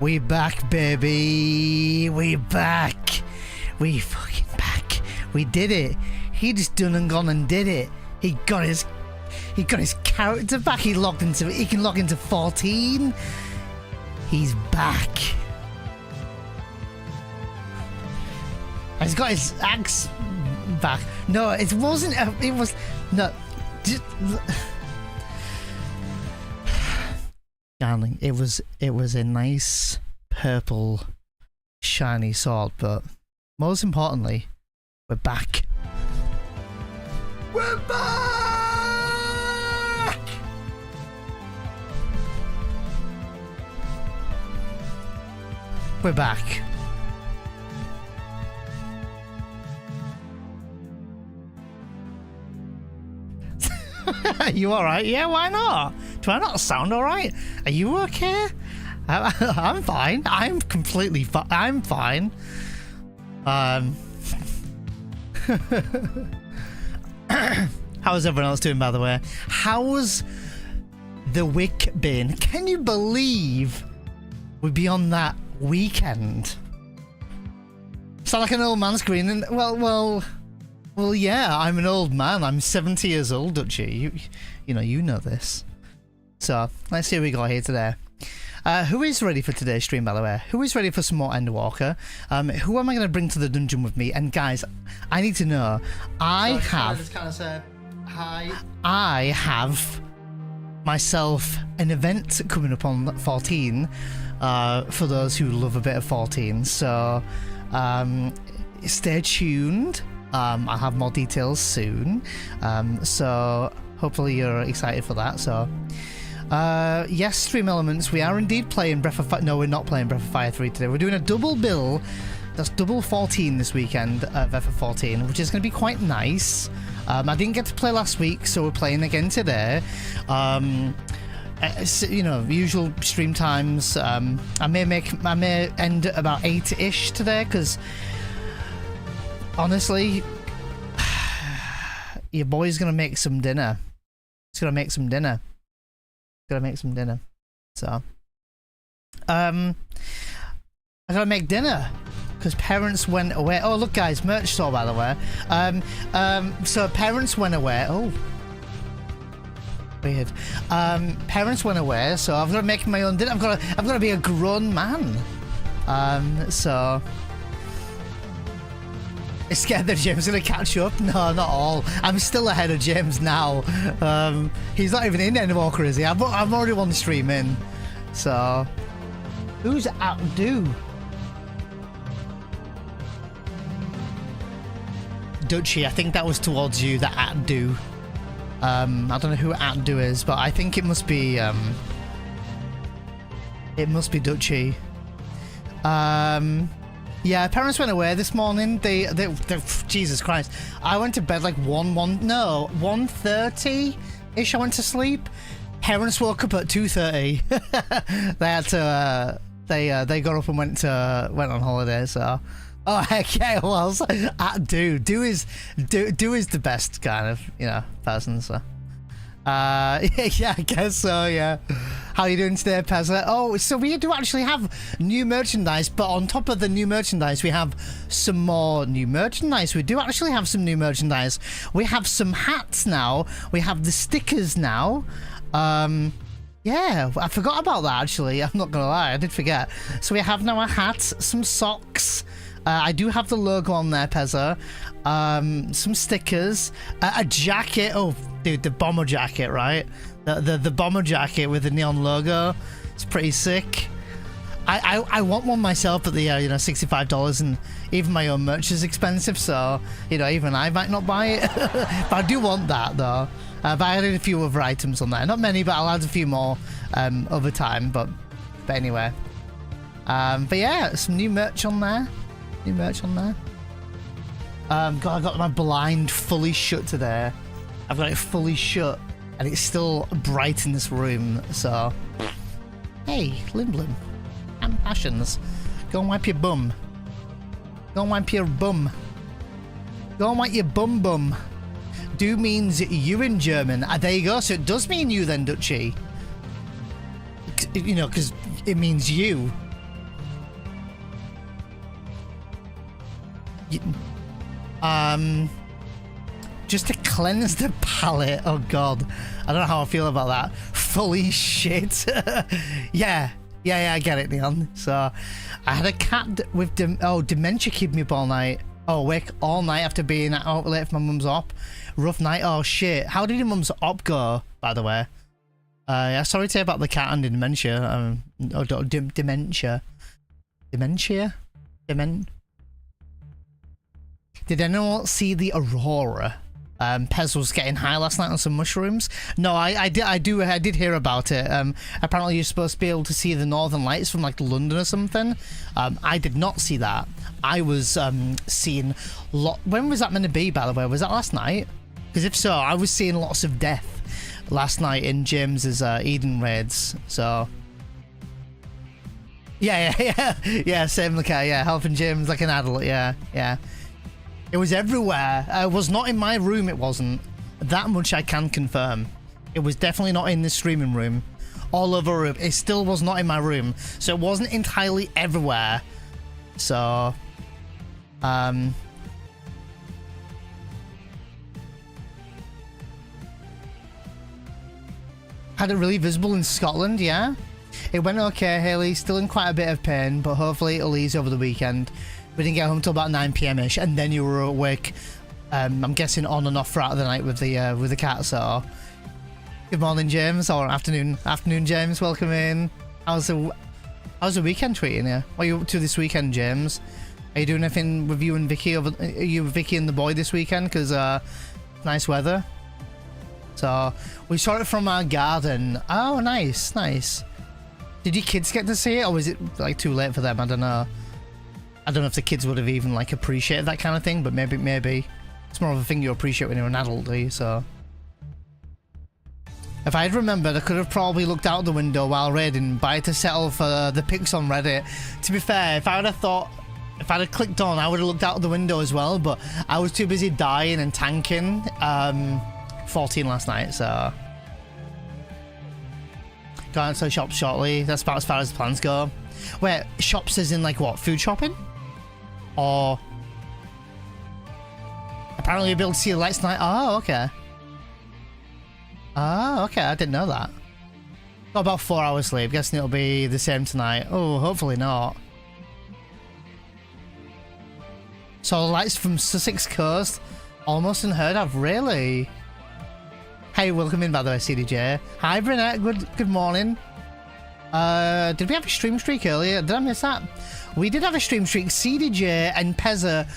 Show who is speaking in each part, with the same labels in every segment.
Speaker 1: We back, baby. We back. We fucking back. We did it. He just done and gone and did it. He got his character back. He can log into 14. He's back. He's got his axe back. No, it wasn't. It was no. Just, darling, it was a nice purple shiny sword, but most importantly, we're back. We're back. We're back. Are you alright? Yeah, why not? Do I not sound alright? Are you okay? I'm fine. I'm completely fine. I'm fine. How's everyone else doing, by the way? How's the week been? Can you believe we're beyond that weekend? Sound like an old man screaming. Well, yeah, I'm an old man. I'm 70 years old, Dutchie. You know this. So, let's see what we got here today. Who is ready for today's stream, by the way? Who is ready for some more Endwalker? Who am I going to bring to the dungeon with me? And guys, I need to know. I have myself an event coming up on 14 for those who love a bit of 14. So, stay tuned. I'll have more details soon. So hopefully you're excited for that. So yes, Stream Elements, we are indeed playing Breath of Fire. No, we're not playing Breath of Fire 3 today. We're doing a double bill. That's double 14 this weekend of FF14, which is going to be quite nice. I didn't get to play last week, so we're playing again today. Usual stream times. I may end at about 8-ish today, because honestly, your boy's gonna make some dinner. He's gonna make some dinner. So, I gotta make dinner because parents went away. Oh, look, guys, merch store, by the way. So parents went away. Oh, weird. Parents went away, so I've got to make my own dinner. I've got to be a grown man. So. I'm scared that James is going to catch up. No, not all. I'm still ahead of James now. He's not even in Endwalker, is he? I'm already one stream in. So, who's outdo? Dutchie, I think that was towards you, that outdo. I don't know who outdo is, but I think it must be Dutchie. Yeah, parents went away this morning. They Jesus Christ. I went to bed like 1:30-ish. I went to sleep. Parents woke up at 2:30. They had to they got up and went on holiday, so oh heck yeah, well do is the best kind of, person, so yeah, I guess so, yeah. How you doing today, Pezza? Oh, so we do actually have new merchandise, but on top of the new merchandise, we have some more new merchandise. We do actually have some new merchandise. We have some hats now. We have the stickers now. Yeah, I forgot about that, actually. I'm not gonna lie, I did forget. So we have now a hat, some socks. I do have the logo on there, Pezza. Some stickers, a jacket. Oh, dude, the bomber jacket, right? The bomber jacket with the neon logo. It's pretty sick. I want one myself at the $65, and even my own merch is expensive, so even I might not buy it. But I do want that though. But I added a few other items on there, not many, but I'll add a few more over time. But anyway, but yeah, some new merch on there. God, I got my blind fully shut today. I've got it fully shut, and it's still bright in this room, so. Hey, Limblin. And passions. Go and wipe your bum. Go and wipe your bum. Go and wipe your bum bum. Do means you in German. There you go, so it does mean you then, Dutchie. Because it means you. just to cleanse the palate. Oh god, I don't know how I feel about that. Fully shit. yeah, I get it, Neon. So I had a cat with dementia keeping me up all night. Oh, awake all night after being out late for my mum's op. Rough night. Oh shit. How did your mum's op go, by the way? Yeah, sorry to hear about the cat and the dementia. Dementia. Did anyone see the aurora? Pez was getting high last night on some mushrooms. No, I did hear about it. Apparently you're supposed to be able to see the northern lights from like London or something. I did not see that. I was seeing when was that meant to be, by the way? Was that last night? Because if so, I was seeing lots of death last night in James's Eden raids. So yeah, same like helping James like an adult. Yeah. It was everywhere. It was not in my room, it wasn't. That much I can confirm. It was definitely not in the streaming room. All over room. It still was not in my room. So it wasn't entirely everywhere. So... Had it really visible in Scotland, yeah? It went okay, Haley. Still in quite a bit of pain, but hopefully it'll ease over the weekend. We didn't get home till about 9 PM-ish, and then you were awake. I'm guessing on and off throughout the night with the cat. So, good morning, James, or afternoon, James. Welcome in. How's the weekend treating you? What are you up to this weekend, James? Are you doing anything with you and Vicky? Are you Vicky and the boy this weekend? Because nice weather. So we saw it from our garden. Oh, nice. Did your kids get to see it, or was it like too late for them? I don't know. I don't know if the kids would have even like appreciated that kind of thing, but maybe it's more of a thing you appreciate when you're an adult, do you? So if I'd remembered, I could have probably looked out the window while raiding, but I had to settle for the pics on Reddit. To be fair, if I'd have clicked on, I would have looked out the window as well, but I was too busy dying and tanking 14 last night, so going to the shops shortly. That's about as far as the plans go. Wait, shops as in like what? Food shopping? Or apparently you'll be able to see the lights tonight. Oh, okay. Oh, okay. I didn't know that. Got about 4 hours sleep. Guessing it'll be the same tonight. Oh, hopefully not. So the lights from Sussex Coast, almost unheard of. Really? Hey, welcome in, by the way, CDJ. Hi, Brunette. Good morning. Did we have a stream streak earlier? Did I miss that? We did have a stream streak. CDJ and Pezza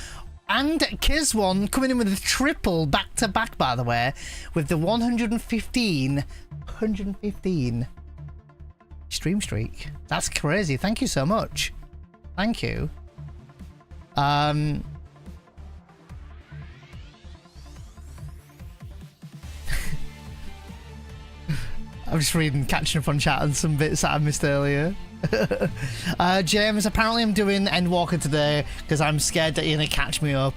Speaker 1: and Kizwan coming in with a triple back-to-back, by the way, with the 115 stream streak. That's crazy. Thank you so much. Thank you. I'm just reading, catching up on chat and some bits that I missed earlier. James, apparently I'm doing Endwalker today because I'm scared that you're gonna catch me up.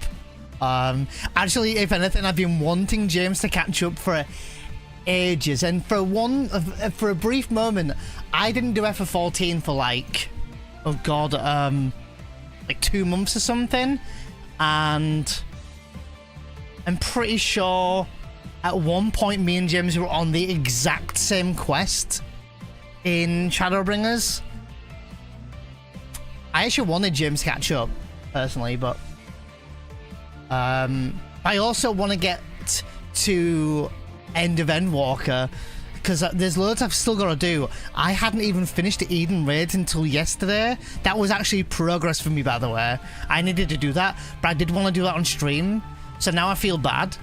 Speaker 1: Actually, if anything, I've been wanting James to catch up for ages, and for a brief moment, I didn't do FF14 for like, oh god, like 2 months or something, and I'm pretty sure at one point me and James were on the exact same quest in Shadowbringers. I actually wanted James to catch up personally, but I also want to get to end of Endwalker because there's loads I've still got to do. I hadn't even finished the Eden raids until yesterday. That was actually progress for me, by the way. I needed to do that, but I did want to do that on stream, so now I feel bad.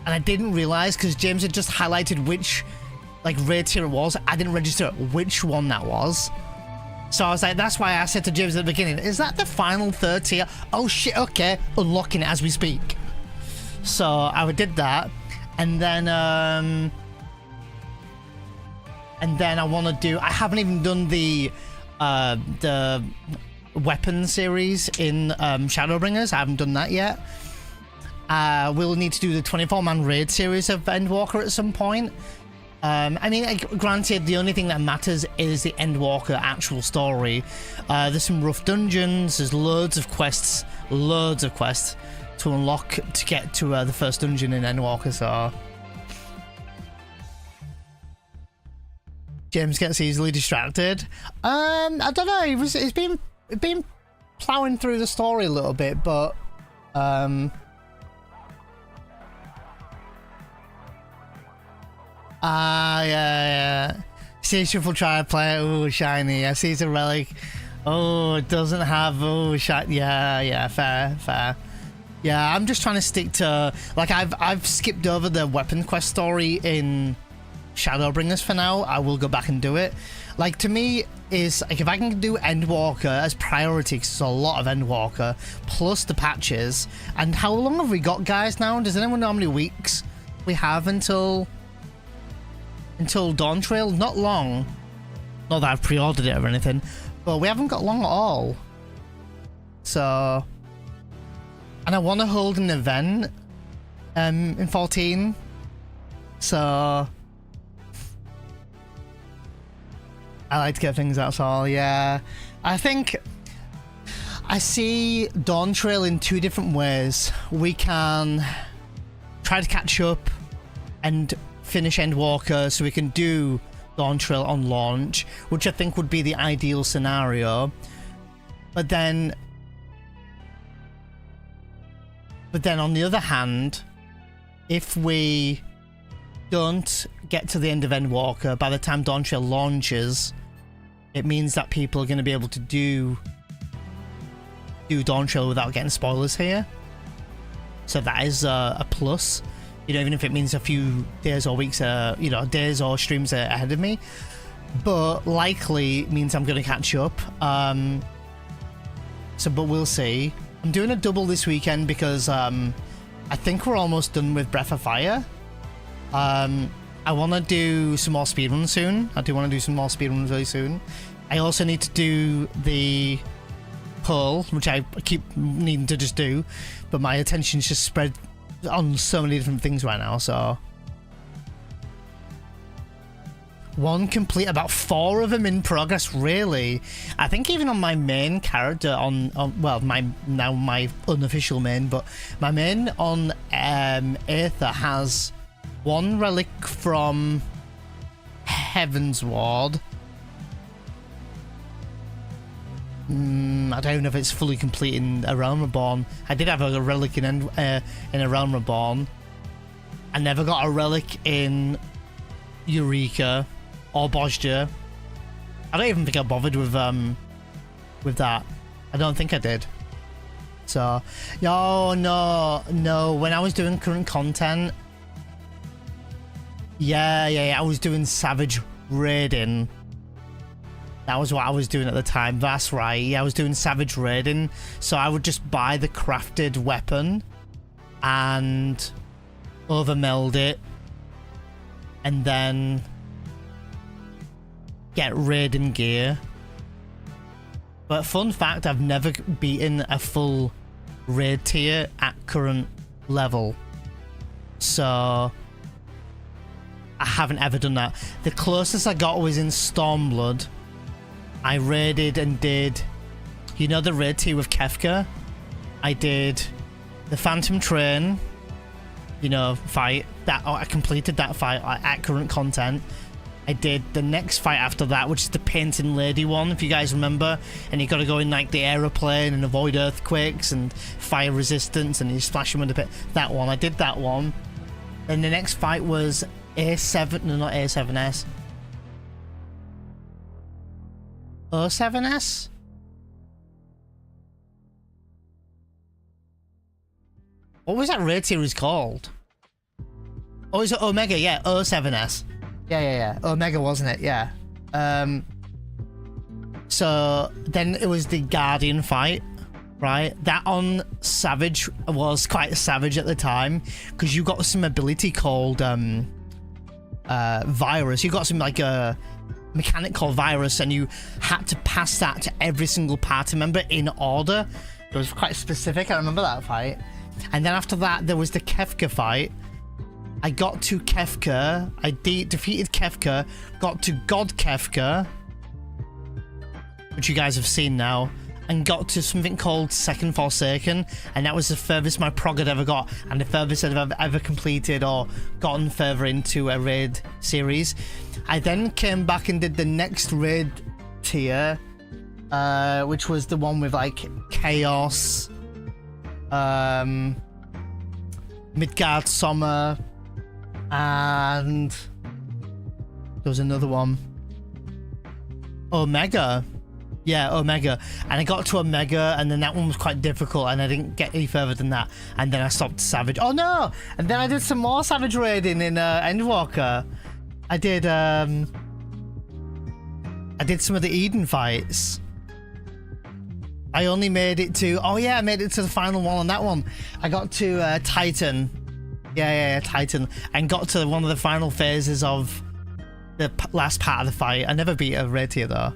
Speaker 1: And I didn't realize because James had just highlighted which like raid tier it was. I didn't register which one that was. So I was like, that's why I said to James at the beginning, is that the final 3rd tier? Oh shit, okay. Unlocking it as we speak. So I did that. And then I want to do, I haven't even done the weapon series in Shadowbringers. I haven't done that yet. We'll need to do the 24-man raid series of Endwalker at some point. I mean, like, granted, the only thing that matters is the Endwalker actual story. There's some rough dungeons, there's loads of quests to unlock to get to the first dungeon in Endwalker, so... James gets easily distracted. I don't know, it's been plowing through the story a little bit, but... yeah. See Shuffle try to play it. Oh, shiny. I see it's a relic. Oh, it doesn't have. Oh, shiny. Yeah, fair. Yeah, I'm just trying to stick to, like, I've skipped over the weapon quest story in Shadowbringers for now. I will go back and do it. Like, to me, is like, if I can do Endwalker as priority, because there's a lot of Endwalker, plus the patches. And how long have we got, guys, now? Does anyone know how many weeks we have until Dawn Trail? Not long. Not that I've pre-ordered it or anything, but we haven't got long at all. So, and I want to hold an event in 14. So I like to get things, that's all. Yeah, I think I see Dawn Trail in two different ways. We can try to catch up and finish Endwalker so we can do Dawn Trail on launch, which I think would be the ideal scenario. But then on the other hand, if we don't get to the end of Endwalker by the time Dawn Trail launches, it means that people are going to be able to do Dawn Trail without getting spoilers here. So that is a plus. You know, even if it means a few days or weeks, days or streams ahead of me. But likely means I'm going to catch up. But we'll see. I'm doing a double this weekend because I think we're almost done with Breath of Fire. I want to do some more speedruns soon. I do want to do some more speedruns really soon. I also need to do the pull, which I keep needing to just do. But my attention's just spread on so many different things right now, so one complete, about 4 of them in progress, really. I think even on my main character on well, my unofficial main, but my main on Aether has 1 relic from Heaven's Ward. I don't know if it's fully complete in A Realm Reborn. I did have a relic in A Realm Reborn. I never got a relic in Eureka or Bosja. I don't even think I bothered with that. I don't think I did. So, no. When I was doing current content, yeah, I was doing Savage Raiding. That was what I was doing at the time. That's right. Yeah, I was doing Savage Raiding. So I would just buy the crafted weapon and overmeld it and then get raiding gear. But fun fact, I've never beaten a full raid tier at current level. So I haven't ever done that. The closest I got was in Stormblood. I raided and did, you know, the raid tier with Kefka? I did the Phantom Train, you know, fight. I completed that fight at current content. I did the next fight after that, which is the Painting Lady one, if you guys remember. And you got to go in like the aeroplane and avoid earthquakes and fire resistance, and you splash them with a bit. That one, I did that one. Then the next fight was A7, no, not A7S. 07S? What was that raid series called? Oh, is it Omega? Yeah, 07S. Yeah. Omega, wasn't it? Yeah. So then it was the Guardian fight, right? That on Savage was quite savage at the time because you got some ability called Virus. You got some like a mechanic called Virus, and you had to pass that to every single party member in order. It was quite specific. I remember that fight. And then after that, there was the Kefka fight, I got to Kefka. I defeated Kefka. Got to God Kefka, which you guys have seen now, and got to something called Second Forsaken, and that was the furthest my prog had ever got, and the furthest I've ever completed or gotten further into a raid series. I then came back and did the next raid tier, which was the one with like Chaos, Midgard Sommer, and there was another one, Omega. Yeah, Omega. And I got to Omega, and then that one was quite difficult, and I didn't get any further than that. And then I stopped Savage. Oh no! And then I did some more Savage raiding in Endwalker. I did some of the Eden fights. I only made it to... Oh yeah, I made it to the final one on that one. I got to Titan. Yeah, Titan. And got to one of the final phases of the last part of the fight. I never beat a raid tier though.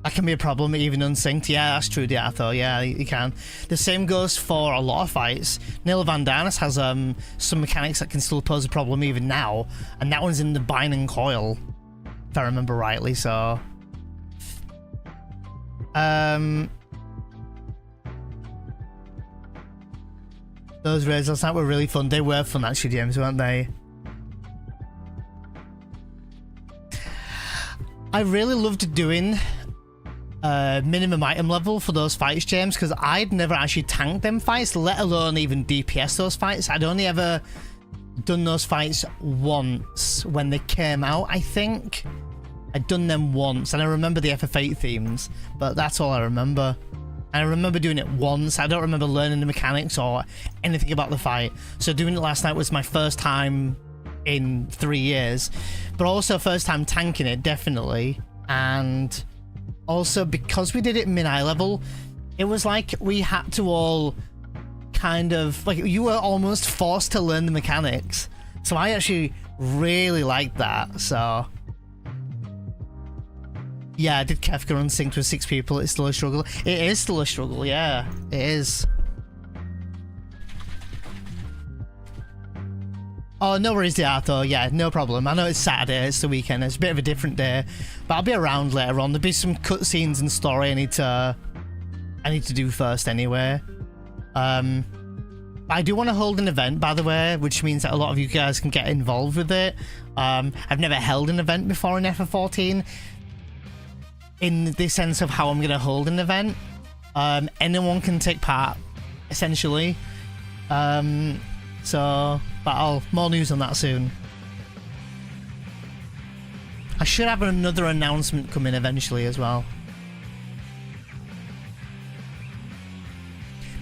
Speaker 1: That can be a problem, even unsynced. Yeah, that's true, Diatho. Yeah, you can. The same goes for a lot of fights. Neil Vandanis has some mechanics that can still pose a problem even now, and that one's in the Bind and Coil, if I remember rightly, so... Those raids last night were really fun. They were fun, actually, James, weren't they? I really loved doing... minimum item level for those fights, James, because I'd never actually tanked them fights, let alone even DPS those fights. I'd only ever done those fights once when they came out, I think. I'd done them once, and I remember the FF8 themes, but that's all I remember. And I remember doing it once. I don't remember learning the mechanics or anything about the fight. So doing it last night was my first time in 3 years, but also first time tanking it, definitely. And also, because we did it min-eye level, it was like we had to all kind of... Like, you were almost forced to learn the mechanics. So I actually really liked that, so... Yeah, I did Kefka unsynced with 6 people. It's still a struggle. It is still a struggle, yeah. It is. Oh, no worries, Diatho. Yeah, no problem. I know it's Saturday, it's the weekend, it's a bit of a different day, but I'll be around later on. There'll be some cutscenes and story I need to do first anyway. I do want to hold an event, by the way, which means that a lot of you guys can get involved with it. I've never held an event before in FF14, in the sense of how I'm going to hold an event. Anyone can take part, essentially. So, but more news on that soon. I should have another announcement coming eventually as well.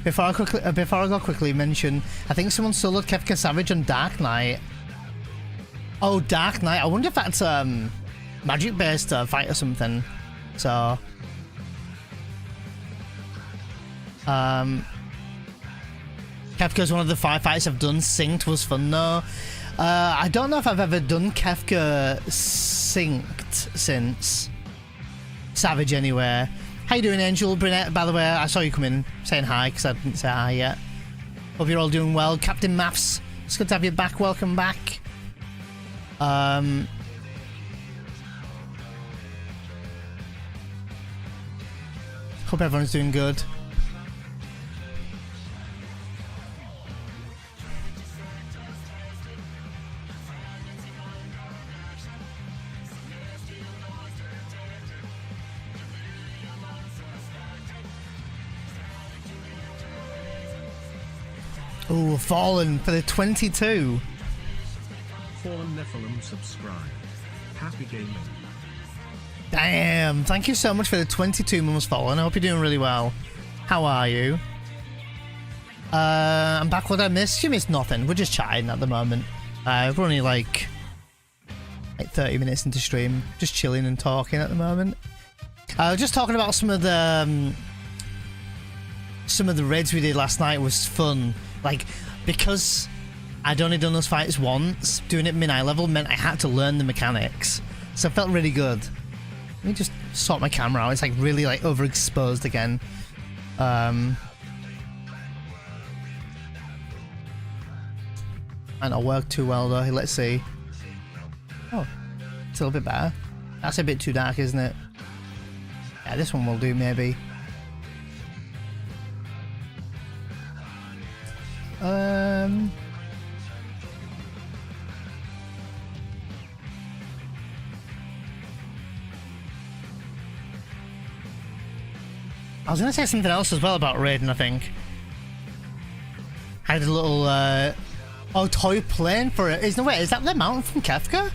Speaker 1: Before I go quickly mention, I think someone soloed Kefka Savage on Dark Knight. Oh, Dark Knight. I wonder if that's magic-based fight or something. So, Kefka's one of the 5 fights I've done. Synced was fun though. I don't know if I've ever done Kefka synced since Savage anywhere. How you doing, Angel Brunette? By the way, I saw you come in saying hi because I didn't say hi yet. Hope you're all doing well. Captain Maths, it's good to have you back. Welcome back. Hope everyone's doing good. Oh, Fallen for the 22.
Speaker 2: Fallen Nephilim subscribe. Happy gaming.
Speaker 1: Damn, thank you so much for the 22 months, Fallen. I hope you're doing really well. How are you? I'm back. What I missed? You missed nothing. We're just chatting at the moment. We're only like 30 minutes into stream. Just chilling and talking at the moment. Just talking about some of the raids we did last night was fun. Like, because I'd only done those fights once, doing it min-eye level meant I had to learn the mechanics. So it felt really good. Let me just sort my camera out. It's like really like overexposed again. Might not work too well though. Let's see. Oh, it's a little bit better. That's a bit too dark, isn't it? Yeah, this one will do maybe. I was gonna say something else as well about Raiden, I think. I had a little, oh, toy plane for it. Is no way, is that the mountain from Kefka?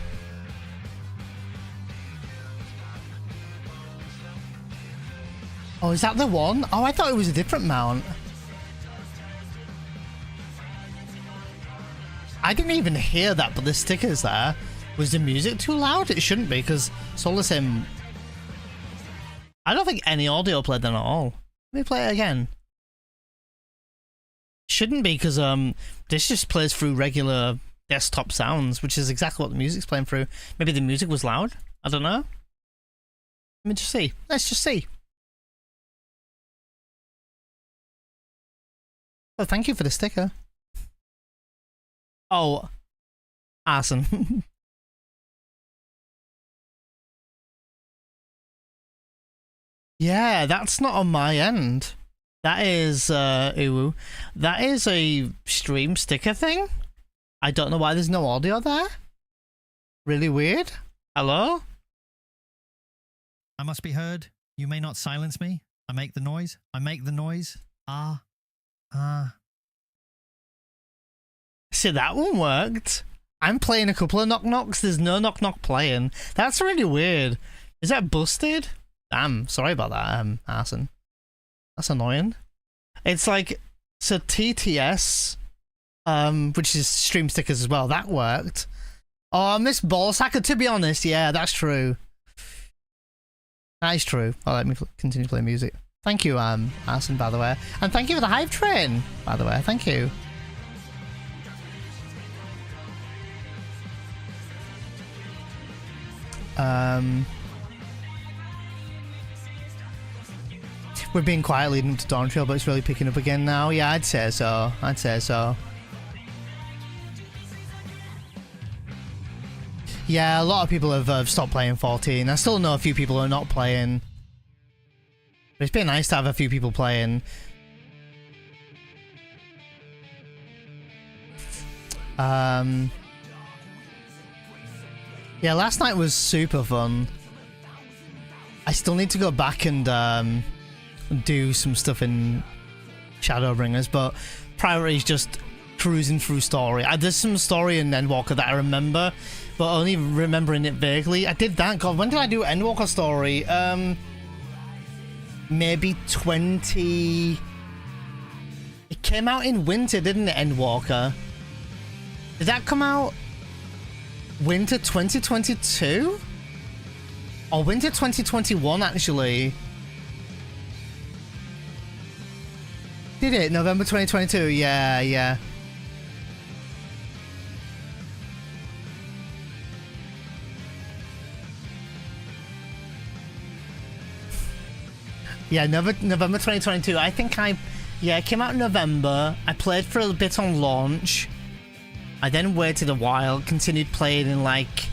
Speaker 1: Oh, is that the one? Oh, I thought it was a different mount. I didn't even hear that, but the sticker's there. Was the music too loud? It shouldn't be, because it's all the same. I don't think any audio played then at all. Let me play it again. Shouldn't be, because this just plays through regular desktop sounds, which is exactly what the music's playing through. Maybe the music was loud? I don't know. Let me just see. Let's just see. Oh, thank you for the sticker. Oh, awesome. Yeah, that's not on my end. That is, Uwu. That is a stream sticker thing. I don't know why there's no audio there. Really weird. Hello?
Speaker 3: I must be heard. You may not silence me. I make the noise. I make the noise. Ah. Ah.
Speaker 1: See, that one worked. I'm playing a couple of Knock Knocks. There's no Knock Knock playing. That's really weird. Is that busted? Damn, sorry about that, Arson. That's annoying. It's like, so TTS, which is stream stickers as well, that worked. Oh, Miss Ballsacker, to be honest, yeah, that's true. That is true. Oh, let me continue playing music. Thank you, Arson, by the way. And thank you for the Hive Train, by the way. Thank you. We're being quiet leading up to Dawn Trail, but it's really picking up again now. Yeah, I'd say so. I'd say so. Yeah, a lot of people have stopped playing 14. I still know a few people who are not playing. But it's been nice to have a few people playing. Yeah, last night was super fun. I still need to go back and do some stuff in Shadowbringers, but priority is just cruising through story. There's some story in Endwalker that I remember, but only remembering it vaguely. I did that. God, when did I do Endwalker story? Maybe 20... It came out in winter, didn't it, Endwalker? Did that come out winter 2022? Or winter 2021, actually? Did it? November 2022? Yeah, yeah. Yeah, November 2022. I think yeah, it came out in November. I played for a bit on launch. I then waited a while, continued playing in like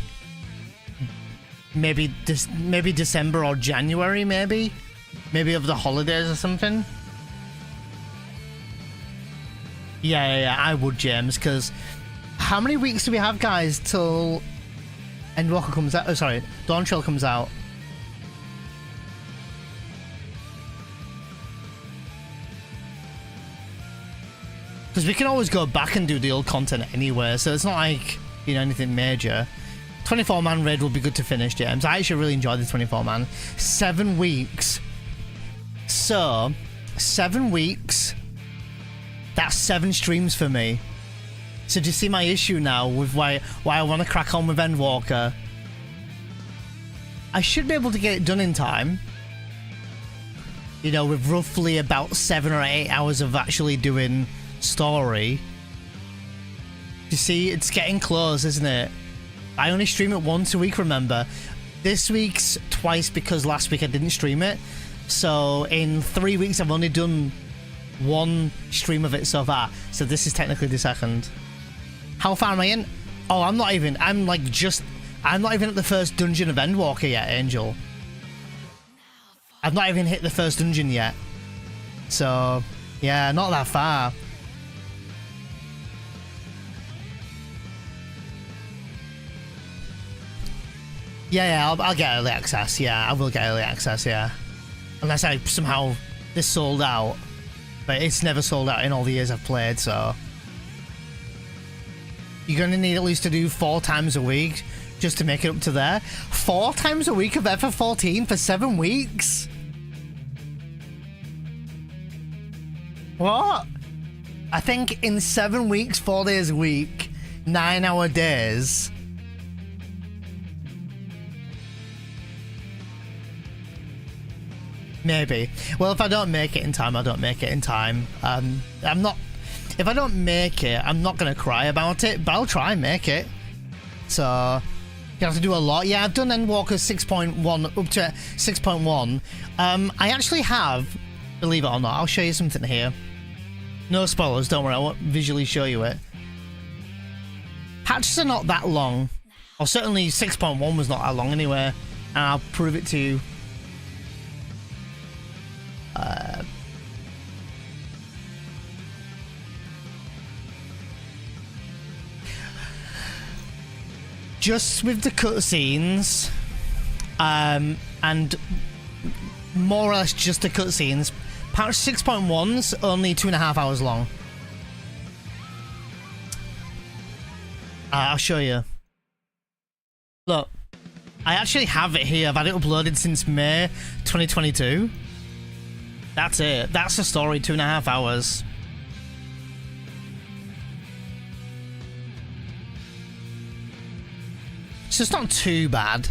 Speaker 1: maybe December or January, maybe of the holidays or something. Yeah, I would, James, because how many weeks do we have, guys, till Endwalker comes out? Oh, sorry, Dawn Trail comes out. Because we can always go back and do the old content anyway, so it's not like, you know, anything major. 24-man raid will be good to finish, James. I actually really enjoyed the 24-man. 7 weeks. So, 7 weeks. That's 7 streams for me. So do you see my issue now with why I want to crack on with Endwalker? I should be able to get it done in time. You know, with roughly about 7 or 8 hours of actually doing story. You see, it's getting close, isn't it? I only stream it once a week, remember. This week's twice because last week I didn't stream it. So in 3 weeks I've only done 1 stream of it so far. So this is technically the second. How far am I in? Oh, I'm not even at the first dungeon of Endwalker yet, Angel. I've not even hit the first dungeon yet. So, yeah, not that far. Yeah, I'll get early access. Yeah, I will get early access, yeah. Unless I somehow this sold out. But it's never sold out in all the years I've played, so... You're going to need at least to do 4 times a week just to make it up to there. 4 times a week of FF14 for 7 weeks? What? I think in 7 weeks, 4 days a week, 9-hour days... Maybe. Well, if I don't make it in time, I don't make it in time. I'm not... If I don't make it, I'm not going to cry about it, but I'll try and make it. So, you have to do a lot. Yeah, I've done Endwalker 6.1 up to 6.1. I actually have, believe it or not, I'll show you something here. No spoilers, don't worry, I won't visually show you it. Patches are not that long. Or certainly 6.1 was not that long anyway. And I'll prove it to you. Just with the cutscenes, and more or less just the cutscenes, patch 6.1's only 2.5 hours long. I'll show you. Look, I actually have it here. I've had it uploaded since May 2022. That's it. That's the story, 2.5 hours. So it's not too bad.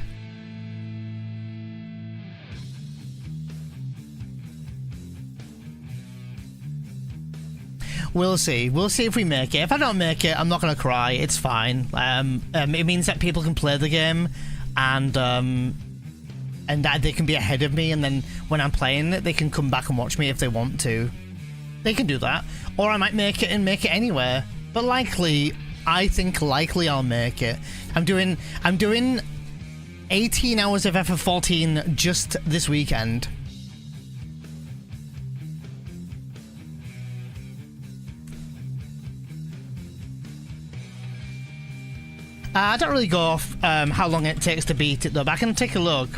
Speaker 1: We'll see. We'll see if we make it. If I don't make it, I'm not going to cry. It's fine. It means that people can play the game and that they can be ahead of me, and then when I'm playing it, they can come back and watch me if they want to. They can do that. Or I might make it and make it anywhere. But likely, I think likely I'll make it. I'm doing 18 hours of FF14 just this weekend. I don't really go off how long it takes to beat it though, but I can take a look.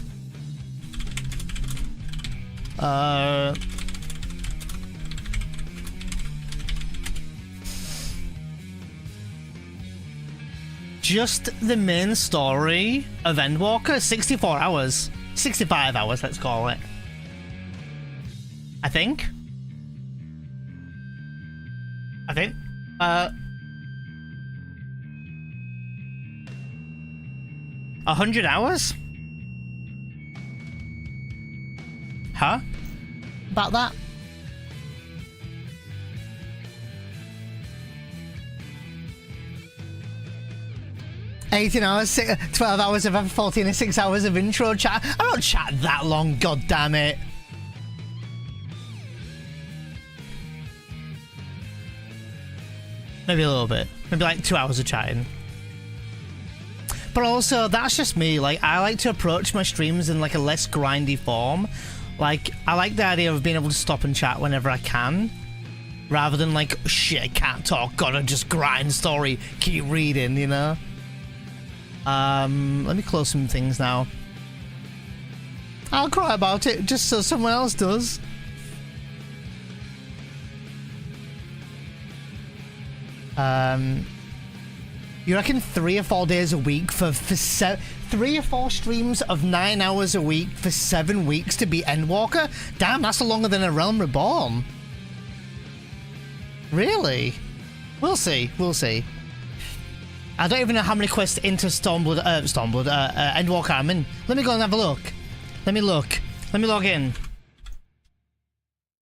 Speaker 1: Just the main story of Endwalker, 64 hours. 65 hours, let's call it. I think. 100 hours? Huh? About that? $18 hours, 12 hours of F14 and 6 hours of intro chat. I don't chat that long, god damn it. Maybe a little bit. Maybe like 2 hours of chatting. But also, that's just me. Like, I like to approach my streams in like a less grindy form. Like, I like the idea of being able to stop and chat whenever I can. Rather than like, shit, can't talk, gotta just grind story, keep reading, you know? Let me close some things now. I'll cry about it just so someone else does. You reckon 3 or 4 days a week for 3 or 4 streams of 9 hours a week for 7 weeks to be Endwalker? Damn, that's longer than a Realm Reborn. Really? We'll see. We'll see. I don't even know how many quests into Endwalker I'm in. Let me go and have a look. Let me look. Let me log in.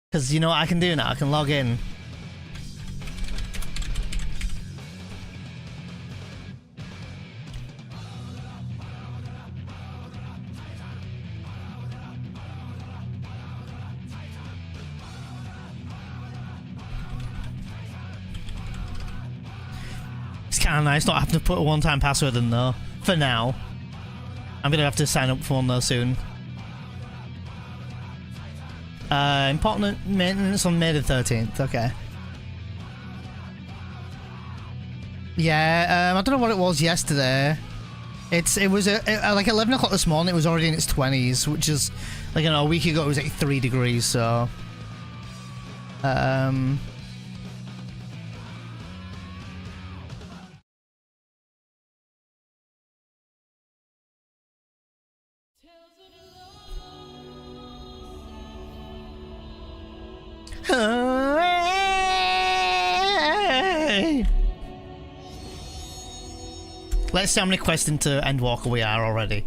Speaker 1: Because you know what I can do now? I can log in. kind of nice not having to put a one-time password in though. For now. I'm gonna have to sign up for one though soon. Important maintenance on May the 13th. Okay. Yeah, I don't know what it was yesterday. It was like 11 o'clock this morning. It was already in its 20s, which is like, you know, a week ago it was like 3 degrees. So, let's see how many quests into Endwalker we are already.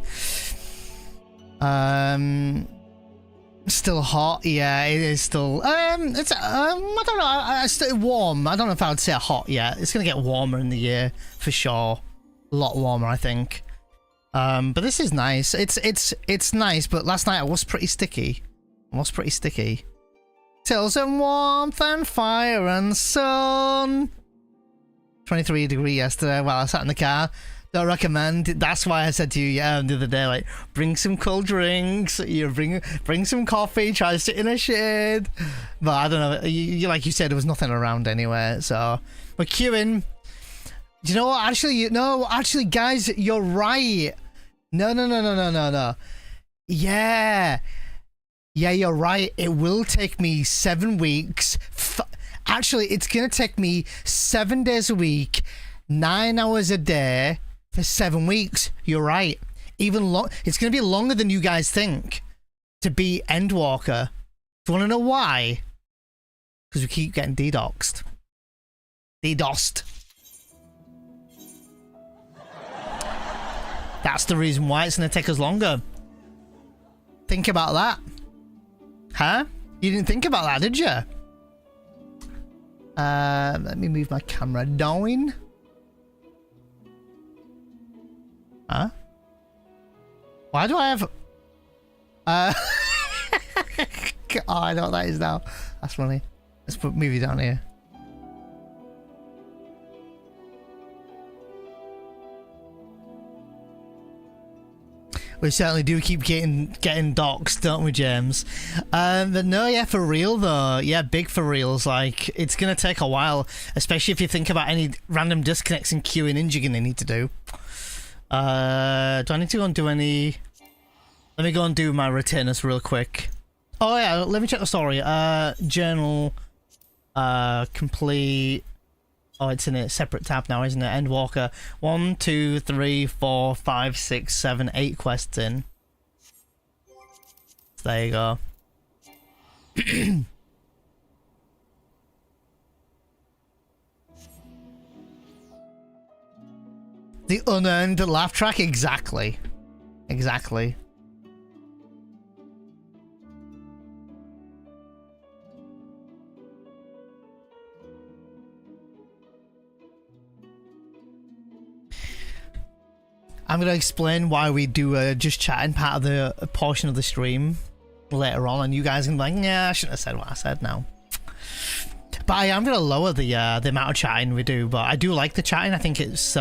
Speaker 1: Still hot, yeah, it is still. It's I don't know. It's still warm. I don't know if I would say hot yet. It's gonna get warmer in the year for sure. A lot warmer, I think. But this is nice. It's nice. But last night I was pretty sticky. Till some warmth and fire and sun. 23 degree yesterday while I sat in the car. Don't recommend. That's why I said to you the other day, like, bring some cold drinks. You bring some coffee. Try to sit in a shade. But I don't know. You like you said, there was nothing around anyway. So we're queuing. Do you know what? Actually, guys, you're right. No. Yeah, you're right. It will take me 7 weeks. Actually, it's gonna take me 7 days a week, 9 hours a day for 7 weeks. You're right. It's gonna be longer than you guys think to beat Endwalker. Do you want to know why? Because we keep getting DDoSed. That's the reason why it's gonna take us longer. Think about that. Huh? You didn't think about that, did you? Let me move my camera down. Huh? Why do I have... oh, I know what that is now. That's funny. Let's move you down here. We certainly do keep getting doxed, don't we, James? But no, yeah, for real though. Yeah, big for reals. Like, it's gonna take a while, especially if you think about any random disconnects and queuing in you're gonna need to do. Do I need to go and do any... Let me go and do my retainers real quick. Oh yeah, let me check the story. Journal, complete... Oh, it's in a separate tab now, isn't it? Endwalker. 1, 2, 3, 4, 5, 6, 7, 8 quests in. So there you go. The unearned laugh track? Exactly. Exactly. I'm going to explain why we do just chatting part of the portion of the stream later on, and you guys can be like, yeah, I shouldn't have said what I said now. But I am going to lower the amount of chatting we do, but I do like the chatting. I think it's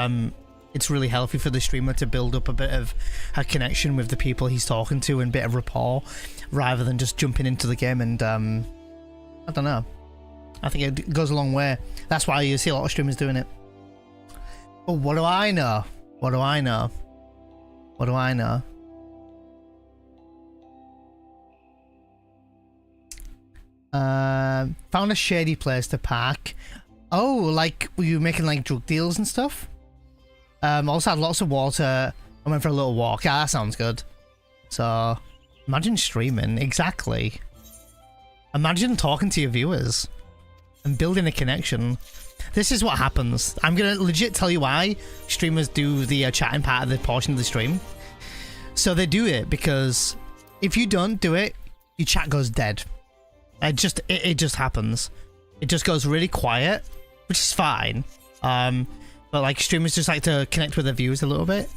Speaker 1: really healthy for the streamer to build up a bit of a connection with the people he's talking to and a bit of rapport, rather than just jumping into the game and, I don't know. I think it goes a long way. That's why you see a lot of streamers doing it. But what do I know? What do I know? What do I know? Found a shady place to park. Oh, like, were you making like drug deals and stuff? Also had lots of water. I went for a little walk. Yeah, that sounds good. So, imagine streaming. Exactly. Imagine talking to your viewers and building a connection. This is what happens. I'm gonna legit tell you why streamers do the chatting part of the portion of the stream. So they do it because if you don't do it, your chat goes dead. It just happens. It just goes really quiet, which is fine. But like streamers just like to connect with their viewers a little bit,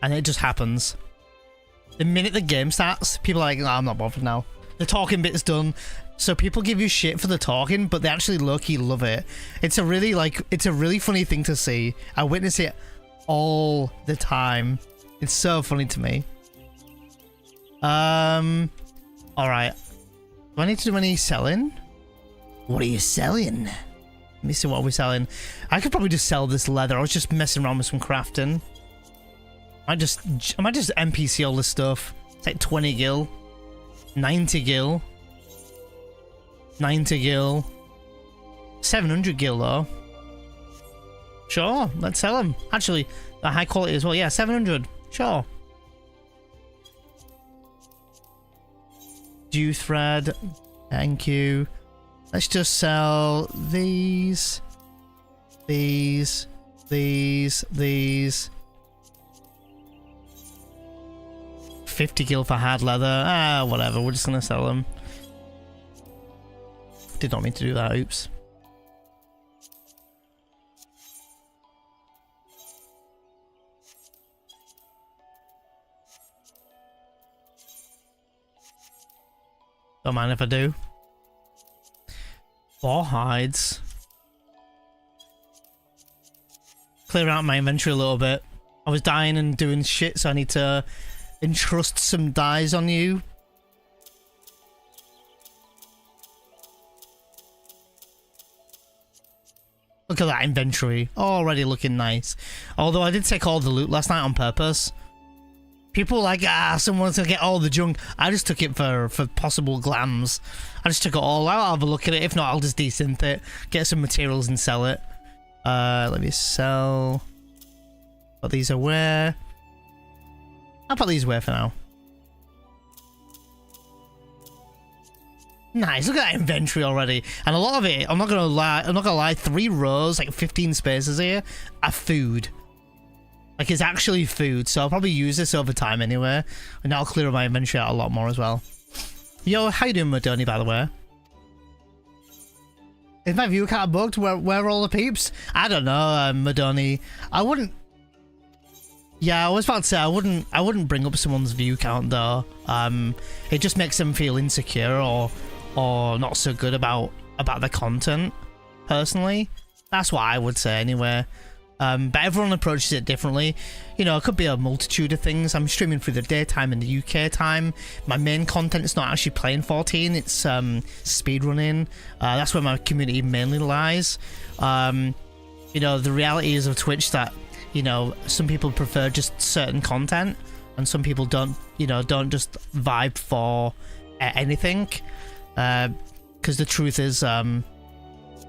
Speaker 1: and it just happens. The minute the game starts, people are like, "Oh, I'm not bothered now." The talking bit's done. So people give you shit for the talking, but they actually low-key love it. It's a really funny thing to see. I witness it all the time. It's so funny to me. Alright. Do I need to do any selling? What are you selling? Let me see what we're selling. I could probably just sell this leather. I was just messing around with some crafting. I might just NPC all this stuff. It's like 20 gil. 90 gil. 90 gil. 700 gil though. Sure, let's sell them. Actually, they're high quality as well. Yeah, 700. Sure. Dew thread. Thank you. Let's just sell these. These. 50 gil for hard leather. Ah, whatever. We're just gonna sell them. Did not mean to do that. Oops. Don't mind if I do. Boar hides. Clear out my inventory a little bit. I was dying and doing shit, so I need to entrust some dyes on you. Look at that inventory. Already looking nice. Although I did take all the loot last night on purpose. People were like, someone's gonna get all the junk. I just took it for possible glams. I just took it all out. I'll have a look at it. If not, I'll just desynth it. Get some materials and sell it. Let me sell. Put these away. I'll put these away for now. Nice, look at that inventory already. And a lot of it, I'm not gonna lie, 3 rows, like 15 spaces here, are food. Like, it's actually food, so I'll probably use this over time anyway. And I'll clear my inventory out a lot more as well. Yo, how you doing, Modoni, by the way? Is my view count bugged? Where are all the peeps? I don't know, Modoni. I wouldn't... Yeah, I was about to say, I wouldn't bring up someone's view count, though. It just makes them feel insecure or not so good about the content, personally. That's what I would say, anyway. But everyone approaches it differently. You know, it could be a multitude of things. I'm streaming through the daytime and the UK time. My main content is not actually playing 14, it's speedrunning. That's where my community mainly lies. You know, the reality is of Twitch that, you know, some people prefer just certain content and some people don't just vibe for anything. Because the truth is, you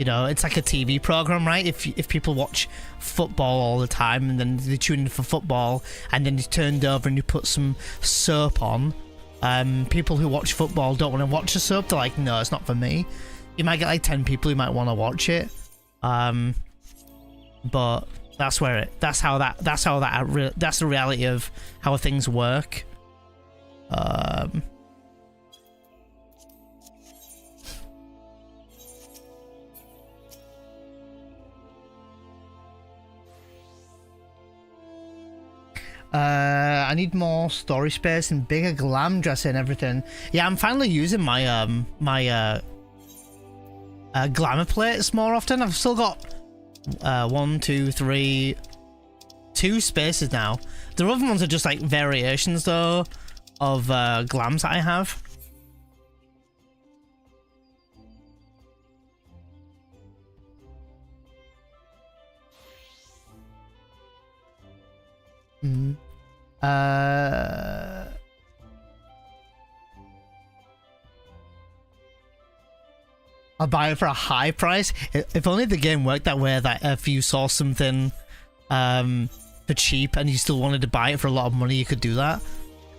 Speaker 1: know, it's like a TV program, right? If people watch football all the time and then they tune in for football and then you turned over and you put some soap on, people who watch football don't want to watch the soap. They're like, no, it's not for me. You might get like 10 people who might want to watch it, but that's the reality of how things work. I need more storage space and bigger glam dresser and everything. Yeah, I'm finally using my my glamour plates more often. I've still got 1, 2, 3, 2 spaces now. The other ones are just like variations though of glams that I have. I'll buy it for a high price. If only the game worked that way, that if you saw something for cheap and you still wanted to buy it for a lot of money, you could do that.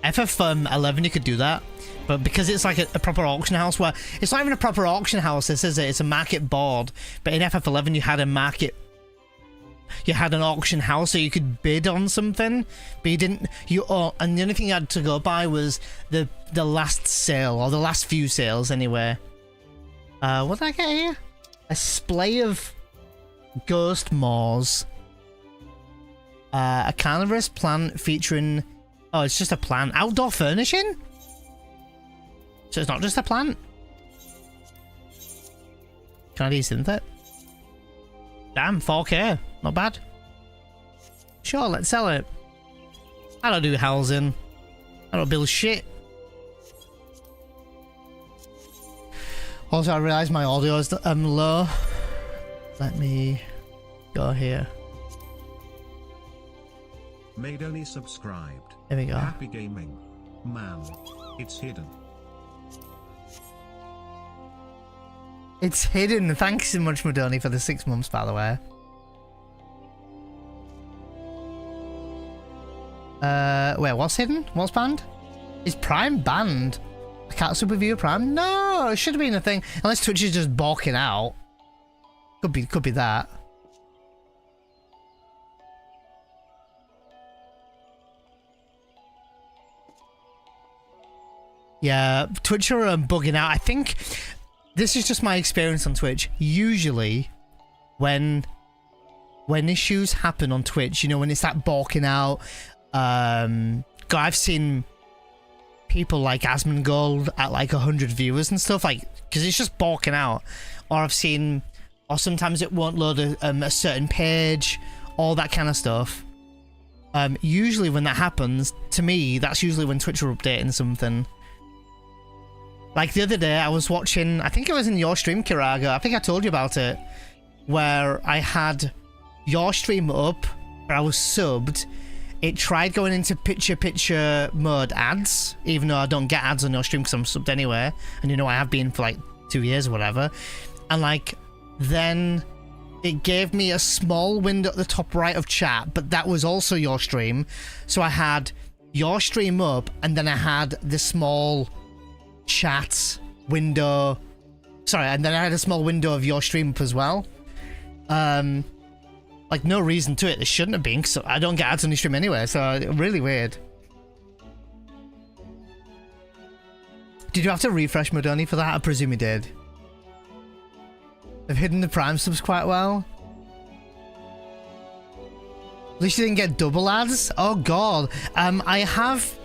Speaker 1: FF11 you could do that, but because it's like a proper auction house, where it's not even a proper auction house, this is it, it's a market board, but in FF11 you had an auction house, so you could bid on something, but you didn't. And the only thing you had to go by was the last sale, or the last few sales anyway. What did I get here? A splay of ghost moors. A carnivorous plant featuring... Oh, it's just a plant. Outdoor furnishing? So it's not just a plant? Kind of decent, isn't it? Damn, 4K. Not bad. Sure, let's sell it. I don't do housing. I don't build shit. Also, I realised my audio is low. Let me go here.
Speaker 2: Made only subscribed.
Speaker 1: There we go.
Speaker 2: Happy gaming. Man. It's hidden.
Speaker 1: It's hidden. Thanks so much, Madoni, for the 6 months, by the way. Wait, what's hidden? What's banned? Is Prime banned? I can't super view Prime? No, it should have been a thing. Unless Twitch is just balking out. Could be that. Yeah, Twitch are bugging out. I think this is just my experience on Twitch. Usually, when issues happen on Twitch, you know, when it's that balking out, I've seen people like Asmongold at like 100 viewers and stuff, like, because it's just balking out. Or or sometimes it won't load a certain page, all that kind of stuff. Usually when that happens, to me, that's usually when Twitch are updating something. Like the other day, I was watching, I think it was in your stream, Kiraga, I think I told you about it, where I had your stream up, where I was subbed. It tried going into picture mode ads, even though I don't get ads on your stream because I'm subbed anyway, and you know I have been for like 2 years or whatever. And like, then it gave me a small window at the top right of chat, but that was also your stream. So I had your stream up, and then I had the small chat window, sorry, and then I had a small window of your stream up as well. Like, no reason to it. There shouldn't have been, so I don't get ads on your stream anyway, so really weird. Did you have to refresh Madoni for that? I presume you did. They've hidden the Prime subs quite well. At least you didn't get double ads. Oh god. I have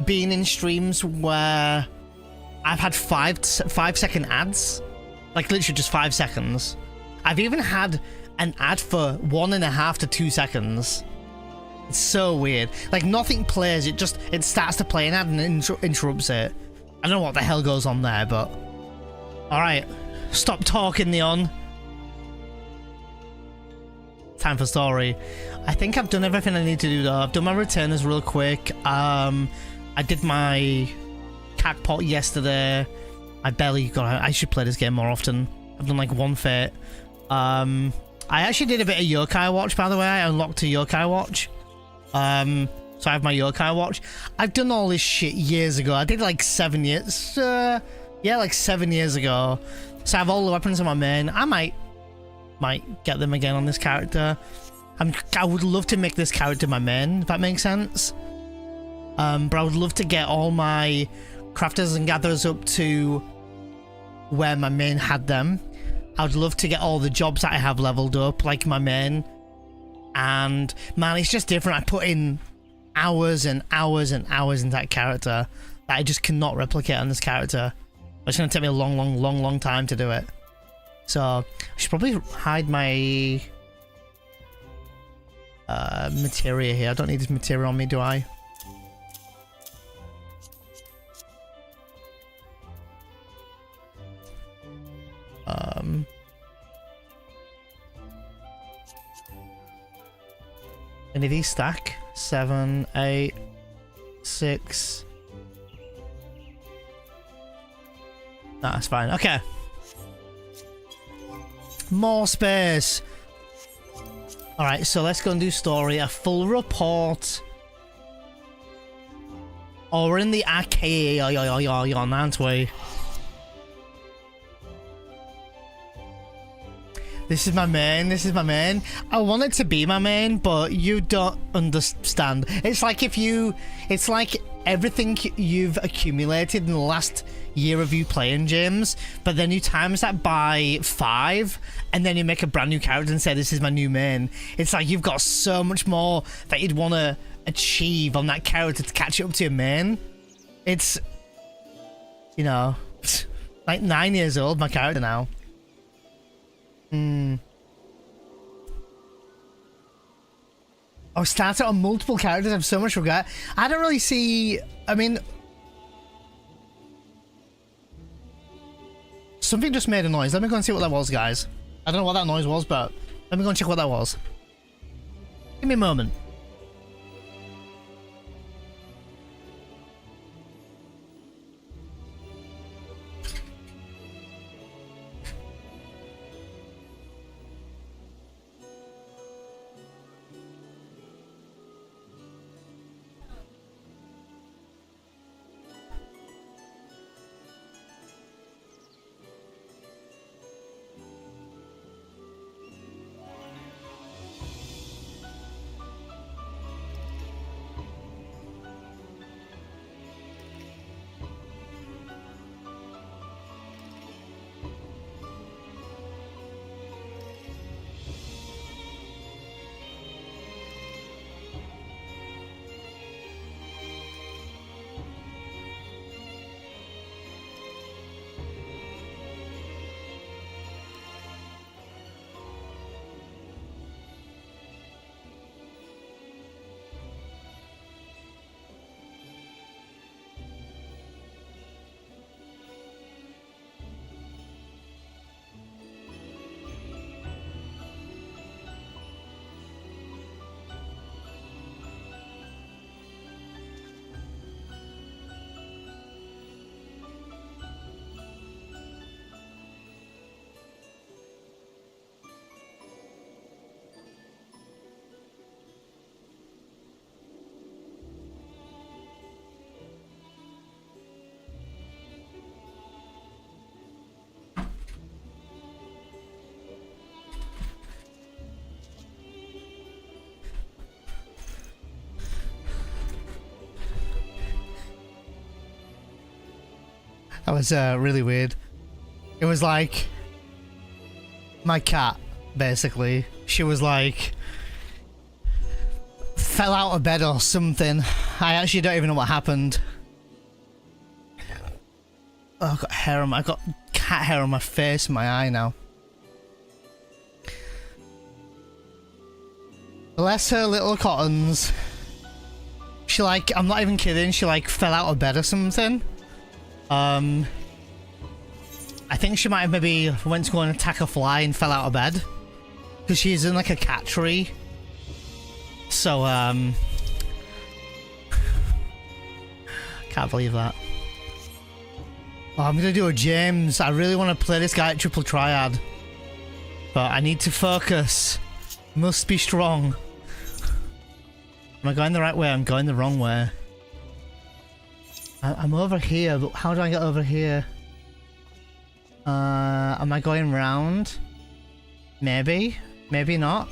Speaker 1: been in streams where I've had 5-second ads. Like literally just 5 seconds. I've even had an ad for 1.5 to 2 seconds. It's so weird. Like nothing plays, it starts to play an ad and interrupts it. I don't know what the hell goes on there, but alright. Stop talking, Neon. Time for story. I think I've done everything I need to do though. I've done my returners real quick. I did my Cagpot yesterday. I should play this game more often. I've done like one fate. I actually did a bit of Yokai Watch, by the way. I unlocked a Yokai Watch. So I have my Yokai Watch. I've done all this shit years ago. I did like 7 years. Yeah, like 7 years ago. So I have all the weapons on my main. I might get them again on this character. I would love to make this character my main, if that makes sense. But I would love to get all my crafters and gatherers up to where my main had them. I would love to get all the jobs that I have leveled up, like my main. And man, it's just different. I put in hours and hours and hours into that character that I just cannot replicate on this character. It's going to take me a long time to do it. So I should probably hide my materia here. I don't need this materia on me, do I? Any of these stack? 7, 8, 6. Nah, that's fine. Okay. More space. Alright, so let's go and do story. A full report. Oh, we're in the arcade, aren't we? This is my main, this is my main. I want it to be my main, but you don't understand. It's like it's like everything you've accumulated in the last year of you playing, James, but then you times that by 5, and then you make a brand new character and say, this is my new main. It's like you've got so much more that you'd want to achieve on that character to catch up to your main. It's, you know, like 9 years old, my character now. Hmm. Oh, started on multiple characters. I have so much regret. I don't really see. I mean, something just made a noise. Let me go and see what that was, guys. I don't know what that noise was, but let me go and check what that was. Give me a moment. That was really weird. It was like my cat, basically. She was like fell out of bed or something. I actually don't even know what happened. Oh, I've got hair on I got cat hair on my face and my eye now. Bless her little cottons. She like, I'm not even kidding, she like fell out of bed or something. I think she might have maybe went to go and attack a fly and fell out of bed. Because she's in like a cat tree. So, can't believe that. Oh, I'm gonna do a James. I really want to play this guy at triple triad. But I need to focus. Must be strong. Am I going the right way? I'm going the wrong way. I'm over here, but how do I get over here? Am I going round? Maybe. Maybe not.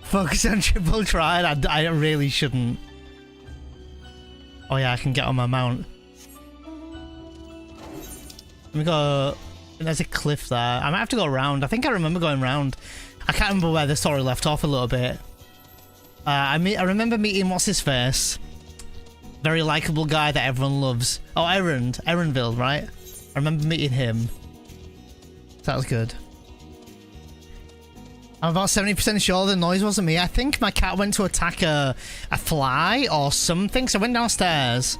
Speaker 1: Focus on triple triad. I really shouldn't. Oh yeah, I can get on my mount. Let me go. There's a cliff there. I might have to go around. I think I remember going round. I can't remember where the story left off a little bit. I remember meeting what's his face, very likable guy that everyone loves. Oh, Erenville, right? I remember meeting him. That was good. I'm about 70% sure the noise wasn't me. I think my cat went to attack a fly or something. So I went downstairs.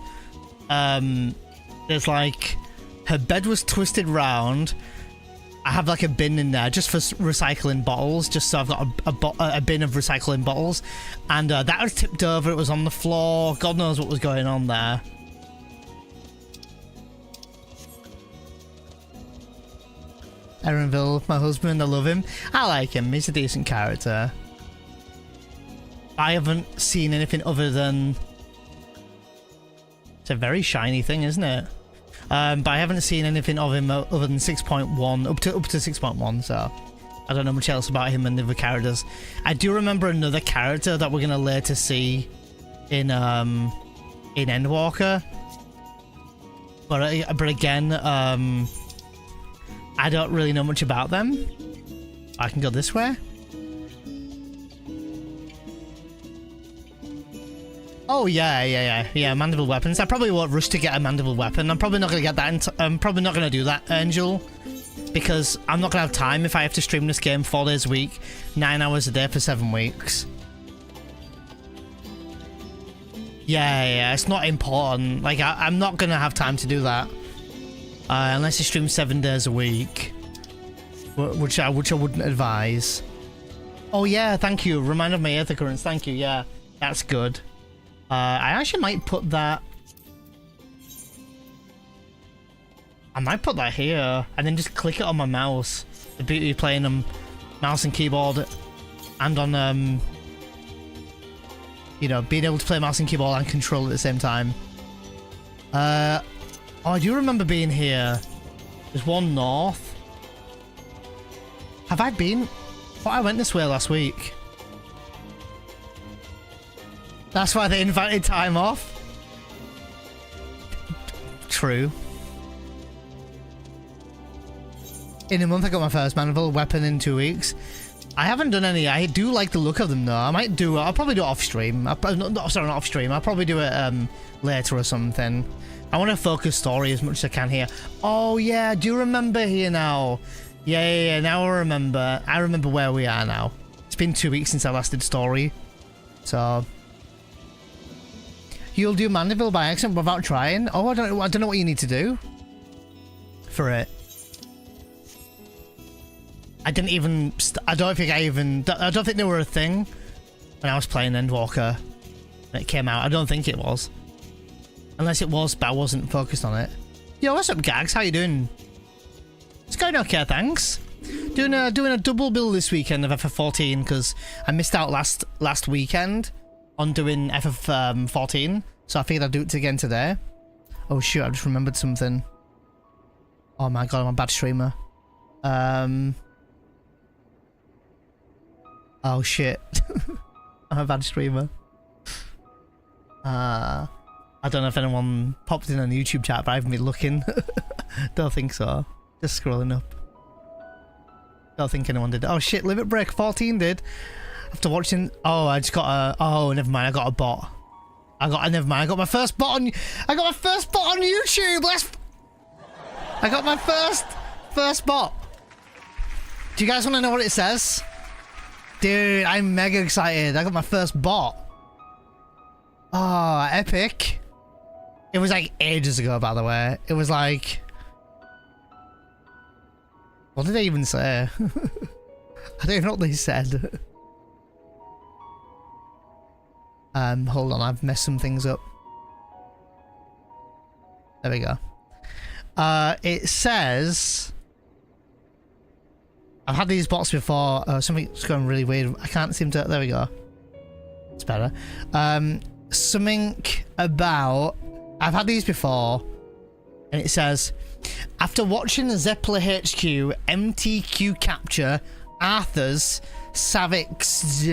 Speaker 1: There's like her bed was twisted round. I have like a bin in there just for recycling bottles, just so I've got a bin of recycling bottles, and that was tipped over. It was on the floor. God knows what was going on there. Erenville, my husband, I love him. I like him. He's a decent character. I haven't seen anything other than... It's a very shiny thing, isn't it? But I haven't seen anything of him other than 6.1, up to 6.1, so I don't know much else about him and the other characters. I do remember another character that we're gonna later see in Endwalker, but again, I don't really know much about them. I can go this way. Oh yeah. Mandible weapons. I probably won't rush to get a mandible weapon. I'm probably not gonna get that. I'm probably not gonna do that, Angel, because I'm not gonna have time if I have to stream this game 4 days a week, 9 hours a day for 7 weeks. Yeah. It's not important. Like I'm not gonna have time to do that unless I stream 7 days a week, which I wouldn't advise. Oh yeah, thank you. Remind of my Aether Currents. Thank you. Yeah, that's good. I actually might put that... I might put that here, and then just click it on my mouse. The beauty of playing on mouse and keyboard, and on, you know, being able to play mouse and keyboard and control at the same time. Oh, I do remember being here. There's one north. Have I been? I thought I went this way last week. That's why they invited time off. True. In a month I got my first mandible weapon in 2 weeks. I haven't done any. I do like the look of them though. I might do it. I'll probably do it off stream. Sorry, not off stream. I'll probably do it later or something. I want to focus story as much as I can here. Oh yeah, do you remember here now? Yeah, now I remember. I remember where we are now. It's been 2 weeks since I last did story. So... You'll do mandible by accident without trying? Oh, I don't know what you need to do for it. I didn't even... I don't think they were a thing when I was playing Endwalker when it came out. I don't think it was. Unless it was, but I wasn't focused on it. Yo, what's up, Gags? How you doing? It's going okay, thanks. Doing a double bill this weekend of FF14 because I missed out last weekend on doing FF14, so I figured I'd do it again today. Oh shoot, I just remembered something. Oh my god, I'm a bad streamer. Oh shit. I'm a bad streamer. I don't know if anyone popped in on the YouTube chat, but I haven't been looking. Don't think so. Just scrolling up. Don't think anyone did. Oh shit, Limit Break 14 did. After watching... Oh, I just got a... Oh, never mind. I got a bot. Never mind. I got my first bot on... I got my first bot on YouTube. I got my first bot. Do you guys want to know what it says? Dude, I'm mega excited. I got my first bot. Oh, epic. It was like ages ago, by the way. It was like... What did they even say? I don't even know what they said. Hold on, I've messed some things up. There we go. It says... I've had these bots before. Something's going really weird. I can't seem to... There we go. It's better. Something about... I've had these before. And it says... After watching the Zeppler HQ, MTQ Capture, Arthur's, Savik's,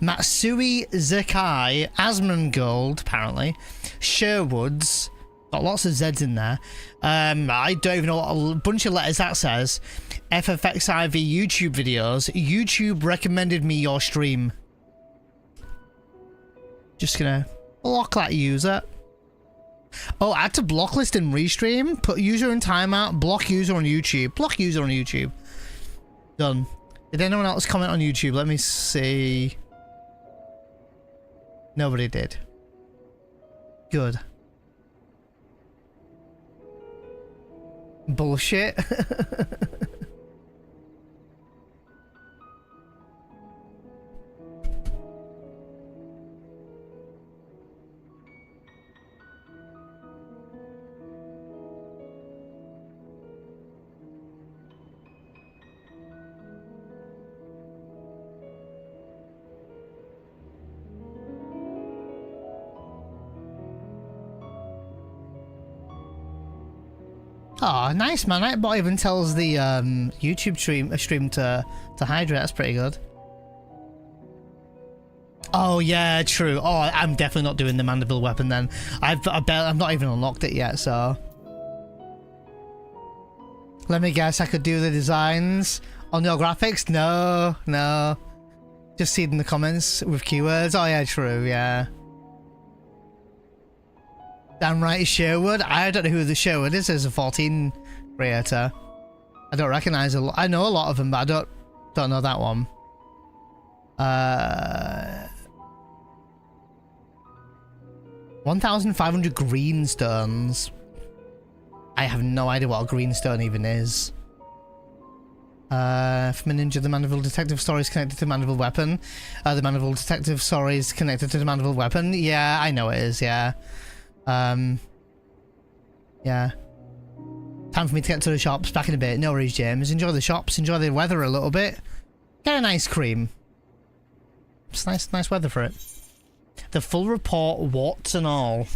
Speaker 1: Matsui Zakai, Asmongold, apparently, Sherwood's, got lots of Z's in there. I don't even know what a bunch of letters that says. FFXIV YouTube videos. YouTube recommended me your stream. Just gonna block that user. Oh, add to block list and restream. Put user in timeout. Block user on YouTube. Block user on YouTube. Done. Did anyone else comment on YouTube? Let me see. Nobody did. Good. Bullshit. Oh, nice, man. That bot even tells the YouTube stream to hydrate. That's pretty good. Oh, yeah, true. Oh, I'm definitely not doing the mandible weapon then. I've not even unlocked it yet, so... Let me guess, I could do the designs on your graphics? No, no. Just see it in the comments with keywords. Oh, yeah, true, yeah. Damn right, Sherwood. I don't know who the Sherwood is as a 14 creator. I don't recognize a lot. I know a lot of them, but I don't know that one. 1,500 greenstones. I have no idea what a greenstone even is. From a ninja, the Mandeville detective story is connected to Mandeville weapon. The Mandeville detective story is connected to the Mandeville weapon. Yeah, I know it is. Yeah. Yeah. Time for me to get to the shops. Back in a bit. No worries, James. Enjoy the shops. Enjoy the weather a little bit. Get an ice cream. It's nice weather for it. The full report, warts and all.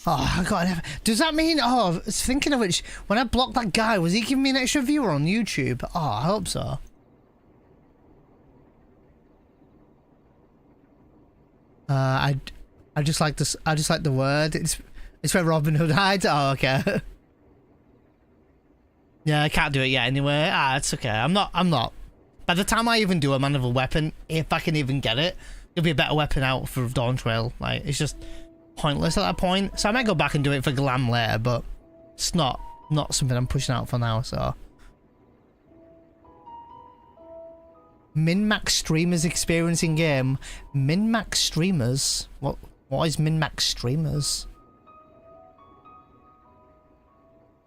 Speaker 1: Oh, I got an... Does that mean... Oh, thinking of which, when I blocked that guy, was he giving me an extra viewer on YouTube? Oh, I hope so. I just like this. I just like the word. It's where Robin Hood hides. Oh, okay. Yeah, I can't do it yet anyway. Ah, it's okay. I'm not. By the time I even do a Mandeville weapon, if I can even get it, it'll be a better weapon out for Dawn Trail. Like, it's just pointless at that point. So I might go back and do it for glam later, but it's not something I'm pushing out for now. So min-max streamers experiencing game. Min-max streamers. What is min-max streamers?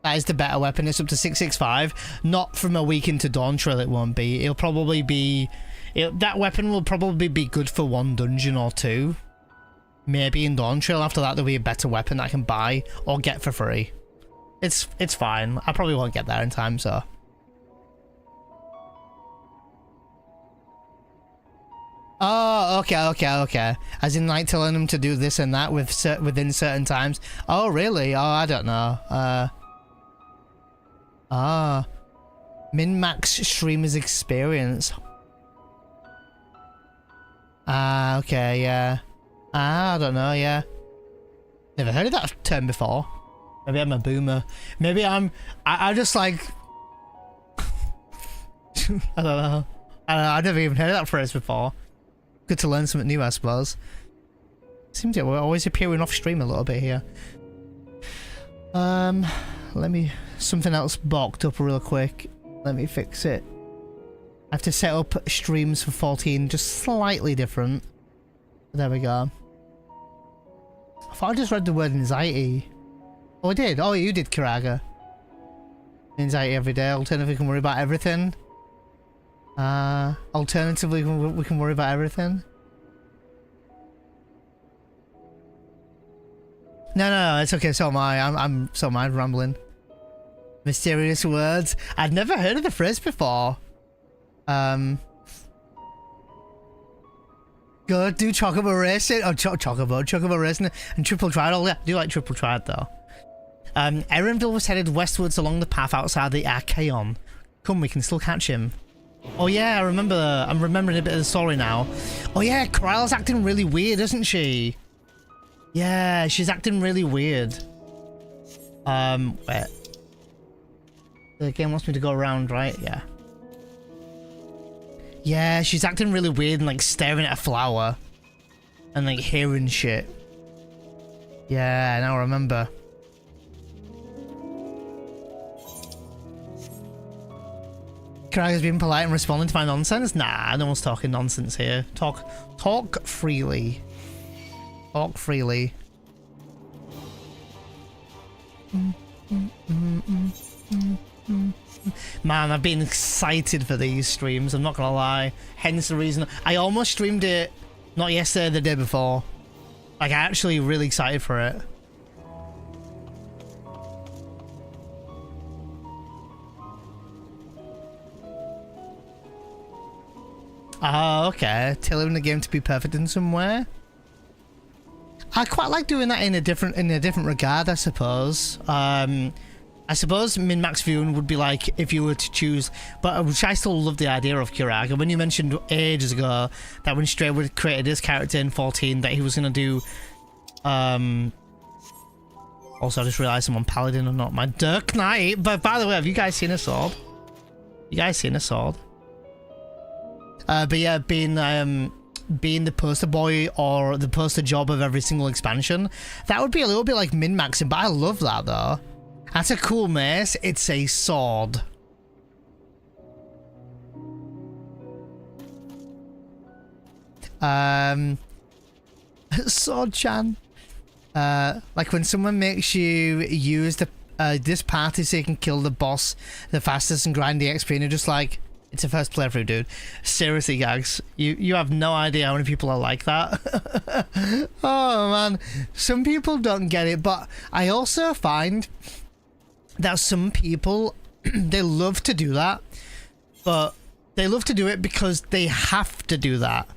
Speaker 1: That is the better weapon. It's up to 665. Not from a week into Dawn Trail it won't be. It'll probably be... that weapon will probably be good for one dungeon or two. Maybe in Dawn Trail after that there'll be a better weapon I can buy or get for free. It's fine. I probably won't get there in time, so... Oh, okay. As in, like, telling them to do this and that within certain times. Oh, really? Oh, I don't know. Min-max streamer's experience. Okay, yeah. I don't know, yeah. Never heard of that term before. Maybe I'm a boomer. Maybe I just like... I don't know. I've never even heard of that phrase before. Good to learn something new, I suppose. Seems like we're always appearing off stream a little bit here. Let me... Something else bulked up real quick. Let me fix it. I have to set up streams for 14 just slightly different. There we go. I thought I just read the word anxiety. Oh, I did. Oh, you did, Kiraga. Anxiety every day. Alternatively, we can worry about everything. Alternatively, we can worry about everything. No, it's okay. So am I. So am I rambling. Mysterious words. I'd never heard of the phrase before. Go do chocobo racing. Oh, chocobo racing and triple triad. Oh, yeah, I do like triple triad though. Erenville was headed westwards along the path outside the Archaeon. Come, we can still catch him. Oh yeah, I remember. I'm remembering a bit of the story now. Oh yeah, Kryle's acting really weird, isn't she? Yeah, she's acting really weird. Wait. The game wants me to go around, right? Yeah. Yeah, she's acting really weird and like staring at a flower. And like hearing shit. Yeah, now I remember. Kraga's being polite and responding to my nonsense? Nah, no one's talking nonsense here. Talk freely. Talk freely. Man, I've been excited for these streams, I'm not gonna lie. Hence the reason I almost streamed it, not yesterday, the day before. Like, I'm actually really excited for it. Oh, okay. Tailoring the game to be perfect in some way. I quite like doing that in a different regard, I suppose. I suppose min-max viewing would be like if you were to choose, but which I still love the idea of Kiraga. When you mentioned ages ago that when Straywood created his character in 14 that he was gonna do, also I just realised I'm on Paladin and not my Dark Knight. But by the way, have you guys seen a sword? You guys seen a sword? But yeah, being being the poster boy or the poster job of every single expansion. That would be a little bit like min-maxing, but I love that though. That's a cool mace. It's a sword. Sword-chan. Like when someone makes you use the this party so you can kill the boss the fastest and grind the XP, and you're just like, it's a first playthrough, dude. Seriously, Gags, you have no idea how many people are like that. Oh man, some people don't get it, but I also find that some people they love to do that, but they love to do it because they have to do that.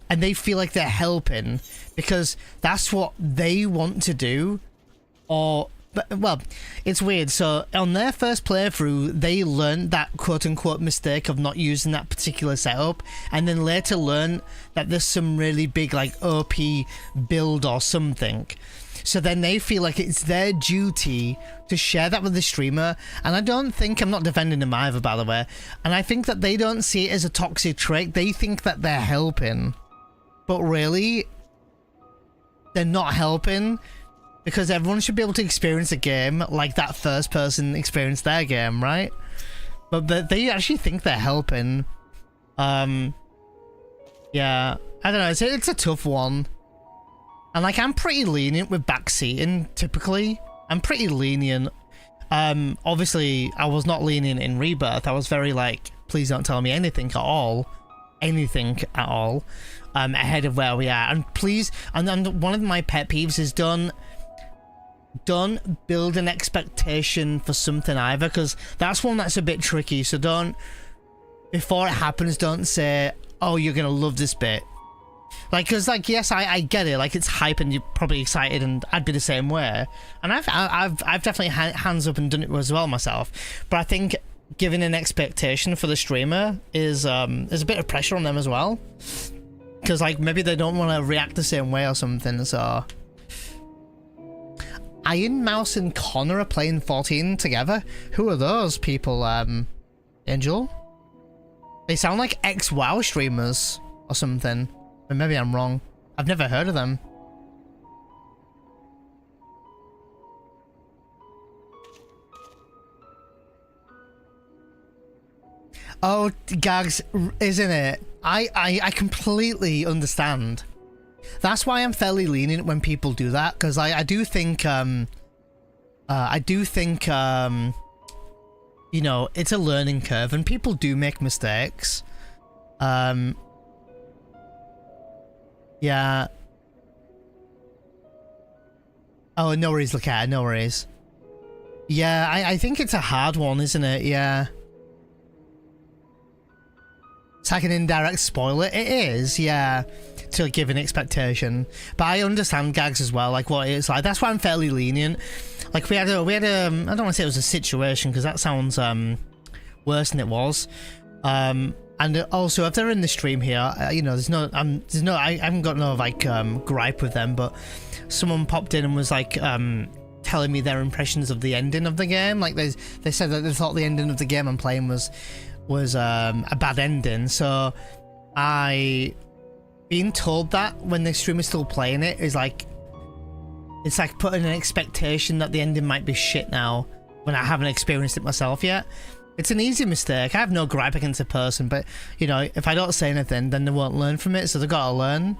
Speaker 1: And they feel like they're helping because that's what they want to do. Or, well, it's weird. So on their first playthrough, they learned that quote-unquote mistake of not using that particular setup, and then later learn that there's some really big like OP build or something. So then they feel like it's their duty to share that with the streamer. And I don't think, I'm not defending them either, by the way, and I think that they don't see it as a toxic trait. They think that they're helping. But really, they're not helping, because everyone should be able to experience a game like that first person experienced their game, right? But they actually think they're helping. Yeah, I don't know, it's a tough one. And like, I'm pretty lenient with backseating, typically. I'm pretty lenient. Obviously, I was not lenient in Rebirth. I was very like, please don't tell me anything at all. Anything at all. Ahead of where we are, and please, and one of my pet peeves is don't build an expectation for something either, because that's one that's a bit tricky. So don't, before it happens, don't say, oh, you're gonna love this bit, like, because like, yes, I get it, like, it's hype and you're probably excited, and I'd be the same way, and I've definitely hands up and done it as well myself, but I think giving an expectation for the streamer is a bit of pressure on them as well. Because, like, maybe they don't want to react the same way or something, so... Iron Mouse and Connor are playing 14 together? Who are those people, Angel? They sound like ex-WoW streamers or something. But maybe I'm wrong. I've never heard of them. Oh, Gags, isn't it? I completely understand. That's why I'm fairly lenient when people do that, because I do think you know, it's a learning curve and people do make mistakes. Yeah. Oh, no worries, look at it, no worries. Yeah, I think it's a hard one, isn't it? Yeah. It's like an indirect spoiler. It is, yeah, to give an expectation. But I understand, Gags, as well, like what it's like. That's why I'm fairly lenient. Like we had a I don't want to say it was a situation, because that sounds worse than it was. And also, if they're in the stream here, you know, I haven't got no like gripe with them, but someone popped in and was like telling me their impressions of the ending of the game. Like they said that they thought the ending of the game I'm playing was a bad ending. So being told that when the streamer's still playing it is like, it's like putting an expectation that the ending might be shit now when I haven't experienced it myself yet. It's an easy mistake. I have no gripe against a person, but you know, if I don't say anything, then they won't learn from it, so they've got to learn.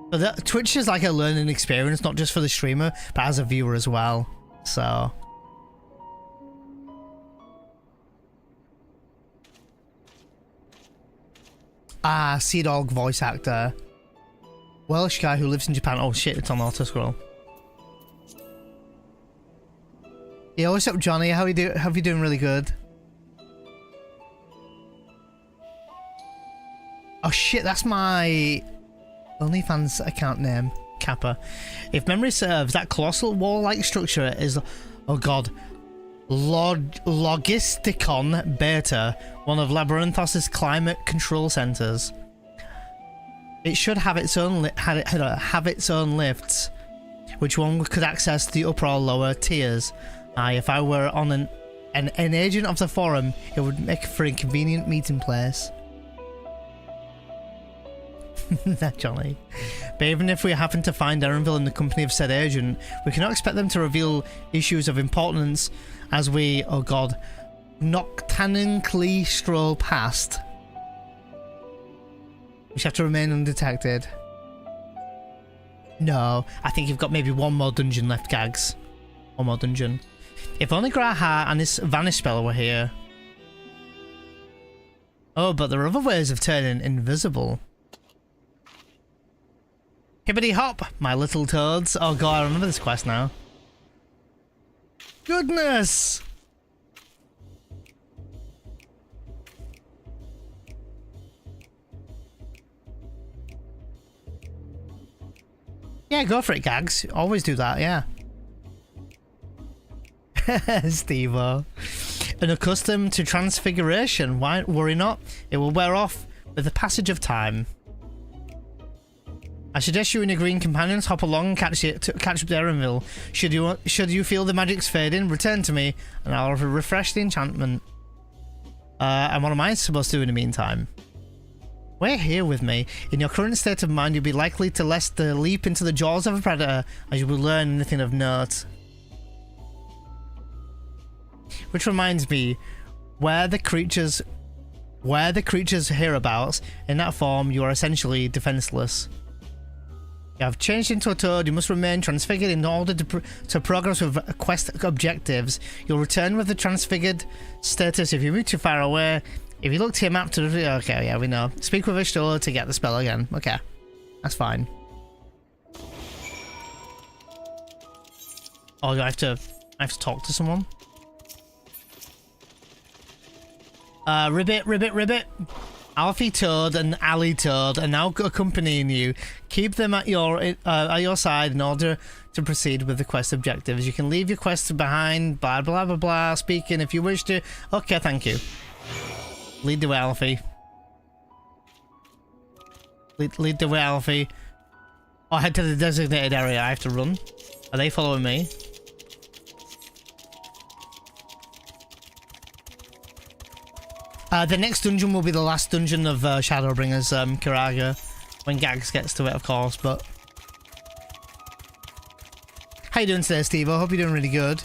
Speaker 1: But Twitch is like a learning experience, not just for the streamer, but as a viewer as well. So Sea Dog voice actor. Welsh guy who lives in Japan. Oh shit, it's on auto scroll. Yeah, what's up, Johnny? How you doing? Really good. Oh shit, that's my OnlyFans account name, Kappa. If memory serves, that colossal wall-like structure is, oh god, Logisticon Beta, one of Labyrinthos' climate control centers. It should have its own lifts, which one could access the upper or lower tiers. If I were on an agent of the forum, it would make for a convenient meeting place. Johnny. But even if we happen to find Erenville in the company of said agent, we cannot expect them to reveal issues of importance as we, oh god, nocturnally stroll past. We should have to remain undetected. No, I think you've got maybe one more dungeon left, Gags. One more dungeon. If only Graha and this vanish spell were here. Oh, but there are other ways of turning invisible. Hibbity hop, my little toads. Oh god, I remember this quest now. Goodness! Yeah, go for it, Gags. Always do that, yeah. Steve-o. Unaccustomed to transfiguration. Why worry not? It will wear off with the passage of time. I suggest you and your green companions hop along and catch up to Erenville. Should you feel the magic's fading, return to me, and I'll refresh the enchantment. And what am I supposed to do in the meantime? Wait here with me. In your current state of mind, you'll be likely to lest the leap into the jaws of a predator, as you will learn anything of note. Which reminds me, where the creatures hereabouts, in that form, you are essentially defenseless. You have changed into a toad, you must remain transfigured in order to progress with quest objectives. You'll return with the transfigured status if you move too far away. If you look to your map to... Okay, yeah, we know. Speak with Ishtar to get the spell again. Okay, that's fine. Oh, I have to talk to someone? Ribbit. Alfie Toad and Ali Toad are now accompanying you. Keep them at your side in order to proceed with the quest objectives. You can leave your quests behind, blah, blah, blah, blah, speaking if you wish to. Okay, thank you. Lead the way, Alfie. Lead the way, Alfie. Oh, head to the designated area. I have to run. Are they following me? The next dungeon will be the last dungeon of Shadowbringers, Kiraga. When Gags gets to it, of course, but... How you doing today, Steve? I hope you're doing really good.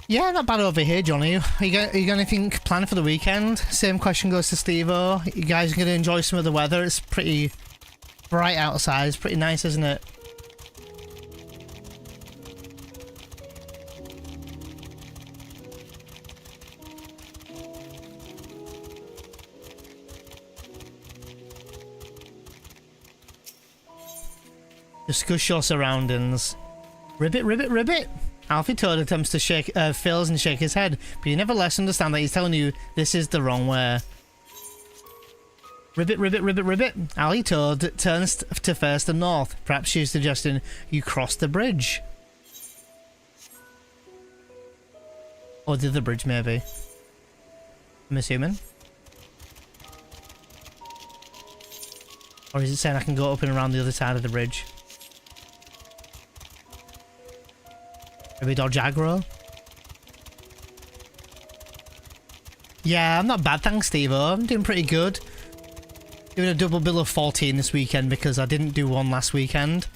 Speaker 1: Yeah, not bad over here, Johnny. Are you got anything planned for the weekend? Same question goes to Steve-o. You guys are going to enjoy some of the weather? It's pretty bright outside. It's pretty nice, isn't it? Discuss your surroundings. Ribbit. Alfie Toad attempts to fails and shake his head, but you nevertheless understand that he's telling you this is the wrong way. Ribbit. Ali Toad turns to face the north. Perhaps she's suggesting you cross the bridge. Or the other bridge, maybe. I'm assuming. Or is it saying I can go up and around the other side of the bridge? Maybe dodge aggro? Yeah, I'm not bad, thanks, Steve-o. I'm doing pretty good. Doing a double bill of 14 this weekend because I didn't do one last weekend.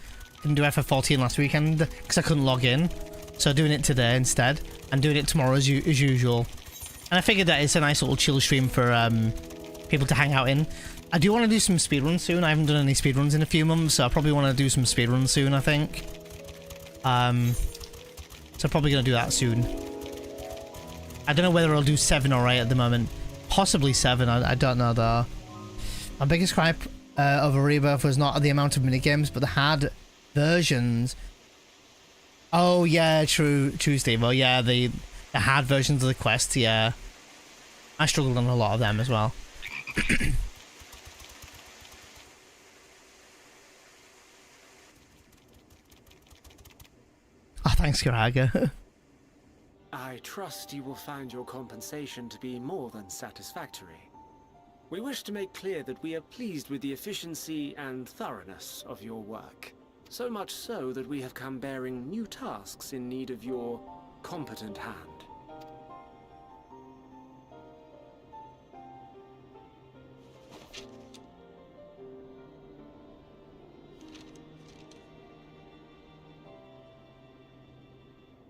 Speaker 1: Didn't do FF14 last weekend because I couldn't log in. So doing it today instead. And doing it tomorrow as usual. And I figured that it's a nice little chill stream for people to hang out in. I do want to do some speedruns soon. I haven't done any speedruns in a few months, so I probably want to do some speedruns soon, I think. So I'm probably going to do that soon. I don't know whether I'll do 7 or 8 at the moment. Possibly 7, I don't know though. My biggest gripe over Rebirth was not the amount of minigames, but the hard versions. Oh yeah, true Steve. Oh yeah, the hard versions of the quests, yeah. I struggled on a lot of them as well. Oh, thanks, Karaga.
Speaker 4: I trust you will find your compensation to be more than satisfactory. We wish to make clear that we are pleased with the efficiency and thoroughness of your work. So much so that we have come bearing new tasks in need of your competent hand.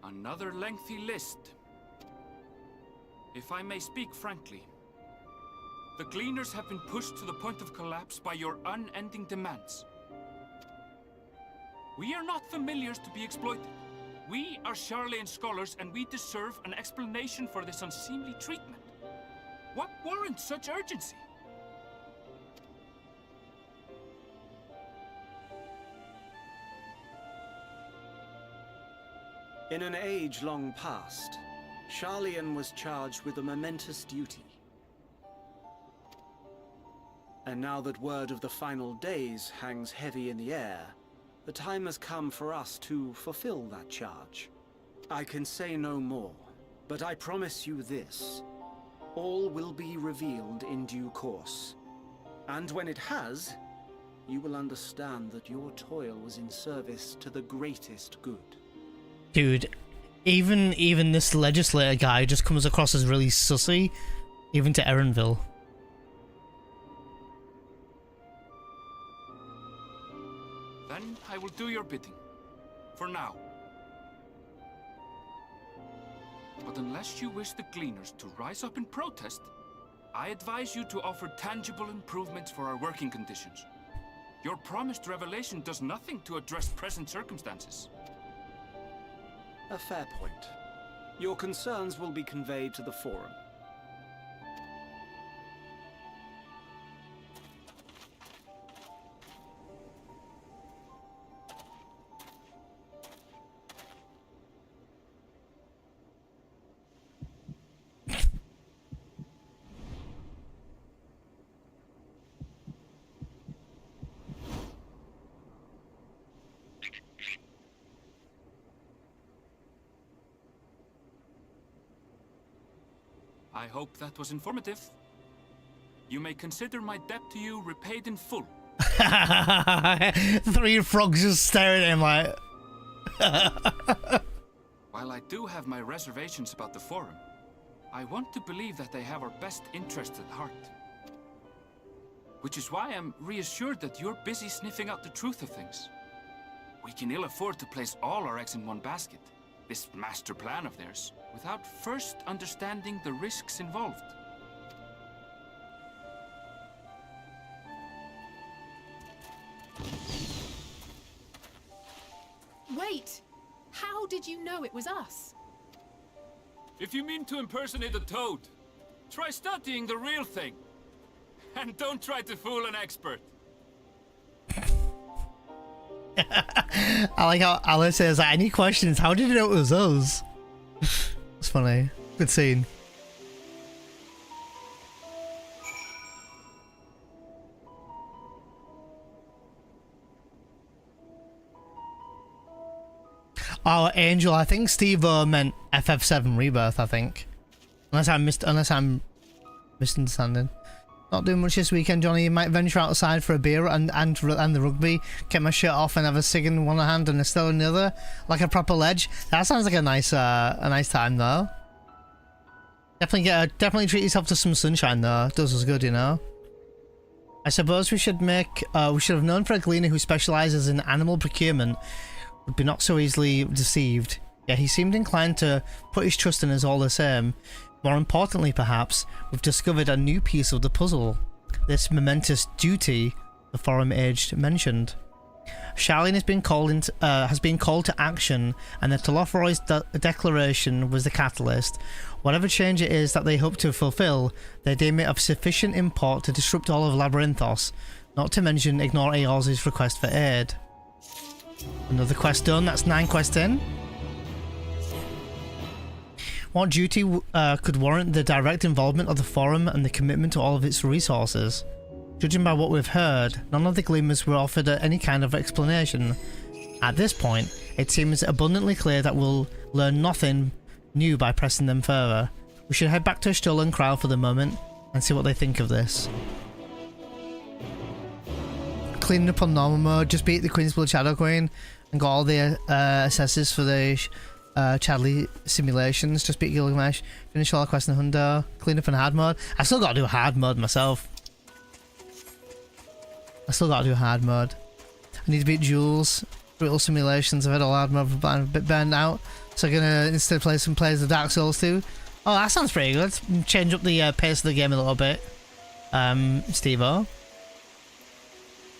Speaker 5: Another lengthy list. If I may speak frankly, the Gleaners have been pushed to the point of collapse by your unending demands. We are not familiars to be exploited. We are Charlian scholars, and we deserve an explanation for this unseemly treatment. What warrants such urgency?
Speaker 4: In an age long past, Charlian was charged with a momentous duty. And now that word of the final days hangs heavy in the air, the time has come for us to fulfill that charge. I can say no more, but I promise you this. All will be revealed in due course. And when it has, you will understand that your toil was in service to the greatest good.
Speaker 1: Dude, even this legislator guy just comes across as really sussy, even to Erenville.
Speaker 5: Then I will do your bidding. For now. But unless you wish the Gleaners to rise up in protest, I advise you to offer tangible improvements for our working conditions. Your promised revelation does nothing to address present circumstances.
Speaker 4: A fair point. Your concerns will be conveyed to the Forum.
Speaker 5: I hope that was informative. You may consider my debt to you repaid in full.
Speaker 1: 3 frogs just staring at him like...
Speaker 5: While I do have my reservations about the Forum, I want to believe that they have our best interests at heart. Which is why I'm reassured that you're busy sniffing out the truth of things. We can ill afford to place all our eggs in one basket, this master plan of theirs, without first understanding the risks involved.
Speaker 6: Wait! How did you know it was us?
Speaker 5: If you mean to impersonate a toad, try studying the real thing. And don't try to fool an expert.
Speaker 1: I like how Alice says, any questions? How did you know it was us? It's funny. Good scene. Oh, Angel. I think Steve meant FF7 Rebirth. I think, unless I'm misunderstanding. Not doing much this weekend, Johnny. You might venture outside for a beer and the rugby. Get my shirt off and have a cig in one hand and a still in the other, like a proper ledge. That sounds like a nice time though. Definitely treat yourself to some sunshine though. It does us good, you know. I suppose we should have known for a gleaner who specializes in animal procurement would be not so easily deceived. Yet he seemed inclined to put his trust in us all the same. More importantly, perhaps, we've discovered a new piece of the puzzle. This momentous duty the Forum Aged mentioned. Charlian has been called to action, and the Telopheroid's declaration was the catalyst. Whatever change it is that they hope to fulfill, they deem it of sufficient import to disrupt all of Labyrinthos, not to mention ignore Eorze's request for aid. Another quest done, that's 9 quests in. What duty could warrant the direct involvement of the Forum and the commitment to all of its resources? Judging by what we've heard, none of the Gleamers were offered any kind of explanation. At this point, it seems abundantly clear that we'll learn nothing new by pressing them further. We should head back to Stull and Crow for the moment and see what they think of this. Cleaning up on normal mode, just beat the Queen's Blood Shadow Queen and got all the assessors for the Chadley simulations. Just beat Gilgamesh, finish all the quests in Hundo, clean up in hard mode. I still got to do hard mode myself. I need to beat Jules, brutal simulations. I've had all hard mode, but I'm a bit burned out, so I'm gonna instead play some plays of Dark Souls 2. Oh, that sounds pretty good. Change up the pace of the game a little bit. Steve-O.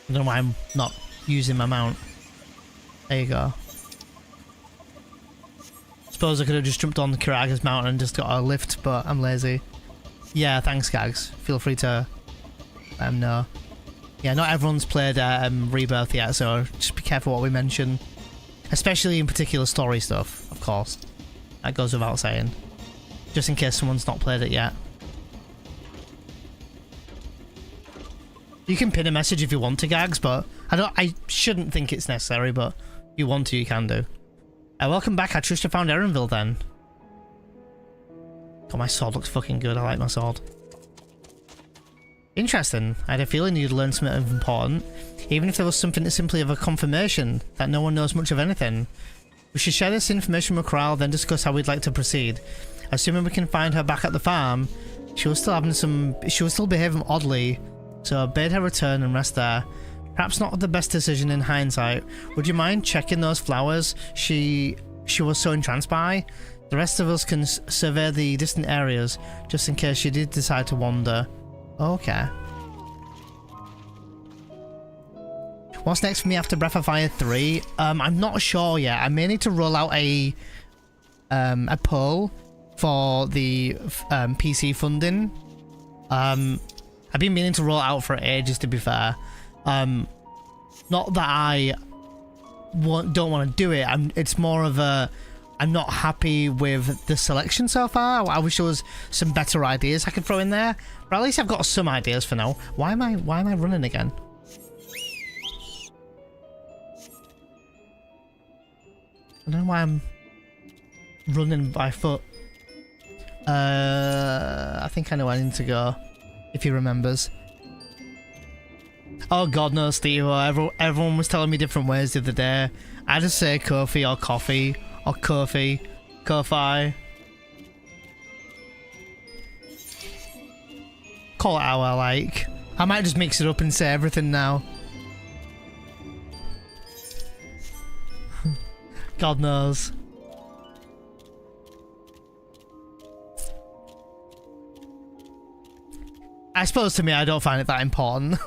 Speaker 1: I don't know why I'm not using my mount. There you go. Suppose I could have just jumped on the Kiraga's mount and just got a lift, but I'm lazy. Yeah, thanks, Gags. Feel free to let them know. Yeah, not everyone's played Rebirth yet, so just be careful what we mention. Especially in particular story stuff, of course. That goes without saying. Just in case someone's not played it yet. You can pin a message if you want to, Gags, but I shouldn't think it's necessary, but if you want to, you can do. Welcome back. I trust you found Erenville then. God, my sword looks fucking good. I like my sword. Interesting. I had a feeling you'd learn something important, even if there was something simply of a confirmation that no one knows much of anything. We should share this information with Corral, then discuss how we'd like to proceed. Assuming we can find her back at the farm, she was still behaving oddly, so I bade her return and rest there. Perhaps not the best decision in hindsight. Would you mind checking those flowers she was so entranced by? The rest of us can survey the distant areas, just in case she did decide to wander. Okay. What's next for me after Breath of Fire 3? I'm not sure yet. I may need to roll out a poll for the PC funding. I've been meaning to roll it out for ages, to be fair. Not that I don't want to do it. It's more of a I'm not happy with the selection so far. I wish there was some better ideas I could throw in there. But at least I've got some ideas for now. Why am I running again? I don't know why I'm running by foot. I think I know where I need to go. If he remembers. Oh god no, Steve. Everyone was telling me different ways the other day. I just say Kofi or coffee or Kofi. Kofi. Call it how I like. I might just mix it up and say everything now. God knows. I suppose to me, I don't find it that important.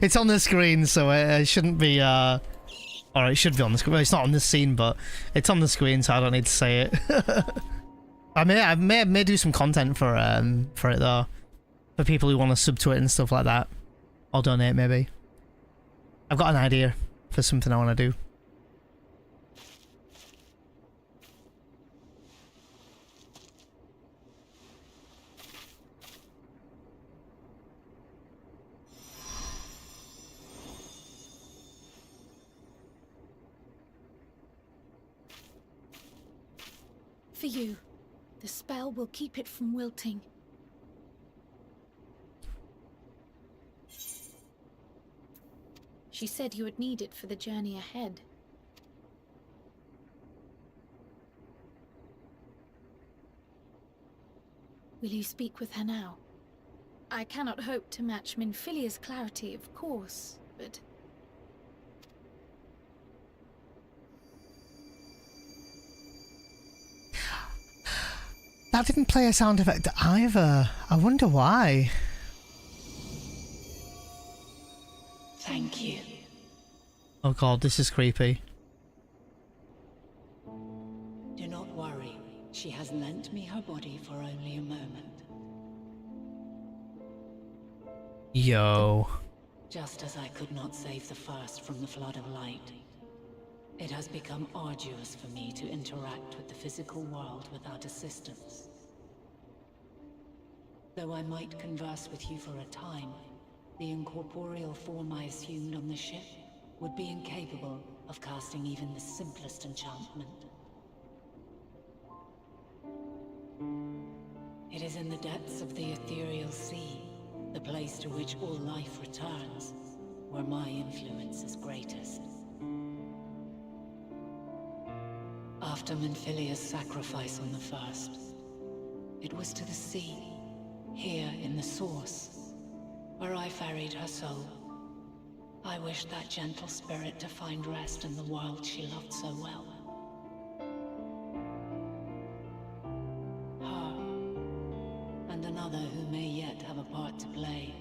Speaker 1: It's on the screen, so it shouldn't be, or it should be on the screen. Well, it's not on the scene, but it's on the screen, so I don't need to say it. I may do some content for it though, for people who want to sub to it and stuff like that, or donate maybe. I've got an idea for something I want to do.
Speaker 6: For you. The spell will keep it from wilting. She said you would need it for the journey ahead. Will you speak with her now? I cannot hope to match Minfilia's clarity, of course, but...
Speaker 1: That didn't play a sound effect either. I wonder why.
Speaker 7: Thank you.
Speaker 1: Oh god, this is creepy.
Speaker 7: Do not worry. She has lent me her body for only a moment.
Speaker 1: Yo.
Speaker 7: Just as I could not save the first from the flood of light, it has become arduous for me to interact with the physical world without assistance. Though I might converse with you for a time, the incorporeal form I assumed on the ship would be incapable of casting even the simplest enchantment. It is in the depths of the ethereal sea, the place to which all life returns, where my influence is greatest. After Minfilia's sacrifice on the first, it was to the sea, here in the source, where I ferried her soul. I wished that gentle spirit to find rest in the world she loved so well. Her, and another who may yet have a part to play,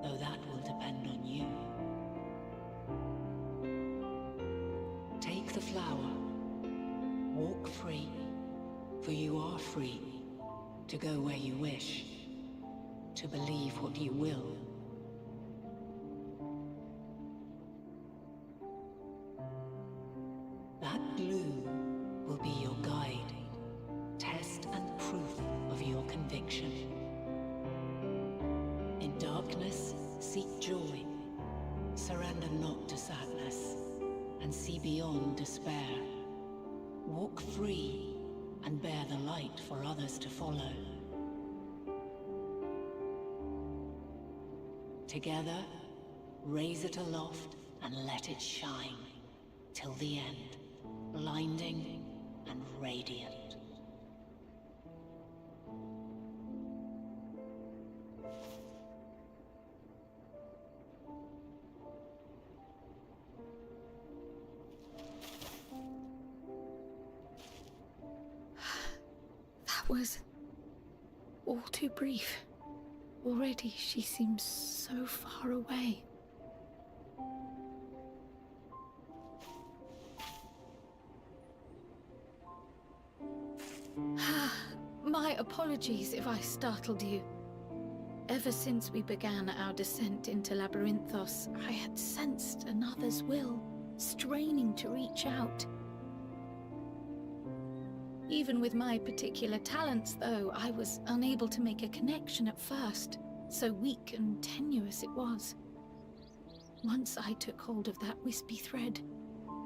Speaker 7: though that will depend on you. Take the flower. Walk free, for you are free to go where you wish, to believe what you will. That glue will be your guide, test and proof of your conviction. In darkness, seek joy, surrender not to sadness, and see beyond despair. Walk free and bear the light for others to follow. Together, raise it aloft and let it shine till the end, blinding and radiant.
Speaker 6: Was all too brief. Already she seems so far away. My apologies if I startled you. Ever since we began our descent into Labyrinthos, I had sensed another's will, straining to reach out. Even with my particular talents, though, I was unable to make a connection at first, so weak and tenuous it was. Once I took hold of that wispy thread,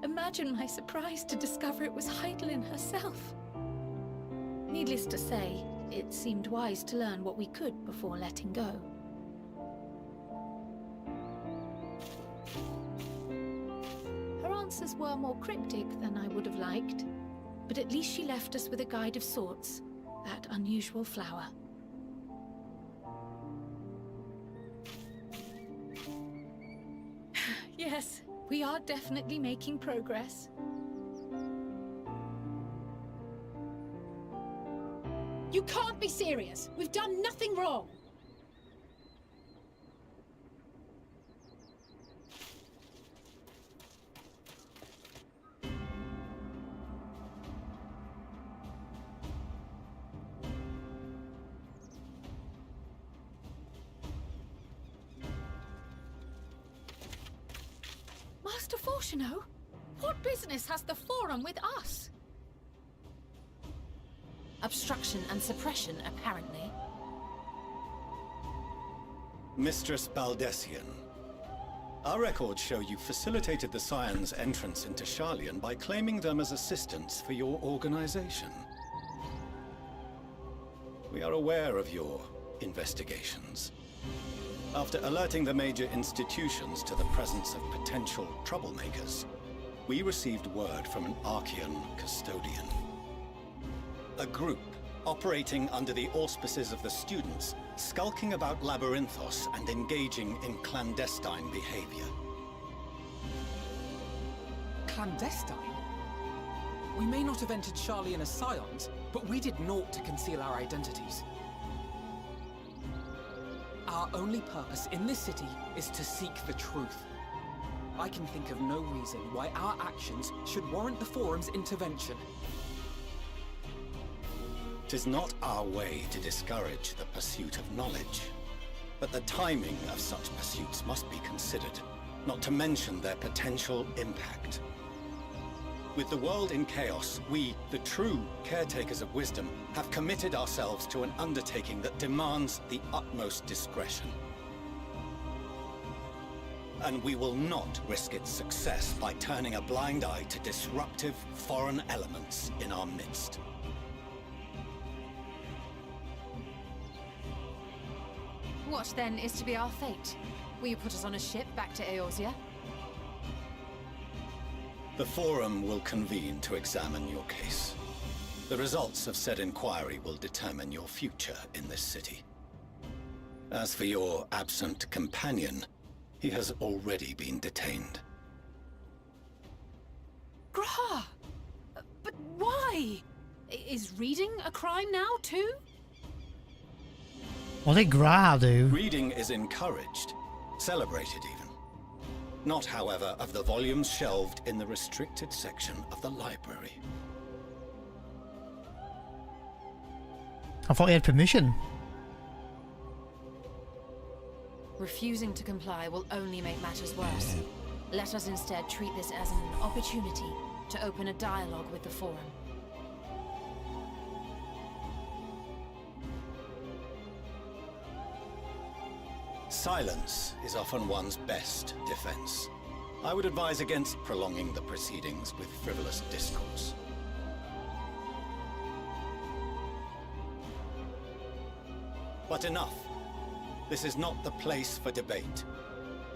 Speaker 6: imagine my surprise to discover it was Heidelin herself. Needless to say, it seemed wise to learn what we could before letting go. Her answers were more cryptic than I would have liked. But at least she left us with a guide of sorts, that unusual flower. Yes, we are definitely making progress.
Speaker 8: You can't be serious! We've done nothing wrong!
Speaker 6: Master Fortuno, what business has the Forum with us?
Speaker 8: Obstruction and suppression, apparently.
Speaker 9: Mistress Baldessian, our records show you facilitated the Scions' entrance into Sharlayan by claiming them as assistants for your organization. We are aware of your investigations. After alerting the major institutions to the presence of potential troublemakers, we received word from an Archean custodian. A group operating under the auspices of the students, skulking about Labyrinthos and engaging in clandestine behavior.
Speaker 10: Clandestine? We may not have entered Sharlayan as Scions, but we did naught to conceal our identities. Our only purpose in this city is to seek the truth. I can think of no reason why our actions should warrant the Forum's intervention.
Speaker 9: 'Tis not our way to discourage the pursuit of knowledge, but the timing of such pursuits must be considered, not to mention their potential impact. With the world in chaos, we, the true caretakers of wisdom, have committed ourselves to an undertaking that demands the utmost discretion. And we will not risk its success by turning a blind eye to disruptive foreign elements in our midst.
Speaker 11: What, then, is to be our fate? Will you put us on a ship back to Eorzea?
Speaker 9: The Forum will convene to examine your case. The results of said inquiry will determine your future in this city. As for your absent companion, he has already been detained.
Speaker 11: Grah! But why? Is reading a crime now, too?
Speaker 1: What did Gra do?
Speaker 9: Reading is encouraged, celebrated even. Not, however, of the volumes shelved in the restricted section of the library.
Speaker 1: I thought he had permission.
Speaker 11: Refusing to comply will only make matters worse. Let us instead treat this as an opportunity to open a dialogue with the Forum.
Speaker 9: Silence is often one's best defense. I would advise against prolonging the proceedings with frivolous discourse. But enough. This is not the place for debate.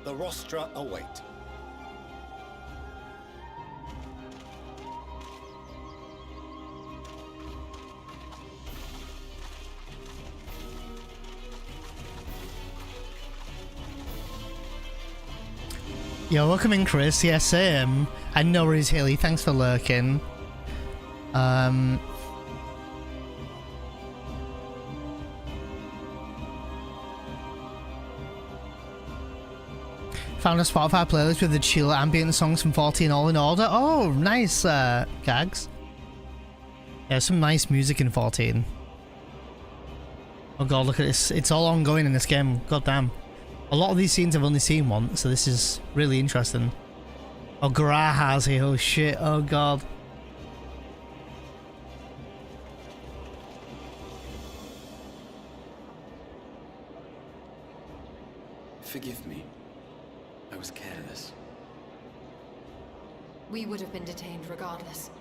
Speaker 9: The rostra await.
Speaker 1: Yo, welcome in, Chris. Yes, same. And no worries, Hilly. Thanks for lurking. Found a Spotify playlist with the chill ambient songs from 14 all in order. Oh, nice, Gags. Yeah, some nice music in 14. Oh god, look at this. It's all ongoing in this game. God damn. A lot of these scenes I've only seen once, so this is really interesting. Oh, Graha's here. Oh shit. Oh god.
Speaker 10: Forgive me. I was careless.
Speaker 11: We would have been detained regardless.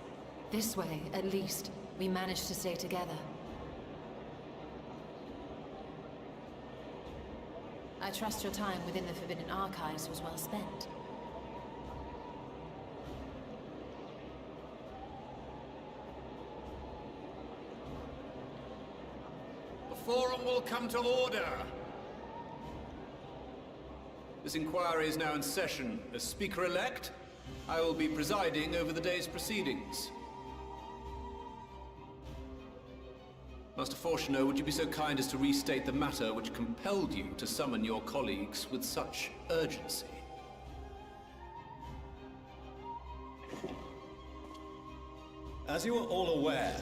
Speaker 11: This way, at least, we managed to stay together. I trust your time within the Forbidden Archives was well spent.
Speaker 12: The Forum will come to order. This inquiry is now in session. As Speaker-elect, I will be presiding over the day's proceedings. Master Fortuner, would you be so kind as to restate the matter which compelled you to summon your colleagues with such urgency?
Speaker 9: As you are all aware,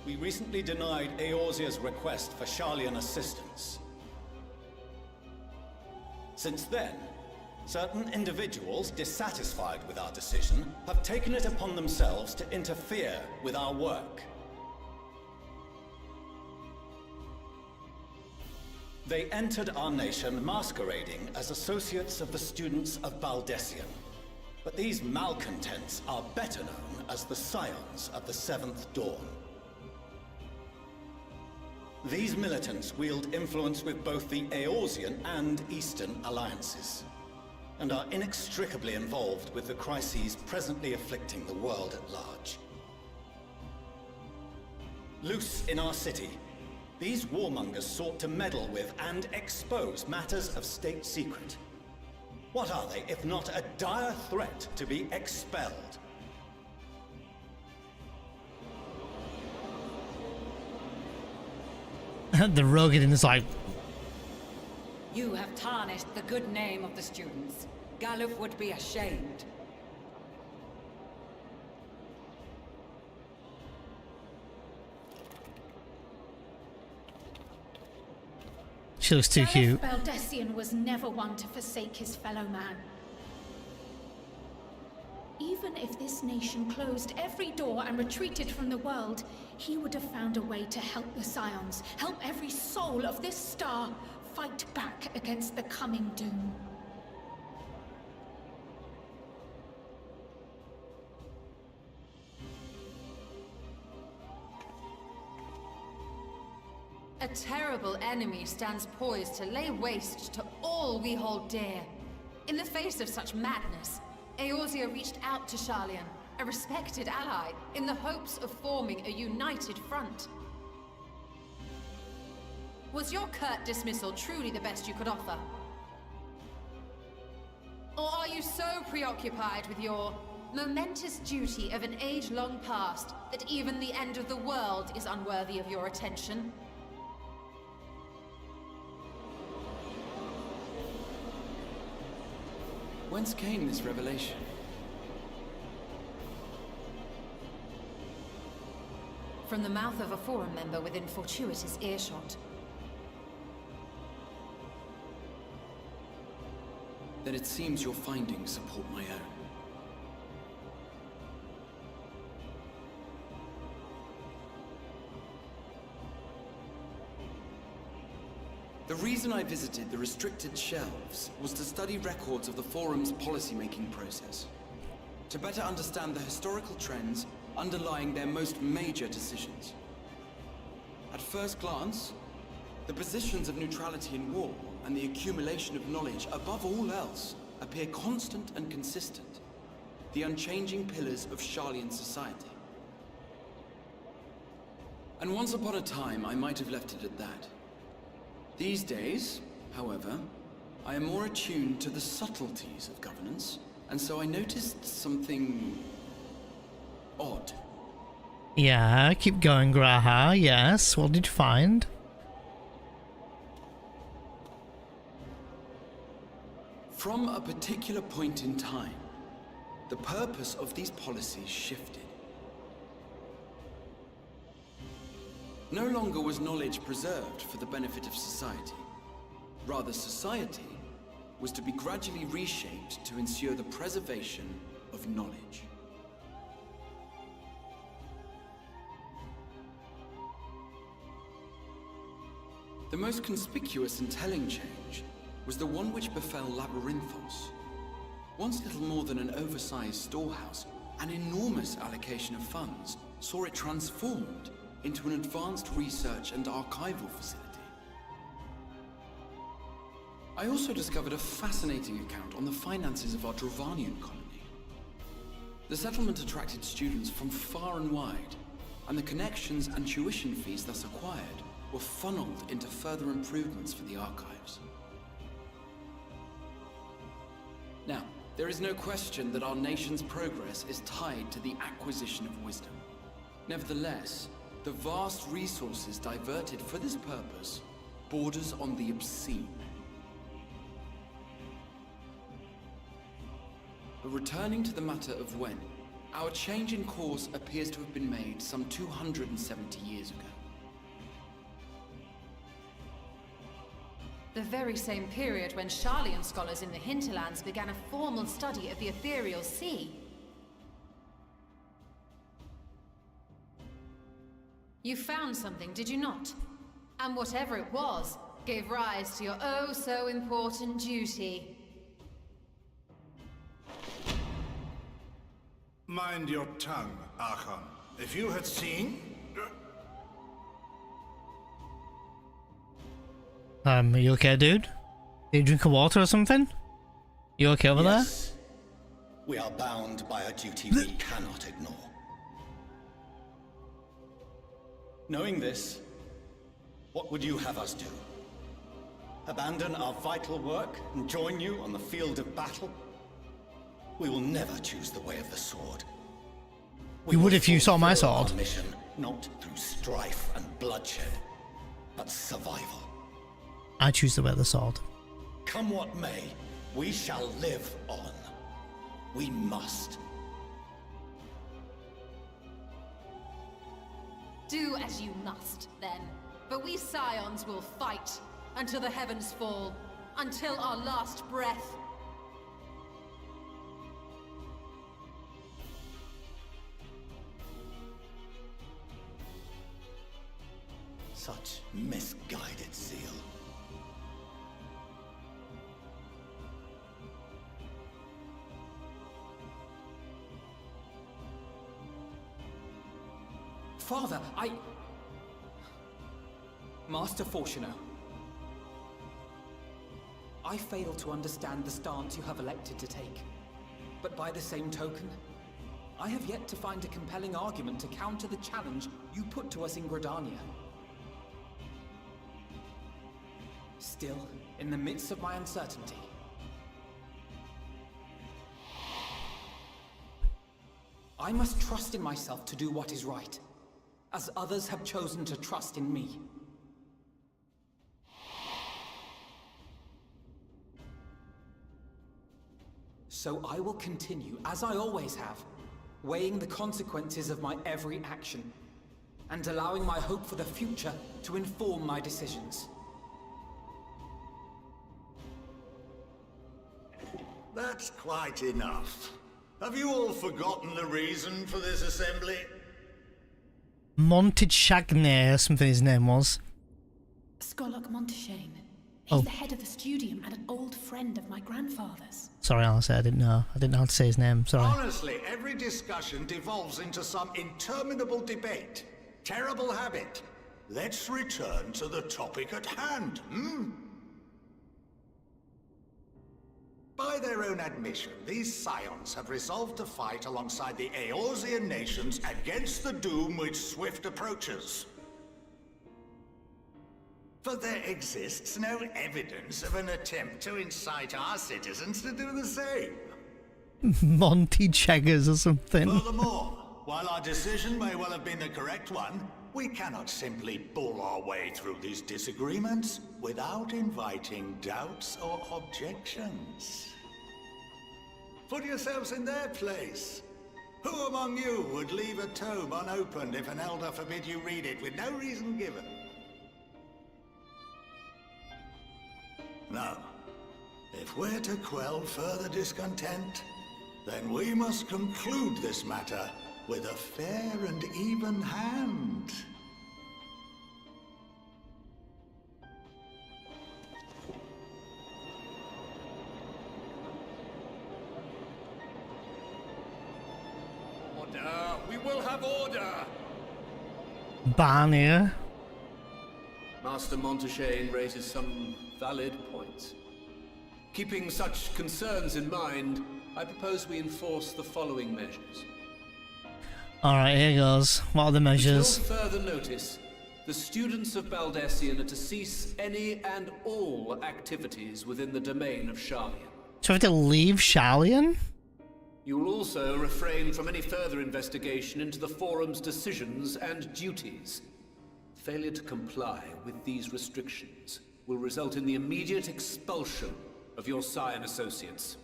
Speaker 9: we recently denied Eorzea's request for Sharlayan assistance. Since then, certain individuals dissatisfied with our decision have taken it upon themselves to interfere with our work. They entered our nation masquerading as associates of the students of Baldessian. But these malcontents are better known as the Scions of the Seventh Dawn. These militants wield influence with both the Eorzean and Eastern alliances, and are inextricably involved with the crises presently afflicting the world at large. Loose in our city, these warmongers sought to meddle with and expose matters of state secret. What are they, if not a dire threat to be expelled?
Speaker 1: The Rogan is like...
Speaker 13: You have tarnished the good name of the students. Galuf would be ashamed.
Speaker 1: She looks too cute.
Speaker 6: Baldessian was never one to forsake his fellow man. Even if this nation closed every door and retreated from the world, he would have found a way to help the Scions, help every soul of this star fight back against the coming doom. A
Speaker 11: terrible enemy stands poised to lay waste to all we hold dear. In the face of such madness, Eorzea reached out to Sharlayan, a respected ally, in the hopes of forming a united front. Was your curt dismissal truly the best you could offer? Or are you so preoccupied with your momentous duty of an age-long past that even the end of the world is unworthy of your attention?
Speaker 10: Whence came this revelation?
Speaker 11: From the mouth of a Forum member within fortuitous earshot.
Speaker 10: Then it seems your findings support my own. The reason I visited the restricted shelves was to study records of the Forum's policymaking process, to better understand the historical trends underlying their most major decisions. At first glance, the positions of neutrality in war and the accumulation of knowledge above all else appear constant and consistent, the unchanging pillars of Sharlayan society. And once upon a time, I might have left it at that. These days, however, I am more attuned to the subtleties of governance, and so I noticed something odd.
Speaker 1: Yeah, keep going, Graha. Yes, what did you find?
Speaker 10: From a particular point in time, the purpose of these policies shifted. No longer was knowledge preserved for the benefit of society. Rather, society was to be gradually reshaped to ensure the preservation of knowledge. The most conspicuous and telling change was the one which befell Labyrinthos. Once little more than an oversized storehouse, an enormous allocation of funds saw it transformed into an advanced research and archival facility. I also discovered a fascinating account on the finances of our Dravanian colony. The settlement attracted students from far and wide, and the connections and tuition fees thus acquired were funneled into further improvements for the archives. Now, there is no question that our nation's progress is tied to the acquisition of wisdom. Nevertheless, the vast resources diverted for this purpose borders on the obscene. But returning to the matter of when, our change in course appears to have been made some 270 years ago.
Speaker 11: The very same period when Sharlayan scholars in the hinterlands began a formal study of the ethereal sea. You found something, did you not? And whatever it was, gave rise to your oh-so-important duty.
Speaker 14: Mind your tongue, Archon. If you had seen...
Speaker 1: Are you okay, dude? Did you drink a water or something? You okay over
Speaker 9: Yes. We are bound by a duty we cannot ignore. Knowing this, what would you have us do? Abandon our vital work and join you on the field of battle? We will never choose the way of the sword.
Speaker 1: You would if you saw my sword.
Speaker 9: Our mission, not through strife and bloodshed, but survival.
Speaker 1: I choose the way of the sword.
Speaker 9: Come what may, we shall live on. We must.
Speaker 11: Do as you must, then. But we Scions will fight until the heavens fall, until our last breath.
Speaker 9: Such misguided zeal.
Speaker 10: Father,
Speaker 15: Master Fortuno, I fail to understand the stance you have elected to take. But by the same token, I have yet to find a compelling argument to counter the challenge you put to us in Gridania. Still, in the midst of my uncertainty, I must trust in myself to do what is right, as others have chosen to trust in me. So I will continue, as I always have, weighing the consequences of my every action, and allowing my hope for the future to inform my decisions.
Speaker 14: That's quite enough. Have you all forgotten the reason for this assembly?
Speaker 1: Montechagner or something his name was.
Speaker 6: Skolok Monteshane. He's the head of the studium and an old friend of my grandfather's.
Speaker 1: Sorry, Alice, I didn't know how to say his name. Sorry.
Speaker 14: Honestly, every discussion devolves into some interminable debate. Terrible habit. Let's return to the topic at hand, By their own admission, these scions have resolved to fight alongside the Eorzean nations against the doom which swift approaches. But there exists no evidence of an attempt to incite our citizens to do the same.
Speaker 1: Monty Cheggers or something.
Speaker 14: Furthermore, while our decision may well have been the correct one, we cannot simply bull our way through these disagreements without inviting doubts or objections. Put yourselves in their place. Who among you would leave a tome unopened if an elder forbid you read it with no reason given? No. If we're to quell further discontent, then we must conclude this matter with a fair and even hand.
Speaker 12: Order! We will have order!
Speaker 1: Barnier.
Speaker 12: Master Monteshane raises some valid points. Keeping such concerns in mind, I propose we enforce the following measures.
Speaker 1: Alright, here goes. What are the measures?
Speaker 12: Until further notice, the students of Baldesion are to cease any and all activities within the domain of Sharlayan.
Speaker 1: So we have to leave Sharlayan?
Speaker 12: You will also refrain from any further investigation into the Forum's decisions and duties. Failure to comply with these restrictions will result in the immediate expulsion of your Scion associates.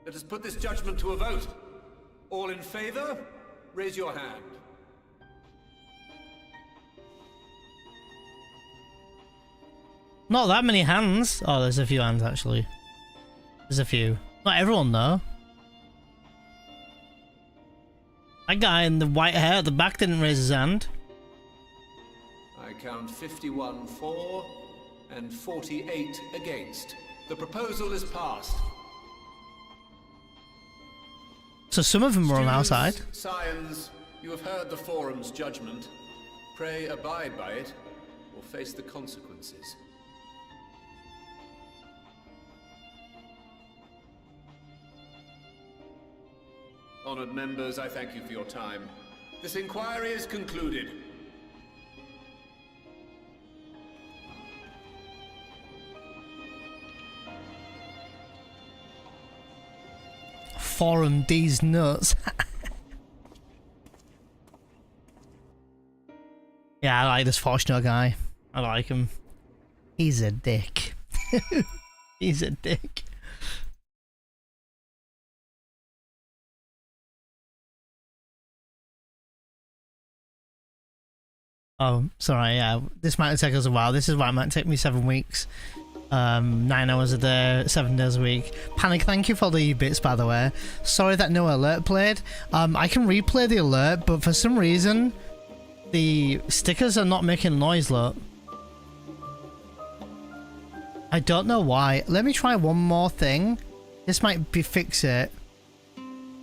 Speaker 12: Let us put this judgment to a vote. All in favor, raise your hand.
Speaker 1: Not that many hands. Oh, there's a few hands actually. There's a few. Not everyone though. That guy in the white hair at the back didn't raise his hand.
Speaker 12: I count 51 for and 48 against. The proposal is passed.
Speaker 1: So some of them were on our side.
Speaker 12: Scions, you have heard the Forum's judgment. Pray abide by it, or face the consequences. Honored members, I thank you for your time. This inquiry is concluded.
Speaker 1: Forum D's nuts. Yeah, I like this Fortuno guy. I like him. He's a dick. He's a dick. Oh, sorry, yeah. This might take us a while. This is why it might take me 7 weeks. 9 hours a day, 7 days a week. Panic, thank you for the bits, by the way. Sorry that no alert played. I can replay the alert, but for some reason, the stickers are not making noise, look. I don't know why. Let me try one more thing. This might fix it.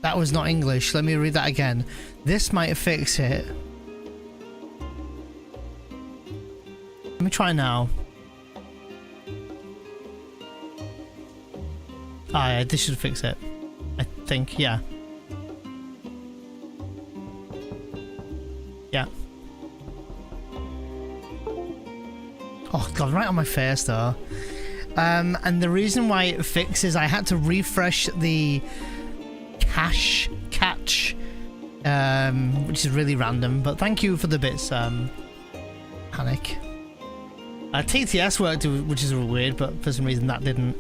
Speaker 1: That was not English. Let me read that again. This might fix it. Let me try now. Ah, yeah, this should fix it. I think, yeah. Yeah. Oh god, right on my face though. And the reason why it fixes, I had to refresh the catch, which is really random. But thank you for the bits, Panic. TTS worked, which is weird, but for some reason that didn't.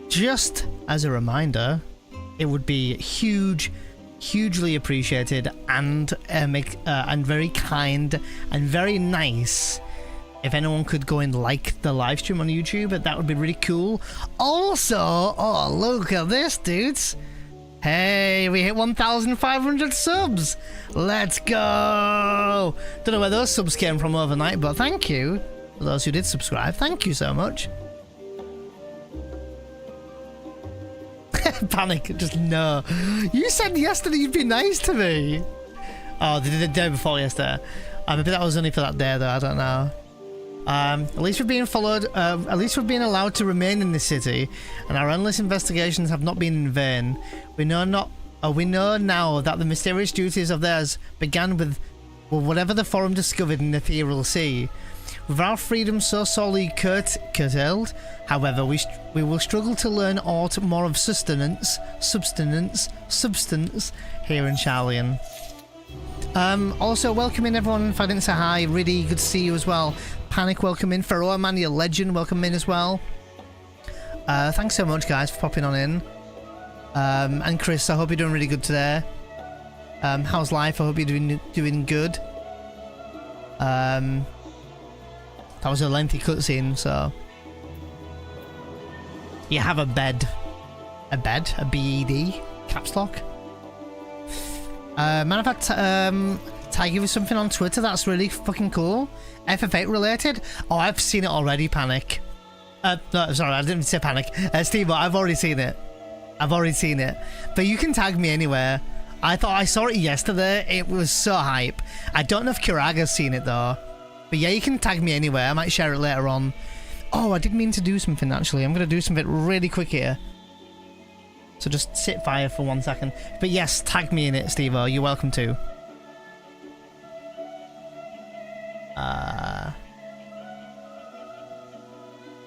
Speaker 1: Just as a reminder, it would be hugely appreciated and very kind and very nice if anyone could go and like the live stream on YouTube. That would be really cool. Also, oh look at this, dudes. Hey, we hit 1,500 subs. Let's go. Don't know where those subs came from overnight, but thank you for those who did subscribe. Thank you so much. Panic, just no. You said yesterday you'd be nice to me. Oh, the day before yesterday. Maybe that was only for that day though, I don't know. At least we're being followed, at least we're being allowed to remain in this city, and our endless investigations have not been in vain. We know now that the mysterious duties of theirs began with whatever the Forum discovered in the ethereal sea. With our freedom so sorely curtailed, however, we will struggle to learn aught more of substance here in Charlian. Also, welcome in everyone. If I didn't say hi, really good to see you as well. Panic, welcome in. Pharaoh Man, your legend, welcome in as well. Thanks so much, guys, for popping on in. And Chris, I hope you're doing really good today. How's life? I hope you're doing good. That was a lengthy cutscene, so... You have a bed. A bed? A B-E-D? Caps lock? Man, I've had tag you with something on Twitter that's really fucking cool. FF8 related? Oh, I've seen it already, Panic. No, sorry, I didn't say Panic. Steve, I've already seen it. I've already seen it. But you can tag me anywhere. I thought I saw it yesterday. It was so hype. I don't know if Kiraga's seen it, though. But yeah, you can tag me anywhere. I might share it later on. Oh, I did mean to do something, actually. I'm going to do something really quick here. So just sit fire for 1 second. But yes, tag me in it, Steve-O. You're welcome to.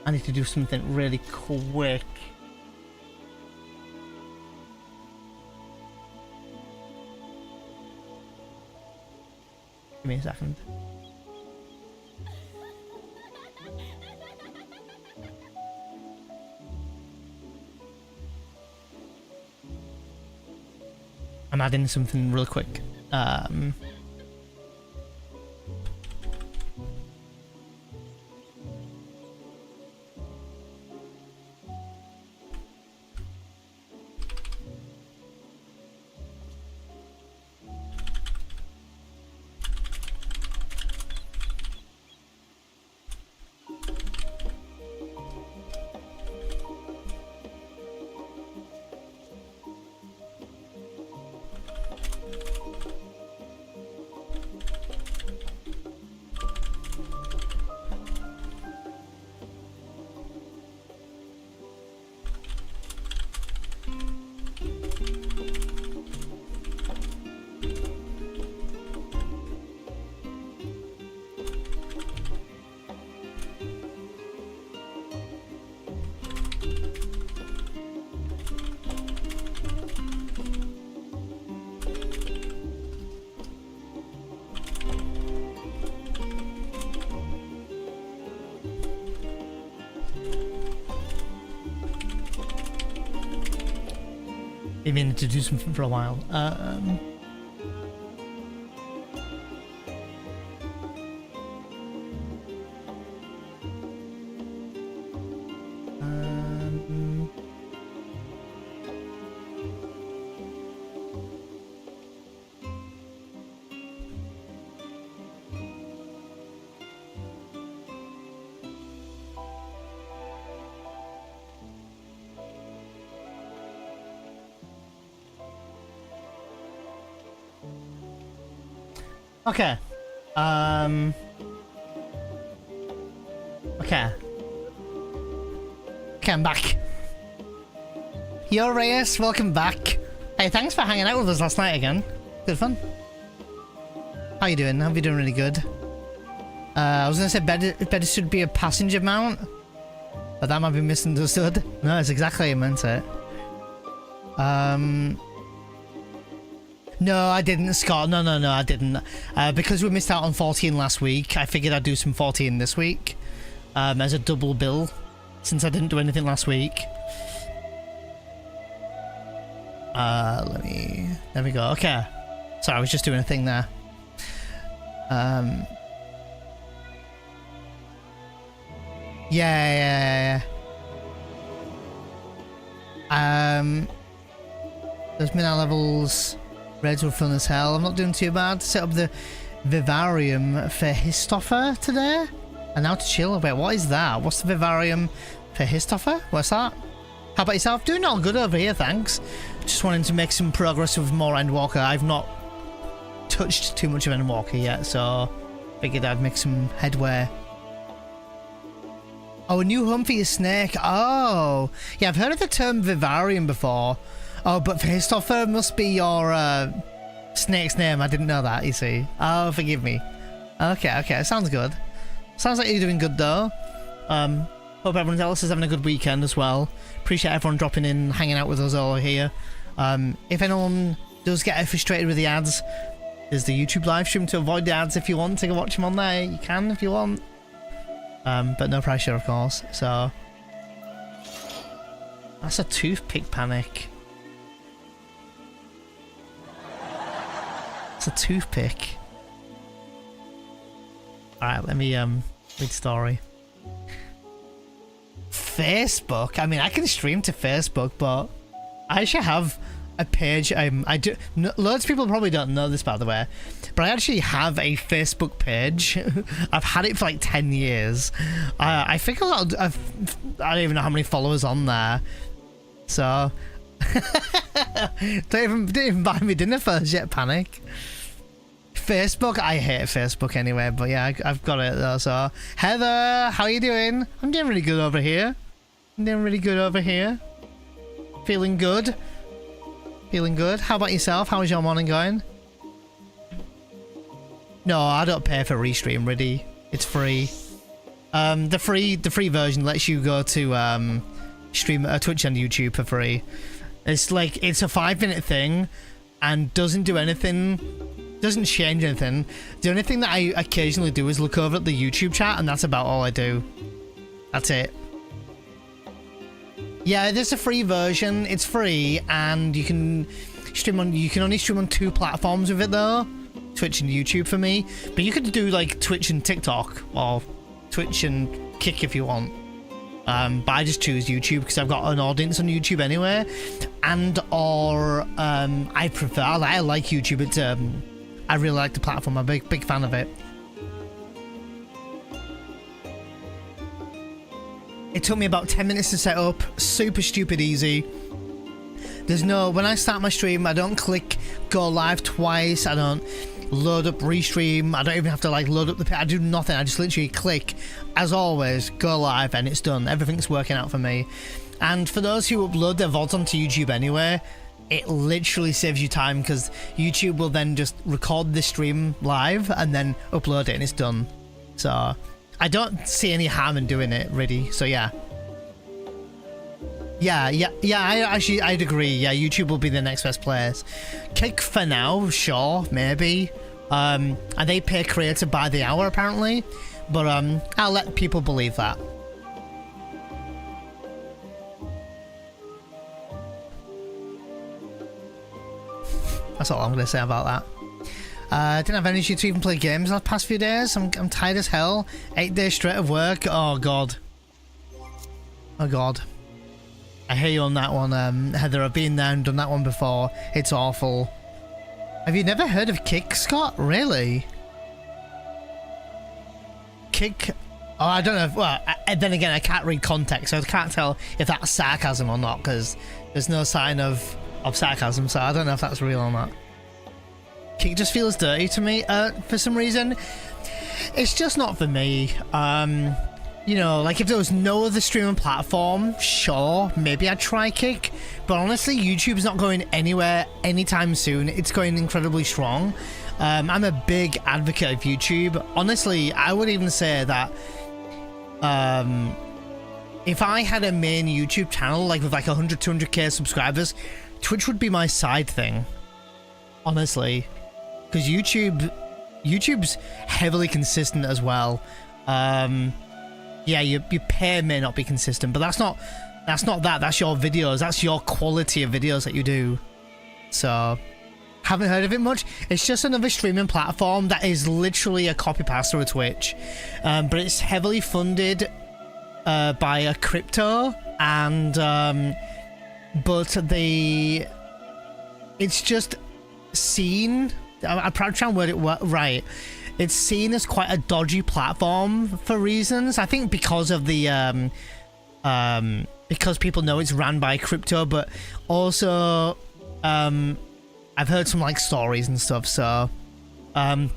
Speaker 1: I need to do something really quick. Give me a second. I'm adding something real quick. Been meaning to do something for a while. Okay. Okay. Okay, I'm back. Yo, Reyes, welcome back. Hey, thanks for hanging out with us last night again. Good fun. How you doing? Hope you're doing really good. I was gonna say better should be a passenger mount, but that might be misunderstood. No, it's exactly how you meant it. No, I didn't, Scott. No, I didn't. Because we missed out on 14 last week, I figured I'd do some 14 this week. As a double bill, since I didn't do anything last week. There we go. Okay. Sorry, I was just doing a thing there. Yeah. Those midnight levels, reds were fun as hell. I'm not doing too bad. Set up the vivarium for Histoffer today. And now to chill. Wait, what is that? What's the vivarium for Histoffer? What's that? How about yourself? Doing all good over here, thanks. Just wanting to make some progress with more Endwalker. I've not touched too much of Endwalker yet, so figured I'd make some headway. Oh, a new home for your snake. Oh, yeah, I've heard of the term vivarium before. Oh, but for Histoffer must be your snake's name. I didn't know that, you see. Oh, forgive me. Okay, sounds good. Sounds like you're doing good though. Hope everyone else is having a good weekend as well. Appreciate everyone dropping in, hanging out with us all here. If anyone does get frustrated with the ads, there's the YouTube live stream to avoid the ads. If you want to go watch them on there, you can if you want. But no pressure, of course. So that's a toothpick panic. It's a toothpick. Alright, let me read story. Facebook? I mean, I can stream to Facebook, but I actually have a page. I do. Loads of people probably don't know this, by the way, but I actually have a Facebook page. I've had it for like 10 years. I think a lot of, I don't even know how many followers on there. So don't even buy me dinner first yet, panic. Facebook, I hate Facebook anyway, but yeah, I've got it though. So Heather, how are you doing? I'm doing really good over here. Feeling good. How about yourself? How's your morning going? No, I don't pay for Restream, really. It's free. The free version lets you go to stream Twitch and YouTube for free. It's like, it's a 5-minute thing and doesn't do anything. Doesn't change anything. The only thing that I occasionally do is look over at the YouTube chat, and that's about all I do. That's it. Yeah, there's a free version. It's free, and you can stream on. You can only stream on 2 platforms with it though, Twitch and YouTube for me. But you could do like Twitch and TikTok, or Twitch and Kick if you want. But I just choose YouTube because I've got an audience on YouTube anyway, and or I prefer. I like YouTube. It's I really like the platform. I'm a big fan of it. It took me about 10 minutes to set up. Super stupid easy. There's no... When I start my stream, I don't click go live twice. I don't load up restream. I don't even have to like load up the... I do nothing. I just literally click, as always, go live, and it's done. Everything's working out for me. And for those who upload their VODs onto YouTube anyway, it literally saves you time, because YouTube will then just record the stream live and then upload it, and it's done. So I don't see any harm in doing it, really. So yeah, I'd agree. Yeah, YouTube will be the next best place. Kick for now, sure, maybe. And they pay creator by the hour apparently, but I'll let people believe that. That's all I'm going to say about that. Didn't have energy to even play games the past few days. I'm tired as hell. 8 days straight of work. Oh god. Oh god. I hear you on that one, Heather. I've been there and done that one before. It's awful. Have you never heard of Kick, Scott? Really? Kick? Oh, I don't know. Well, then again, I can't read context, so I can't tell if that's sarcasm or not, because there's no sign of sarcasm, so I don't know if that's real or not. Kick just feels dirty to me for some reason. It's just not for me. You know, like if there was no other streaming platform, sure, maybe I'd try Kick. But honestly, YouTube's not going anywhere anytime soon. It's going incredibly strong. I'm a big advocate of YouTube. Honestly, I would even say that if I had a main YouTube channel, like with like 100, 200k subscribers, Twitch would be my side thing. Honestly. Because YouTube's heavily consistent as well. Yeah, your pay may not be consistent, but that's not that. That's your videos. That's your quality of videos that you do. So, haven't heard of it much. It's just another streaming platform that is literally a copy paste of Twitch, but it's heavily funded by a crypto, and it's just seen. I'm trying to word it right. It's seen as quite a dodgy platform for reasons. I think because of the because people know it's ran by crypto, but also I've heard some like stories and stuff. So, but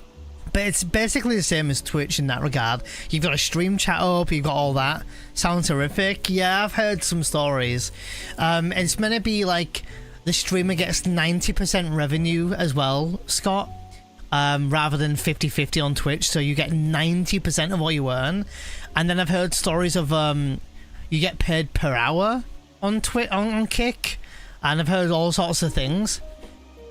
Speaker 1: it's basically the same as Twitch in that regard. You've got a stream chat up. You've got all that. Sounds horrific. Yeah, I've heard some stories. It's meant to be like the streamer gets 90% revenue as well, Scott. Rather than 50-50 on Twitch, so you get 90% of what you earn. And then I've heard stories of you get paid per hour on Kick, and I've heard all sorts of things,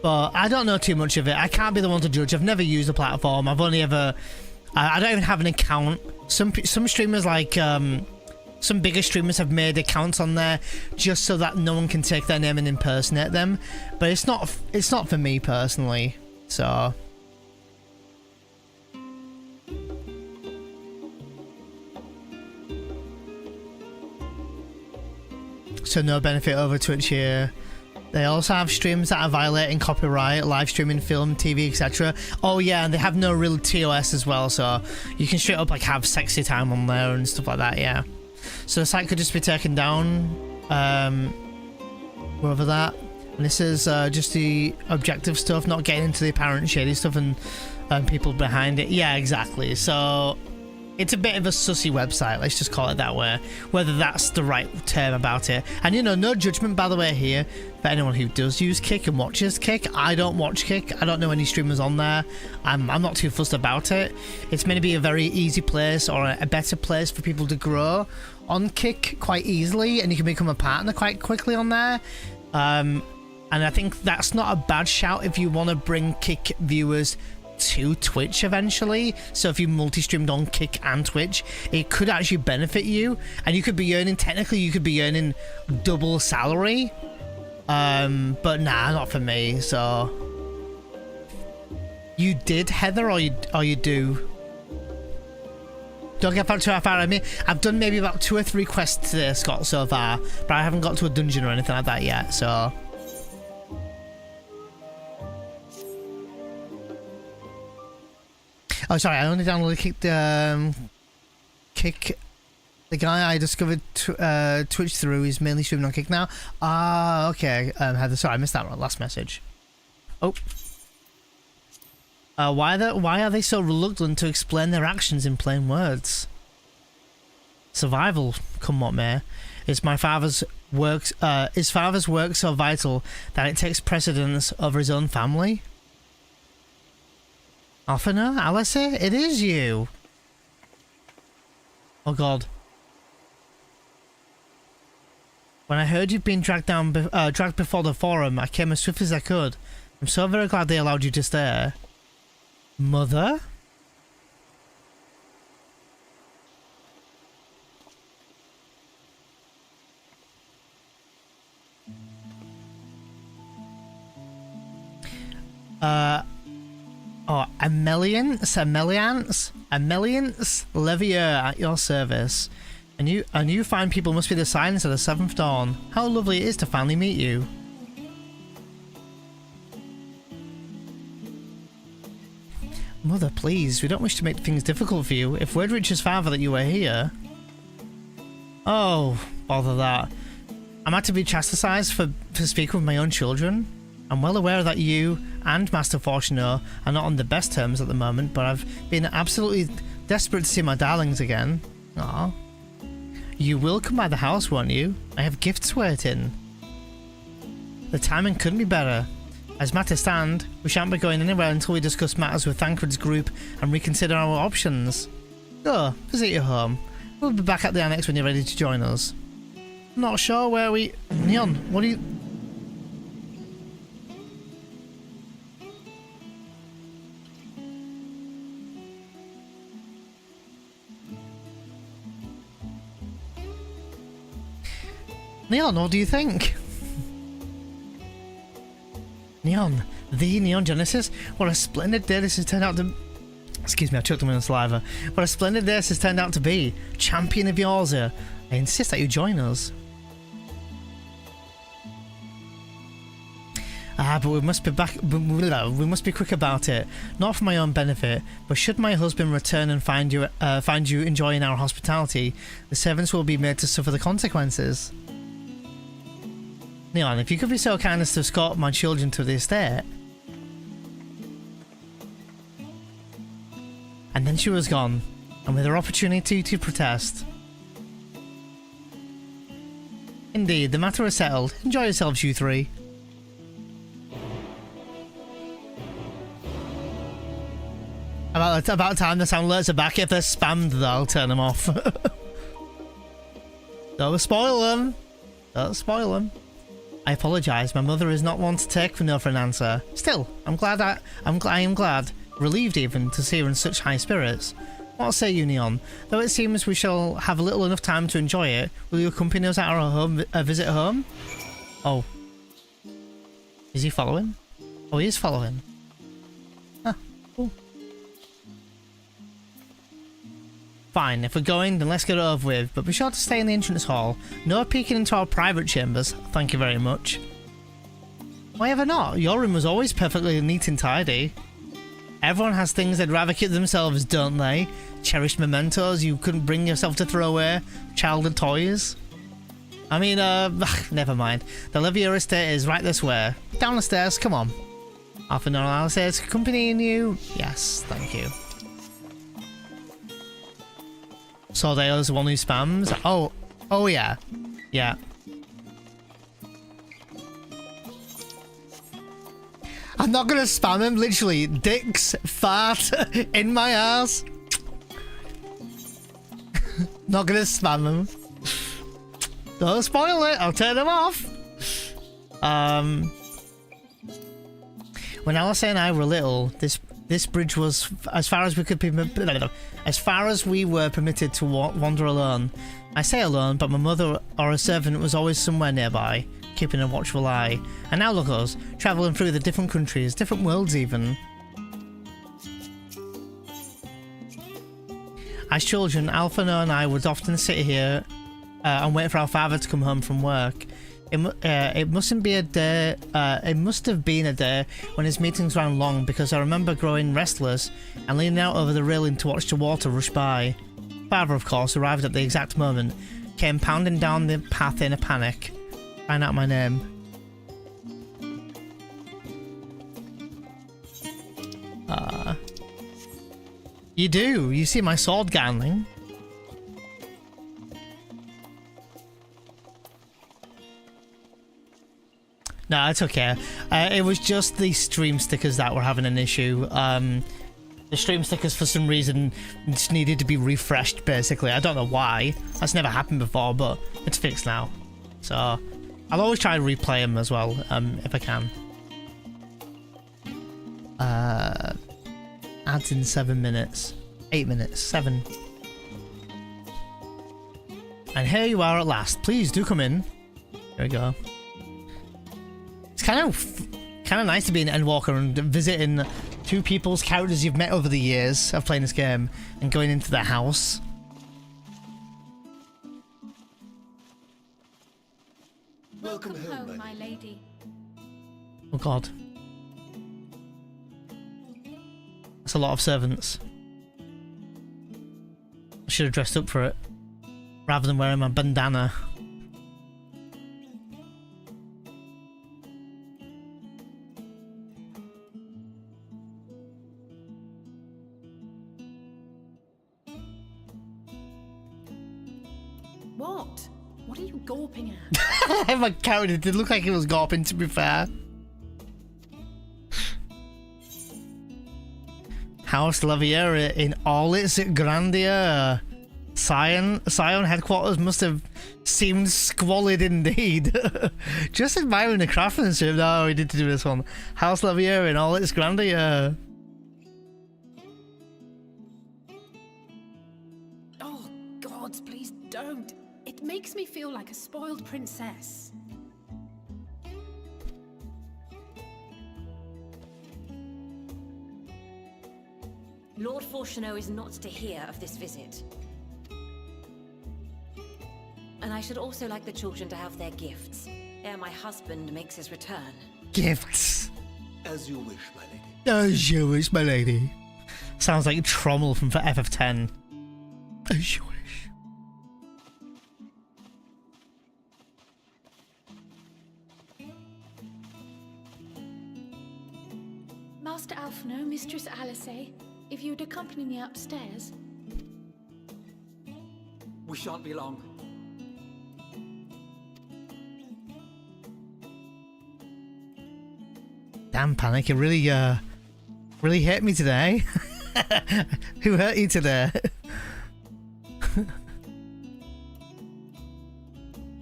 Speaker 1: but I don't know too much of it. I can't be the one to judge. I've never used the platform. I've only ever I don't even have an account. Some streamers, like some bigger streamers, have made accounts on there just so that no one can take their name and impersonate them, but it's not for me personally. So no benefit over Twitch here. They also have streams that are violating copyright, live streaming, film, TV, etc. Oh yeah, and they have no real TOS as well, so you can straight up like have sexy time on there and stuff like that. Yeah, so the site could just be taken down wherever that. And this is just the objective stuff, not getting into the apparent shady stuff and people behind it. Yeah, exactly. So it's a bit of a sussy website, let's just call it that way, whether that's the right term about it. And you know, no judgment by the way here for anyone who does use Kick and watches Kick. I don't watch Kick. I don't know any streamers on there. I'm not too fussed about it. It's meant to be a very easy place, or a better place for people to grow on Kick quite easily, and you can become a partner quite quickly on there. And I think that's not a bad shout if you want to bring Kick viewers to Twitch eventually. So if you multi-streamed on Kick and Twitch, it could actually benefit you, and you could be earning, technically you could be earning double salary, but nah, not for me. So you did, Heather, or you do? Don't get back to how far. I mean, I've done maybe about 2 or 3 quests today, Scott, so far, but I haven't got to a dungeon or anything like that yet. So oh, sorry, I only downloaded Kick. The guy I discovered Twitch through is mainly streaming on Kick now. Ah, okay. Heather, sorry, I missed that last message. Oh. Why are they so reluctant to explain their actions in plain words? Survival, come what may. Is father's work so vital that it takes precedence over his own family? Alphina? Alice? It is you! Oh god. When I heard you'd been dragged before the forum, I came as swift as I could. I'm so very glad they allowed you to stay. Mother? Oh, Ameliance, Levier at your service. And you fine people must be the signs of the 7th dawn. How lovely it is to finally meet you. Mother, please, we don't wish to make things difficult for you. If word reaches father that you are here... Oh, bother that. I'm about to be chastised for speaking with my own children. I'm well aware that you and Master Fortuner are not on the best terms at the moment, but I've been absolutely desperate to see my darlings again. Aww. You will come by the house, won't you? I have gifts waiting. The timing couldn't be better. As matters stand, we shan't be going anywhere until we discuss matters with Thancred's group and reconsider our options. Go, visit your home. We'll be back at the annex when you're ready to join us. I'm not sure where we... Neon, what do you... Neon, what do you think? Neon, the Neon Genesis? What a splendid day this has turned out to... Excuse me, I choked on my saliva. What a splendid day this has turned out to be. Champion of yours here. I insist that you join us. But we must be back. We must be quick about it. Not for my own benefit, but should my husband return and find you enjoying our hospitality, the servants will be made to suffer the consequences. Neon, if you could be so kind as to escort my children to the estate. And then she was gone, and with her opportunity to protest. Indeed, the matter is settled. Enjoy yourselves, you three. About time the sound alerts are back. If they're spammed, though, I'll turn them off. Don't spoil them. Don't spoil them. I apologise. My mother is not one to take no for an answer. Still, I am glad, relieved even, to see her in such high spirits. What say you, Neon? Though it seems we shall have little enough time to enjoy it, will you accompany us at our home, visit home? Oh. Is he following? Oh, he is following. Ah, cool. Fine, if we're going, then let's get it over with, but be sure to stay in the entrance hall. No peeking into our private chambers, thank you very much. Why ever not? Your room was always perfectly neat and tidy. Everyone has things they'd rather keep themselves, don't they? Cherished mementos you couldn't bring yourself to throw away? Childhood toys? I mean, never mind. The Levier estate is right this way. Down the stairs, come on. Half an hour says, accompanying you? Yes, thank you. Sordeo's the one who spams? Oh yeah. Yeah. I'm not gonna spam him, literally. Dicks fart in my ass. Not gonna spam him. Don't spoil it, I'll turn him off. When Alice and I were little, this bridge was as far as we could be, as far as we were permitted to wander alone. I say alone, but my mother or a servant was always somewhere nearby, keeping a watchful eye. And now look at us, travelling through the different countries, different worlds even. As children, Alphino and I would often sit here and wait for our father to come home from work. It must have been a day when his meetings ran long, because I remember growing restless and leaning out over the railing to watch the water rush by. Father, of course, arrived at the exact moment, came pounding down the path in a panic, crying out my name. You do. You see my sword, Ganling. No, it's okay. It was just the stream stickers that were having an issue. The stream stickers, for some reason, just needed to be refreshed, basically. I don't know why. That's never happened before, but it's fixed now. So, I'll always try to replay them as well, if I can. Adds in 7 minutes. 8 minutes. 7. And here you are at last. Please do come in. There we go. It's kind of nice to be an Endwalker and visiting two people's characters you've met over the years of playing this game and going into their house.
Speaker 6: Welcome home, my lady.
Speaker 1: Oh god. That's a lot of servants. I should have dressed up for it, rather than wearing my bandana.
Speaker 8: What? What are you gawping at?
Speaker 1: My character did look like he was gawping, to be fair. House Laviera in all its grandeur. Scion headquarters must have seemed squalid indeed. Just admiring the craftsmanship. No, we did to do this one. House Laviera in all its grandeur.
Speaker 8: Oh, gods, please don't. It makes me feel like a spoiled princess.
Speaker 16: Lord Fortuneau is not to hear of this visit. And I should also like the children to have their gifts, ere my husband makes his return.
Speaker 1: Gifts.
Speaker 14: As you wish, my lady.
Speaker 1: As you wish, my lady. Sounds like Trommel from FF10. As you wish.
Speaker 6: Master Alphino, Mistress Alice, if you'd accompany me upstairs.
Speaker 15: We shan't be long.
Speaker 1: Damn, Panic, it really hit me today. Who hurt you today?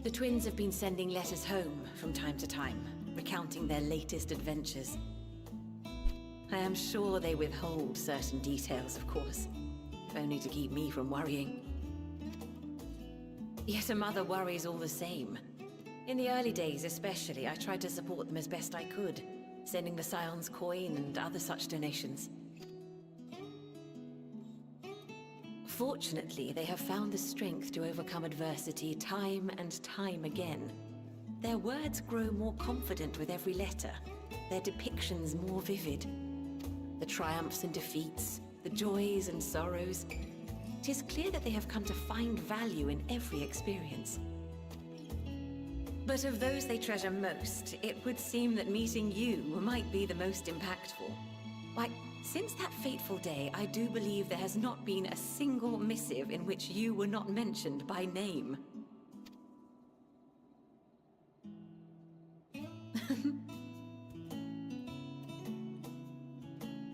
Speaker 16: The twins have been sending letters home from time to time, recounting their latest adventures. I am sure they withhold certain details, of course, if only to keep me from worrying. Yet a mother worries all the same. In the early days especially, I tried to support them as best I could, sending the Scion's coin and other such donations. Fortunately, they have found the strength to overcome adversity time and time again. Their words grow more confident with every letter, their depictions more vivid. The triumphs and defeats, the joys and sorrows. It is clear that they have come to find value in every experience. But of those they treasure most, it would seem that meeting you might be the most impactful. Why, since that fateful day, I do believe there has not been a single missive in which you were not mentioned by name.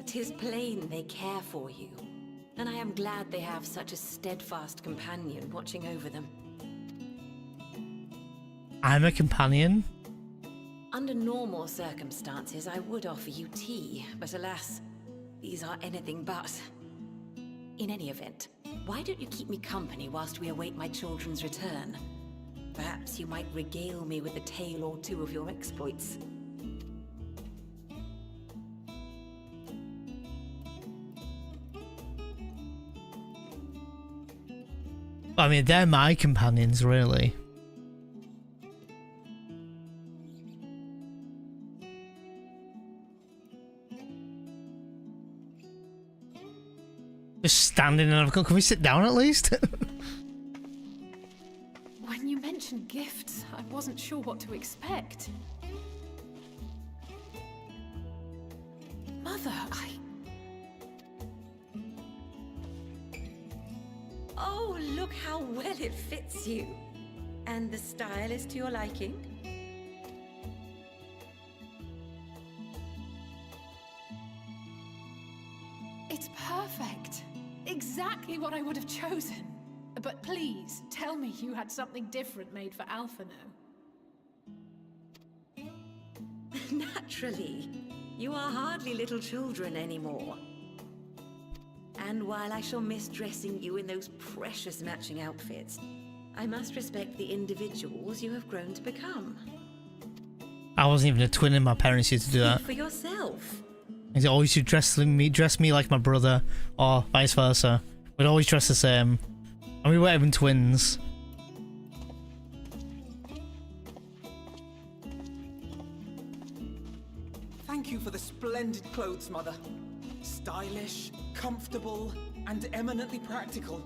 Speaker 16: It is plain they care for you, and I am glad they have such a steadfast companion watching over them.
Speaker 1: I'm a companion?
Speaker 16: Under normal circumstances, I would offer you tea, but alas, these are anything but. In any event, why don't you keep me company whilst we await my children's return? Perhaps you might regale me with a tale or two of your exploits.
Speaker 1: I mean, they're my companions, really. Just standing and can we sit down at least?
Speaker 8: When you mentioned gifts, I wasn't sure what to expect. Mother,
Speaker 16: Oh, look how well it fits you. And the style is to your liking?
Speaker 8: It's perfect. Exactly what I would have chosen. But please, tell me you had something different made for Alphino.
Speaker 16: Naturally. You are hardly little children anymore. And while I shall miss dressing you in those precious matching outfits, I must respect the individuals you have grown to become.
Speaker 1: I wasn't even a twin and my parents used to do that.
Speaker 16: Speak for yourself.
Speaker 1: They always used to dress me like my brother, or vice versa. We'd always dress the same. And we weren't even twins.
Speaker 15: Thank you for the splendid clothes, Mother. Stylish, comfortable, and eminently practical.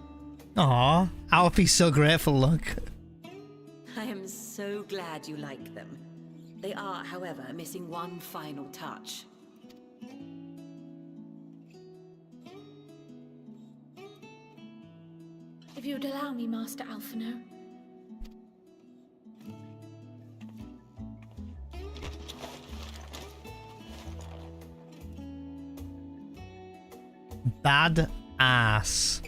Speaker 1: Aw, I would be so grateful, look.
Speaker 16: I am so glad you like them. They are, however, missing one final touch.
Speaker 6: If you'd allow me, Master Alphino.
Speaker 1: Bad ass.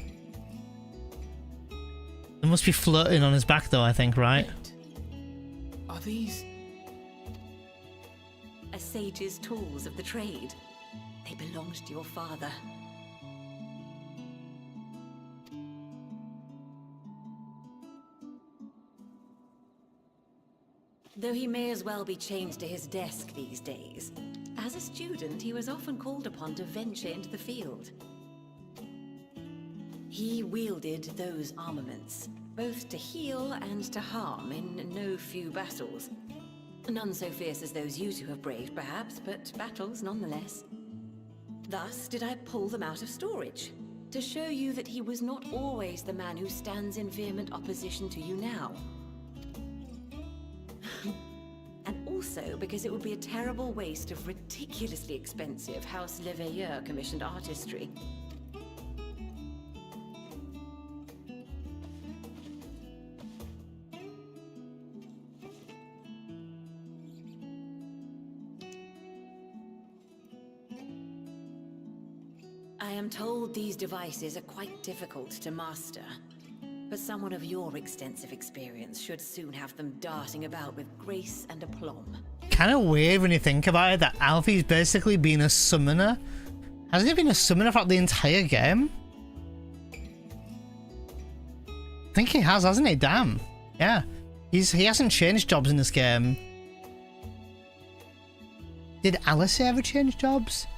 Speaker 1: There must be floating on his back though, I think, right?
Speaker 5: Are these...
Speaker 16: A sage's tools of the trade. They belonged to your father. Though he may as well be chained to his desk these days, as a student he was often called upon to venture into the field. He wielded those armaments, both to heal and to harm in no few battles. None so fierce as those you two have braved, perhaps, but battles nonetheless. Thus did I pull them out of storage, to show you that he was not always the man who stands in vehement opposition to you now. And also because it would be a terrible waste of ridiculously expensive House Leveilleur commissioned artistry. I am told these devices are quite difficult to master, but someone of your extensive experience should soon have them darting about with grace and aplomb.
Speaker 1: Kind of weird when you think about it that Alfie's basically been a summoner. Hasn't he been a summoner throughout the entire game? I think he has, hasn't he? Damn. Yeah. He hasn't changed jobs in this game. Did Alice ever change jobs?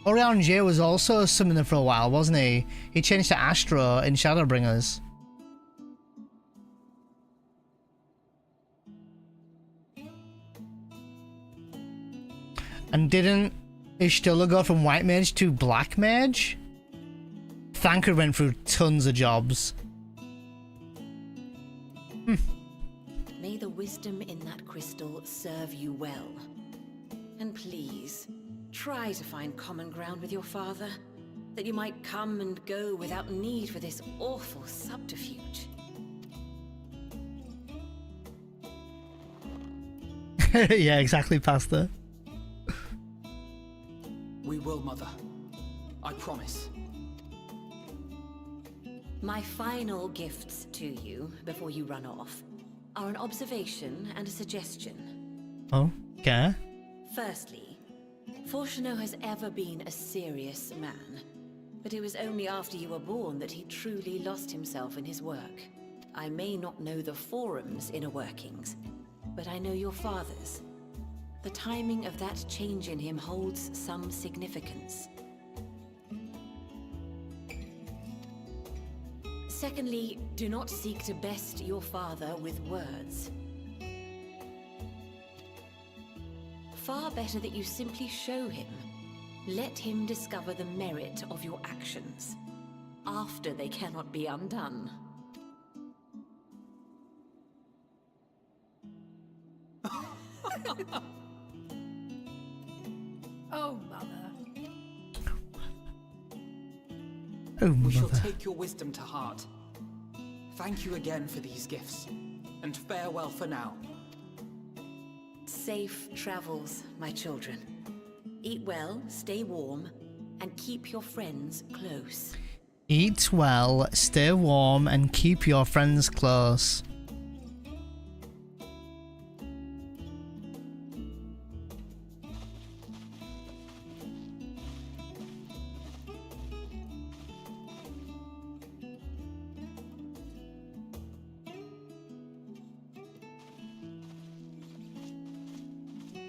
Speaker 1: Orion was also a summoner for a while, wasn't he? He changed to Astro in Shadowbringers. And didn't Ishtula go from White Mage to Black Mage? Thancred went through tons of jobs.
Speaker 16: May the wisdom in that crystal serve you well. And please, try to find common ground with your father, that you might come and go without need for this awful subterfuge.
Speaker 1: Yeah, exactly, Pastor.
Speaker 15: We will, Mother. I promise.
Speaker 16: My final gifts to you, before you run off, are an observation and a suggestion.
Speaker 1: Oh, okay.
Speaker 16: Firstly, Fortuno has ever been a serious man, but it was only after you were born that he truly lost himself in his work. I may not know the Forum's inner workings, but I know your father's. The timing of that change in him holds some significance. Secondly, do not seek to best your father with words. Far better that you simply show him. Let him discover the merit of your actions, after they cannot be undone.
Speaker 8: Oh, Mother.
Speaker 1: Oh,
Speaker 15: We shall
Speaker 1: Mother.
Speaker 15: take your wisdom to heart. Thank you again for these gifts, and farewell for now.
Speaker 16: Safe travels, my children. Eat well, stay warm, and keep your friends close.
Speaker 1: Eat well, stay warm, and keep your friends close.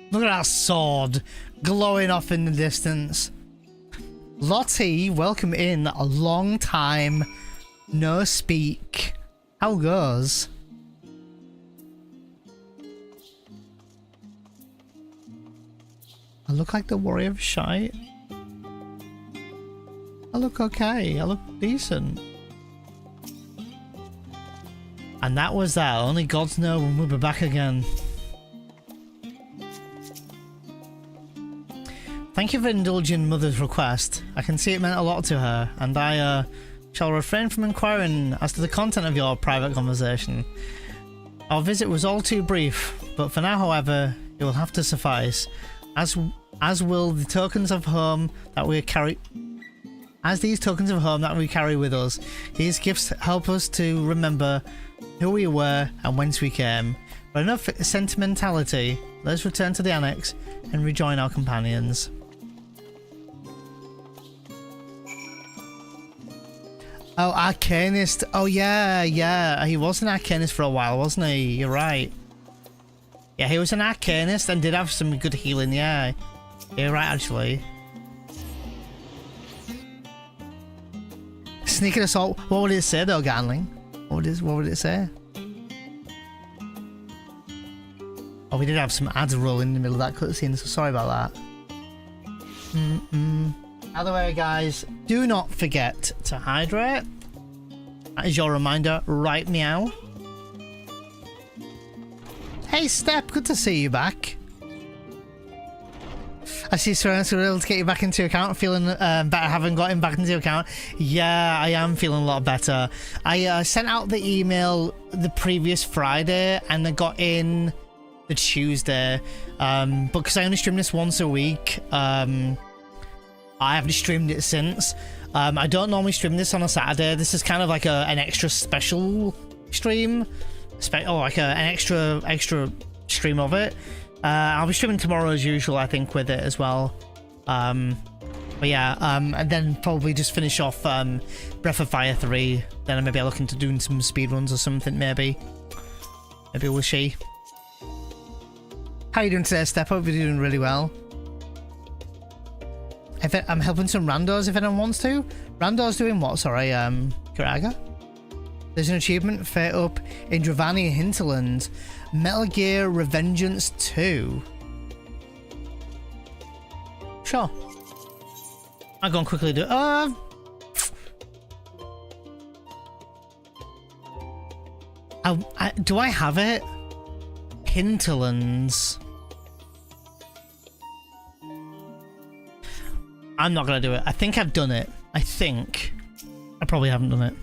Speaker 1: Look at that sword glowing off in the distance. Lottie, welcome in. A long time no speak. How goes? I look like the warrior of shite. I look okay. I look decent. And that was that. Only gods know when we'll be back again. Thank you for indulging Mother's request. I can see it meant a lot to her, and I shall refrain from inquiring as to the content of your private conversation. Our visit was all too brief, but for now, however, it will have to suffice. As as will the tokens of home that we carry. As these tokens of home that we carry with us, these gifts help us to remember who we were and whence we came. But enough sentimentality. Let's return to the annex and rejoin our companions. Oh, Arcanist. Oh, yeah. He was an Arcanist for a while, wasn't he? You're right. Yeah, he was an Arcanist and did have some good healing, yeah. You're right, actually. Sneaking assault. What would it say, though, Ganling? What would it say? Oh, we did have some ads rolling in the middle of that cutscene, so sorry about that. Either way, guys, do not forget to hydrate. That is your reminder, right meow. Hey Step, good to see you back. I see Serenus were able to get you back into your account, feeling better having got him back into your account. Yeah, I am feeling a lot better. I sent out the email the previous Friday and I got in the Tuesday, but because I only stream this once a week, I haven't streamed it since. I don't normally stream this on a Saturday. This is kind of like an extra special stream, like an extra stream of it. I'll be streaming tomorrow as usual, I think, with it as well. But yeah, and then probably just finish off Breath of Fire 3. Then maybe I'll look into doing some speedruns or something. Maybe we'll see. How are you doing today, Step? Hope you're doing really well. I'm helping some randos if anyone wants to. Randos doing what? Sorry, Karaga? There's an achievement fate up in Dravani Hinterland. Metal Gear Revengeance 2. Sure. I'll go and quickly do it. Do I have it? Hinterlands. I'm not gonna do it. I think I've done it. I think. I probably haven't done it.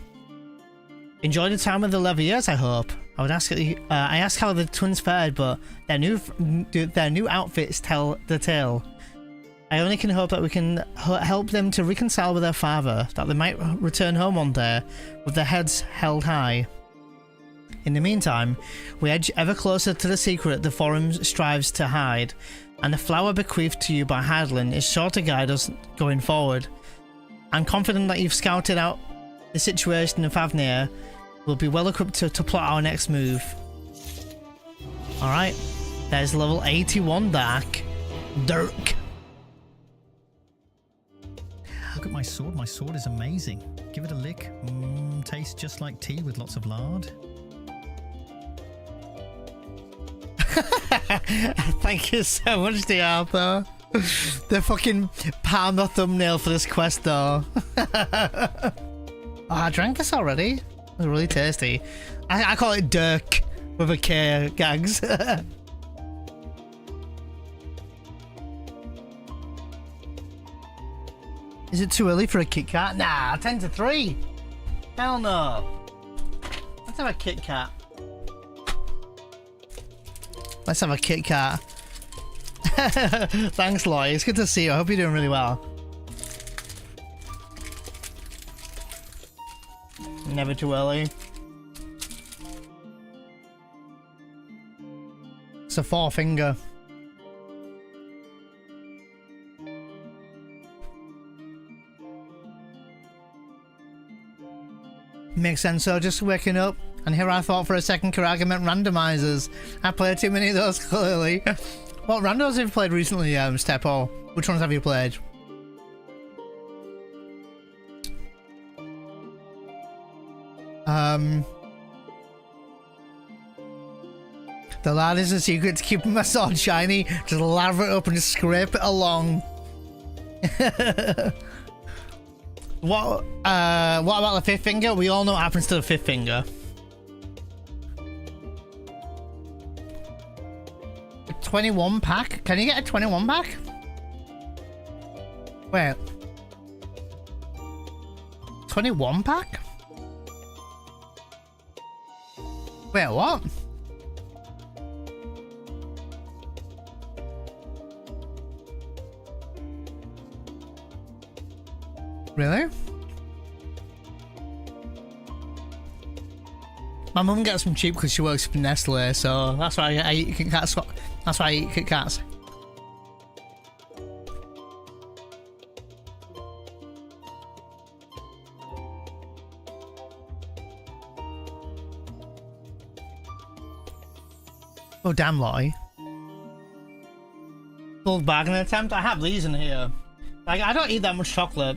Speaker 1: Enjoy the time with the Leviers, I hope. I would ask. I asked how the twins fared, but their new outfits tell the tale. I only can hope that we can help them to reconcile with their father, that they might return home one day with their heads held high. In the meantime, we edge ever closer to the secret the Forum strives to hide, and the flower bequeathed to you by Hadlin is sure to guide us going forward. I'm confident that you've scouted out the situation in Favnir. We'll be well equipped to plot our next move. Alright, there's level 81 Dark. Dirk.
Speaker 3: Look at my sword. My sword is amazing. Give it a lick. Tastes just like tea with lots of lard.
Speaker 1: Thank you so much, Diartho. The fucking palm the thumbnail for this quest, though. Oh, I drank this already. It was really tasty. I call it Dirk with a K, gags. Is it too early for a Kit Kat? Nah, 10 to 3. Hell no. Let's have a Kit Kat. Let's have a Kit Kat. Thanks, Loy. It's good to see you. I hope you're doing really well. Never too early. It's a forefinger. Makes sense, so just waking up, and here I thought for a second Karaga meant randomizers. I played too many of those, clearly. What randos have you played recently, Stepo? Which ones have you played? The lad is a secret to keeping my sword shiny. Just lather it up and just scrape it along. What about the fifth finger? We all know what happens to the fifth finger. A 21 pack? Can you get a 21 pack? Wait. 21 pack? Wait, what? Really? My mum gets them cheap because she works for Nestle, so that's why I eat Kit Kats. That's why I eat Kit Kats. Oh damn, Lottie. Full bag in an attempt. I have these in here. Like, I don't eat that much chocolate.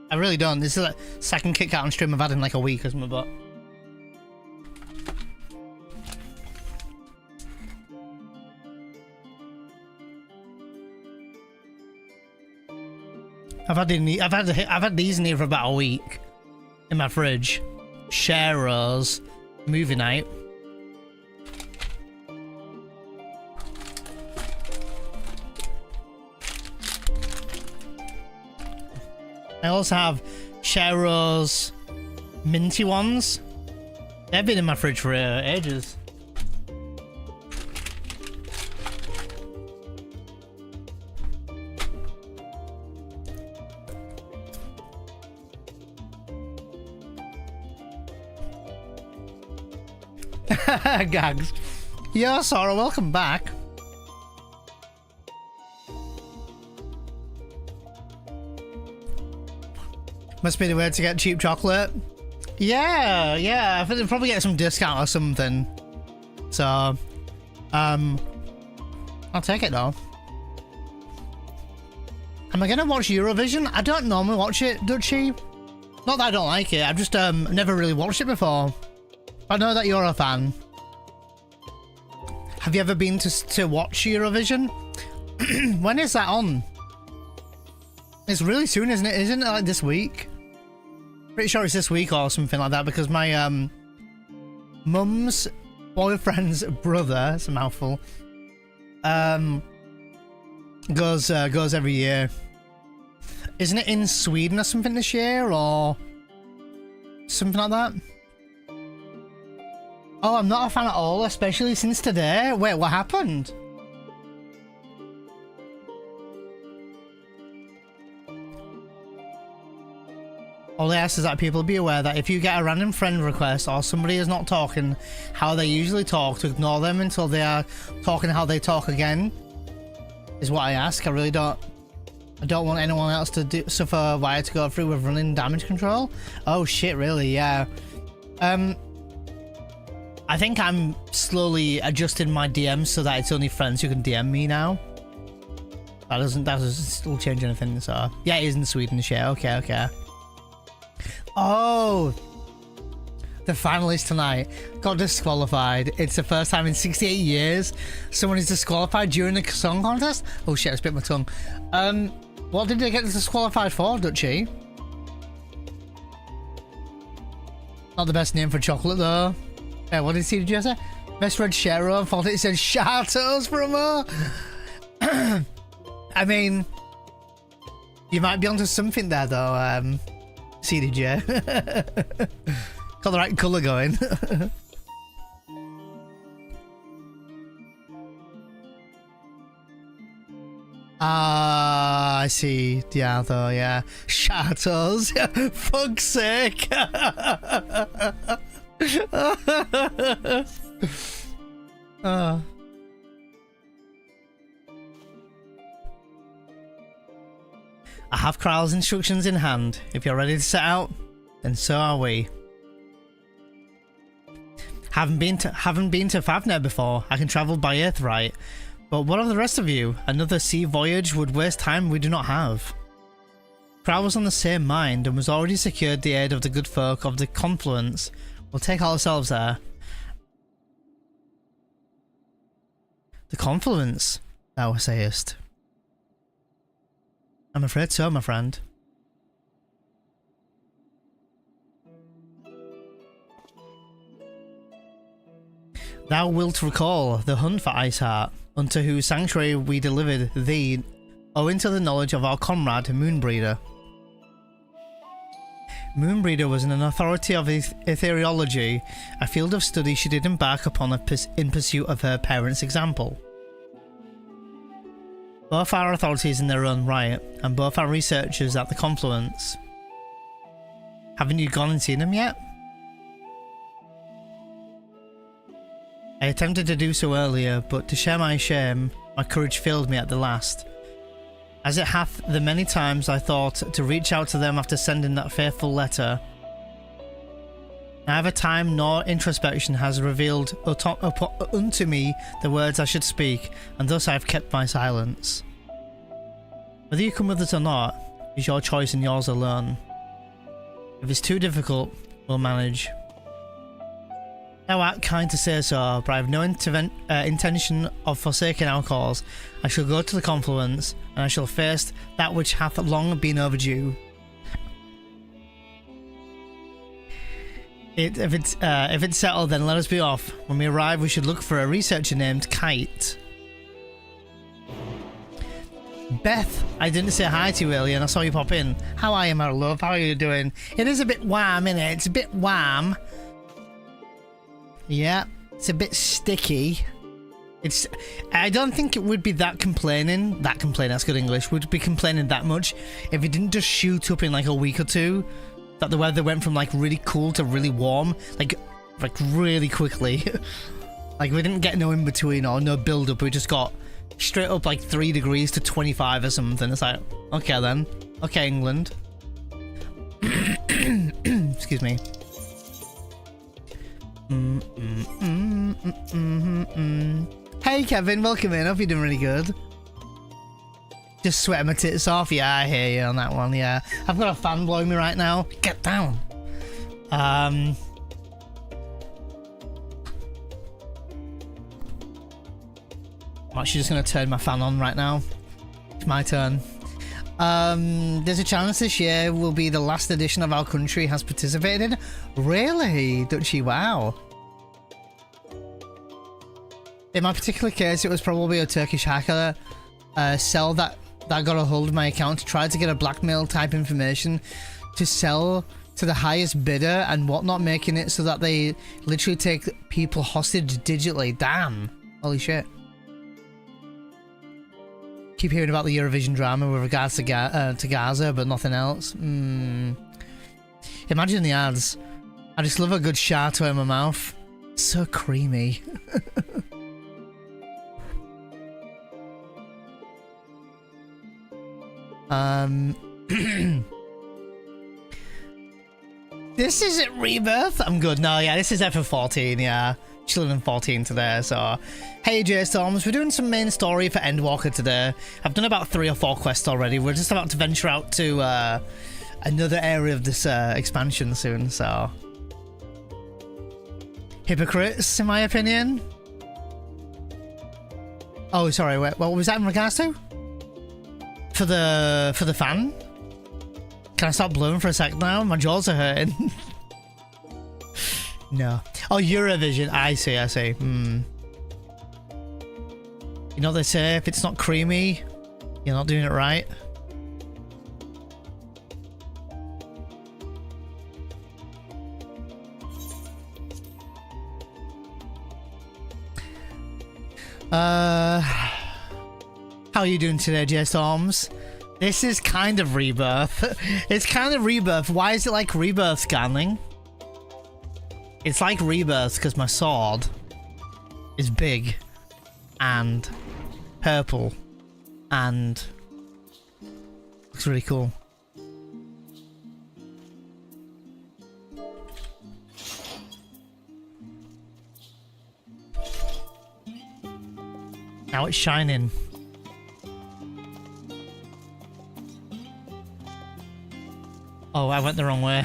Speaker 1: I really don't. This is like second Kit Kat on stream I've had in like a week or something, but I've had these in here for about a week in my fridge. Sharers, movie night. I also have Sharers minty ones. They've been in my fridge for ages. Gags. Yeah, Sora, welcome back. Must be the way to get cheap chocolate. Yeah, yeah. I think they'll probably get some discount or something. So, I'll take it though. Am I gonna watch Eurovision? I don't normally watch it, Dutchie. Not that I don't like it. I've just never really watched it before. I know that you're a fan. Have you ever been to watch Eurovision? When is that on? It's really soon, isn't it? Isn't it like this week? Pretty sure it's this week or something like that, because my mum's boyfriend's brother, it's a mouthful, goes every year. Isn't it in Sweden or something this year, or something like that? Oh, I'm not a fan at all, especially since today. Wait, what happened? All I ask is that people be aware that if you get a random friend request or somebody is not talking how they usually talk, to ignore them until they are talking how they talk again, is what I ask. I really don't. I don't want anyone else to suffer wire to go through with running damage control. Oh shit, really? Yeah. I think I'm slowly adjusting my DMs so that it's only friends who can DM me now. That doesn't still change anything, so... Yeah, it is in Sweden, yeah, okay. Oh! The finalists tonight got disqualified. It's the first time in 68 years someone is disqualified during the song contest? Oh shit, I spit my tongue. What did they get disqualified for, Dutchie? Not the best name for chocolate, though. What did CJ say? Best red Shero. I thought it said Shatos for a mo. I mean, you might be onto something there, though, CDJ. Got the right colour going. I see. Yeah, though, yeah. Shatos. Fuck's sake. I have Kral's instructions in hand. If you're ready to set out, then so are we. Haven't been to Favner before. I can travel by Earthright. But what of the rest of you? Another sea voyage would waste time we do not have. Kral was on the same mind and was already secured the aid of the good folk of the Confluence. We'll take ourselves there. The Confluence, thou sayest. I'm afraid so, my friend. Thou wilt recall the hunt for Iceheart, unto whose sanctuary we delivered thee, owing to the knowledge of our comrade Moonbreeder. Moonbreeder was an authority of ethereology, a field of study she did embark upon in pursuit of her parents' example. Both are authorities in their own right, and both are researchers at the Confluence. Haven't you gone and seen them yet? I attempted to do so earlier, but to share my shame, my courage failed me at the last. As it hath the many times I thought to reach out to them after sending that faithful letter, neither time nor introspection has revealed unto me the words I should speak, and thus I have kept my silence. Whether you come with us or not is your choice and yours alone. If it's too difficult, we'll manage. Thou art kind to say so, but I have no intention of forsaking our cause. I shall go to the confluence, and I shall face that which hath long been overdue. If it's settled, then let us be off. When we arrive, we should look for a researcher named Kite. Beth, I didn't say hi to you earlier and I saw you pop in. How are you, my love? How are you doing? It is a bit warm, innit? It's a bit warm. Yeah, it's a bit sticky. I don't think it would be that's good English, would be complaining that much if it didn't just shoot up in like a week or two, that the weather went from like really cool to really warm, like really quickly. Like we didn't get no in between or no build up, we just got straight up like 3 degrees to 25 or something. It's like, okay then. Okay, England. Excuse me. Hey Kevin, welcome in. Hope you're doing really good. Just sweating my tits off. Yeah, I hear you on that one. Yeah, I've got a fan blowing me right now. Get down. I'm actually just going to turn my fan on right now. It's my turn. There's a chance this year will be the last edition of our country has participated in. Really? Dutchie, wow. In my particular case, it was probably a Turkish hacker cell that got a hold of my account to try to get a blackmail type information to sell to the highest bidder and whatnot, making it so that they literally take people hostage digitally. Damn. Holy shit. Keep hearing about the Eurovision drama with regards to Gaza, but nothing else. Imagine the ads. I just love a good shato in my mouth. So creamy. This isn't Rebirth. I'm good. No, yeah, this is FF14, yeah. Chilling in 14 today, so... Hey J-Storms, we're doing some main story for Endwalker today. I've done about 3 or 4 quests already. We're just about to venture out to another area of this expansion soon, so... Hypocrites, in my opinion. Oh, sorry, wait, what was that in regards to? For the fan? Can I stop blowing for a sec now? My jaws are hurting. No. Oh, Eurovision. I see. You know what they say? If it's not creamy, you're not doing it right. How are you doing today, J-Storms? This is kind of Rebirth. It's kind of Rebirth. Why is it like Rebirth, Scanling? It's like Rebirth because my sword is big and purple and looks really cool. Now it's shining. Oh, I went the wrong way.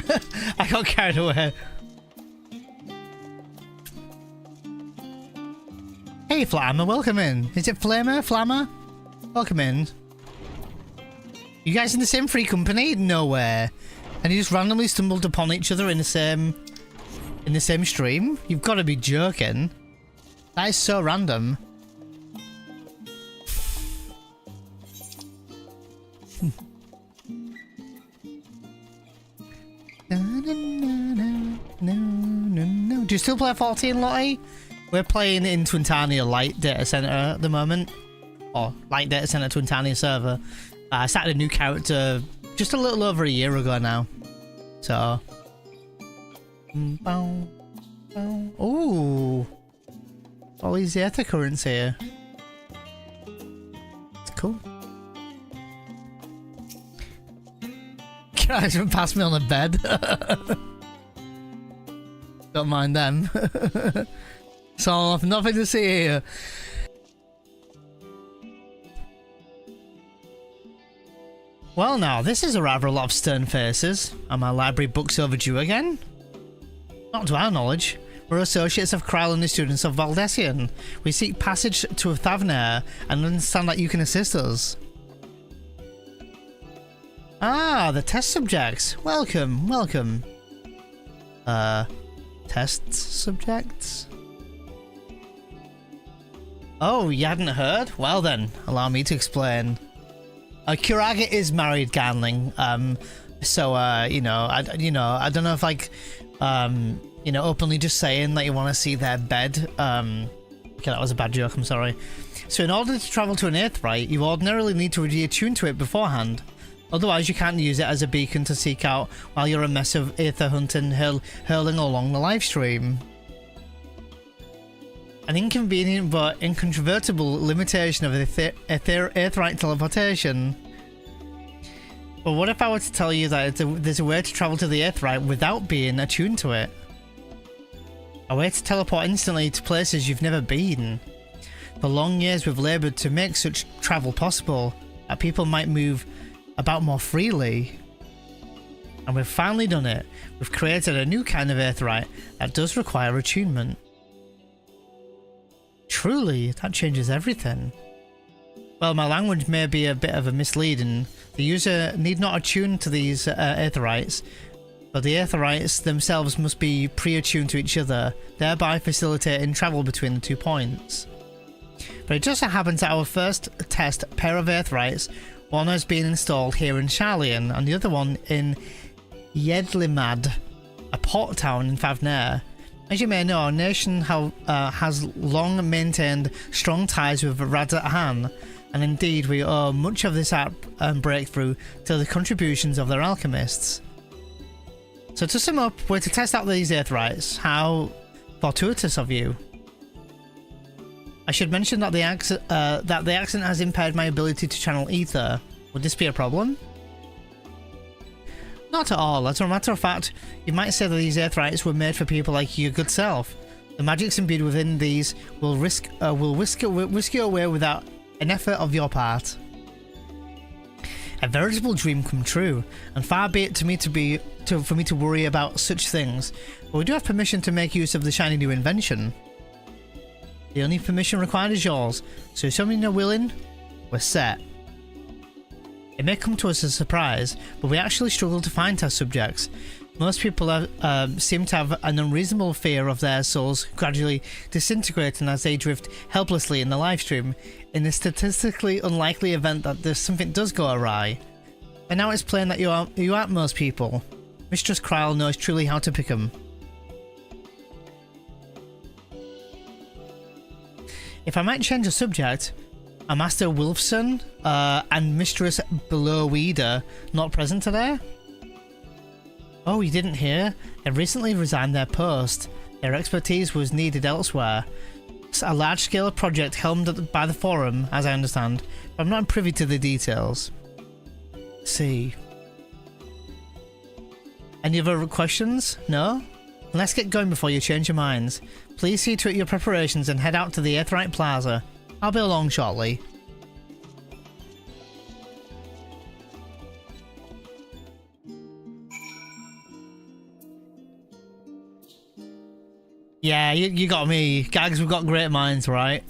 Speaker 1: I got carried away. Hey, Flammer, welcome in. Is it Flammer? Welcome in. You guys in the same free company? Nowhere. And you just randomly stumbled upon each other in the same stream? You've got to be joking. That is so random. No. Do you still play 14, Lottie? We're playing in Twintania Light Data Center at the moment. Or Light Data Center Twintania server. I started a new character just a little over a year ago now. So, Bow, bow. Ooh. All these ether currents here. It's cool. Guys, pass me on the bed. Don't mind them. So nothing to see here. Well now, this is a rather lot of stern faces. Are my library books overdue again? Not to our knowledge. We're associates of Kryle and the students of Valdesian. We seek passage to Thavnair and understand that you can assist us. Ah, the test subjects. Welcome, welcome. Test subjects? Oh, you hadn't heard? Well then, allow me to explain. Kuraga is married, Ganling. You know, I don't know if like, you know, openly just saying that you want to see their bed. Okay, that was a bad joke, I'm sorry. So in order to travel to an Aetheryte, you ordinarily need to be attuned to it beforehand. Otherwise, you can't use it as a beacon to seek out while you're a mess of Aether hunting hurling along the live stream. An inconvenient but incontrovertible limitation of Aetheryte teleportation. But what if I were to tell you that there's a way to travel to the Aetheryte without being attuned to it? A way to teleport instantly to places you've never been. For long years we've laboured to make such travel possible, that people might move about more freely. And we've finally done it. We've created a new kind of Aetheryte that does require attunement. Truly, that changes everything. Well, my language may be a bit of a misleading. The user need not attune to these Aetherites, but the Aetherites themselves must be pre-attuned to each other, thereby facilitating travel between the 2 points. But it just so happens that our first test pair of Aetherites, one has been installed here in Sharlayan and the other one in Yedlimad, a port town in Thavnair. As you may know, our nation has long maintained strong ties with Radz-at-Han, and indeed we owe much of this app and breakthrough to the contributions of their alchemists. So to sum up, we're to test out these Aetherites. How fortuitous of you. I should mention that the accident has impaired my ability to channel ether. Would this be a problem? Not at all. As a matter of fact, you might say that these Aetherites were made for people like your good self. The magics imbued within these will whisk you away without an effort of your part. A veritable dream come true, and far be it for me to worry about such things, but we do have permission to make use of the shiny new invention. The only permission required is yours, so if something are willing, we're set. It may come to us as a surprise, but we actually struggle to find test subjects. Most people seem to have an unreasonable fear of their souls gradually disintegrating as they drift helplessly in the livestream, in the statistically unlikely event that something does go awry. But now it's plain that you aren't most people. Mistress Kryle knows truly how to pick them. If I might change the subject, are Master Wilfson and Mistress Belowweeder not present today? Oh, you didn't hear? They recently resigned their post. Their expertise was needed elsewhere. It's a large-scale project helmed by the Forum, as I understand, but I'm not privy to the details. See. Any other questions? No? Let's get going before you change your minds. Please see to it your preparations and head out to the Aetheryte Plaza. I'll be along shortly. Yeah, you got me. Gags, we've got great minds, right?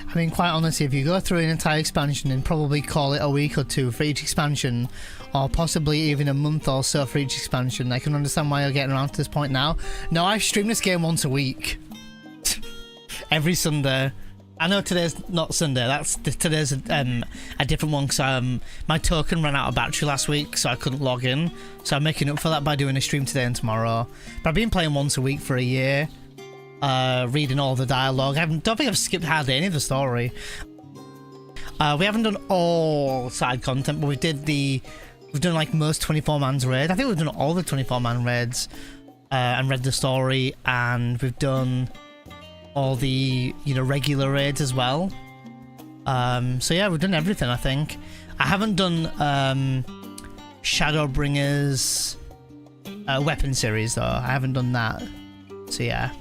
Speaker 1: I mean, quite honestly, if you go through an entire expansion and probably call it a week or two for each expansion, or possibly even a month or so for each expansion, I can understand why you're getting around to this point now. No, I stream this game once a week. Every Sunday. I know today's not Sunday. Today's a different one because my token ran out of battery last week, so I couldn't log in. So I'm making up for that by doing a stream today and tomorrow. But I've been playing once a week for a year, reading all the dialogue. Don't think I've skipped hardly any of the story. We haven't done all side content, but we've done like most 24-man's raid. I think we've done all the 24-man raids and read the story, and we've done all the regular raids as well. So yeah, we've done everything. I think I haven't done Shadowbringer's weapon series though. I haven't done that. So yeah,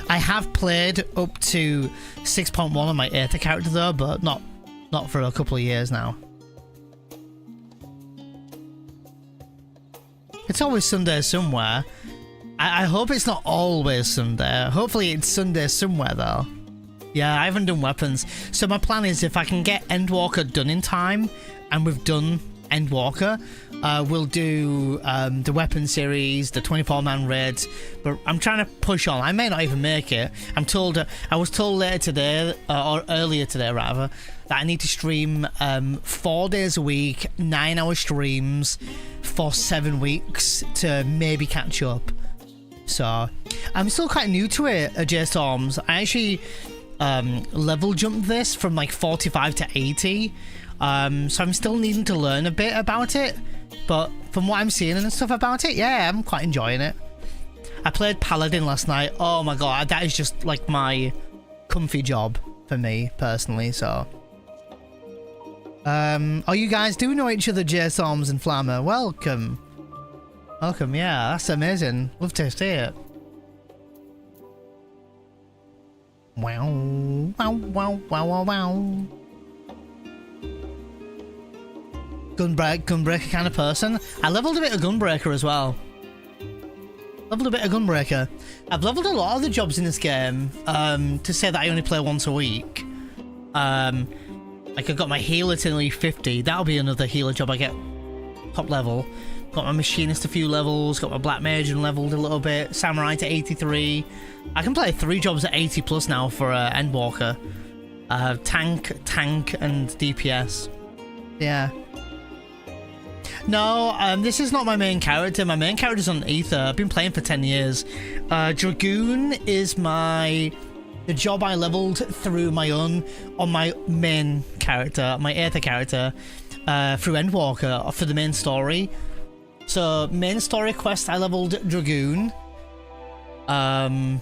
Speaker 1: I have played up to 6.1 on my Aether character though, but not for a couple of years now. It's always Sunday somewhere. I hope it's not always Sunday. Hopefully it's Sunday somewhere though. Yeah, I haven't done weapons. So my plan is if I can get Endwalker done in time, and we've done Endwalker, we'll do the weapon series, the 24-man raids, but I'm trying to push on. I may not even make it. I was told later today, or earlier today rather, that I need to stream 4 days a week, 9-hour streams for 7 weeks to maybe catch up. So I'm still quite new to it, J-Storms. I actually level jumped this from like 45 to 80. So I'm still needing to learn a bit about it, but from what I'm seeing and stuff about it, yeah, I'm quite enjoying it. I played Paladin last night. Oh my god, that is just like my comfy job for me personally. So oh, you guys do know each other, J-Storms and Flammer. Welcome. Welcome, yeah, that's amazing. Love to see it. Wow, wow, wow, wow, wow, wow. Gunbreaker kind of person. I leveled a bit of Gunbreaker as well. I've leveled a lot of the jobs in this game, to say that I only play once a week. Like I got my healer to nearly 50. That'll be another healer job I get top level. Got my machinist a few levels, got my black mage and leveled a little bit, samurai to 83. I can play 3 jobs at 80 plus now for Endwalker. Tank and DPS. Yeah. No, this is not my main character. My main character's on Ether. I've been playing for 10 years. Dragoon is the job I leveled through on my main character, my Aether character, through Endwalker for the main story. So main story quest, I leveled Dragoon. And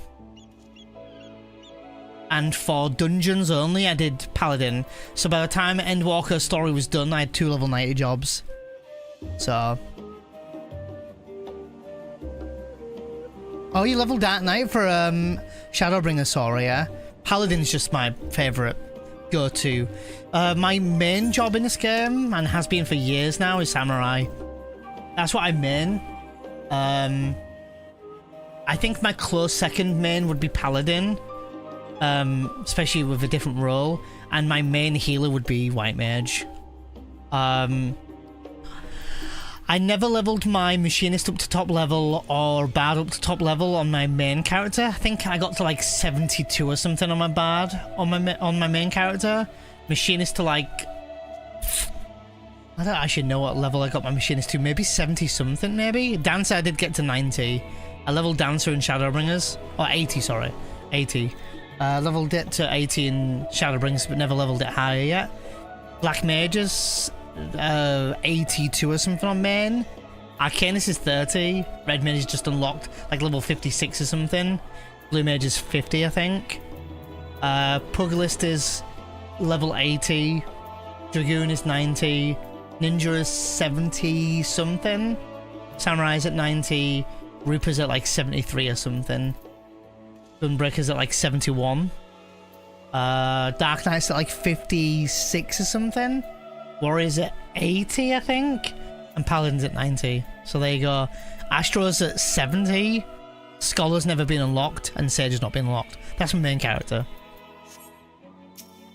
Speaker 1: for dungeons only, I did Paladin. So by the time Endwalker's story was done, I had 2 level 90 jobs. So. Oh, you leveled Dark Knight for Shadowbringer, sorry, yeah? Paladin's just my favourite go-to. My main job in this game, and has been for years now, is Samurai. That's what I main. I think my close second main would be Paladin, especially with a different role, and my main healer would be White Mage. I never leveled my machinist up to top level or bard up to top level on my main character. I think I got to like 72 or something on my bard on my main character. Machinist to like, I don't actually know what level I got my machinist to. Maybe 70 something. Maybe Dancer I did get to 90. I leveled Dancer in Shadowbringers, or 80. Sorry, 80. Leveled it to 80 in Shadowbringers, but never leveled it higher yet. Black Mages. 82 or something on main. Arcanist is 30. Red Mage is just unlocked like level 56 or something. Blue Mage is 50, I think. Pugilist is level 80. Dragoon is 90. Ninja is 70 something. Samurai's at 90. Reaper's at like 73 or something. Gunbreaker's at like 71. Dark Knight's at like 56 or something. Warrior's at 80, I think, and Paladin's at 90. So there you go. Astro's at 70. Scholar's never been unlocked, and Sage has not been unlocked. That's my main character.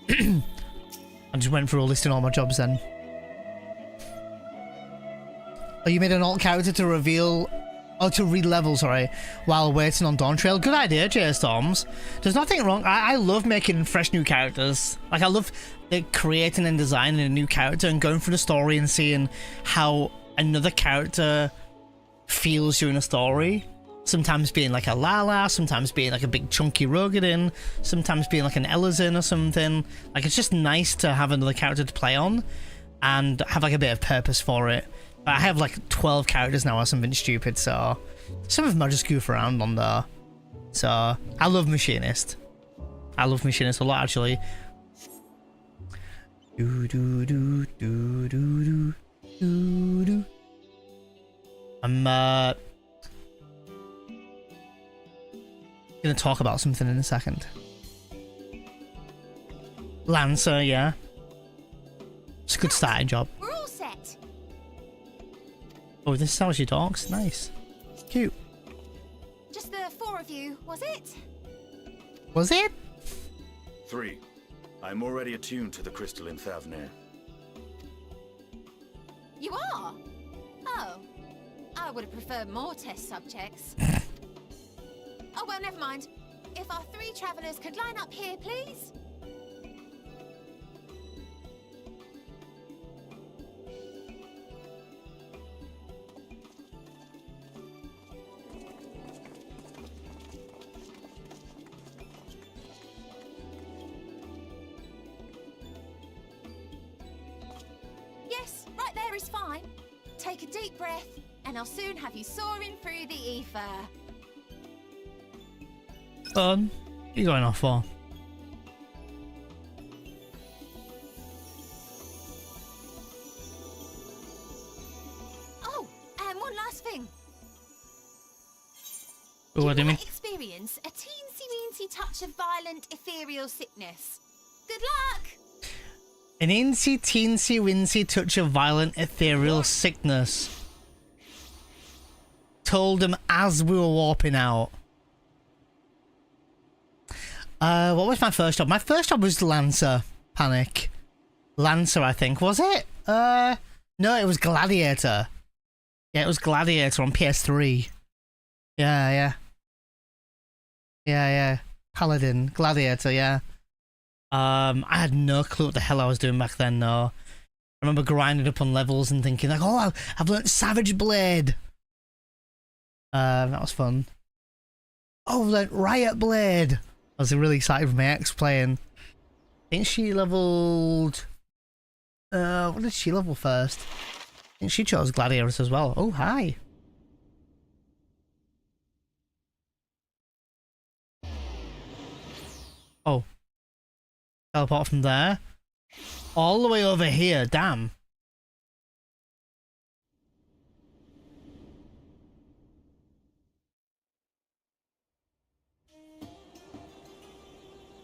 Speaker 1: I just went through listing all my jobs then. Oh, you made an alt character to reveal Oh, to re-level, sorry, while waiting on Dawn Trail. Good idea, J-Storms. There's nothing wrong. I love making fresh new characters. Like, I love creating and designing a new character and going through the story and seeing how another character feels during a story. Sometimes being like a Lala, sometimes being like a big chunky Rogadin, sometimes being like an Elazin or something. Like, it's just nice to have another character to play on and have like a bit of purpose for it. But I have like 12 characters now or something stupid, so some of them I just goof around on there. So I love Machinist. I love Machinist a lot, actually. Do do do do do do do do. I'm gonna talk about something in a second. Lancer, yeah. It's a good starting job.
Speaker 17: We're all set.
Speaker 1: Oh, this is how she talks. Nice. Cute.
Speaker 17: Just the 4 of you, was it?
Speaker 1: Was it?
Speaker 18: 3. I'm already attuned to the crystal in Thavnir.
Speaker 17: You are? Oh. I would have preferred more test subjects. Oh, well, never mind. If our 3 travelers could line up here, please. Yes, right there is fine. Take a deep breath, and I'll soon have you soaring through the ether.
Speaker 1: You going off for?
Speaker 17: Oh, and one last thing.
Speaker 1: Oh, what do you mean?
Speaker 17: Experience a teensy-weensy touch of violent ethereal sickness. Good luck!
Speaker 1: An incy teensy wincy touch of violent ethereal sickness. Told him as we were warping out. What was my first job? My first job was Lancer. Panic. Lancer, I think. Was it? No, it was Gladiator. Yeah, it was Gladiator on PS3. Yeah. Paladin. Gladiator, yeah. I had no clue what the hell I was doing back then, though. I remember grinding up on levels and thinking, like, oh, I've learnt Savage Blade. That was fun. Oh, I've learnt Riot Blade. I was really excited for my ex playing. I think she leveled... what did she level first? I think she chose Gladiators as well. Oh, hi. Oh. Teleport from there. All the way over here, damn.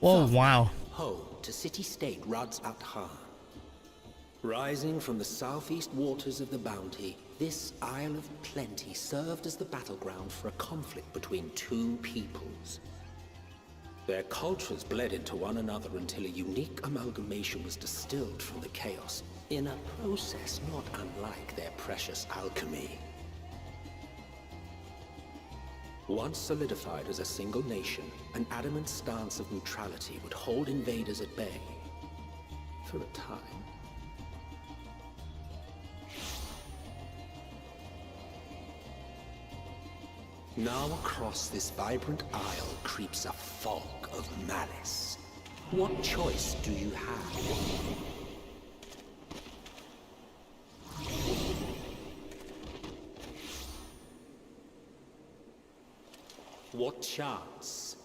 Speaker 1: Whoa, wow.
Speaker 19: Home to city-state Rads at Han. Rising from the southeast waters of the Bounty, this Isle of Plenty served as the battleground for a conflict between 2 peoples. Their cultures bled into one another until a unique amalgamation was distilled from the chaos, in a process not unlike their precious alchemy. Once solidified as a single nation, an adamant stance of neutrality would hold invaders at bay. For a time. Now across this vibrant isle creeps a fog of malice. What choice do you have? What chance?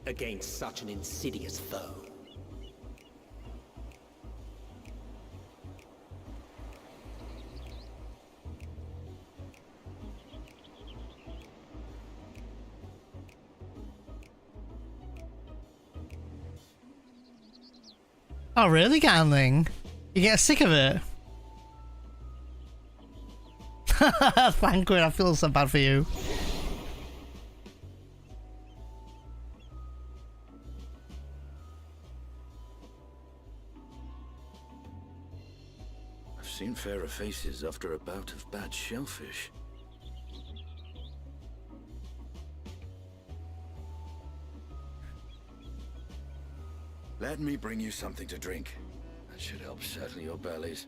Speaker 19: Against such an insidious foe.
Speaker 1: Oh, really, Ganling? You get sick of it? Thank you, I feel so bad for you.
Speaker 18: Seen fairer faces after a bout of bad shellfish. Let me bring you something to drink. That should help settle your bellies.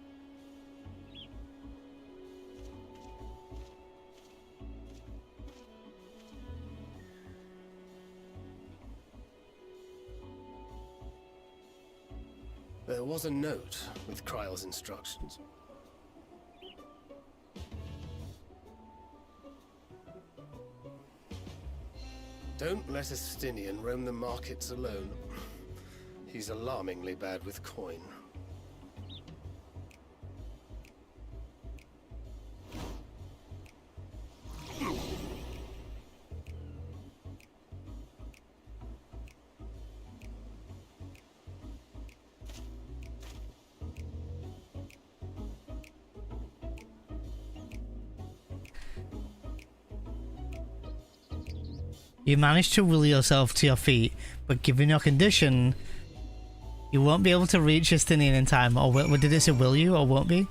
Speaker 20: There was a note with Kryle's instructions. Don't let a Stinian roam the markets alone. He's alarmingly bad with coin.
Speaker 1: You managed to will yourself to your feet, but given your condition, you won't be able to reach Justinian in time. Or did it say will you or won't be?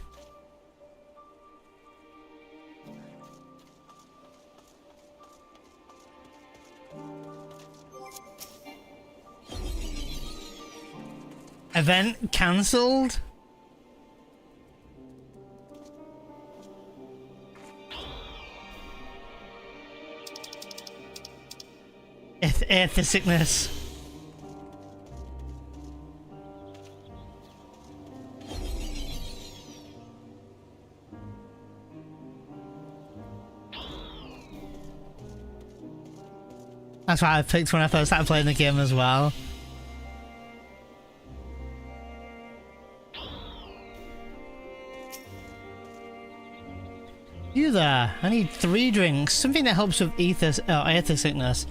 Speaker 1: Event cancelled? Aether sickness. That's what I picked when I first started playing the game as well. You there? I need 3 drinks. Something that helps with aether sickness.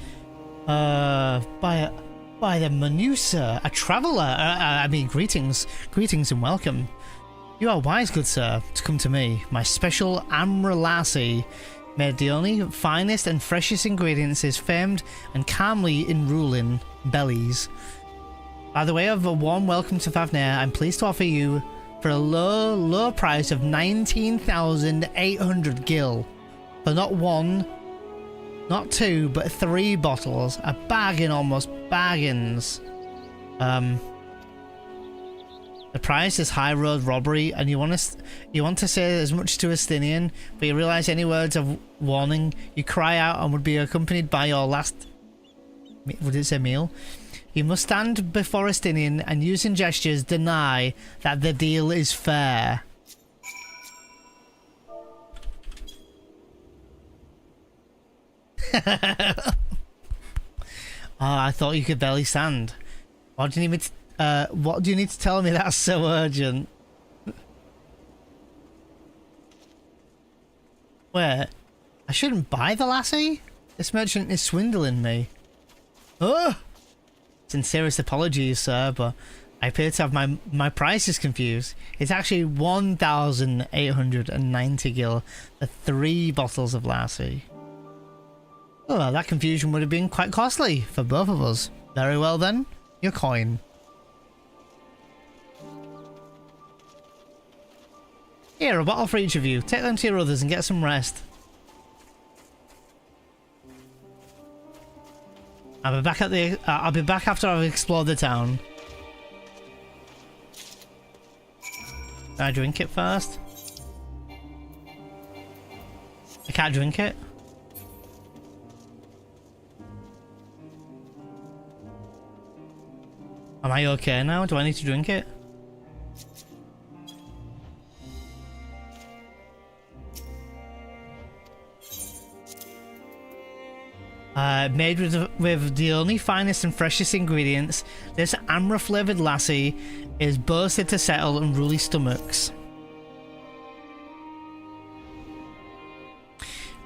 Speaker 1: By the Menusa, a traveller. I mean, greetings and welcome. You are wise, good sir, to come to me. My special Amra lassie, made the only finest and freshest ingredients, is famed and calmly in ruling bellies. By the way of a warm welcome to Favnir, I'm pleased to offer you for a low price of 19,800 gil for not 1. Not 2, but 3 bottles. A bargain, almost bargains. The price is high road robbery, and you want to say as much to a Stinian, but you realise any words of warning, you cry out and would be accompanied by your last... Would it say meal? You must stand before a Stinian and using gestures deny that the deal is fair. I thought you could barely stand. What do you need to tell me that's so urgent? Wait, I shouldn't buy the lassie? This merchant is swindling me. Oh! Sincerest apologies, sir, but I appear to have my prices confused. It's actually 1,890 gil for 3 bottles of lassie. Oh, that confusion would have been quite costly for both of us. Very well then, your coin. Here, a bottle for each of you. Take them to your others and get some rest. I'll be back after I've explored the town. Can I drink it first? I can't drink it. Am I okay now? Do I need to drink it? Made with the only finest and freshest ingredients, this Amra flavoured lassie is boasted to settle unruly stomachs.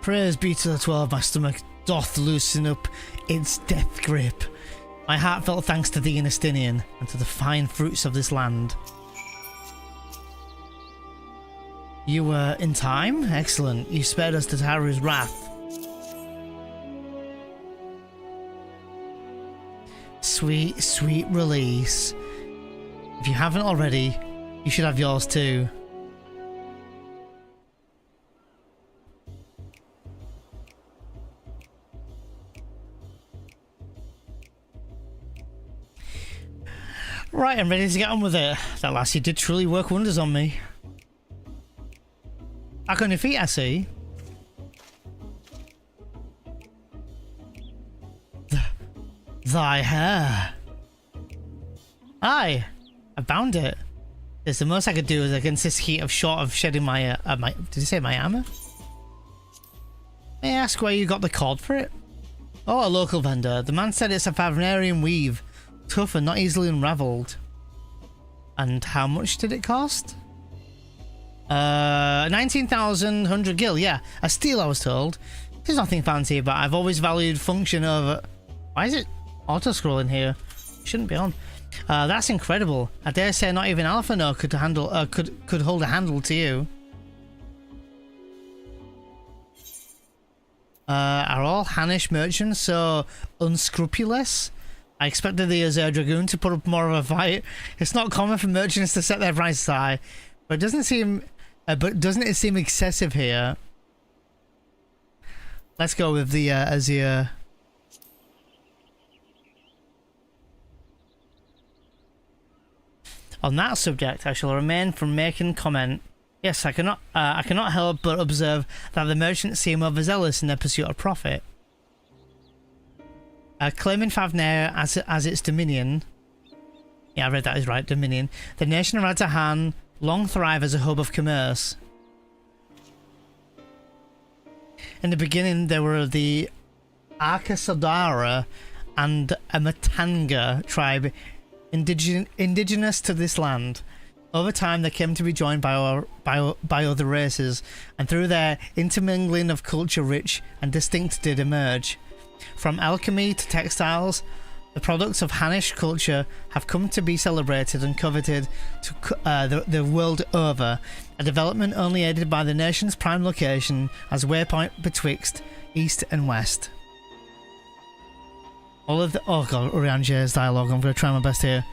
Speaker 1: Praise be to the 12, my stomach doth loosen up its death grip. My heartfelt thanks to thee, Estinian, and to the fine fruits of this land. You were in time? Excellent. You spared us to Taru's wrath. Sweet, sweet release. If you haven't already, you should have yours too. Right, I'm ready to get on with it. That lassie did truly work wonders on me. Back on your feet, I see. Thy hair. Aye, I found it. It's the most I could do is against this heat of short of shedding my, did you say my armor? May I ask where you got the cord for it? Oh, a local vendor. The man said it's a Favnarian weave. Tough and not easily unraveled. And how much did it cost? 19,100 gil, yeah. A steal, I was told. There's nothing fancy, but I've always valued function over... Why is it auto-scrolling here? Shouldn't be on. That's incredible. I dare say not even Alpha No could handle, could hold a handle to you. Are all Hanish merchants so unscrupulous? I expected the Azure Dragoon to put up more of a fight. It's not common for merchants to set their prices high, but it doesn't seem. But doesn't it seem excessive here? Let's go with the Azure. On that subject, I shall remain from making comment. Yes, I cannot help but observe that the merchants seem overzealous in their pursuit of profit. Claiming Favnir as its dominion. Yeah, I read that is right, dominion. The nation of Radahan long thrive as a hub of commerce. In the beginning, there were the Arkasodara and a Matanga tribe indigenous to this land. Over time, they came to be joined by other races, and through their intermingling of culture, rich and distinct did emerge. From alchemy to textiles, the products of Hanish culture have come to be celebrated and coveted the world over, a development only aided by the nation's prime location as waypoint betwixt east and west. All of the... Oh god, Urianjer's dialogue, I'm going to try my best here.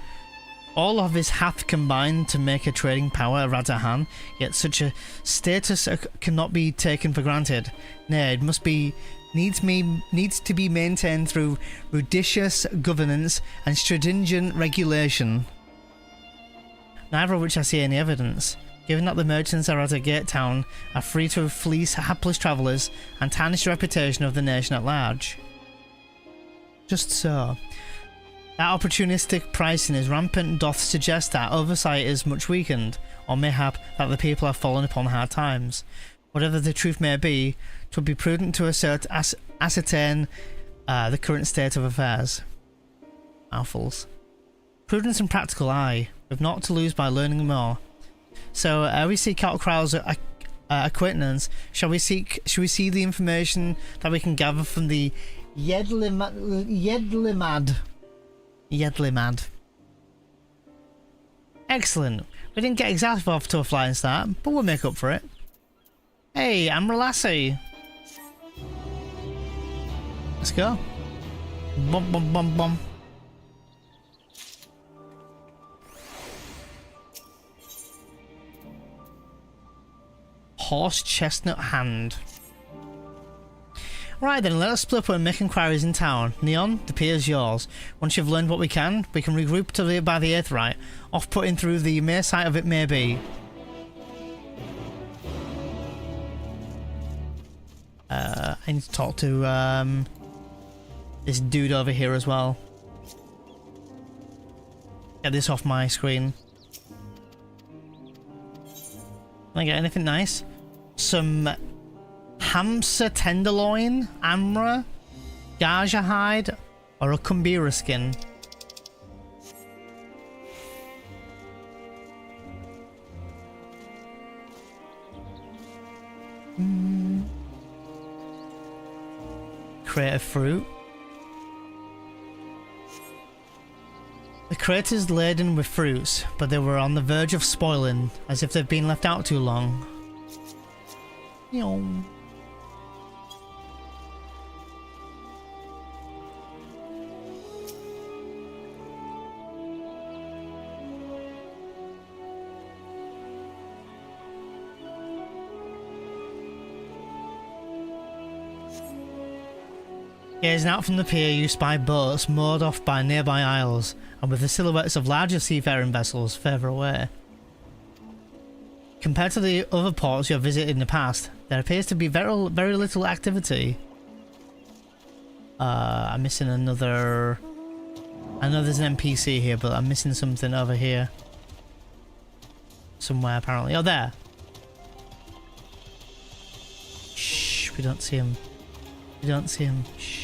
Speaker 1: All of this hath combined to make a trading power of Radahan, yet such a status cannot be taken for granted. Nay, it must be... needs to be maintained through judicious governance and stringent regulation. Neither of which I see any evidence, given that the merchants are at a gate town are free to fleece hapless travellers and tarnish the reputation of the nation at large. Just so. That opportunistic pricing is rampant doth suggest that oversight is much weakened, or mayhap that the people have fallen upon hard times. Whatever the truth may be, 'twould be prudent to ascertain the current state of affairs. Mouthfuls. Prudence and practical eye, with naught to lose by learning more. So we seek out Krau's acquaintance. Shall we see the information that we can gather from the Yedlimad? Excellent. We didn't get exactly off to a flying start, but we'll make up for it. Hey, I'm Relassie. Let's go. Bum bum bum bum. Horse chestnut hand. Right then, let us split up and make inquiries in town. Neon, the pier is yours. Once you've learned what we can regroup by the Aetheryte, off-putting through the mere sight of it may be. I need to talk to this dude over here as well. Get this off my screen. Can I get anything nice? Some hamster tenderloin, amra, gaja hide, or a kumbira skin. Crate of fruit. The crate is laden with fruits, but they were on the verge of spoiling, as if they've been left out too long. Yo. Gazing out from the pier, you spy boats moored off by nearby isles, and with the silhouettes of larger seafaring vessels further away. Compared to the other ports you have visited in the past, there appears to be very little activity. I'm missing another... I know there's an NPC here, but I'm missing something over here. Somewhere, apparently. Oh, there! Shh, we don't see him. We don't see him. Shh.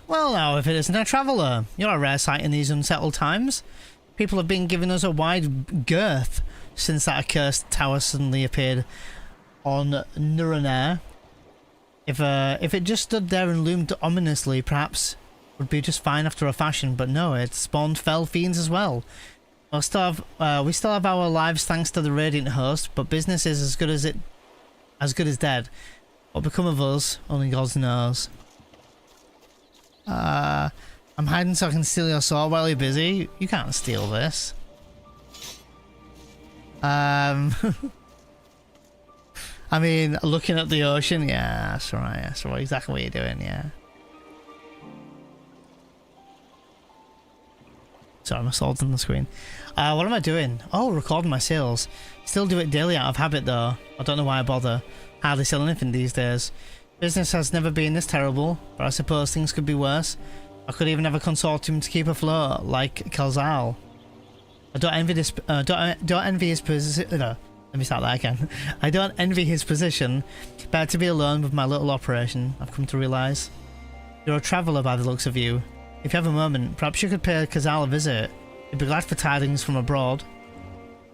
Speaker 1: Well now, if it isn't a traveller, you're a rare sight in these unsettled times. People have been giving us a wide girth since that accursed tower suddenly appeared on Nuranair. If it just stood there and loomed ominously, perhaps it would be just fine after a fashion, but no, it spawned fell fiends as well. We still have our lives thanks to the Radiant Host, but business is as good as dead. What become of us, only God knows. I'm hiding so I can steal your sword while you're busy. You can't steal this. I mean, looking at the ocean, yeah, that's right. That's right. Exactly what you're doing, yeah. Sorry, my sword's on the screen. What am I doing? Oh, recording my sales. Still do it daily out of habit, though. I don't know why I bother. Hardly sell anything these days. Business has never been this terrible, but I suppose things could be worse. I could even have a consortium to keep afloat, like Kelzal. I don't envy this. Don't envy his position. No, let me start that again. I don't envy his position. Better to be alone with my little operation, I've come to realise. You're a traveller by the looks of you. If you have a moment, perhaps you could pay Kelzal a visit. He'd be glad for tidings from abroad.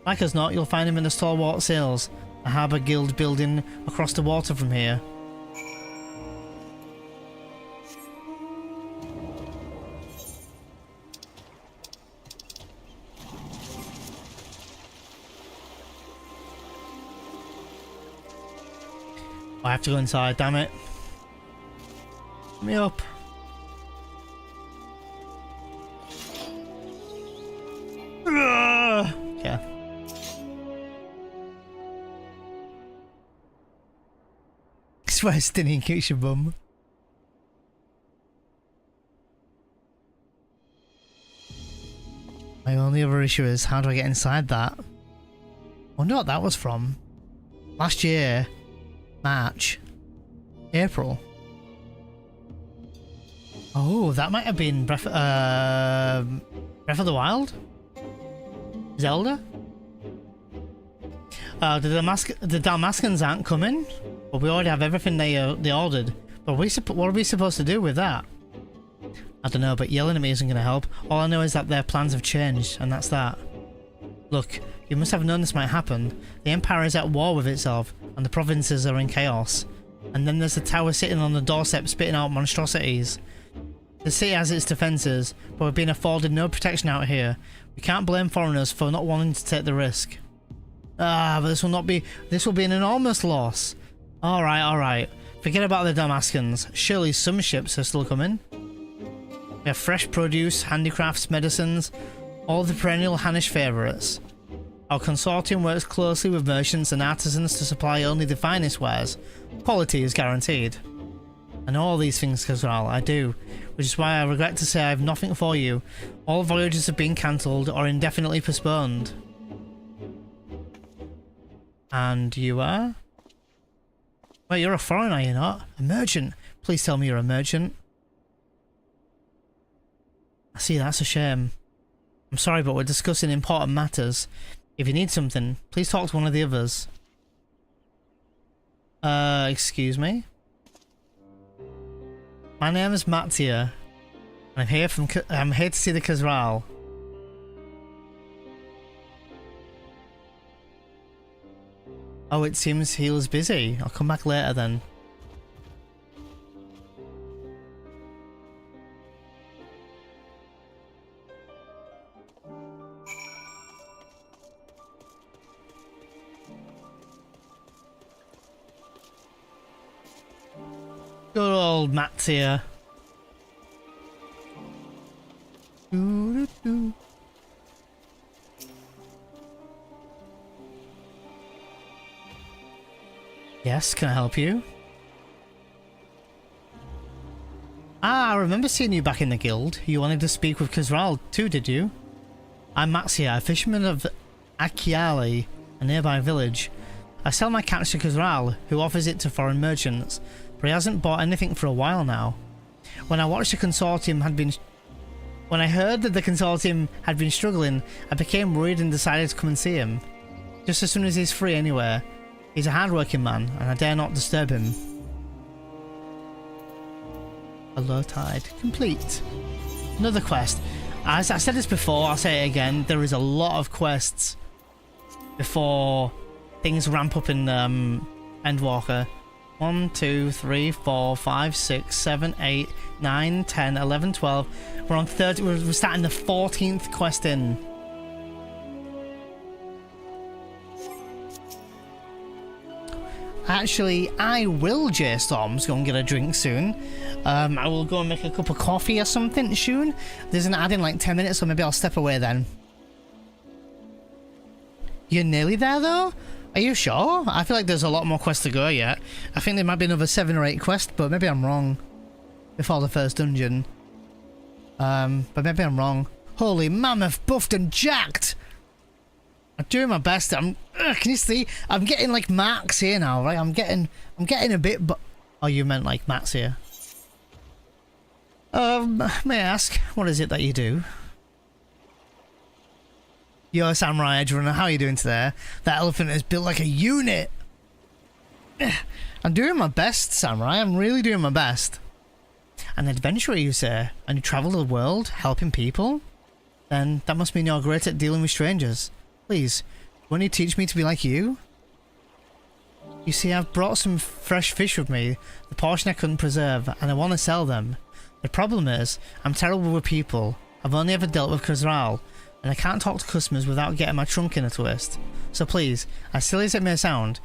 Speaker 1: Like as not, you'll find him in the Stalwart Sails, a harbour guild building across the water from here. I have to go inside, damn it. Let me up. Okay. I swear stinning kicks your bum. My only other issue is how do I get inside that? I wonder what that was from. Last year. March. April. Oh, that might have been Breath of the Wild? Zelda? The Dalmascans aren't coming, but we already have everything they ordered. But what are we supposed to do with that? I don't know, but yelling at me isn't going to help. All I know is that their plans have changed, and that's that. Look, you must have known this might happen. The Empire is at war with itself, and the provinces are in chaos. And then there's the tower sitting on the doorstep spitting out monstrosities. The city has its defences, but we're being afforded no protection out here. We can't blame foreigners for not wanting to take the risk. But this will be an enormous loss. Alright. Forget about the Damascans. Surely some ships are still coming. We have fresh produce, handicrafts, medicines, all the perennial Hannish favourites. Our consortium works closely with merchants and artisans to supply only the finest wares. Quality is guaranteed. I know all these things, Kazral, I do, which is why I regret to say I have nothing for you. All voyages have been cancelled or indefinitely postponed. And you are? Wait, you're a foreigner, you're not? A merchant? Please tell me you're a merchant. I see, that's a shame. I'm sorry, but we're discussing important matters. If you need something, please talk to one of the others. Excuse me? My name is Mattia, and I'm here to see the Kazral. Oh, it seems Healer's busy. I'll come back later then. Good old Mattia. Yes, can I help you? remember seeing you back in the guild. You wanted to speak with Kazral too, did you? I'm Maxia, a fisherman of Akiali, a nearby village. I sell my catch to Kazral, who offers it to foreign merchants, but he hasn't bought anything for a while now. When I heard that the consortium had been struggling, I became worried and decided to come and see him. Just as soon as he's free anywhere. He's a hard-working man, and I dare not disturb him. A low tide. Complete. Another quest. As I said this before, I'll say it again. There is a lot of quests before things ramp up in Endwalker. 1, 2, 3, 4, 5, 6, 7, 8, 9, 10, 11, 12. We're on 30. We're starting the 14th quest in. Actually, I will, J-Storms, go and get a drink soon. I will go and make a cup of coffee or something soon. There's an ad in like 10 minutes, so maybe I'll step away then. You're nearly there, though? Are you sure? I feel like there's a lot more quests to go yet. I think there might be another 7 or 8 quests, but maybe I'm wrong. Before the first dungeon. But maybe I'm wrong. Holy mammoth, buffed and jacked! I'm doing my best. Can you see? I'm getting like marks here now, right? I'm getting a bit, but oh, you meant like mats here. May I ask, what is it that you do? Yo, Samurai Edge Runner, how are you doing today? That elephant is built like a unit. I'm doing my best, Samurai. I'm really doing my best. An adventurer, you say, and you travel the world helping people? Then that must mean you're great at dealing with strangers. Please, won't you teach me to be like you? You see, I've brought some fresh fish with me, the portion I couldn't preserve, and I want to sell them. The problem is, I'm terrible with people. I've only ever dealt with Kazral, and I can't talk to customers without getting my trunk in a twist. So please, as silly as it may sound,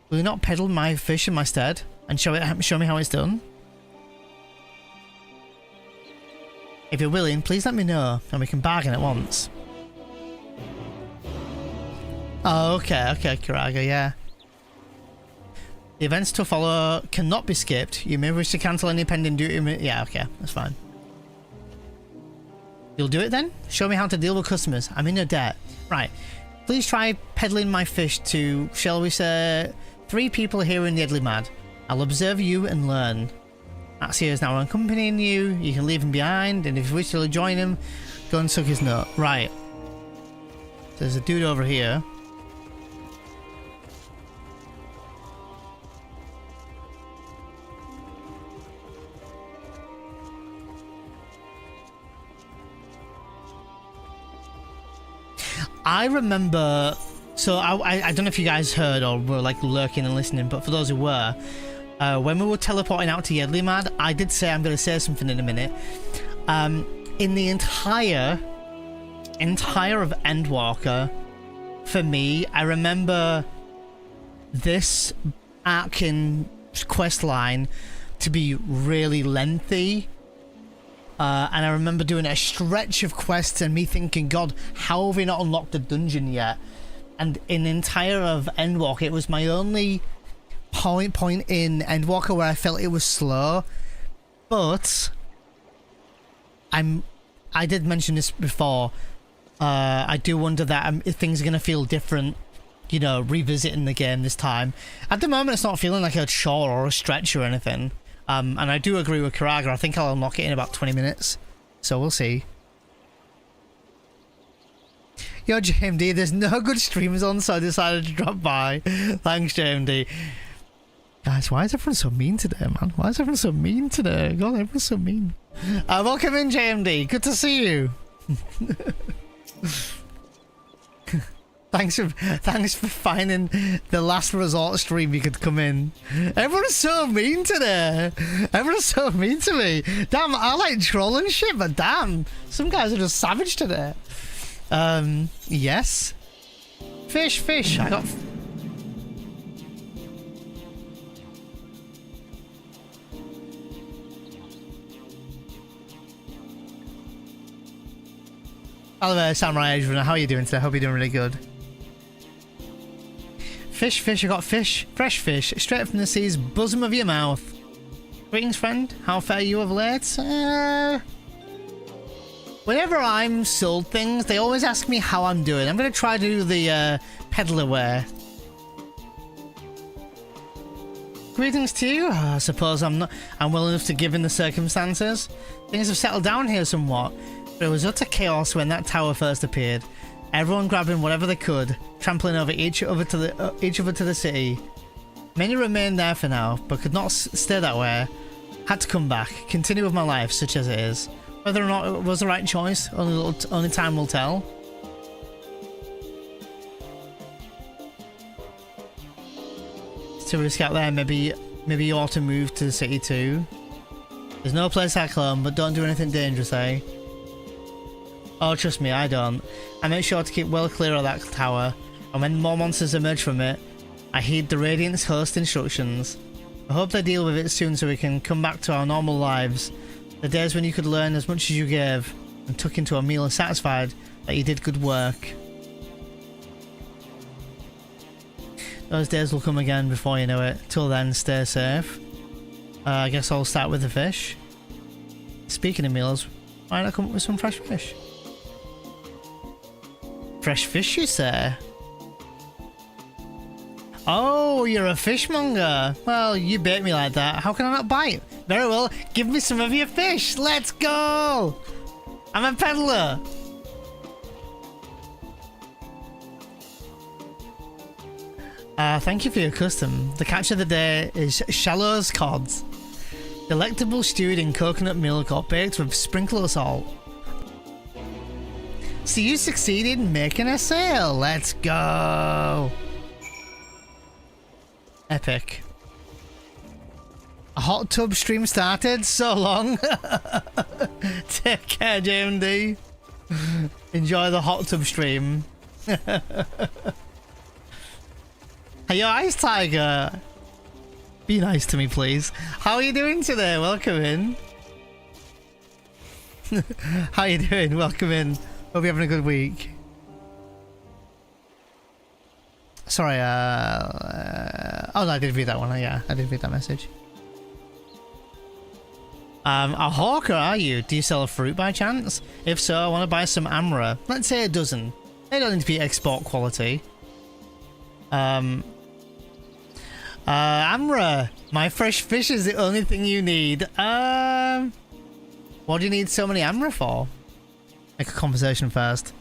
Speaker 1: will you not peddle my fish in my stead, and show me how it's done? If you're willing, please let me know, and we can bargain at once. Oh, okay, Kiraga, yeah. The events to follow cannot be skipped. You may wish to cancel any pending duty. Yeah, okay, that's fine. You'll do it then? Show me how to deal with customers. I'm in your debt. Right. Please try peddling my fish to, shall we say, 3 people here in the Edlymad. I'll observe you and learn. Axia is now accompanying you. You can leave him behind, and if you wish to join him, go and suck his nut. Right. There's a dude over here. I remember, so I don't know if you guys heard or were like lurking and listening, but for those who were, when we were teleporting out to Yedlimad, I did say I'm going to say something in a minute. In the entire of Endwalker, for me, I remember this arc in quest line to be really lengthy. And I remember doing a stretch of quests and me thinking, God, how have we not unlocked the dungeon yet? And in the entire of Endwalker, it was my only point in Endwalker where I felt it was slow. But I did mention this before. I do wonder that if things are going to feel different, you know, revisiting the game this time. At the moment, it's not feeling like a chore or a stretch or anything. And I do agree with Karaga. I think I'll unlock it in about 20 minutes. So we'll see. Yo, JMD, there's no good streams on, so I decided to drop by. Thanks, JMD. Guys, why is everyone so mean today, man? Why is everyone so mean today? God, everyone's so mean. Welcome in, JMD. Good to see you. Thanks for finding the last resort stream you could come in. Everyone's so mean today. Everyone's so mean to me. Damn, I like trolling shit, but damn, some guys are just savage today. Yes. Fish. I got. Hello, Samurai Edge Runner. How are you doing today? I hope you're doing really good. Fish, I got fish. Fresh fish, straight from the sea's bosom of your mouth. Greetings, friend. How fare you of late? Whenever I'm sold things, they always ask me how I'm doing. I'm going to try to do the peddler wear. Greetings to you. I suppose I'm well enough to given the circumstances. Things have settled down here somewhat, but it was utter chaos when that tower first appeared. Everyone grabbing whatever they could, trampling over each other to the city. Many remained there for now, but could not stay that way. Had to come back, continue with my life, such as it is. Whether or not it was the right choice, only time will tell. To risk out there, maybe you ought to move to the city too. There's no place like home, but don't do anything dangerous, eh? Oh, trust me, I don't. I make sure to keep well clear of that tower, and when more monsters emerge from it, I heed the Radiant's host instructions. I hope they deal with it soon so we can come back to our normal lives. The days when you could learn as much as you gave, and tuck into a meal satisfied that you did good work. Those days will come again before you know it. Till then, stay safe. I guess I'll start with the fish. Speaking of meals, why not come up with some fresh fish? Fresh fish, you say? Oh, you're a fishmonger. Well, you bait me like that. How can I not bite? Very well, give me some of your fish. Let's go! I'm a peddler. Thank you for your custom. The catch of the day is Shallow's Cods. Delectable stewed in coconut milk or baked with sprinkle of salt. So you succeeded in making a sale. Let's go. Epic. A hot tub stream started. So long. Take care, JMD. Enjoy the hot tub stream. Hey, yo, Ice Tiger. Be nice to me, please. How are you doing today? Welcome in. How you doing? Welcome in. Hope you're having a good week. Sorry, oh no, I did read that one. Yeah, I did read that message. A hawker, are you? Do you sell a fruit by chance? If so, I want to buy some amra. Let's say a dozen. They don't need to be export quality. Amra, my fresh fish is the only thing you need. What do you need so many amra for? Make a conversation first.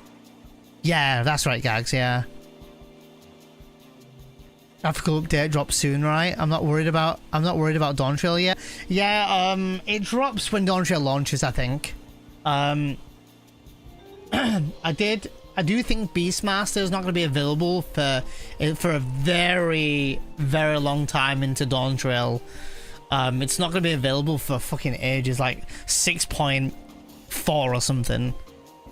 Speaker 1: Yeah, that's right, Gags, yeah. Graphical update drops soon, right? I'm not worried about Dawn Trail yet. Yeah, it drops when Dawn Trail launches, I think. I do think Beastmaster is not going to be available for a very, very long time into Dawn Trail. It's not going to be available for fucking ages, like 6.4 or something.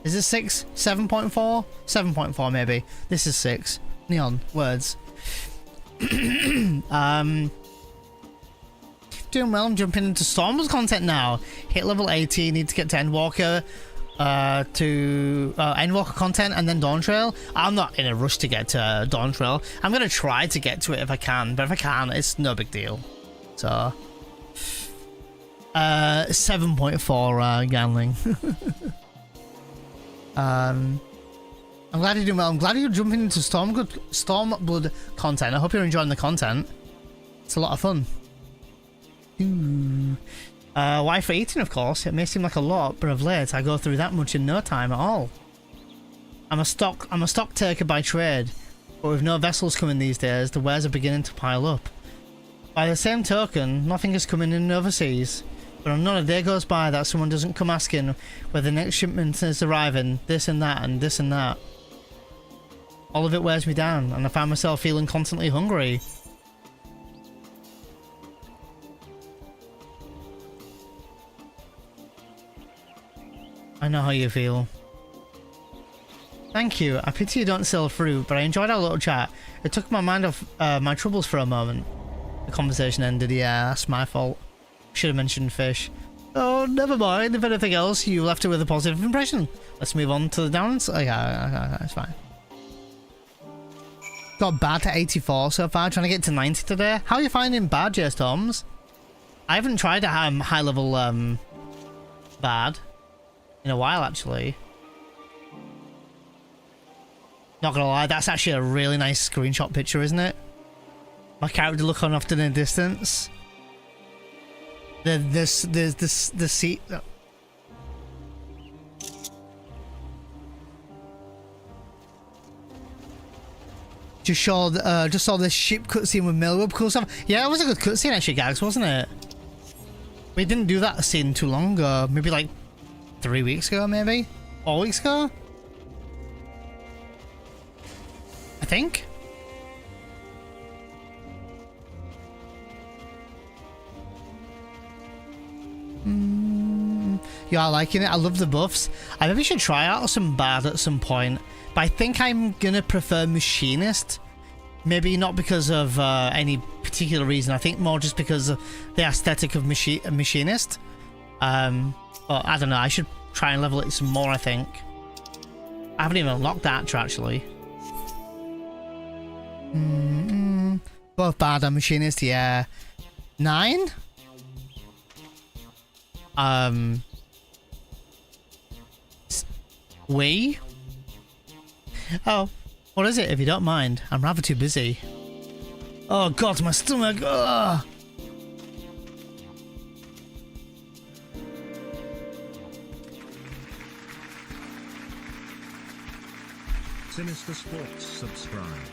Speaker 1: Is it 6? 7.4? 7.4 maybe. This is 6. Neon words. Doing well. I'm jumping into Storm's content now. Hit level 80. Need to get to Endwalker. To Endwalker content and then Dawn Trail. I'm not in a rush to get to Dawn Trail. I'm gonna try to get to it if I can, but if I can't, it's no big deal. So 7.4 Ganling. I'm glad you're doing well. I'm glad you're jumping into Stormblood content. I hope you're enjoying the content. It's a lot of fun. Ooh. Y for eating, of course. It may seem like a lot, but of late I go through that much in no time at all. I'm a stock taker by trade, but with no vessels coming these days, the wares are beginning to pile up. By the same token, nothing is coming in overseas, but not a day goes by that someone doesn't come asking where the next shipment is arriving, this and that and this and that. All of it wears me down, and I find myself feeling constantly hungry. I know how you feel. Thank you. I pity you don't sell fruit, but I enjoyed our little chat. It took my mind off my troubles for a moment. The conversation ended. Yeah, that's my fault. Should have mentioned fish. Oh, never mind. If anything else, you left it with a positive impression. Let's move on to the downs. Oh, yeah, it's fine. Got bad to 84 so far. Trying to get to 90 today. How are you finding bad, J Storms? I haven't tried a high level bard in a while, actually. Not gonna lie, that's actually a really nice screenshot picture, isn't it? My character looking off in the distance. The seat. Just saw this ship cutscene with Millward, cool stuff. Yeah, that was a good cutscene actually, Gags, wasn't it? We didn't do that scene too long ago. Maybe like 3 weeks ago, maybe 4 weeks ago. I think. Yeah, I liking it. I love the buffs. I maybe should try out some bard at some point. But I think I'm gonna prefer machinist. Maybe not because of any particular reason. I think more just because of the aesthetic of machinist. But I don't know. I should try and level it some more, I think. I haven't even unlocked that actually. Both bard and machinist, yeah. 9? We? Oh, what is it if you don't mind? I'm rather too busy. Oh god, my stomach! Ugh.
Speaker 2: Sinister Sports subscribed.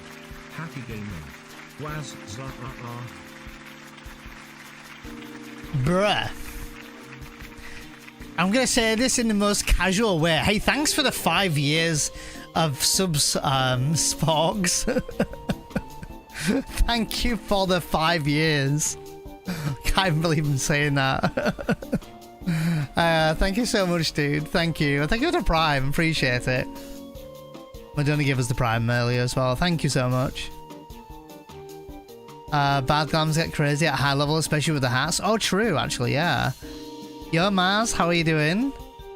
Speaker 2: Happy gaming. Waz
Speaker 1: Bruh. I'm gonna say this in the most casual way. Hey, thanks for the 5 years of subs, Sporks. Thank you for the 5 years. Can't believe I'm saying that. Thank you so much, dude. Thank you. Thank you for the Prime. Appreciate it. Madonna gave us the Prime earlier as well. Thank you so much. Bad glams get crazy at high level, especially with the hats. Oh, true, actually, yeah. Yo, Mars, how are you doing?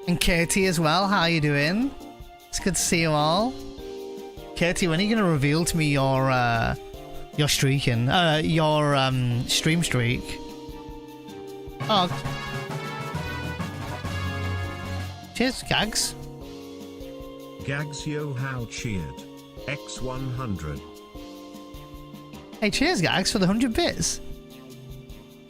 Speaker 1: And Katie as well, how are you doing? It's good to see you all. Katie, when are you going to reveal to me your streaking? Your stream streak? Oh. Cheers, Gags.
Speaker 2: Gags yo how cheered. X100.
Speaker 1: Hey, cheers, Gags, for the 100 bits.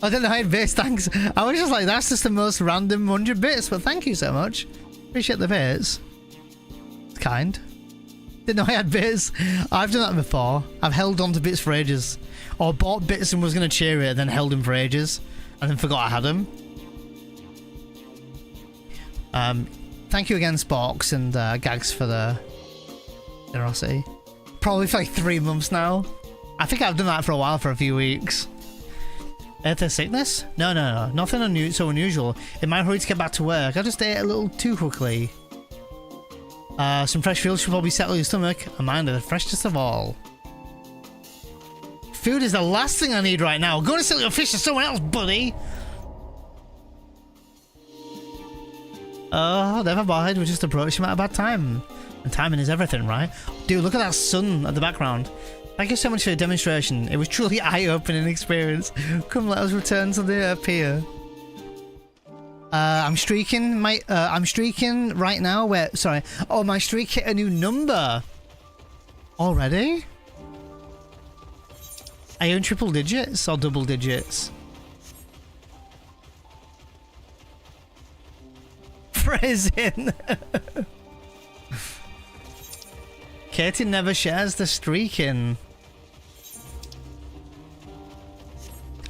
Speaker 1: I didn't know I had bits, thanks. I was just like, that's just the most random 100 bits, but thank you so much. Appreciate the bits. It's kind. Didn't know I had bits. I've done that before. I've held on to bits for ages. Or bought bits and was going to cheer it, then held them for ages. And then forgot I had them. Thank you again, Sporks and Gags, for the generosity. Probably for like 3 months now. I think I've done that for a while, for a few weeks. Earth sickness? No. Nothing so unusual. In my hurry to get back to work, I just ate a little too quickly. Some fresh fuel should probably settle your stomach. And mine are the freshest of all. Food is the last thing I need right now. Go and sell your fish to someone else, buddy! Oh, never mind. We're just approaching at a bad time. And timing is everything, right? Dude, look at that sun at the background. Thank you so much for the demonstration. It was truly eye-opening experience. Come, let us return to the pier. I'm streaking. I'm streaking right now. Where? Sorry. Oh, my streak hit a new number. Already? Are you in triple digits or double digits? Phrasing. Katie never shares the streaking.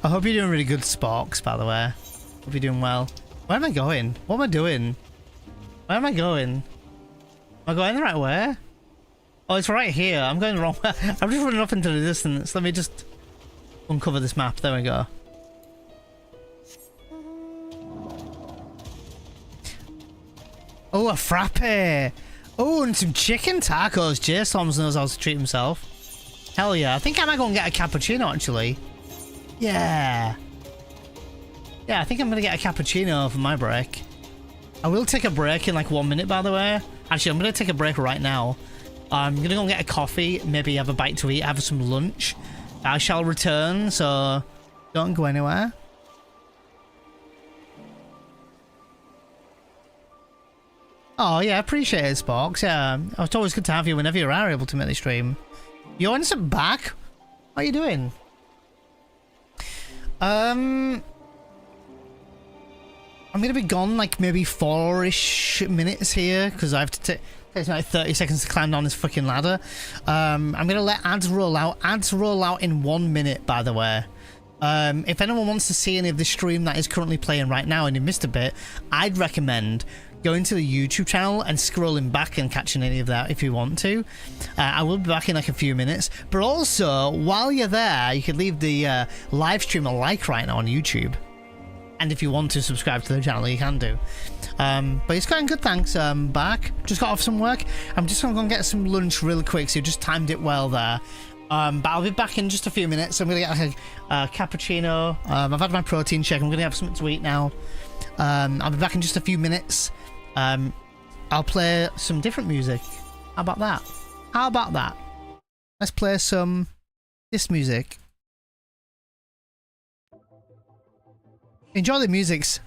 Speaker 1: I hope you're doing really good, Sporks, by the way. Hope you're doing well. Where am I going? What am I doing? Where am I going? Am I going the right way? Oh, it's right here. I'm going the wrong way. I'm just running off into the distance. Let me just uncover this map. There we go. Oh, a frappe. Oh, and some chicken tacos. Jay Storms knows how to treat himself. Hell yeah. I think I might go and get a cappuccino, actually. Yeah. Yeah, I think I'm going to get a cappuccino for my break. I will take a break in like 1 minute, by the way. Actually, I'm going to take a break right now. I'm going to go and get a coffee, maybe have a bite to eat, have some lunch. I shall return, so don't go anywhere. Oh, yeah, appreciate it, Sparks. Yeah, it's always good to have you whenever you are able to make the stream. You're innocent back? What are you doing? I'm gonna be gone like maybe 4-ish minutes here because I have to take. Takes me like 30 seconds to climb down this fucking ladder. I'm gonna let ads roll out. Ads roll out in 1 minute, by the way. If anyone wants to see any of the stream that is currently playing right now and you missed a bit, I'd recommend going to the YouTube channel and scrolling back and catching any of that if you want to. I will be back in like a few minutes. But also, while you're there, you could leave the live stream a like right now on YouTube. And if you want to subscribe to the channel, you can do. But it's going good, thanks, back. Just got off some work. I'm just going to go and get some lunch real quick, so you just timed it well there. But I'll be back in just a few minutes. I'm going to get like a cappuccino. I've had my protein shake. I'm going to have something to eat now. I'll be back in just a few minutes. I'll play some different music. How about that? How about that? Let's play some this music. Enjoy the musics.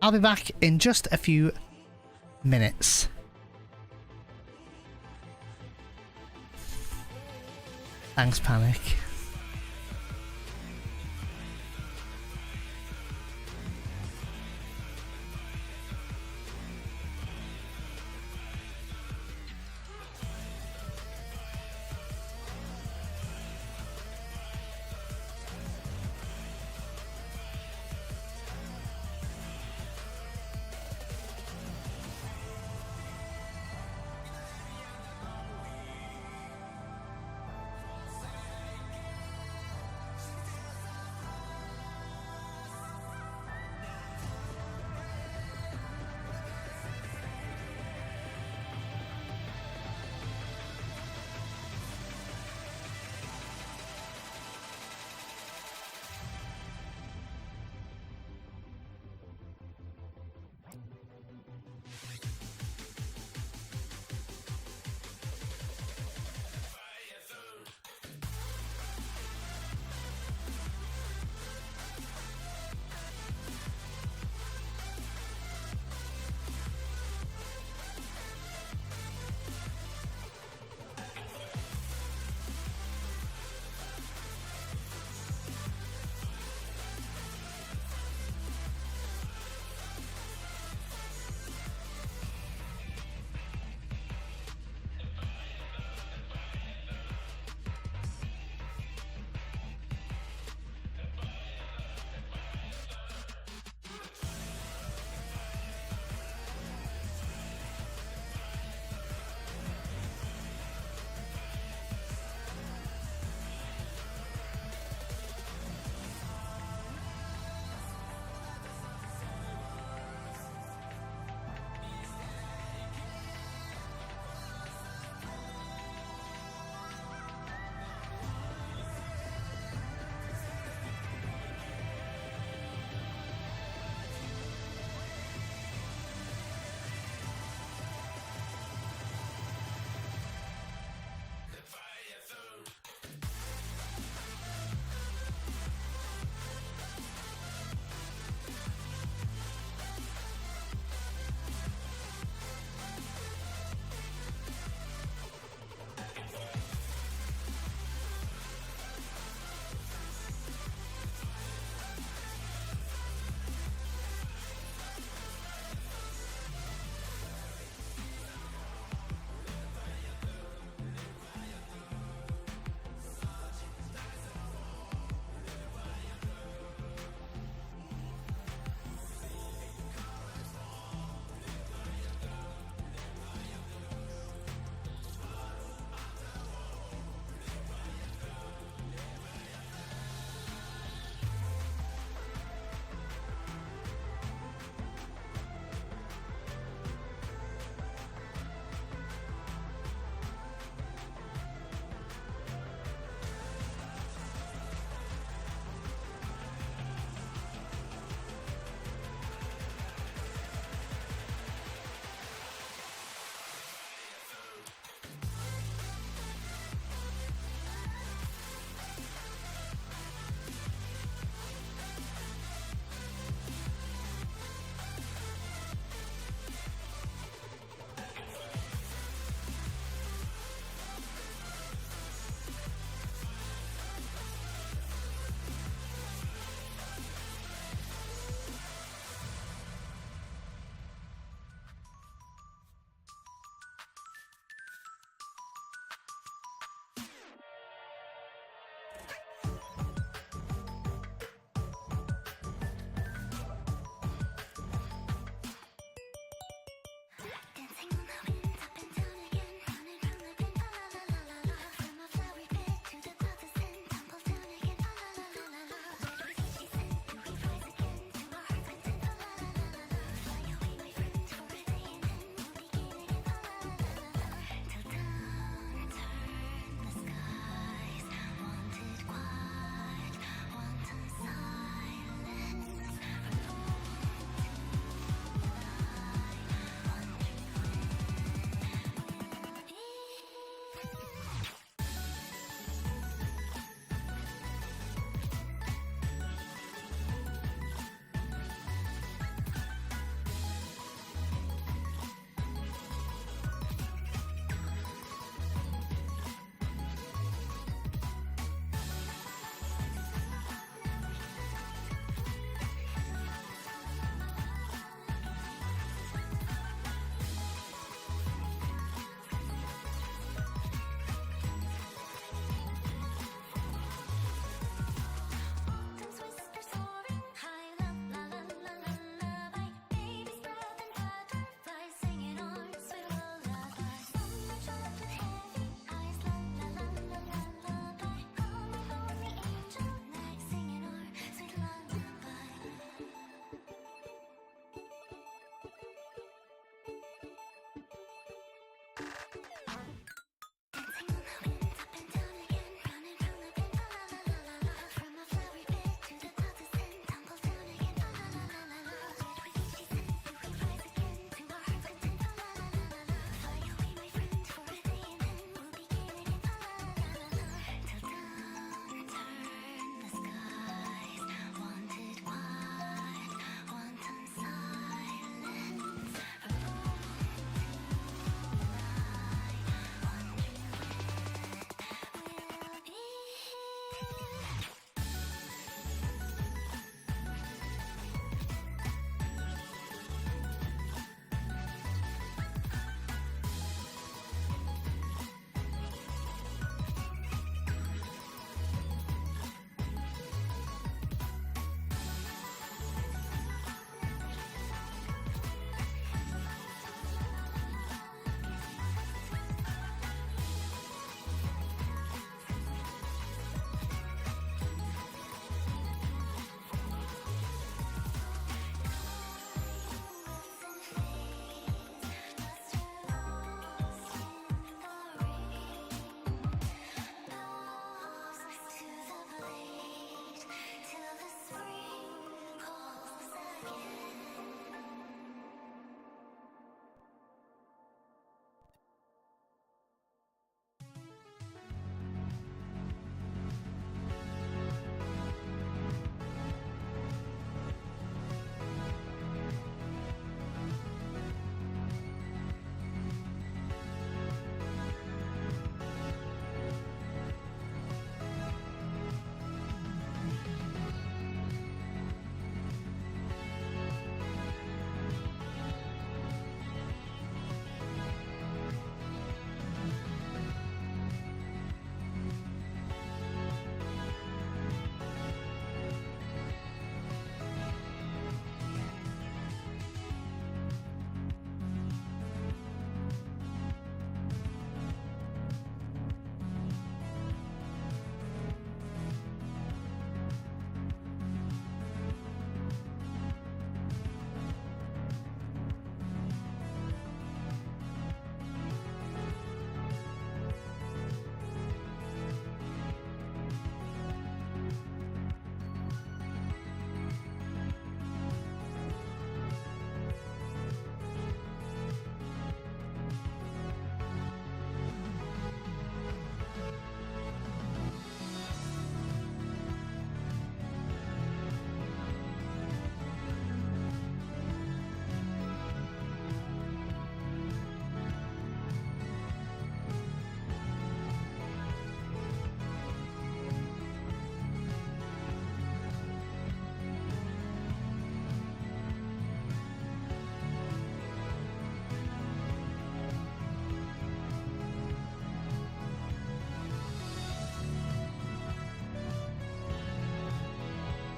Speaker 1: I'll be back in just a few minutes. Thanks, Panic.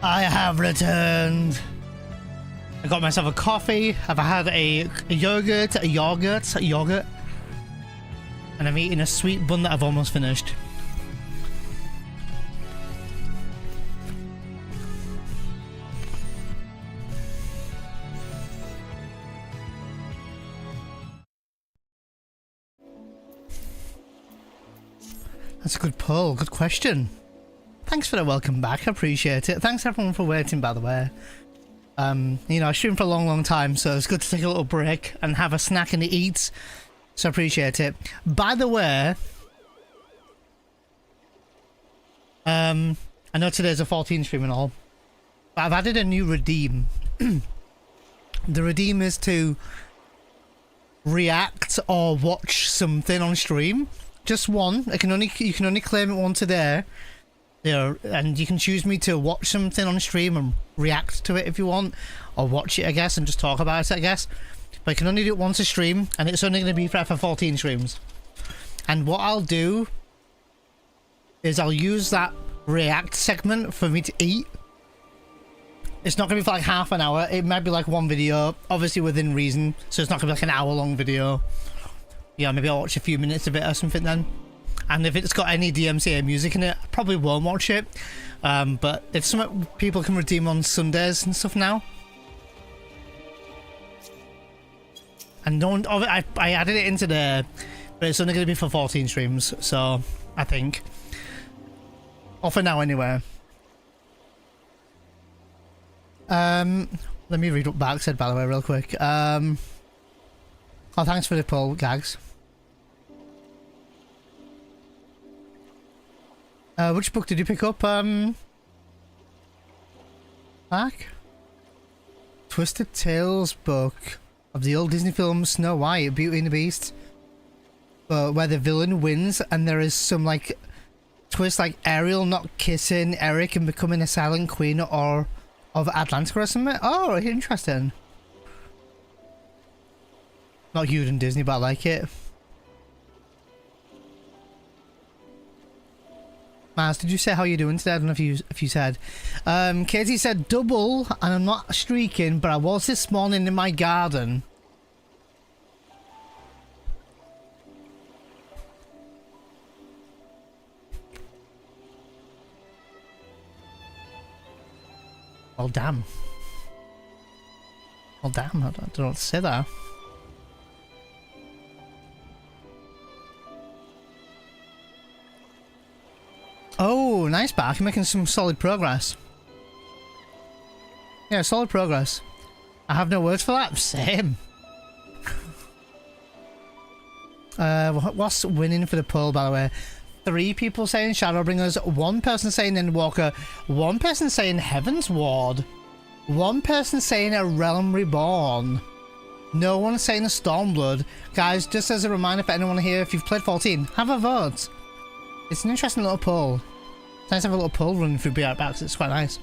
Speaker 1: I have returned. I got myself a coffee. I've had a yogurt, and I'm eating a sweet bun that I've almost finished. That's a good poll, good question. Thanks for the welcome back, I appreciate it. Thanks everyone for waiting, by the way. You know, I streamed for a long time, so it's good to take a little break and have a snack and eat. So I appreciate it. By the way, I know today's a 14 stream and all, but I've added a new redeem. The redeem is to react or watch something on stream. Just one. You can only claim it once a day. You know, and you can choose me to watch something on stream and react to it if you want, or watch it, I guess, and just talk about it, I guess. But you can only do it once a stream, and it's only going to be for FF14 streams. And what I'll do is I'll use that react segment for me to eat. It's not going to be for like half an hour. It might be like one video, obviously within reason, so it's not going to be like an hour-long video. Yeah, maybe I'll watch a few minutes of it or something then. And if it's got any DMCA music in it, I probably won't watch it. But it's something people can redeem on Sundays and stuff now. And I added it into there, but it's only going to be for 14 streams, so I think. Or for now anyway. Let me read what Bark said, by the way, real quick. Oh, thanks for the poll, Gags. Which book did you pick up, Mark? Twisted Tales book of the old Disney film Snow White, Beauty and the Beast. Where the villain wins and there is some, like, twist, like Ariel not kissing Eric and becoming a silent queen or of Atlantica or something. Oh, interesting. Not huge in Disney, but I like it. Maz, did you say how you're doing today? I don't know if you said. Katie said double, and I'm not streaking, but I was this morning in my garden. Well, damn. Well, damn. I don't know what to say there. Oh, nice back. You're making some solid progress. Yeah, solid progress. I have no words for that. Same. What's winning for the poll, by the way? 3 people saying Shadowbringers, 1 person saying Endwalker, 1 person saying Heaven's Ward, 1 person saying A Realm Reborn. No one saying a Stormblood. Guys, just as a reminder for anyone here, if you've played 14, have a vote. It's an interesting little poll. It's nice to have a little poll running through BR Backs, it's quite nice.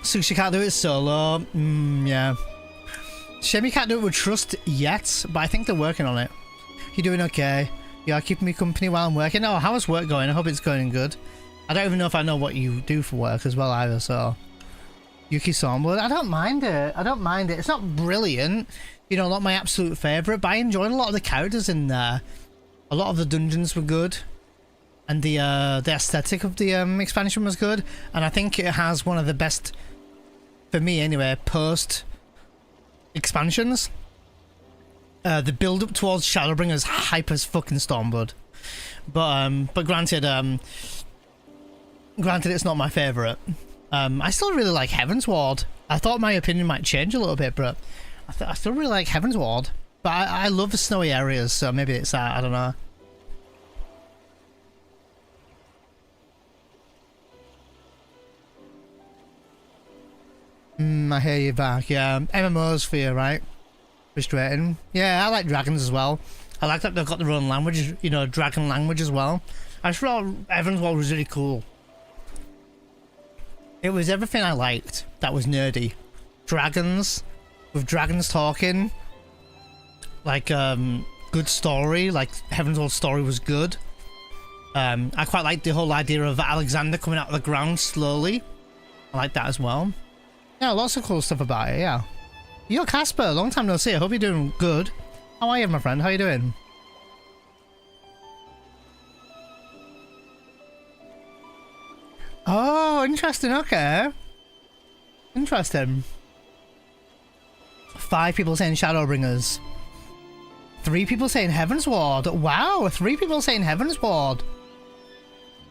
Speaker 1: Sushi can't do it solo. Yeah. Shame you can't do it with Trust yet, but I think they're working on it. You're doing okay. You are keeping me company while I'm working. Oh, how is work going? I hope it's going good. I don't even know if I know what you do for work as well either, so... Yuki Stormblood, I don't mind it. I don't mind it. It's not brilliant. You know, not my absolute favourite, but I enjoyed a lot of the characters in there. A lot of the dungeons were good. And the aesthetic of the expansion was good. And I think it has one of the best, for me anyway, post-expansions. The build-up towards Shadowbringers hype as fucking Stormblood. But granted, it's not my favourite. I still really like Heaven's Ward. I thought my opinion might change a little bit, but I still really like Heaven's Ward. But I love the snowy areas, so maybe it's that, I don't know. I hear you back, yeah. MMOs for you, right? Frustrating. Yeah, I like dragons as well. I like that they've got their own language, you know, dragon language as well. I just thought Heaven's Ward was really cool. It was everything I liked that was nerdy. Dragons, with dragons talking. Like, good story, like Heaven's Ward story was good. I quite like the whole idea of Alexander coming out of the ground slowly. I like that as well. Yeah, lots of cool stuff about it, yeah. Yo, Casper, long time no see. I hope you're doing good. How are you, my friend? How you doing? Oh, interesting. Okay. Interesting. 5 people saying Shadowbringers. 3 people saying Heaven's Ward. Wow, 3 people saying Heaven's Ward.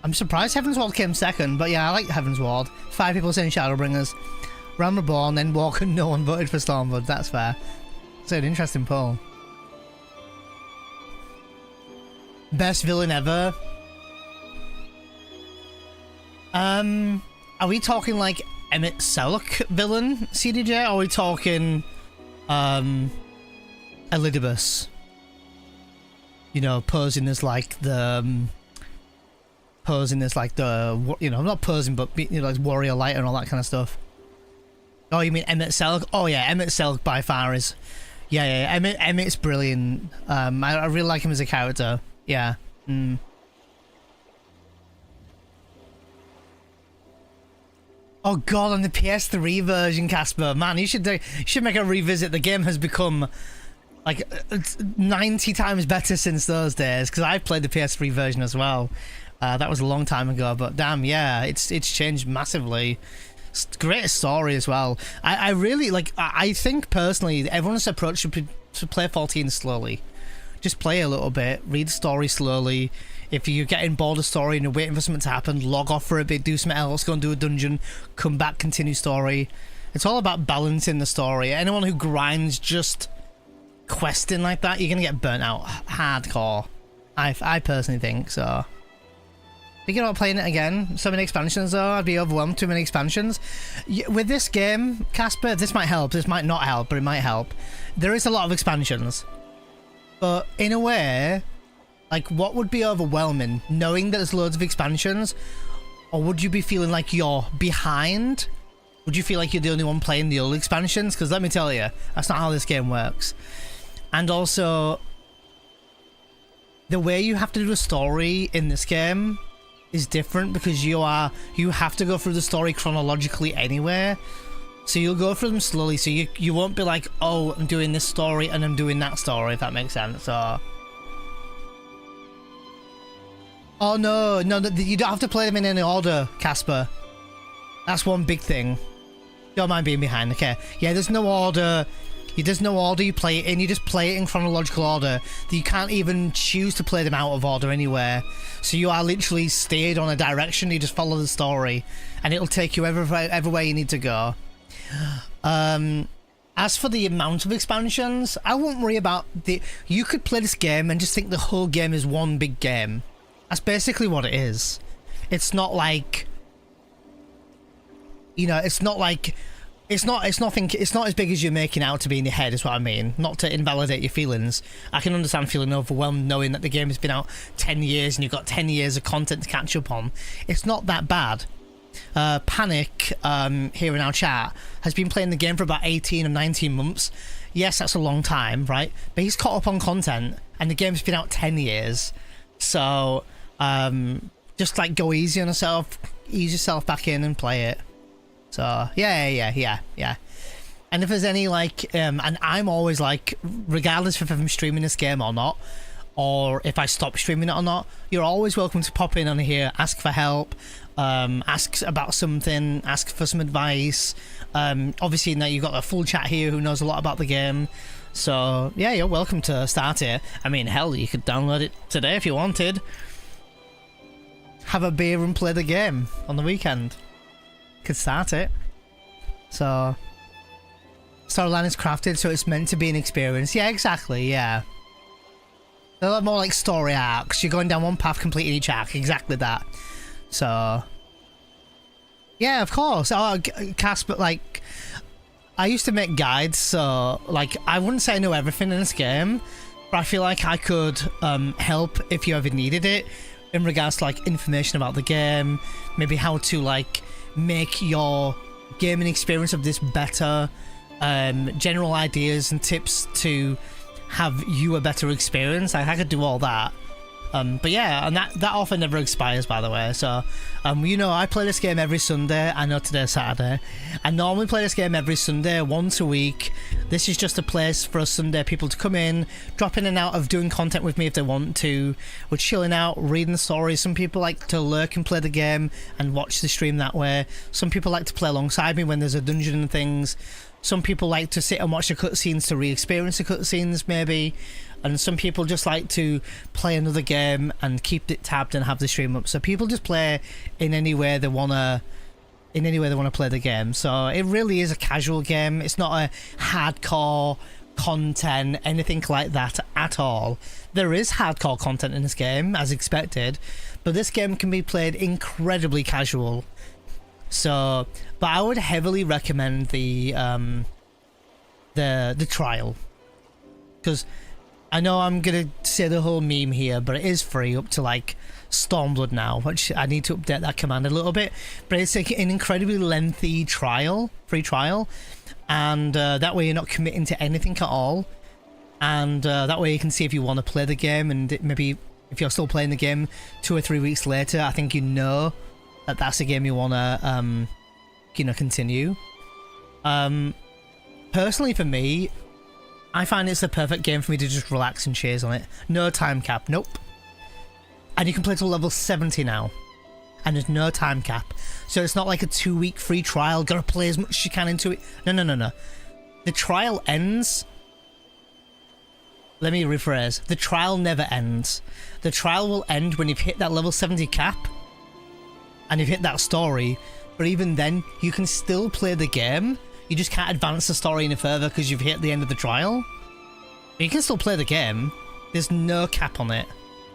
Speaker 1: I'm surprised Heaven's Ward came second, but yeah, I like Heaven's Ward. 5 people saying Shadowbringers. Realm Reborn, Endwalker, no one voted for Stormwood. That's fair. It's an interesting poll. Best villain ever. Are we talking like Emmett Selk villain, CDJ? Or are we talking Elidibus? You know, posing as like the you know, not posing, but you know, like warrior light and all that kind of stuff. Oh, you mean Emmett Selk? Oh yeah, Emmett Selk by far is, yeah. Emmett's brilliant. I really like him as a character. Yeah. Oh god, on the PS3 version, Casper, man, you should make a revisit. The game has become like 90 times better since those days, because I played the PS3 version as well. That was a long time ago, but damn, yeah, it's changed massively. Great story as well. I really like. I think personally, everyone's approach should be to play 14 slowly. Just play a little bit, read the story slowly. If you're getting bored of story and you're waiting for something to happen, log off for a bit, do something else, go and do a dungeon, come back, continue story. It's all about balancing the story. Anyone who grinds just questing like that, you're gonna get burnt out hardcore. I personally think so. Thinking about playing it again. So many expansions though, I'd be overwhelmed. Too many expansions. With this game, Casper, this might help, this might not help, but it might help. There is a lot of expansions. But in a way, like, what would be overwhelming? Knowing that there's loads of expansions? Or would you be feeling like you're behind? Would you feel like you're the only one playing the old expansions? Because let me tell you, that's not how this game works. And also, the way you have to do a story in this game is different, because you have to go through the story chronologically anyway. So you'll go through them slowly, so you won't be like, oh, I'm doing this story and I'm doing that story, if that makes sense. So, oh no, you don't have to play them in any order, Casper. That's one big thing. Don't mind being behind, okay? Yeah, there's no order. There's no order you play it in. You just play it in chronological order. You can't even choose to play them out of order anywhere. So you are literally steered on a direction. You just follow the story, and it'll take you everywhere you need to go. As for the amount of expansions, I won't worry about you could play this game and just think the whole game is one big game. That's basically what it is. It's not like, you know, it's not as big as you're making out to be in your head, is what I mean. Not to invalidate your feelings. I can understand feeling overwhelmed knowing that the game has been out 10 years and you've got 10 years of content to catch up on. It's not that bad. Panic, here in our chat, has been playing the game for about 18 or 19 months. Yes, that's a long time, right? But he's caught up on content, and the game's been out 10 years. So, just like go easy on yourself, ease yourself back in and play it. So, yeah. And if there's any, like, and I'm always like, regardless if I'm streaming this game or not, or if I stop streaming it or not, you're always welcome to pop in on here, ask for help, ask about something, ask for some advice. Obviously now you've got a full chat here who knows a lot about the game, so yeah, you're welcome to start it. I mean, hell, you could download it today if you wanted. Have a beer and play the game on the weekend. Could start it. So storyline is crafted so it's meant to be an experience. Yeah, exactly, yeah. They're a lot more like story arcs. You're going down one path, completing each arc. Exactly that. So, yeah, of course. Oh, Casper, like, I used to make guides, so, like, I wouldn't say I know everything in this game, but I feel like I could help if you ever needed it in regards to, like, information about the game, maybe how to, like, make your gaming experience of this better, general ideas and tips to have you a better experience. Like, I could do all that. But yeah, and that offer never expires, by the way. So, you know, I play this game every Sunday. I know today's Saturday. I normally play this game every Sunday, once a week. This is just a place for us Sunday people to come in, drop in and out of doing content with me if they want to. We're chilling out, reading the stories. Some people like to lurk and play the game and watch the stream that way. Some people like to play alongside me when there's a dungeon and things. Some people like to sit and watch the cutscenes to re-experience the cutscenes, maybe. And some people just like to play another game and keep it tabbed and have the stream up. So people just play in any way they wanna play the game. So it really is a casual game. It's not a hardcore content, anything like that at all. There is hardcore content in this game, as expected, but this game can be played incredibly casual. So, but I would heavily recommend the trial, because I know I'm gonna say the whole meme here, but it is free up to like Stormblood now, which I need to update that command a little bit. But it's like an incredibly lengthy free trial, and that way you're not committing to anything at all, and that way you can see if you want to play the game, and maybe if you're still playing the game 2 or 3 weeks later, I think you know that that's a game you want to continue. Personally for me, I find it's the perfect game for me to just relax and cheers on it. No time cap, nope. And you can play till level 70 now. And there's no time cap. So it's not like a 2-week free trial, gotta play as much as you can into it. No. The trial ends... Let me rephrase. The trial never ends. The trial will end when you've hit that level 70 cap, and you've hit that story, but even then, you can still play the game. You just can't advance the story any further because you've hit the end of the trial. But you can still play the game. There's no cap on it.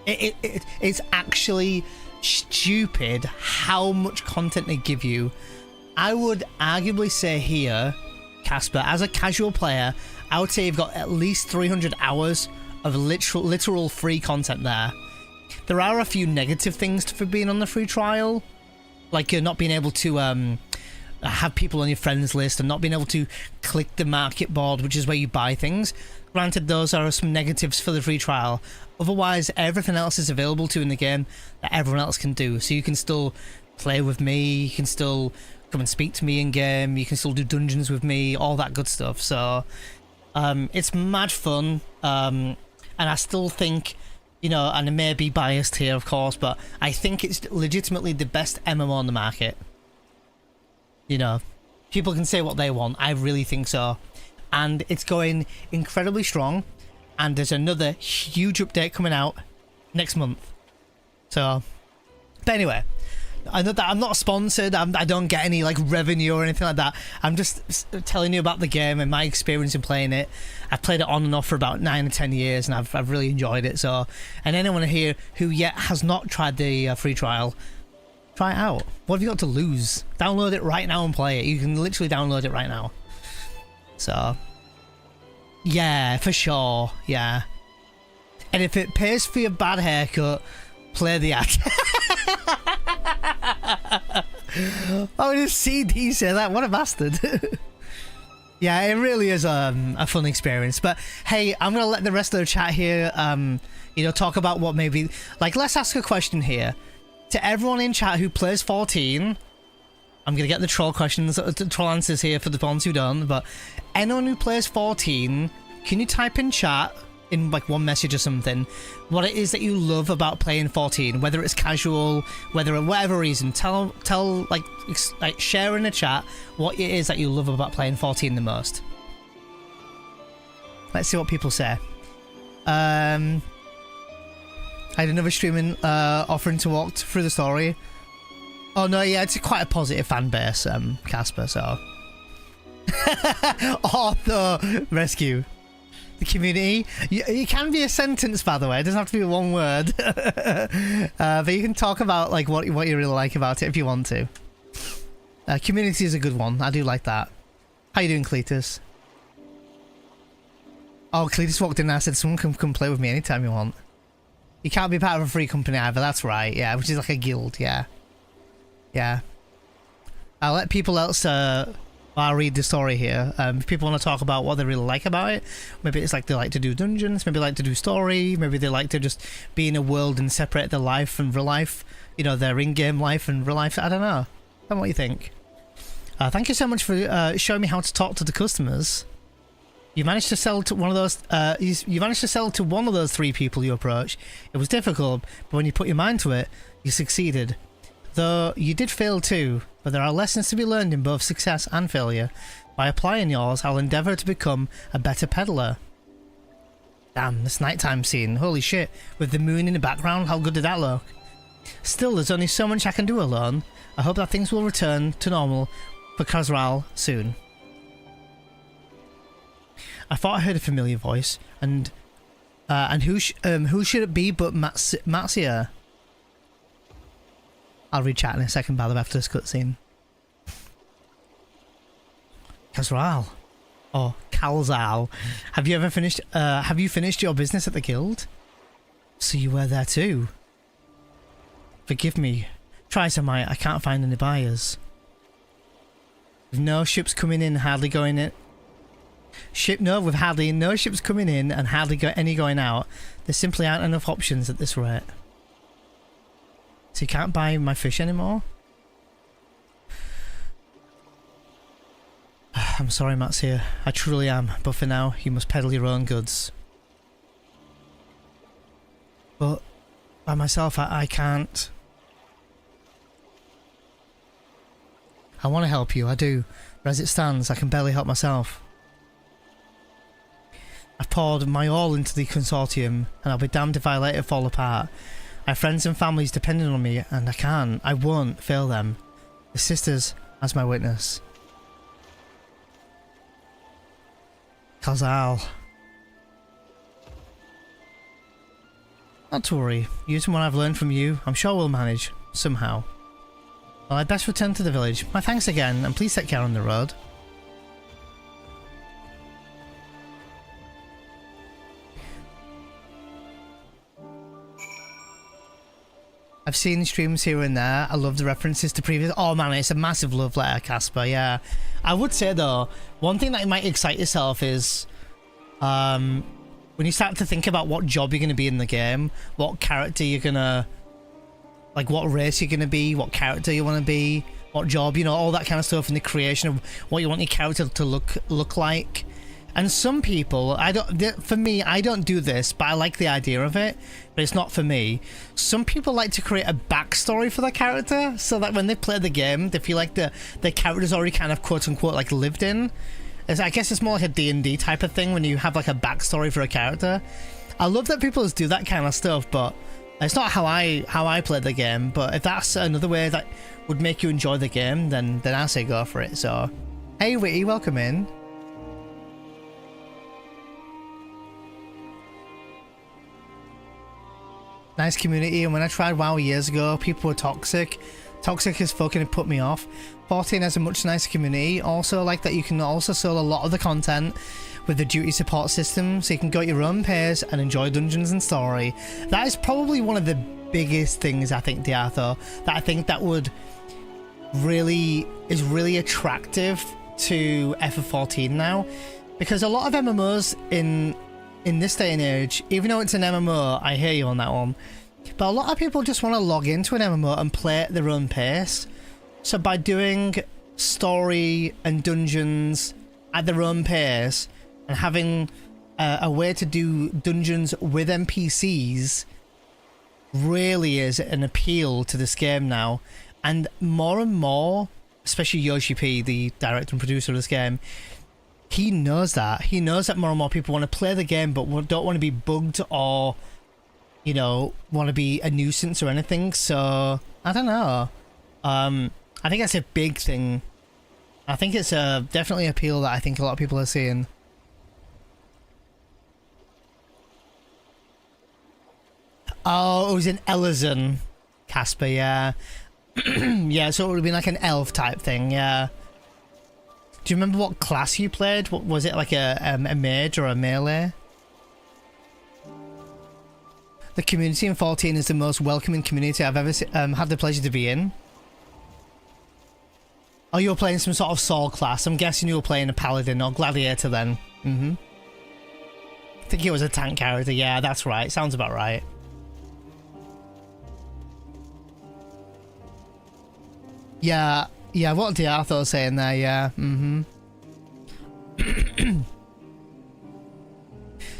Speaker 1: It's actually stupid how much content they give you. I would arguably say here, Casper, as a casual player, I would say you've got at least 300 hours of literal free content there. There are a few negative things for being on the free trial, like you're not being able to have people on your friends list and not being able to click the market board, which is where you buy things. Granted, those are some negatives for the free trial. Otherwise, everything else is available to you in the game that everyone else can do. So you can still play with me, you can still come and speak to me in game, you can still do dungeons with me, all that good stuff. So it's mad fun, and I still think, you know, and I may be biased here, of course, but I think it's legitimately the best MMO on the market. You know, people can say what they want. I really think so. And it's going incredibly strong. And there's another huge update coming out next month. So, but anyway, I know that I'm not sponsored. I don't get any like revenue or anything like that. I'm just telling you about the game and my experience in playing it. I've played it on and off for about 9 or 10 years, and I've really enjoyed it. So, and anyone here who yet has not tried the free trial, try it out. What have you got to lose? Download it right now and play it. You can literally download it right now. So, yeah, for sure. Yeah. And if it pays for your bad haircut, play the ad. Oh, did CD say that? What a bastard. Yeah, it really is a fun experience. But hey, I'm going to let the rest of the chat here, you know, talk about what maybe... Like, let's ask a question here. To everyone in chat who plays 14, I'm going to get the troll questions, troll answers here for the ones who don't, but anyone who plays 14, can you type in chat, in like one message or something, what it is that you love about playing 14, whether it's casual, whether whatever reason, tell like share in the chat what it is that you love about playing 14 the most. Let's see what people say. I had another streaming offering to walk through the story. Oh no, yeah, it's quite a positive fan base, Casper, so. Oh, the rescue. The community. You can be a sentence, by the way. It doesn't have to be one word. But you can talk about like what you really like about it if you want to. Community is a good one. I do like that. How you doing, Cletus? Oh, Cletus walked in and I said, someone can come play with me anytime you want. You can't be part of a free company either, that's right, yeah, which is like a guild, yeah. Yeah. I'll let people else I'll read the story here. If people want to talk about what they really like about it, maybe it's like they like to do dungeons, maybe they like to do story, maybe they like to just be in a world and separate their life and real life, you know, their in-game life and real life. I don't know. Tell me what you think. Thank you so much for showing me how to talk to the customers. You managed to sell to one of those. You managed to sell to one of those 3 people you approached. It was difficult, but when you put your mind to it, you succeeded. Though you did fail too, but there are lessons to be learned in both success and failure. By applying yours, I'll endeavour to become a better peddler. Damn, this nighttime scene, holy shit, with the moon in the background, how good did that look? Still, there's only so much I can do alone. I hope that things will return to normal for Khazral soon. I thought I heard a familiar voice, and who should it be but Matsia? I'll read chat in a second, by the way, after this cutscene. Khazral. Or Kalzal. Have you finished your business at the guild? So you were there too. Forgive me. Try as I might, I can't find any buyers. With no ships coming in, hardly going in. With hardly no ships coming in and hardly any going out, there simply aren't enough options at this rate. So you can't buy my fish anymore? I'm sorry, Matsia. I truly am, but for now, you must peddle your own goods. But by myself, I can't. I want to help you, I do. But as it stands, I can barely help myself. I've poured my all into the consortium, and I'll be damned if I let it fall apart. I have friends and families depending on me, and I won't fail them. The sisters as my witness. Khazral. Not to worry, using what I've learned from you, I'm sure we'll manage, somehow. Well, I'd best return to the village. My thanks again, and please take care on the road. I've seen streams here and there. I love the references to previous... Oh man, it's a massive love letter, Casper, yeah. I would say though, one thing that might excite yourself is... when you start to think about what job you're going to be in the game, what character you're going to... Like what race you're going to be, what character you want to be, what job, you know, all that kind of stuff, and the creation of what you want your character to look like. And some people, for me, I don't do this, but I like the idea of it, but it's not for me. Some people like to create a backstory for their character, so that when they play the game, they feel like the character's already kind of quote-unquote like lived in. I guess it's more like a D&D type of thing when you have like a backstory for a character. I love that people do that kind of stuff, but it's not how I play the game. But if that's another way that would make you enjoy the game, then I say go for it. So, hey Witty, welcome in. Nice community, and when I tried WoW years ago, people were toxic. Toxic as fucking put me off. 14 has a much nicer community. Also, like that you can also sell a lot of the content with the duty support system, so you can go at your own pace and enjoy dungeons and story. That is probably one of the biggest things I think, Diatho, that I think that would is really attractive to FF14 now, because a lot of MMOs in this day and age, even though it's an MMO, I hear you on that one, but a lot of people just want to log into an MMO and play at their own pace. So by doing story and dungeons at their own pace and having a way to do dungeons with NPCs really is an appeal to this game now. And more, especially Yoshi P, the director and producer of this game, he knows that. He knows that more and more people want to play the game but don't want to be bugged or, you know, want to be a nuisance or anything. So, I don't know. I think that's a big thing. I think it's definitely an appeal that I think a lot of people are seeing. Oh, it was in Ellison, Casper, yeah. Yeah, so it would have been like an elf type thing, yeah. Do you remember what class you played? What was it, like a mage or a melee? The community in 14 is the most welcoming community I've ever had the pleasure to be in. Oh, you were playing some sort of soul class. I'm guessing you were playing a paladin or gladiator then. I think it was a tank character. Yeah, that's right. Sounds about right. Yeah, what Diartho was saying there, yeah.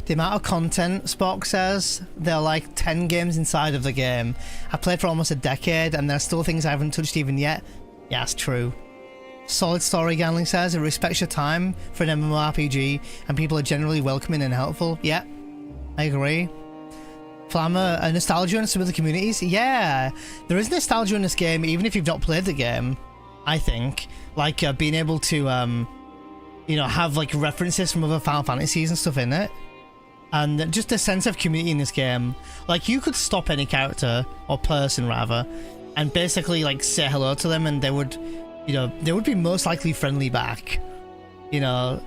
Speaker 1: The amount of content, Spock says, there are like 10 games inside of the game. I played for almost a decade and there are still things I haven't touched even yet. Yeah, that's true. Solid story, Ganling says. It respects your time for an MMORPG and people are generally welcoming and helpful. Yeah, I agree. Flammer, a nostalgia in some of the communities? Yeah, there is nostalgia in this game even if you've not played the game, I think. Like being able to, you know, have like references from other Final Fantasies and stuff in it. And just a sense of community in this game. Like, you could stop any character, or person rather, and basically like say hello to them and they would, you know, they would be most likely friendly back. You know,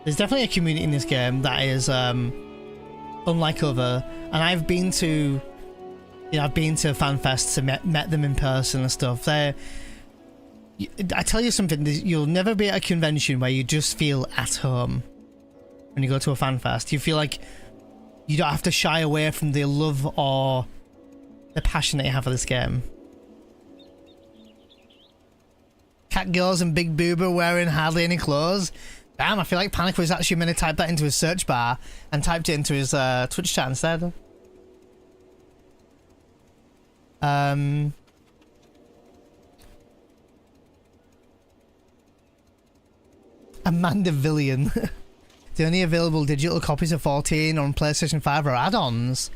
Speaker 1: there's definitely a community in this game that is unlike other. And I've been to, you know, I've been to fan fests and met them in person and stuff. I tell you something, you'll never be at a convention where you just feel at home. When you go to a fan fest, you feel like you don't have to shy away from the love or the passion that you have for this game. Cat girls and Big Boober wearing hardly any clothes. Damn, I feel like Panic was actually meant to type that into his search bar and typed it into his Twitch chat instead. Amanda Villian. The only available digital copies of 14 on PlayStation 5 are add-ons.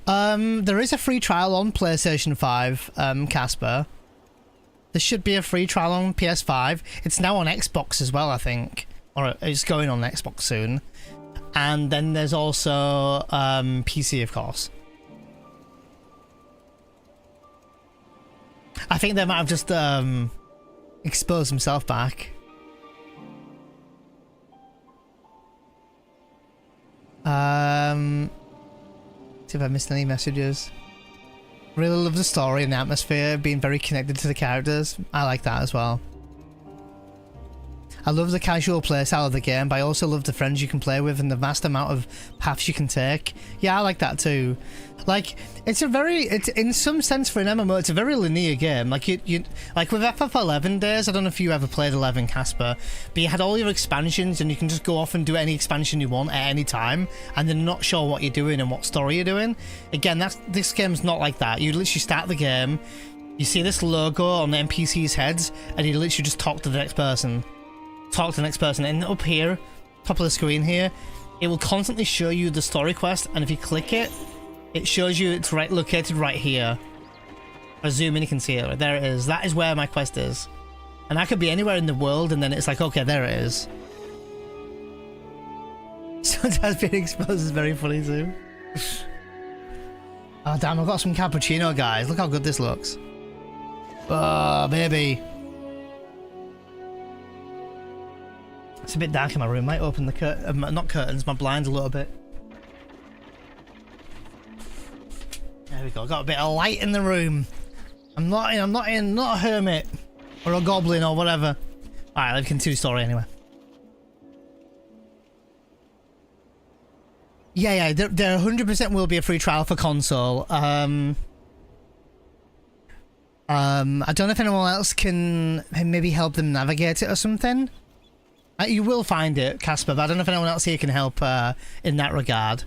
Speaker 1: There is a free trial on PlayStation 5, Casper. There should be a free trial on PS5. It's now on Xbox as well, I think. Or it's going on Xbox soon. And then there's also PC, of course. I think they might have just exposed himself back. See if I missed any messages. Really love the story and the atmosphere, being very connected to the characters. I like that as well. I love the casual playstyle of the game, but I also love the friends you can play with and the vast amount of paths you can take. Yeah, I like that too. Like, it's in some sense for an MMO, it's a very linear game. Like like with FF11 days, I don't know if you ever played 11, Casper, but you had all your expansions and you can just go off and do any expansion you want at any time, and then not sure what you're doing and what story you're doing. Again, this game's not like that. You literally start the game, you see this logo on the NPC's heads, and you literally just talk to the next person. And up here, top of the screen here, it will constantly show you the story quest, and if you click it, it shows you it's located right here. I zoom in, you can see it. There it is. That is where my quest is. And that could be anywhere in the world, and then it's like, okay, there it is. Sometimes being exposed is very funny too. Oh damn, I've got some cappuccino, guys. Look how good this looks. Oh, baby. It's a bit dark in my room. Might open the not curtains, my blinds a little bit. There we go. Got a bit of light in the room. I'm not a hermit or a goblin or whatever. All right, let's continue the story anyway. Yeah, there 100% will be a free trial for console. I don't know if anyone else can maybe help them navigate it or something. You will find it, Casper, but I don't know if anyone else here can help in that regard.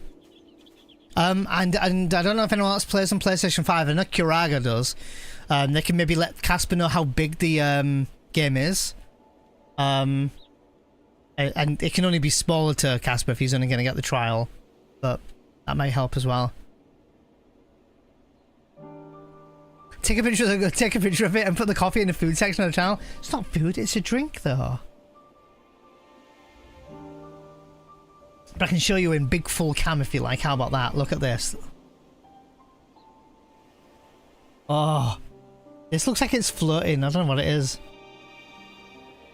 Speaker 1: And I don't know if anyone else plays on PlayStation 5. I know Kuraga does. They can maybe let Casper know how big the game is. And it can only be smaller to Casper if he's only going to get the trial. But that may help as well. Take a picture of it and put the coffee in the food section of the channel. It's not food, it's a drink though. But I can show you in big full cam if you like. How about that? Look at this. Oh, this looks like it's floating. I don't know what it is.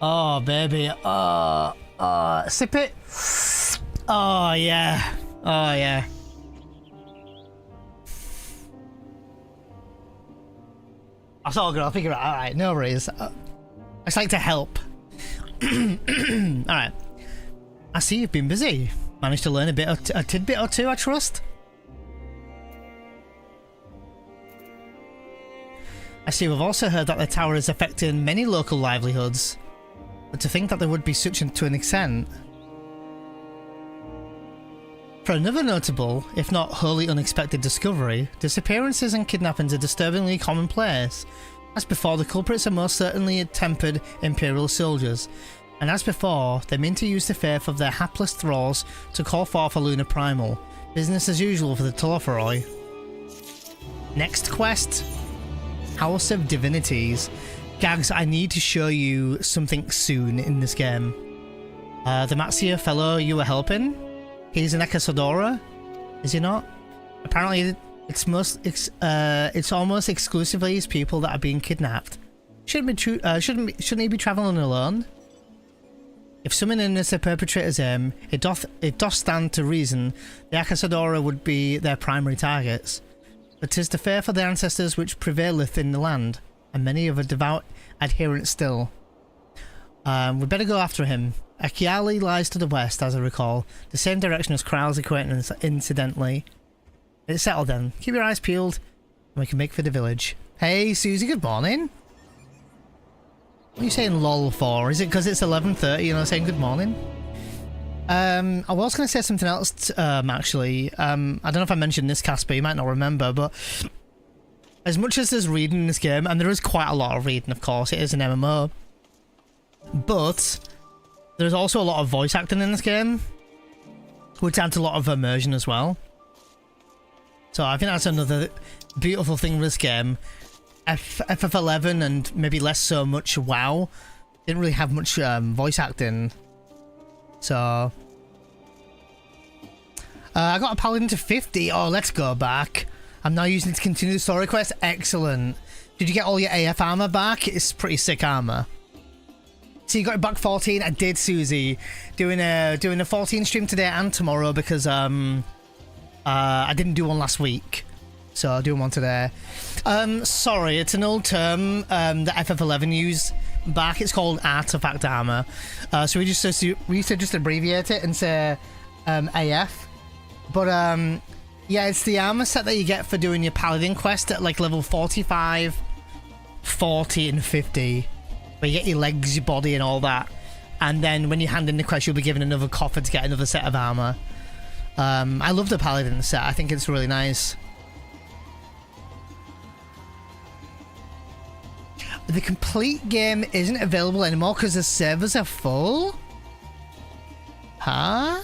Speaker 1: Oh, baby. Sip it. Oh, yeah. Oh, yeah. That's all good. I'll figure it out. Alright, no worries. just like to help. Alright. I see you've been busy. Managed to learn a tidbit or two, I trust? I see we've also heard that the tower is affecting many local livelihoods. But to think that there would be such to an extent. For another notable, if not wholly unexpected discovery, disappearances and kidnappings are disturbingly commonplace. As before, the culprits are most certainly tempered Imperial soldiers. And as before, they mean to use the faith of their hapless thralls to call forth a lunar primal. Business as usual for the Telophoroi. Next quest. House of Divinities. Gags, I need to show you something soon in this game. The Matsia fellow you were helping? He's an Ekasadora? Is he not? Apparently it's almost exclusively his people that are being kidnapped. Shouldn't he be travelling alone? If summoning is the perpetrator's aim, it doth stand to reason the Akasadora would be their primary targets. But 'tis the faith of the ancestors which prevaileth in the land, and many of a devout adherents still. We better go after him. Akiali lies to the west, as I recall, the same direction as Kral's acquaintance, incidentally. It's settled then. Keep your eyes peeled, and we can make for the village. Hey, Susie, good morning. What are you saying lol for? Is it because it's 11:30 and I'm saying good morning? I was going to say something else, actually. I don't know if I mentioned this, Casper, you might not remember, but as much as there's reading in this game, and there is quite a lot of reading, of course, it is an MMO, but there's also a lot of voice acting in this game, which adds a lot of immersion as well. So I think that's another beautiful thing with this game. FF11 and maybe less so much WoW didn't really have much voice acting. So I got a paladin to 50. Oh, let's go back. I'm now using it to continue the story quest. Excellent. Did you get all your AF armor back? It's pretty sick armor. So you got it back 14. I did, Susie. Doing a 14 stream today and tomorrow because I didn't do one last week. So I'll do one today. Sorry, it's an old term that FF11 use back. It's called artifact armor. So we used to just abbreviate it and say AF. But yeah, it's the armor set that you get for doing your paladin quest at like level 45, 40, and 50. Where you get your legs, your body, and all that. And then when you hand in the quest, you'll be given another coffer to get another set of armor. I love the paladin set. I think it's really nice. The complete game isn't available anymore because the servers are full? Huh?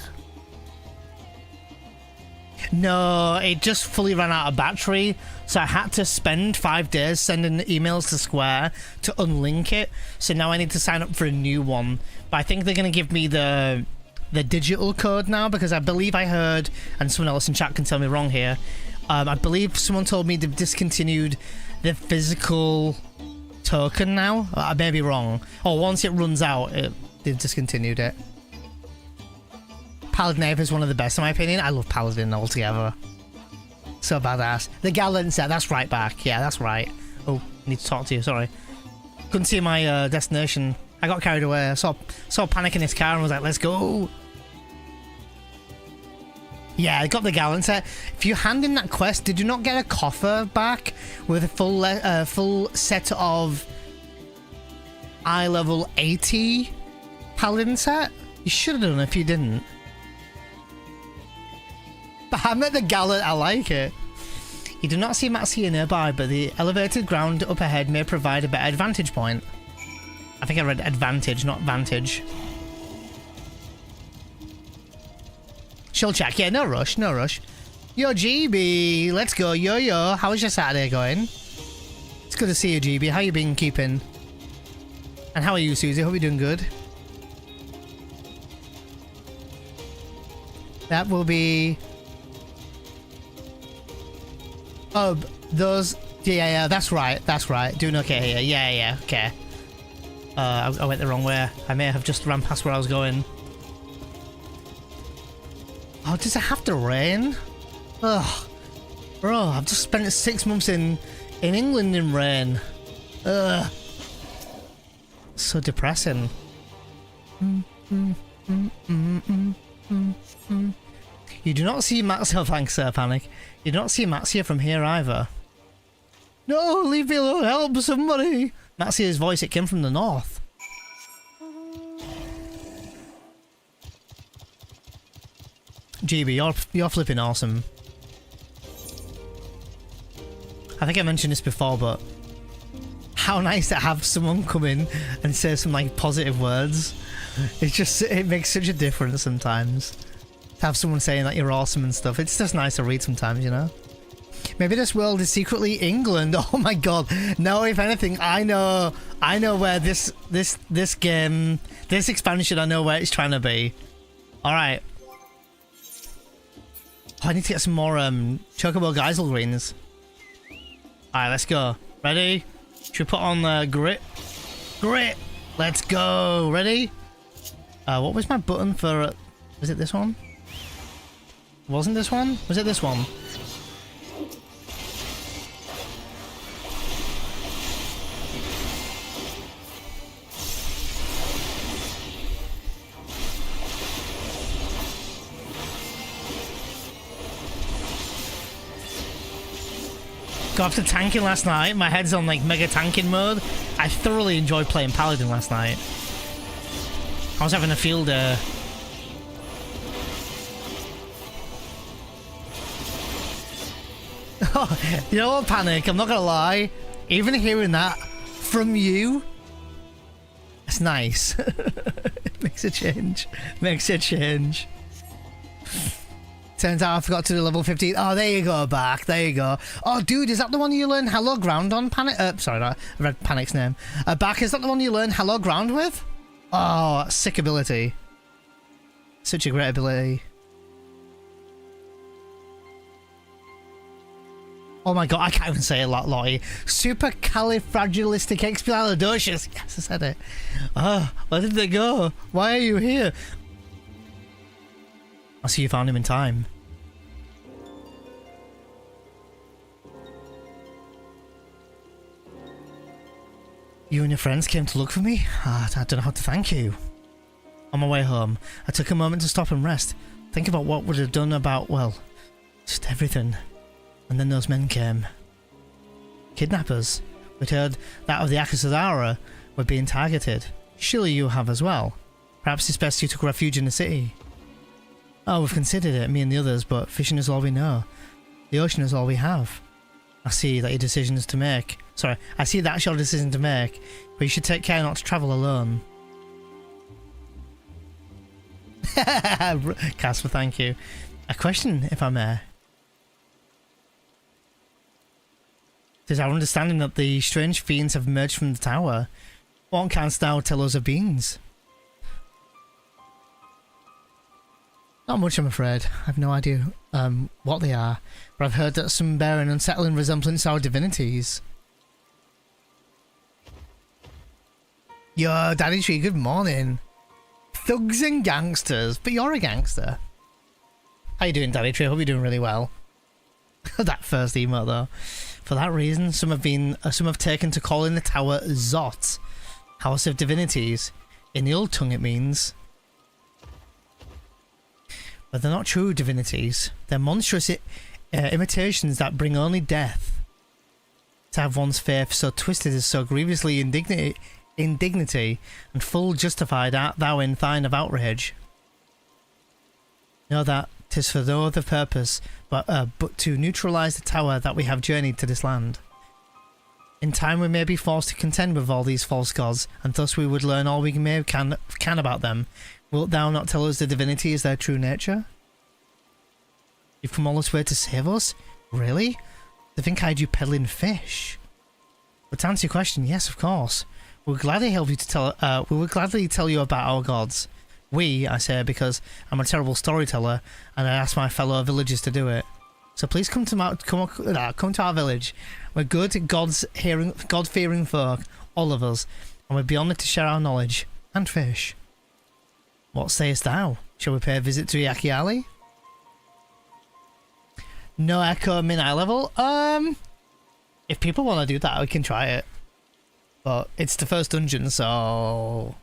Speaker 1: No, it just fully ran out of battery, so I had to spend 5 days sending emails to Square to unlink it, so now I need to sign up for a new one. But I think they're going to give me the digital code now, because I believe I heard, and someone else in chat can tell me wrong here, I believe someone told me they've discontinued the physical token now. I may be wrong. Or once it runs out, they've discontinued it. Paladin AF is one of the best in my opinion. I love Paladin altogether. So badass. The Gallant set, that's right back. Yeah, that's right. Oh, I need to talk to you, sorry. Couldn't see my destination. I got carried away. I saw Panic in his car and was like, let's go. Yeah, I got the Gallant set. If you hand in that quest, did you not get a coffer back with a full set of eye level 80 Paladin set? You should have done if you didn't. But I met the Gallant, I like it. You do not see Matsia nearby, but the elevated ground up ahead may provide a better vantage point. I think I read advantage, not vantage. She'll check. Yeah, no rush, no rush. Yo, GB, let's go. Yo. How's your Saturday going? It's good to see you, GB. How you been keeping? And how are you, Susie? Hope you're doing good. That will be... Oh, those... Yeah, that's right. Doing okay here. Yeah, okay. I went the wrong way. I may have just ran past where I was going. Oh, does it have to rain? Ugh. Bro, I've just spent 6 months in England in rain. Ugh. So depressing. You do not see Maxia, thanks, Panic. You do not see Maxia from here either. No, leave me alone, help somebody! Maxia's voice, it came from the north. GB, you're flipping awesome. I think I mentioned this before, but how nice to have someone come in and say some like positive words. It's just, it makes such a difference sometimes. To have someone saying that you're awesome and stuff. It's just nice to read sometimes, you know? Maybe this world is secretly England. Oh my god. No, if anything, I know where this game, this expansion, I know where it's trying to be. Alright. Oh, I need to get some more Chocobo Geisel greens. Alright, let's go. Ready? Should we put on grit? Grit! Let's go! Ready? What was my button for... was it this one? Wasn't this one? Was it this one? Got after tanking last night. My head's on like mega tanking mode. I thoroughly enjoyed playing Paladin last night. I was having a field day. You know what, Panic? I'm not gonna lie. Even hearing that from you, it's nice. It makes a change. Makes a change. Turns out I forgot to do level 15. Oh, there you go, back. There you go. Oh, dude, is that the one you learn Hello Ground on? Panic? Sorry, no, I read Panic's name. Back, is that the one you learn Hello Ground with? Oh, sick ability. Such a great ability. Oh my god, I can't even say it, Lottie. Supercalifragilisticexpialidocious. Yes, I said it. Where did they go? Why are you here? I see you found him in time. You and your friends came to look for me? I don't know how to thank you. On my way home, I took a moment to stop and rest. Think about what would have done about, well, just everything. And then those men came. Kidnappers. We'd heard that of the Akasudara were being targeted. Surely you have as well. Perhaps it's best you took refuge in the city. Oh, we've considered it, me and the others, but fishing is all we know. The ocean is all we have. I see that your decision is to make. Sorry, I see that's your decision to make, but you should take care not to travel alone. Casper, thank you. A question, if I may. It is our understanding that the strange fiends have emerged from the tower. What canst thou tell us of beings? Not much, I'm afraid. I have no idea what they are, but I've heard that some bear an unsettling resemblance to our divinities. Yo, Daddy Tree, good morning. Thugs and gangsters, but you're a gangster. How you doing, Daddy Tree? I hope you're doing really well. That first email, though. For that reason, some have taken to calling the tower Zot, House of Divinities. In the old tongue, it means. But they're not true divinities. They're monstrous imitations that bring only death. To have one's faith so twisted is so grievously indignity and full justified art thou in thine of outrage. Know that 'tis for no other purpose but to neutralize the tower that we have journeyed to this land. In time we may be forced to contend with all these false gods, and thus we would learn all we can about them. Wilt thou not tell us the divinity is their true nature? You've come all this way to save us? Really? They think I had you peddling fish. But to answer your question, yes, of course. We'll gladly help you to tell. We will gladly tell you about our gods. We, I say, because I'm a terrible storyteller, and I ask my fellow villagers to do it. So please come to our village. We're good, God-fearing folk, all of us, and we'd be honoured to share our knowledge and fish. What sayest thou? Shall we pay a visit to Yakiali? No echo min eye level? If people want to do that, we can try it. But it's the first dungeon, so...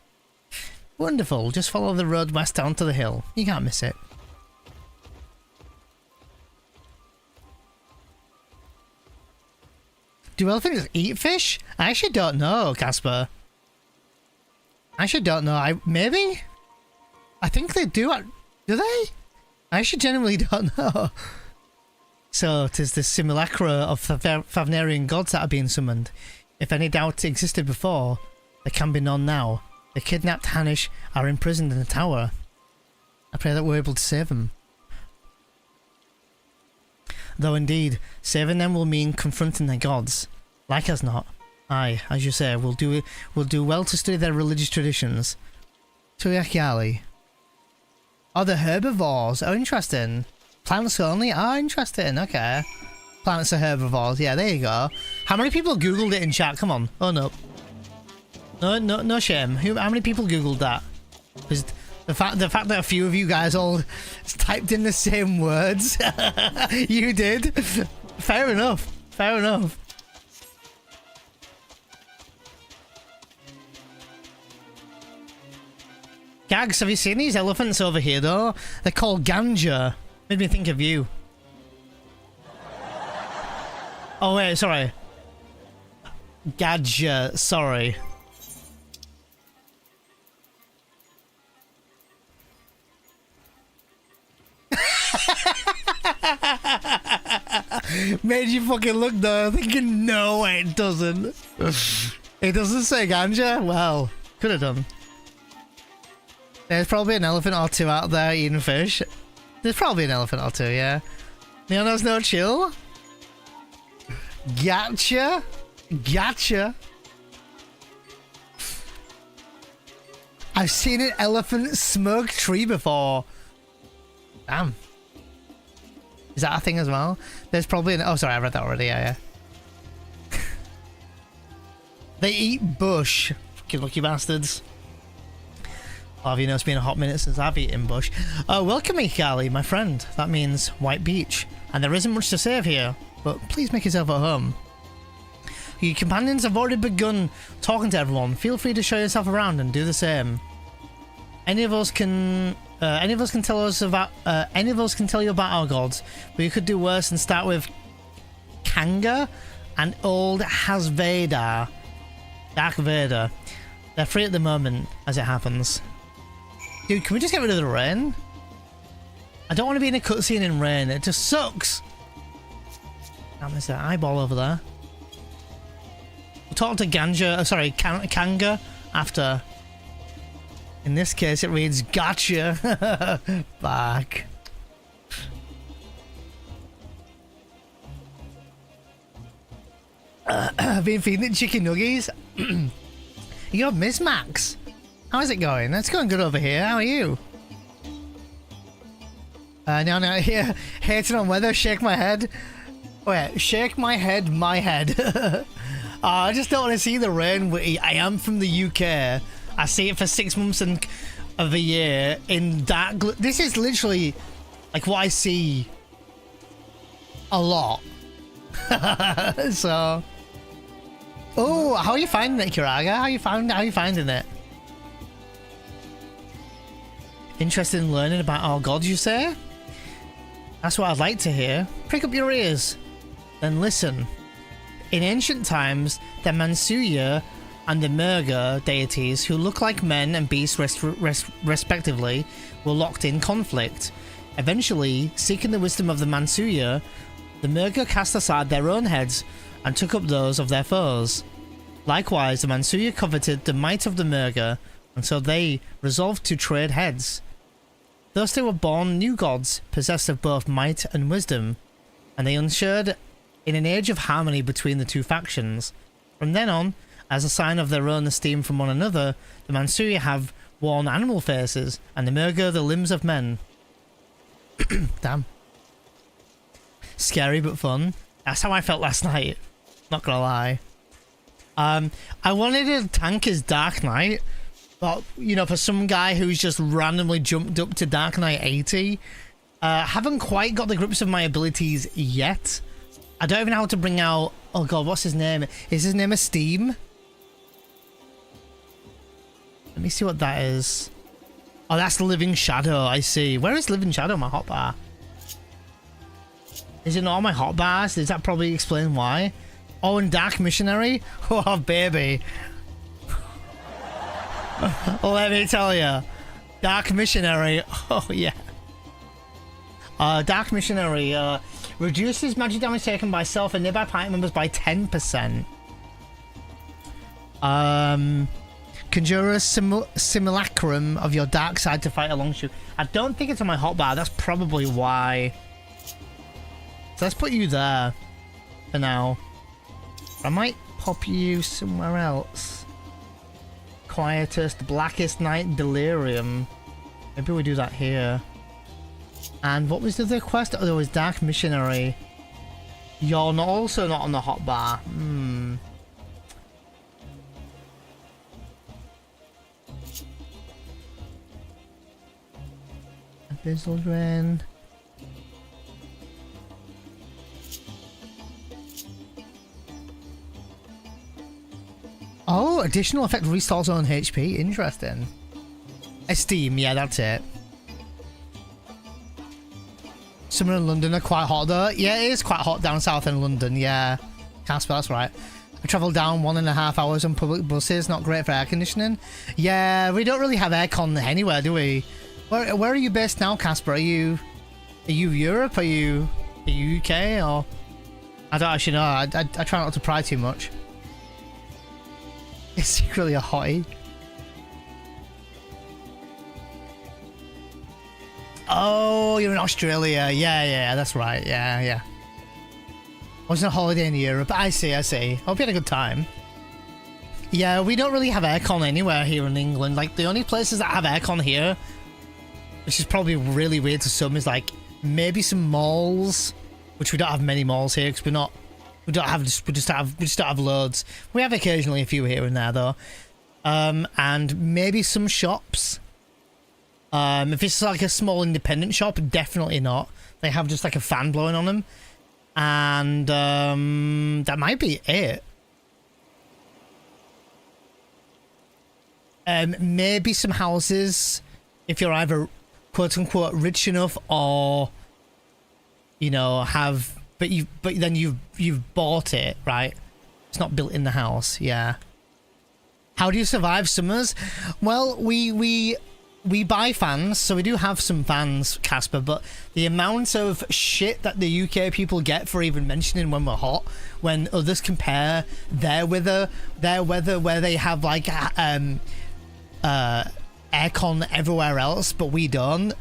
Speaker 1: Wonderful. Just follow the road west down to the hill. You can't miss it. Do elephants eat fish? I actually don't know, Casper. I actually don't know. Maybe? I think they do. Do they? I actually genuinely don't know. So, 'tis the simulacra of the Favnarian gods that are being summoned. If any doubt existed before, there can be none now. The kidnapped Hanish are imprisoned in the tower. I pray that we're able to save them. Though indeed, saving them will mean confronting their gods. Like as not. Aye, as you say, we'll do well to study their religious traditions. Tuyakyali. Oh, the herbivores. Oh, interesting. Plants only? Oh, interesting. Okay. Plants are herbivores. Yeah, there you go. How many people googled it in chat? Come on. Oh, no. No shame. How many people googled that? Because the fact that a few of you guys all typed in the same words. You did. Fair enough. Fair enough. Gags, have you seen these elephants over here though? They're called ganja. Made me think of you. Oh wait, sorry. Gadja, sorry. Made you fucking look though, thinking no it doesn't. It doesn't say ganja? Well, could have done. There's probably an elephant or two out there eating fish. There's probably an elephant or two, yeah. Neono's no chill? Gotcha. Gotcha. I've seen an elephant smoke tree before. Damn. Is that a thing as well? There's probably an... Oh, sorry, I read that already, yeah. They eat bush. Fucking lucky bastards. Oh, you know, it's been a hot minute since I've eaten bush. Welcome, Ikali, my friend. That means White Beach. And there isn't much to save here, but please make yourself at home. Your companions have already begun talking to everyone. Feel free to show yourself around and do the same. Any of us can tell you about our gods, but you could do worse and start with Kanga and old Hasveda. Dark Vader. They're free at the moment, as it happens. Dude, can we just get rid of the rain? I don't want to be in a cutscene in rain. It just sucks. Damn, there's an eyeball over there. We'll talk to Kanga after. In this case, it reads gotcha. Fuck. I've been feeding it chicken nuggies. You're Miss Max. How's it going? It's going good over here. How are you? No, here. Hating on weather. Shake my head. Wait, shake my head, my head. I just don't want to see the rain. I am from the UK. I see it for 6 months of the year in dark. This is literally like what I see a lot. So, oh, how are you finding it, Kiraga? How are you finding it? Interested in learning about our gods, you say? That's what I'd like to hear. Prick up your ears, then listen. In ancient times, the Mansuya and the Murga deities, who look like men and beasts respectively, were locked in conflict. Eventually, seeking the wisdom of the Mansuya, the Murga cast aside their own heads and took up those of their foes. Likewise, the Mansuya coveted the might of the Murga, and so they resolved to trade heads. Thus they were born new gods, possessed of both might and wisdom, and they ushered in an age of harmony between the two factions. From then on, as a sign of their own esteem from one another, the Mansuya have worn animal faces, and the Murga the limbs of men. Damn. Scary but fun. That's how I felt last night. Not gonna lie. I wanted to tank as Dark Knight, but, you know, for some guy who's just randomly jumped up to Dark Knight 80, haven't quite got the grips of my abilities yet. I don't even know how to bring out... Oh god, what's his name? Is his name Esteem? Let me see what that is. Oh, that's Living Shadow. I see. Where is Living Shadow, my hotbar? Is it not on my hotbars? Does that probably explain why? Oh, and Dark Missionary? Oh, baby. Let me tell you. Dark Missionary. Oh, yeah. Dark Missionary reduces magic damage taken by self and nearby party members by 10%. Conjure a simulacrum of your dark side to fight alongside you. I don't think it's on my hotbar. That's probably why. So let's put you there for now. I might pop you somewhere else. Quietest, Blackest Night, Delirium. Maybe we do that here. And what was the other quest? Oh, there was Dark Missionary. You're also not on the hotbar. Abyssal Drain. Oh, additional effect restores own HP. Interesting. Esteem, yeah, that's it. Summer in London are quite hot though. Yeah, it is quite hot down south in London, yeah. Casper, that's right. I travelled down 1.5 hours on public buses, not great for air conditioning. Yeah, we don't really have aircon anywhere, do we? Where are you based now, Casper? Are you Europe? Are you UK? Or I don't actually know. I try not to pry too much. It's secretly a hottie. Oh, you're in Australia. Yeah, that's right. Yeah. I was on a holiday in Europe. I see. Hope you had a good time. Yeah, we don't really have aircon anywhere here in England. Like, the only places that have aircon here, which is probably really weird to some, is like maybe some malls, which we don't have many malls here because we just don't have loads. We have occasionally a few here and there though, and maybe some shops. If it's like a small independent shop, definitely not. They have just like a fan blowing on them, and that might be it. Maybe some houses if you're either quote unquote rich enough or have. But then you've bought it, right? It's not built in the house, yeah. How do you survive summers? Well, we buy fans, so we do have some fans, Casper, but the amount of shit that the UK people get for even mentioning when we're hot, when others compare their weather where they have like aircon everywhere else, but we don't.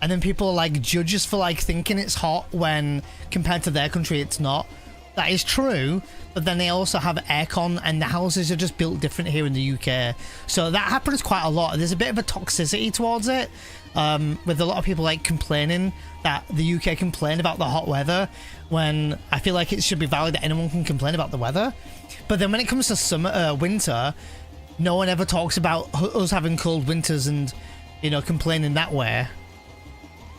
Speaker 1: And then people like judge us for like thinking it's hot when compared to their country it's not. That is true, but then they also have aircon and the houses are just built different here in the UK. So that happens quite a lot. There's a bit of a toxicity towards it, with a lot of people like complaining that the UK complain about the hot weather, when I feel like it should be valid that anyone can complain about the weather. But then when it comes to winter, no one ever talks about us having cold winters and, complaining that way.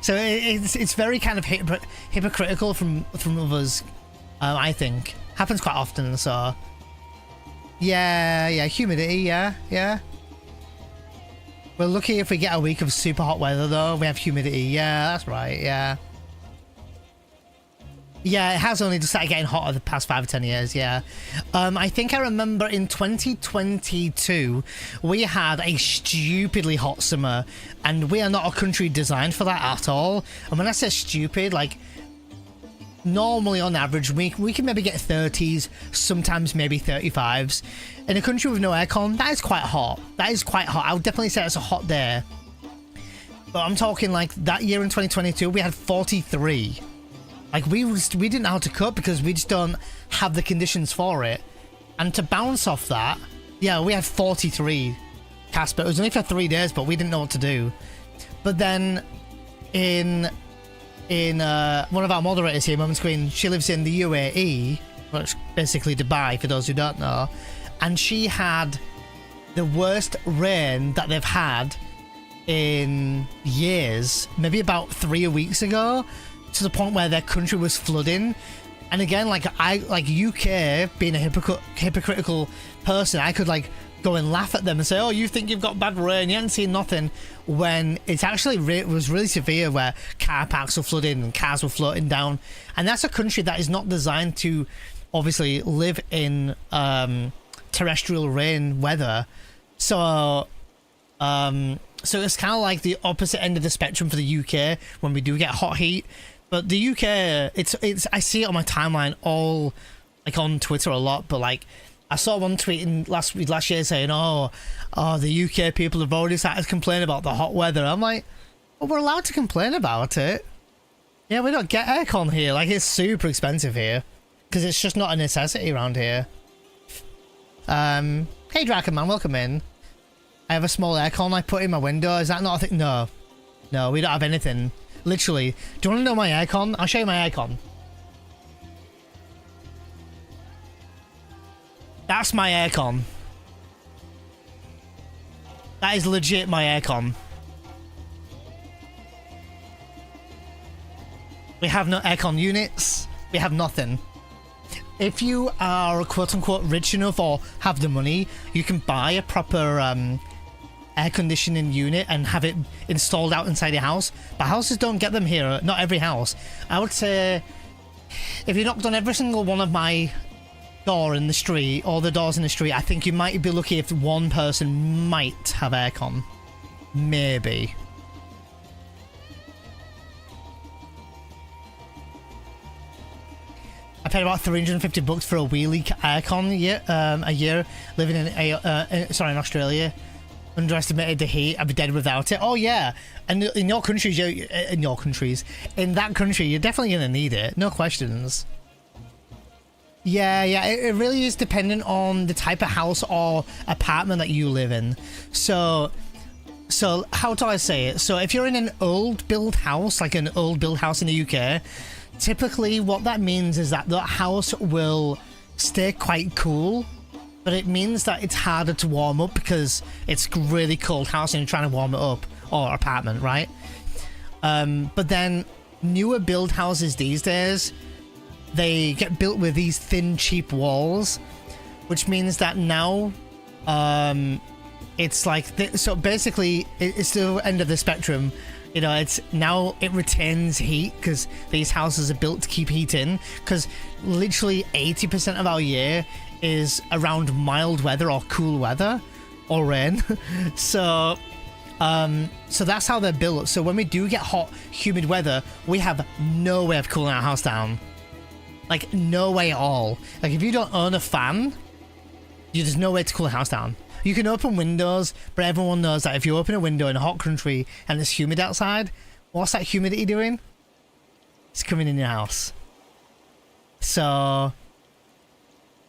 Speaker 1: So it's very kind of hypocritical from others, I think. Happens quite often, so... Yeah, humidity, yeah. We're lucky if we get a week of super hot weather, though. We have humidity, yeah, that's right, yeah. Yeah, it has only just started getting hotter the past 5 or 10 years, yeah. I think I remember in 2022, we had a stupidly hot summer, and we are not a country designed for that at all. And when I say stupid, like, normally on average, we can maybe get 30s, sometimes maybe 35s. In a country with no aircon, that is quite hot. I would definitely say it's a hot day. But I'm talking like that year in 2022, we had 43. Like, we didn't know how to cope because we just don't have the conditions for it. And to bounce off that, yeah, we had 43, Casper. It was only for 3 days, but we didn't know what to do. But then in one of our moderators here, Moment Queen, she lives in the UAE, which is basically Dubai, for those who don't know. And she had the worst rain that they've had in years, maybe about 3 weeks ago, to the point where their country was flooding. And again, like UK being a hypocritical person, I could like go and laugh at them and say, oh, you think you've got bad rain, you haven't seen nothing, when it's actually was really severe, where car parks were flooding and cars were floating down. And that's a country that is not designed to obviously live in terrestrial rain weather. So so it's kind of like the opposite end of the spectrum for the UK when we do get hot heat. But the UK, it's I see it on my timeline all, like on Twitter a lot, but like I saw one tweeting last year saying, oh, the UK people have already started to complain about the hot weather. I'm like, well, we're allowed to complain about it. Yeah, we don't get aircon here. Like, it's super expensive here because it's just not a necessity around here. Hey, Drakenman, welcome in. I have a small aircon I put in my window. Is that not a thing? No, we don't have anything. Literally. Do you want to know my aircon? I'll show you my aircon. That's my aircon. That is legit my aircon. We have no aircon units. We have nothing. If you are quote-unquote rich enough or have the money, you can buy a proper air conditioning unit and have it installed out inside your house. But houses don't get them here. Not every house. I would say if you knocked on every single one of my door in the street, or the doors in the street, I think you might be lucky if one person might have aircon. Maybe. I paid about $350 for a wheelie aircon a year living in Australia. Underestimated the heat. I'd be dead without it. Oh yeah, and in that country, you're definitely gonna need it. No questions. Yeah, it really is dependent on the type of house or apartment that you live in. So how do I say it? So if you're in an old build house, like an old build house in the UK, typically what that means is that the house will stay quite cool, but it means that it's harder to warm up because it's a really cold house and you're trying to warm it up, or apartment, right? But then newer build houses these days, they get built with these thin, cheap walls, which means that now it's like so basically it's the end of the spectrum. You know, it's now it retains heat because these houses are built to keep heat in, because literally 80% of our year is around mild weather or cool weather or rain. So that's how they're built. So when we do get hot, humid weather, we have no way of cooling our house down. Like, no way at all. Like, if you don't own a fan, there's no way to cool a house down. You can open windows, but everyone knows that if you open a window in a hot country and it's humid outside, what's that humidity doing? It's coming in your house. So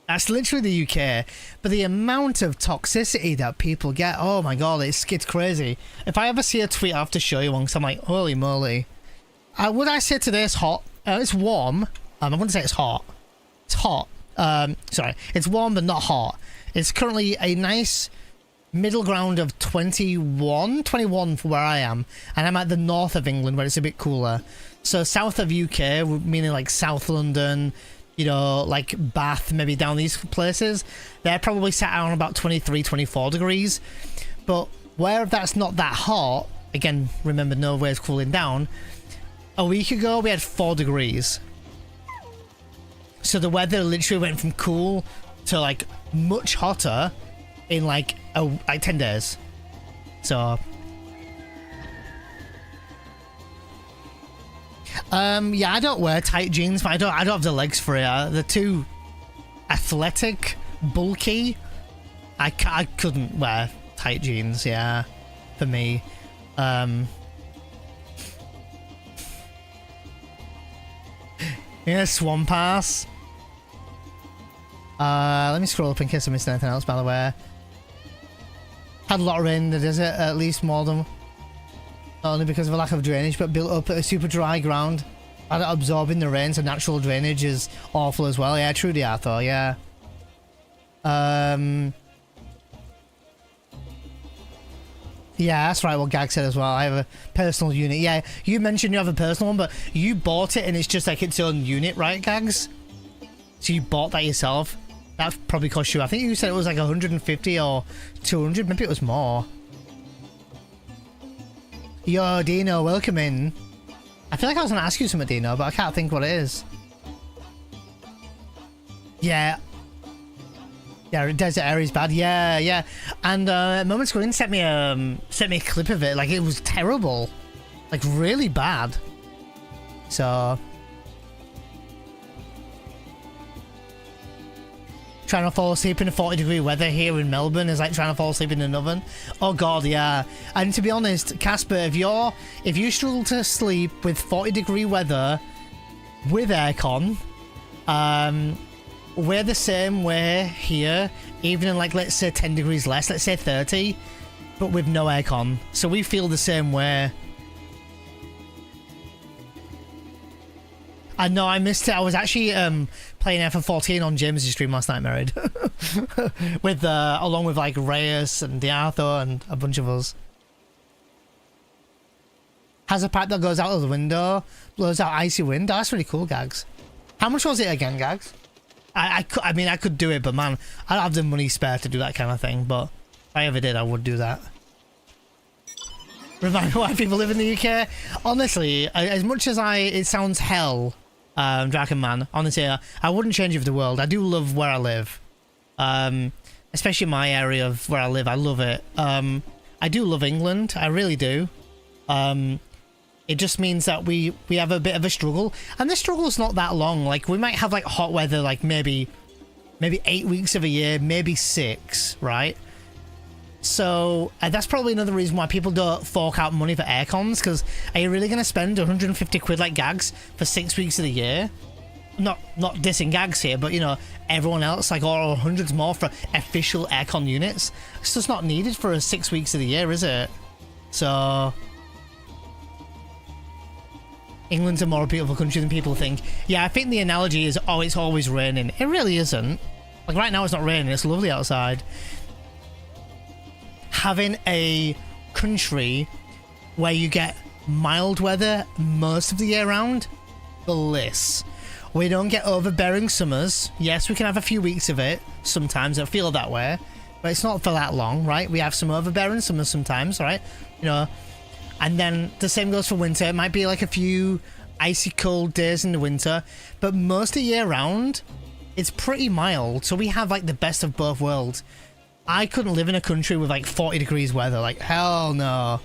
Speaker 1: that's literally the UK. But the amount of toxicity that people get, oh my god, it's crazy. If I ever see a tweet, I have to show you one, because I'm like, holy moly. Would I say today it's hot? It's warm. I wouldn't say it's hot. It's hot. Sorry, it's warm but not hot. It's currently a nice middle ground of 21 for where I am, and I'm at the north of England where it's a bit cooler. So south of UK, meaning like South London, you know, like Bath, maybe down these places, they're probably sat around about 23, 24 degrees. But where that's not that hot, again, remember nowhere's cooling down, a week ago we had 4 degrees. So the weather literally went from cool to like much hotter in like 10 days. So yeah, I don't wear tight jeans, but I don't have the legs for it. They're too athletic, bulky. I couldn't wear tight jeans, yeah, for me. Yeah, swamp ass. Let me scroll up in case I missed anything else, by the way. Had a lot of rain in the desert, at least more than... Not only because of a lack of drainage, but built up a super dry ground. And absorbing the rain, so natural drainage is awful as well. Yeah, true, though, yeah. Yeah, that's right, what Gag said as well. I have a personal unit. Yeah, you mentioned you have a personal one, but you bought it and it's just like its own unit, right, Gags? So you bought that yourself? That probably cost you, I think you said it was like 150 or 200, maybe it was more. Yo, Dino, welcome in. I feel like I was going to ask you something, Dino, but I can't think what it is. Yeah. Yeah, Desert Area's bad. Yeah, yeah. And moments ago, sent me a clip of it. Like, it was terrible. Like, really bad. So... trying to fall asleep in a 40-degree weather here in Melbourne is like trying to fall asleep in an oven. Oh god, yeah. And to be honest, Casper, if you struggle to sleep with 40-degree weather with aircon, we're the same way here, even in like, let's say 10 degrees less, let's say 30, but with no aircon. So we feel the same way. I know, I missed it. I was actually playing FF14 on James's stream last night, married. with along with like Reyes and Diartho and a bunch of us. Has a pipe that goes out of the window, blows out icy wind. Oh, that's really cool, Gags. How much was it again, Gags? I mean, I could do it, but man, I don't have the money spare to do that kind of thing. But if I ever did, I would do that. Remind me why people live in the UK. Honestly, as much as it sounds hell. Dragon Man, honestly, I wouldn't change it for the world. I do love where I live, especially my area of where I live. I love it. I do love England. I really do. It just means that we have a bit of a struggle, and the struggle's not that long. Like, we might have like hot weather, like maybe 8 weeks of a year, maybe 6, right? So that's probably another reason why people don't fork out money for aircons, because are you really going to spend 150 quid like Gags for 6 weeks of the year? Not dissing Gags here, but you know, everyone else, like, or hundreds more for official aircon units. It's just not needed for 6 weeks of the year, is it? So England's a more beautiful country than people think. Yeah, I think the analogy is, oh, it's always raining. It really isn't. Like, right now it's not raining, it's lovely outside. Having a country where you get mild weather most of the year round, bliss. We don't get overbearing summers. Yes, we can have a few weeks of it sometimes. I feel that way, but it's not for that long, right? We have some overbearing summers sometimes, right? You know, and then the same goes for winter. It might be like a few icy cold days in the winter, but most of the year round, it's pretty mild. So we have like the best of both worlds. I couldn't live in a country with like 40 degrees weather. Like, hell no.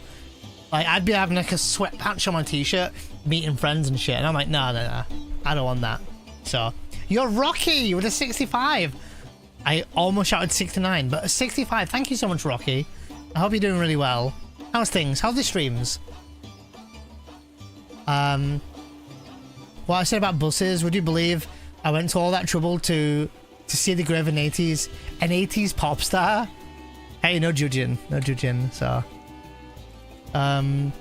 Speaker 1: Like, I'd be having like a sweat patch on my t-shirt, meeting friends and shit. And I'm like, no, I don't want that. So, you're Rocky with a 65. I almost shouted 69, but a 65. Thank you so much, Rocky. I hope you're doing really well. How's things? How's the streams? What I said about buses, would you believe I went to all that trouble to see the grave of an 80s pop star? Hey, no judging, so. No,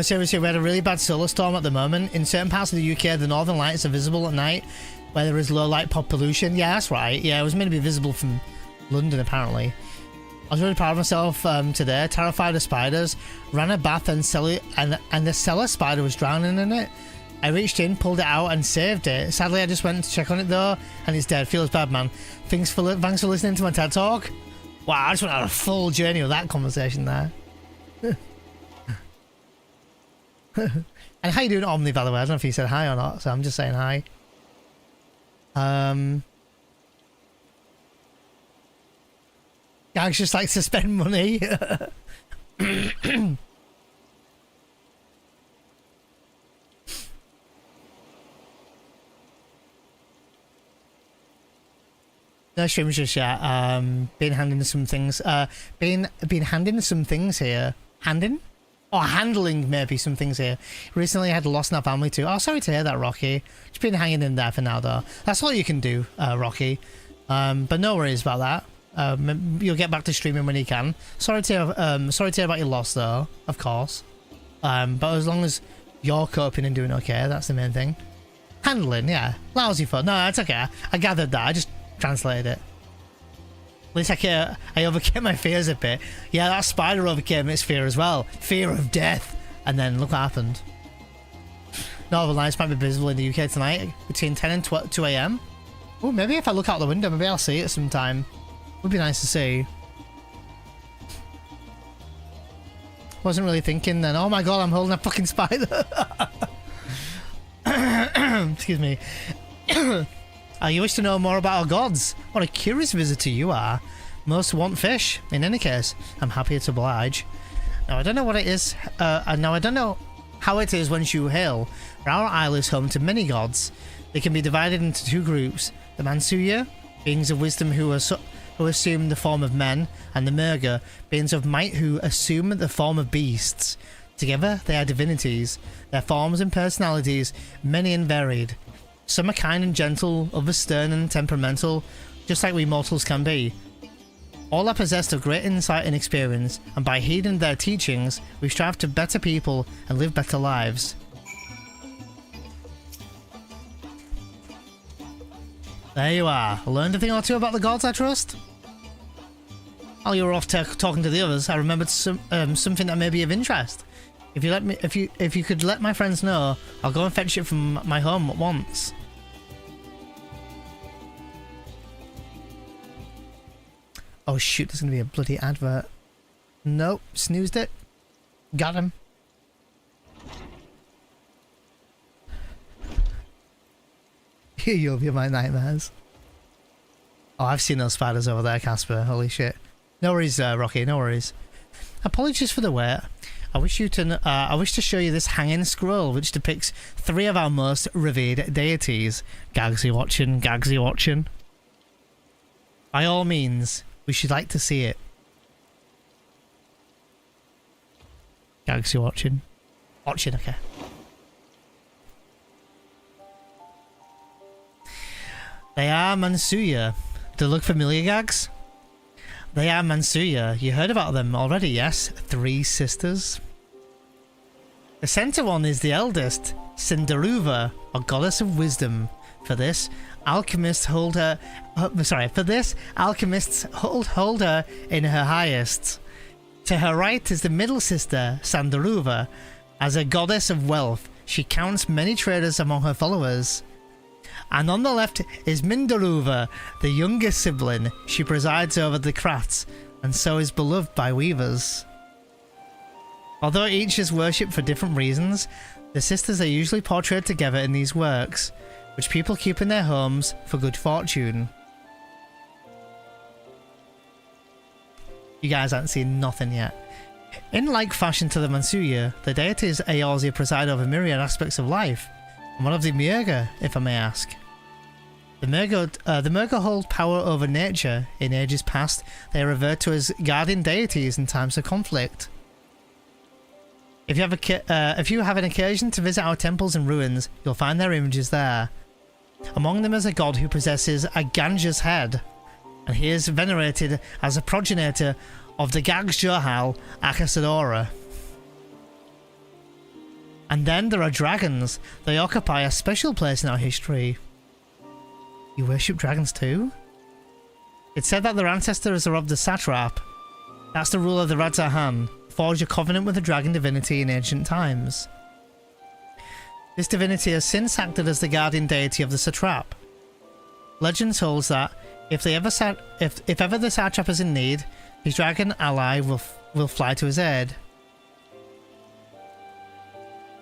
Speaker 1: seriously, we had a really bad solar storm at the moment. In certain parts of the UK, the northern lights are visible at night, where there is low light pop pollution. Yeah, that's right. Yeah, it was meant to be visible from London, apparently. I was really proud of myself today. Terrified of spiders. Ran a bath and the cellar spider was drowning in it. I reached in, pulled it out, and saved it. Sadly, I just went to check on it though, and it's dead. Feels bad, man. Thanks for listening to my TED Talk. Wow, I just went on a full journey with that conversation there. And how you doing, Omni, by the way? I don't know if you said hi or not, so I'm just saying hi. Gags just likes to spend money. No streams just yet. Been handing some things. Been handing some things here. Handing? Or handling maybe some things here. Recently I had a loss in our family too. Oh, sorry to hear that, Rocky. Just been hanging in there for now though. That's all you can do, Rocky. But no worries about that. You'll get back to streaming when you can. Sorry to hear about your loss though, of course. But as long as you're coping and doing okay, that's the main thing. Handling, yeah. Lousy fun. No, it's okay. I gathered that. I just translated it. At least I overcame my fears a bit. Yeah, that spider overcame its fear as well. Fear of death. And then look what happened. Northern Lights might be visible in the UK tonight between 10 and 2 AM. Oh, maybe if I look out the window, maybe I'll see it sometime. Would be nice to see. Wasn't really thinking then. Oh my god, I'm holding a fucking spider. Excuse me. You wish to know more about our gods? What a curious visitor you are. Most want fish. In any case, I'm happy to oblige. Now I don't know what it is. Now I don't know how it is whence you hail. But our isle is home to many gods. They can be divided into two groups: the Mansuya, beings of wisdom who assume the form of men, and the Murga, beings of might who assume the form of beasts. Together, they are divinities. Their forms and personalities, many and varied. Some are kind and gentle, others stern and temperamental, just like we mortals can be. All are possessed of great insight and experience, and by heeding their teachings, we strive to better people and live better lives. There you are. Learned a thing or two about the gods, I trust? While you were off talking to the others, I remembered something that may be of interest. If you could let my friends know, I'll go and fetch it from my home at once. Oh shoot, there's gonna be a bloody advert. Nope, snoozed it. Got him. You'll be my nightmares. Oh, I've seen those spiders over there, Casper. Holy shit. No worries, Rocky. No worries. Apologies for the wait. I wish to show you this hanging scroll, which depicts 3 of our most revered deities. Gags, you watching? Gags, you watching? By all means, we should like to see it. Gags, you watching? Watching, okay. They are Mansuya. Do they look familiar, Gags? They are Mansuya. You heard about them already, yes? 3 sisters. The center one is the eldest, Cinderuva, or goddess of wisdom. For this, alchemists hold her in her highest. To her right is the middle sister, Sandaruva. As a goddess of wealth, she counts many traders among her followers. And on the left is Mindaruva, the youngest sibling. She presides over the crafts, and so is beloved by weavers. Although each is worshipped for different reasons, the sisters are usually portrayed together in these works, which people keep in their homes for good fortune. You guys haven't seen nothing yet. In like fashion to the Mansuya, the deities Eorzea preside over myriad aspects of life, and one of the Murga, if I may ask. The Murga hold power over nature. In ages past, they are referred to as guardian deities in times of conflict. If you have an occasion to visit our temples and ruins, you'll find their images there. Among them is a god who possesses a Ganja's head, and he is venerated as a progenitor of the Gags Johal Akasadora. And then there are dragons. They occupy a special place in our history. You worship dragons too? It's said that their ancestors are of the satrap. That's the ruler of the Radzahan, forged a covenant with the dragon divinity in ancient times. This divinity has since acted as the guardian deity of the satrap. Legend holds that if ever the satrap is in need, his dragon ally will fly to his aid.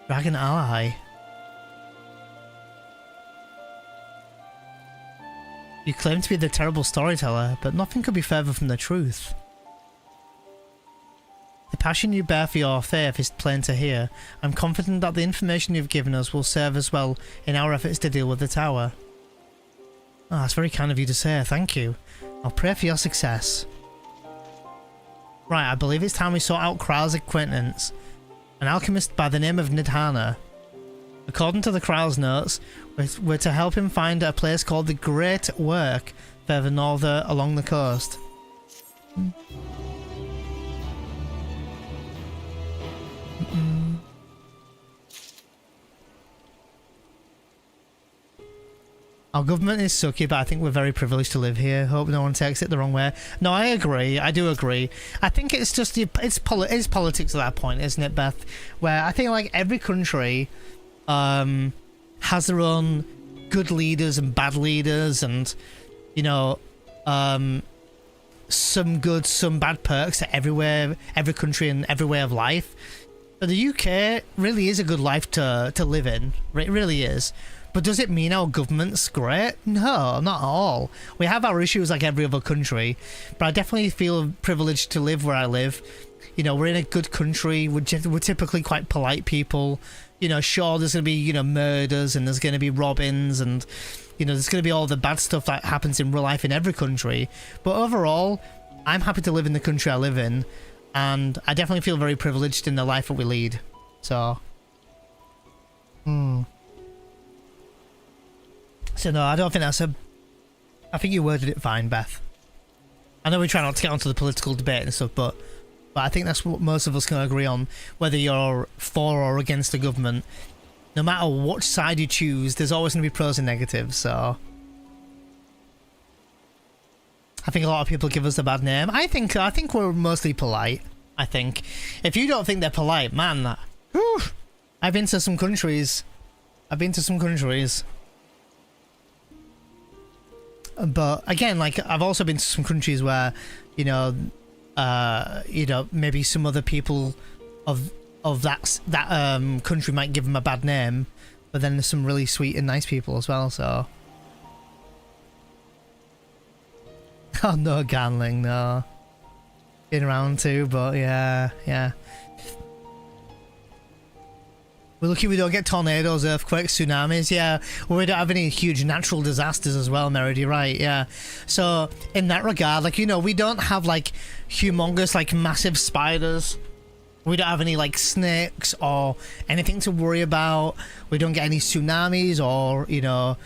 Speaker 1: Dragon ally. You claim to be the terrible storyteller, but nothing could be further from the truth. The passion you bear for your faith is plain to hear. I'm confident that the information you've given us will serve us well in our efforts to deal with the tower. Oh, that's very kind of you to say, thank you. I'll pray for your success. Right, I believe it's time we sort out Kral's acquaintance. An alchemist by the name of Nidhana. According to the Kral's notes, we're to help him find a place called the Great Work further north along the coast. Our government is sucky, but I think we're very privileged to live here. Hope no one takes it the wrong way. No, I agree. I do agree. I think it's just it's politics at that point, isn't it, Beth? Where I think like every country has their own good leaders and bad leaders, and you know, some good, some bad perks to every country and every way of life. But the UK really is a good life to live in. It really is. But does it mean our government's great? No, not at all. We have our issues like every other country, but I definitely feel privileged to live where I live. You know, we're in a good country. We're typically quite polite people. You know, sure, there's going to be, you know, murders, and there's going to be robbings, and, you know, there's going to be all the bad stuff that happens in real life in every country. But overall, I'm happy to live in the country I live in, and I definitely feel very privileged in the life that we lead. So, So no, I don't think that's I think you worded it fine, Beth. I know we try not to get onto the political debate and stuff, but I think that's what most of us can agree on. Whether you're for or against the government, no matter which side you choose, there's always going to be pros and negatives. So I think a lot of people give us a bad name. I think we're mostly polite. I think if you don't think they're polite, man, whew, I've been to some countries. But again, like, I've also been to some countries where, you know, maybe some other people of that country might give them a bad name, but then there's some really sweet and nice people as well. So, oh no, Ganling, no, been around too, but yeah. We're lucky we don't get tornadoes, earthquakes, tsunamis. Yeah, we don't have any huge natural disasters as well, Merida, you're right, yeah. So, in that regard, like, you know, we don't have, like, humongous, like, massive spiders. We don't have any, like, snakes or anything to worry about. We don't get any tsunamis or, you know,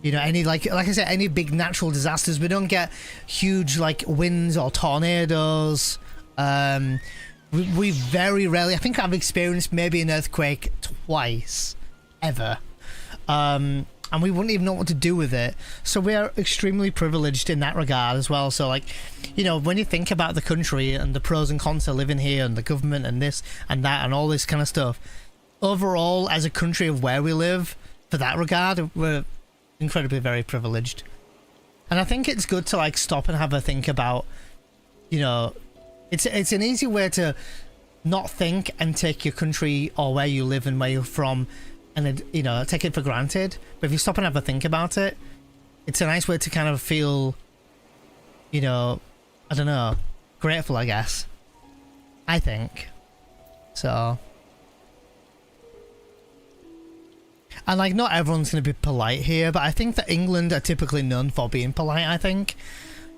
Speaker 1: any, like I said, any big natural disasters. We don't get huge, like, winds or tornadoes. We very rarely, I think I've experienced maybe an earthquake twice, ever. And we wouldn't even know what to do with it. So we are extremely privileged in that regard as well. So, like, you know, when you think about the country and the pros and cons to living here and the government and this and that and all this kind of stuff, overall, as a country of where we live, for that regard, we're incredibly very privileged. And I think it's good to, like, stop and have a think about, you know, it's an easy way to not think and take your country or where you live and where you're from and, you know, take it for granted. But if you stop and have a think about it, it's a nice way to kind of feel, you know, I don't know, grateful, I guess. I think. So. And, like, not everyone's going to be polite here, but I think that England are typically known for being polite, I think.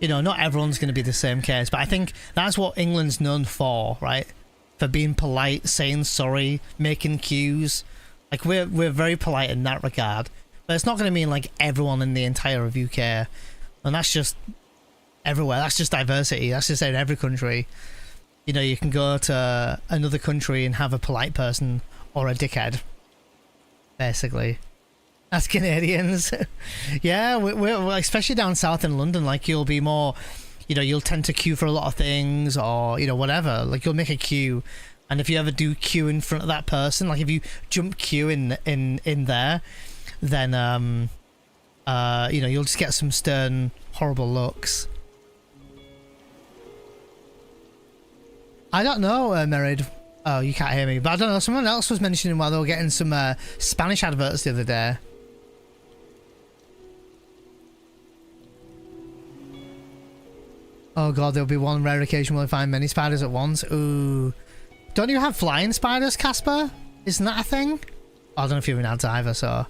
Speaker 1: You know, not everyone's going to be the same case, but I think that's what England's known for, right? For being polite, saying sorry, making cues. Like, we're very polite in that regard. But it's not going to mean, like, everyone in the entire of UK. And that's just everywhere. That's just diversity. That's just in every country. You know, you can go to another country and have a polite person or a dickhead. Basically. As Canadians. Yeah, we're especially down south in London, like, you'll be more, you know, you'll tend to queue for a lot of things, or, you know, whatever. Like, you'll make a queue, and if you ever do queue in front of that person, like, if you jump queue in there, then you know, you'll just get some stern, horrible looks. I don't know, Merid. Oh, you can't hear me, but I don't know, someone else was mentioning while they were getting some Spanish adverts the other day. Oh god, there'll be one rare occasion where I find many spiders at once. Ooh. Don't you have flying spiders, Casper? Isn't that a thing? Oh, I don't know if you're in ads either, so.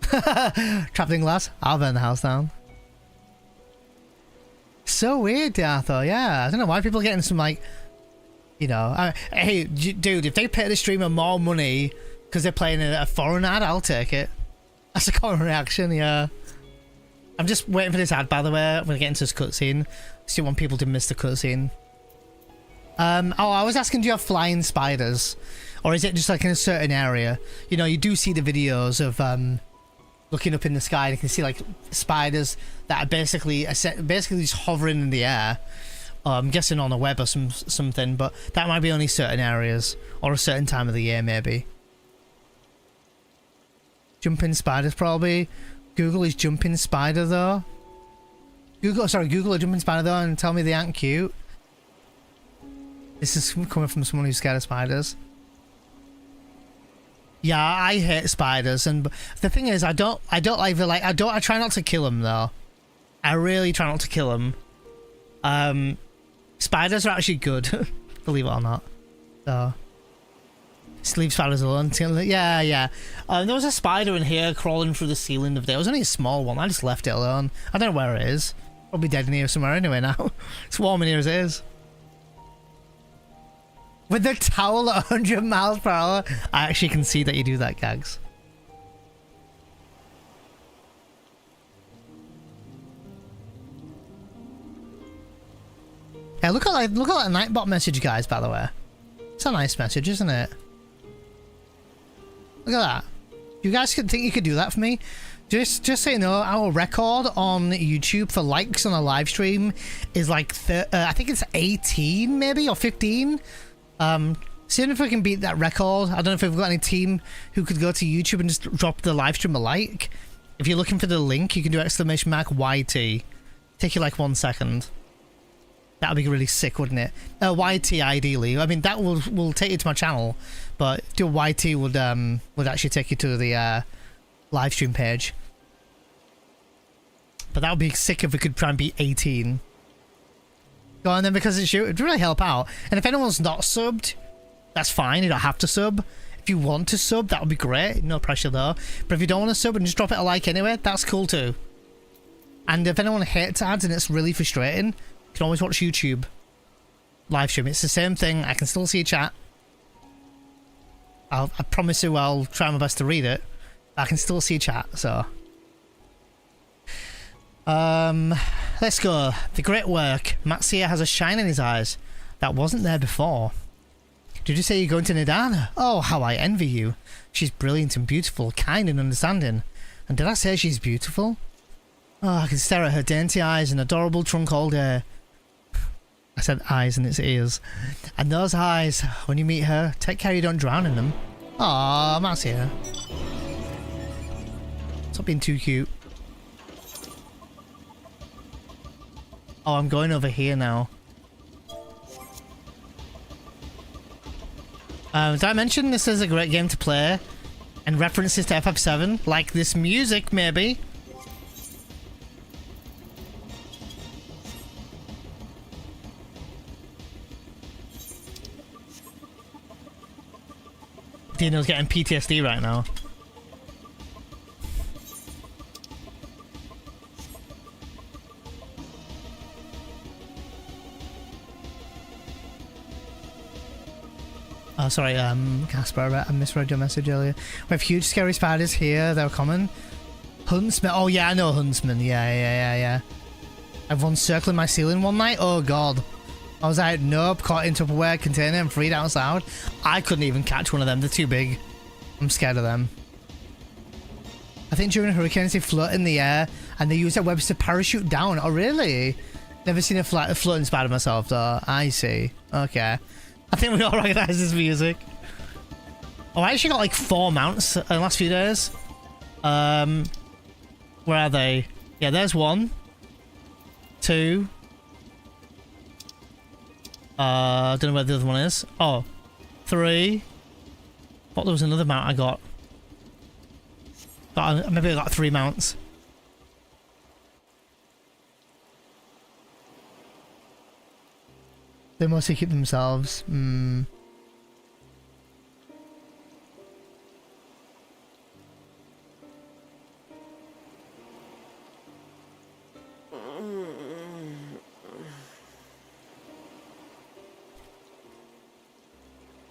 Speaker 1: Trapped in glass? I'll burn the house down. So weird, Arthur. Yeah, I don't know why people are getting some, like, you know. Hey, dude, if they pay the streamer more money because they're playing a foreign ad, I'll take it. That's a common reaction, yeah. I'm just waiting for this ad, by the way. I'm going to get into this cutscene. Still want people to miss the cutscene. Oh, I was asking, do you have flying spiders? Or is it just like in a certain area? You know, you do see the videos of looking up in the sky and you can see like spiders that are basically just hovering in the air. I'm guessing on a web or something, but that might be only certain areas or a certain time of the year, maybe. Jumping spiders probably. Google is jumping spider though. Google a jumping spider though and tell me they aren't cute. This is coming from someone who's scared of spiders. Yeah, I hate spiders, and the thing is, I try not to kill them though. I really try not to kill them. Spiders are actually good, believe it or not. So, just leave spiders alone. Yeah. There was a spider in here crawling through the ceiling of there. It was only a small one. I just left it alone. I don't know where it is. Probably dead in here somewhere anyway now. It's warm in here as it is. With the towel at 100 miles per hour, I actually can see that you do that, Gags. Yeah, look at that Nightbot message, guys, by the way. It's a nice message, isn't it? Look at that. You guys think you could do that for me? Just so you know, our record on YouTube for likes on a live stream is like, I think it's 18 maybe, or 15. Seeing if we can beat that record. I don't know if we've got any team who could go to YouTube and just drop the live stream a like. If you're looking for the link, you can do !YT. Take you like 1 second. That would be really sick, wouldn't it? YT ideally. I mean, that will take you to my channel, but do YT would actually take you to the live stream page. But that would be sick if we could try and beat 18. Go on then, because it'd really help out. And if anyone's not subbed, that's fine. You don't have to sub. If you want to sub, that would be great. No pressure though. But if you don't want to sub and just drop it a like anyway, that's cool too. And if anyone hates ads and it's really frustrating, you can always watch YouTube live stream. It's the same thing. I can still see chat. I promise you I'll try my best to read it. I can still see chat, so... let's go. The great work. Matsuya has a shine in his eyes that wasn't there before. Did you say you're going to Nidana? Oh, how I envy you. She's brilliant and beautiful, kind and understanding. And did I say she's beautiful? Oh, I can stare at her dainty eyes and adorable trunk all day. I said eyes and it's ears. And those eyes, when you meet her, take care you don't drown in them. Aw, Matsuya. Stop being too cute. Oh, I'm going over here now. Did I mention this is a great game to play? And references to FF7? Like this music, maybe? Dino's getting PTSD right now. Oh, sorry, Casper, I misread your message earlier. We have huge scary spiders here, they're common. Huntsman, oh yeah, I know Huntsman, yeah. I've one circling my ceiling one night, oh god. I was like, nope, caught in Tupperware container and freed outside. I couldn't even catch one of them, they're too big. I'm scared of them. I think during hurricanes they float in the air and they use their webs to parachute down. Oh really? Never seen a floating spider myself though. I see, okay. I think we all recognise this music. Oh, I actually got like 4 mounts in the last few days. Where are they? Yeah, there's 1. 2. I don't know where the other one is. Oh, 3. Thought there was another mount I got. Maybe I got 3 mounts. They mostly keep themselves.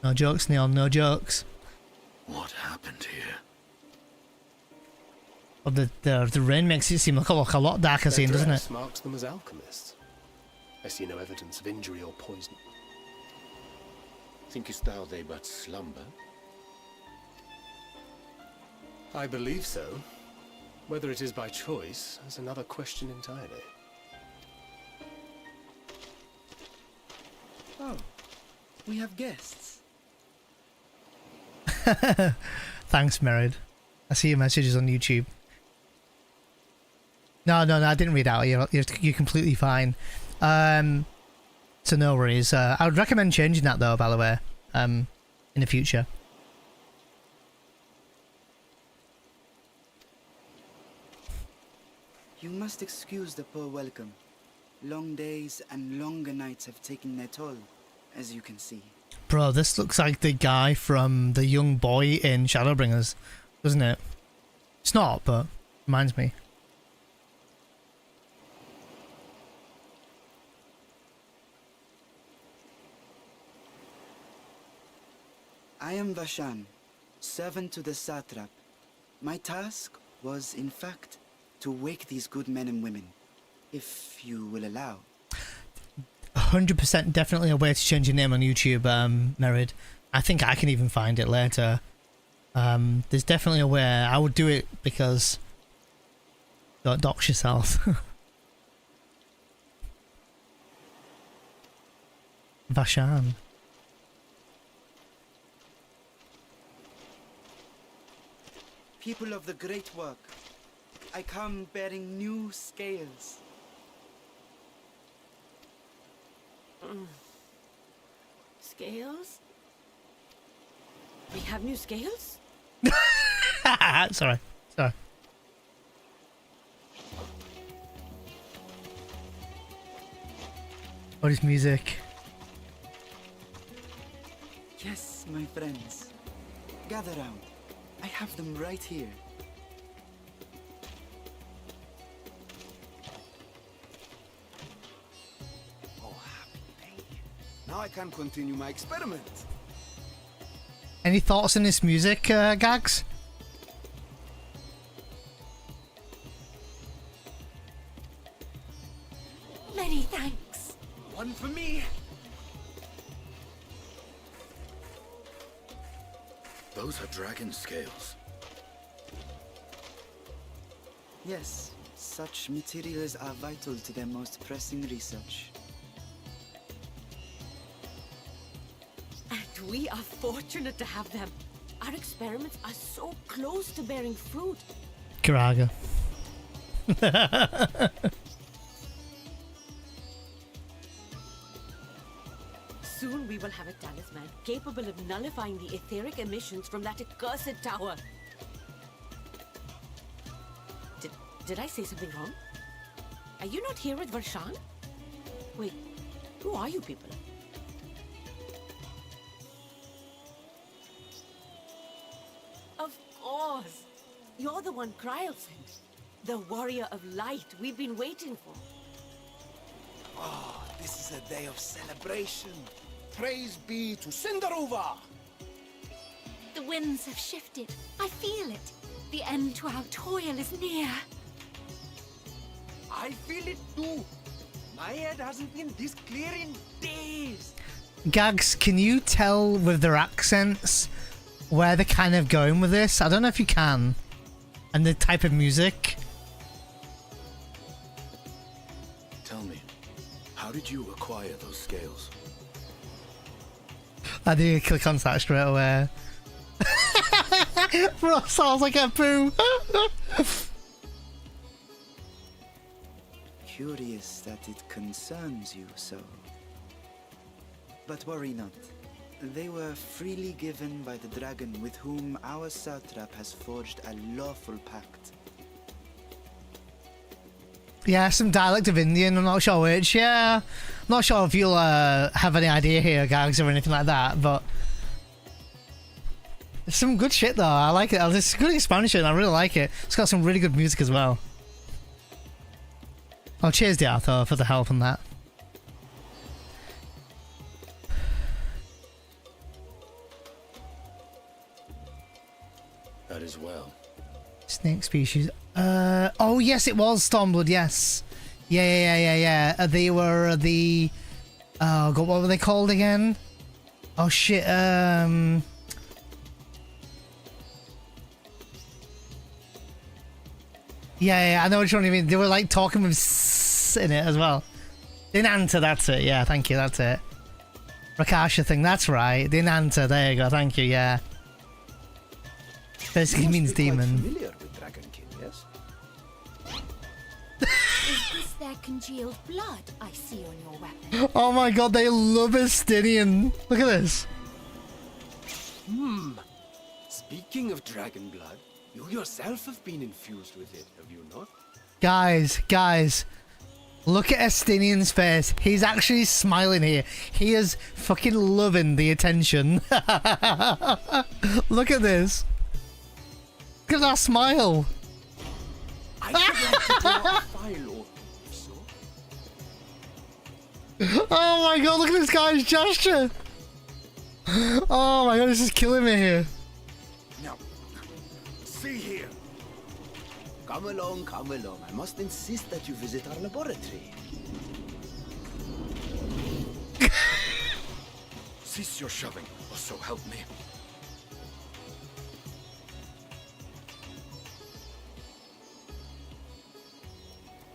Speaker 1: No jokes, Neon, no jokes.
Speaker 18: What happened here?
Speaker 1: Well, the rain makes it seem like a lot darker scene, doesn't it?
Speaker 20: Marks them as alchemists. I see no evidence of injury or poison.
Speaker 18: Thinkest thou they but slumber?
Speaker 20: I believe so. Whether it is by choice is another question entirely.
Speaker 15: Oh, we have guests.
Speaker 1: Thanks, Merid. I see your messages on YouTube. No, I didn't read out. You're completely fine. So no worries. I would recommend changing that though, by the way, in the future.
Speaker 21: You must excuse the poor welcome. Long days and longer nights have taken their toll, as you can see.
Speaker 1: Bro, this looks like the guy from the young boy in Shadowbringers, doesn't it? It's not, but reminds me.
Speaker 21: I am Vashan, servant to the satrap. My task was, in fact, to wake these good men and women, if you will allow.
Speaker 1: 100% definitely a way to change your name on YouTube, Merid. I think I can even find it later. There's definitely a way. I would do it because don't dox yourself. Vashan.
Speaker 21: People of the great work, I come bearing new scales.
Speaker 16: Scales? We have new scales?
Speaker 1: Sorry. What is music?
Speaker 21: Yes, my friends. Gather round. I have them right here.
Speaker 22: Oh, happy day. Now I can continue my experiment.
Speaker 1: Any thoughts on this music, Gags?
Speaker 16: Many thanks.
Speaker 22: One for me.
Speaker 18: Those are dragon scales.
Speaker 21: Yes, such materials are vital to their most pressing research.
Speaker 16: And we are fortunate to have them. Our experiments are so close to bearing fruit.
Speaker 1: Karaga.
Speaker 16: Soon we will have a talisman capable of nullifying the etheric emissions from that accursed tower. Did I say something wrong? Are you not here with Varshan? Wait, who are you people? Of course! You're the one Kryl sent. The warrior of light we've been waiting for.
Speaker 22: Oh, this is a day of celebration. Praise be to Cinderova!
Speaker 17: The winds have shifted. I feel it. The end to our toil is near.
Speaker 22: I feel it too. My head hasn't been this clear in days.
Speaker 1: Gags, can you tell with their accents where they're kind of going with this? I don't know if you can. And the type of music.
Speaker 18: Tell me, how did you acquire those scales?
Speaker 1: I did click on that straight away. Bro, sounds like a poo.
Speaker 21: Curious that it concerns you so. But worry not. They were freely given by the dragon with whom our satrap has forged a lawful pact.
Speaker 1: Yeah, some dialect of Indian, I'm not sure which. Yeah, I'm not sure if you'll have any idea here, Gags, or anything like that, but it's some good shit though. I like it. It's good expansion. I really like it. It's got some really good music as well. Oh, cheers, Diartho, for the help on that.
Speaker 18: That is well.
Speaker 1: Snake species. Oh yes, it was Stormblood. Yes. Yeah. They were the. Oh god, what were they called again? Oh shit. Yeah, I know which one you mean. They were like talking with s in it as well. Dinanta, that's it. Yeah, thank you. That's it. Rakasha thing. That's right. Dinanta. There you go. Thank you. Yeah. Basically means demon.
Speaker 22: Familiar with Dragonkin, yes?
Speaker 17: Is this their congealed blood I see on your weapon?
Speaker 1: Oh my god, they love Estinian. Look at this.
Speaker 22: Speaking of dragon blood, you yourself have been infused with it, have you not?
Speaker 1: Guys. Look at Estinian's face. He's actually smiling here. He is fucking loving the attention. Look at this. Look at that smile.
Speaker 22: I should like to draw a file or so.
Speaker 1: Oh my god, look at this guy's gesture. Oh my god, this is killing me here.
Speaker 22: Now, see here. Come along, come along. I must insist that you visit our laboratory.
Speaker 18: Cease your shoving, or so help me.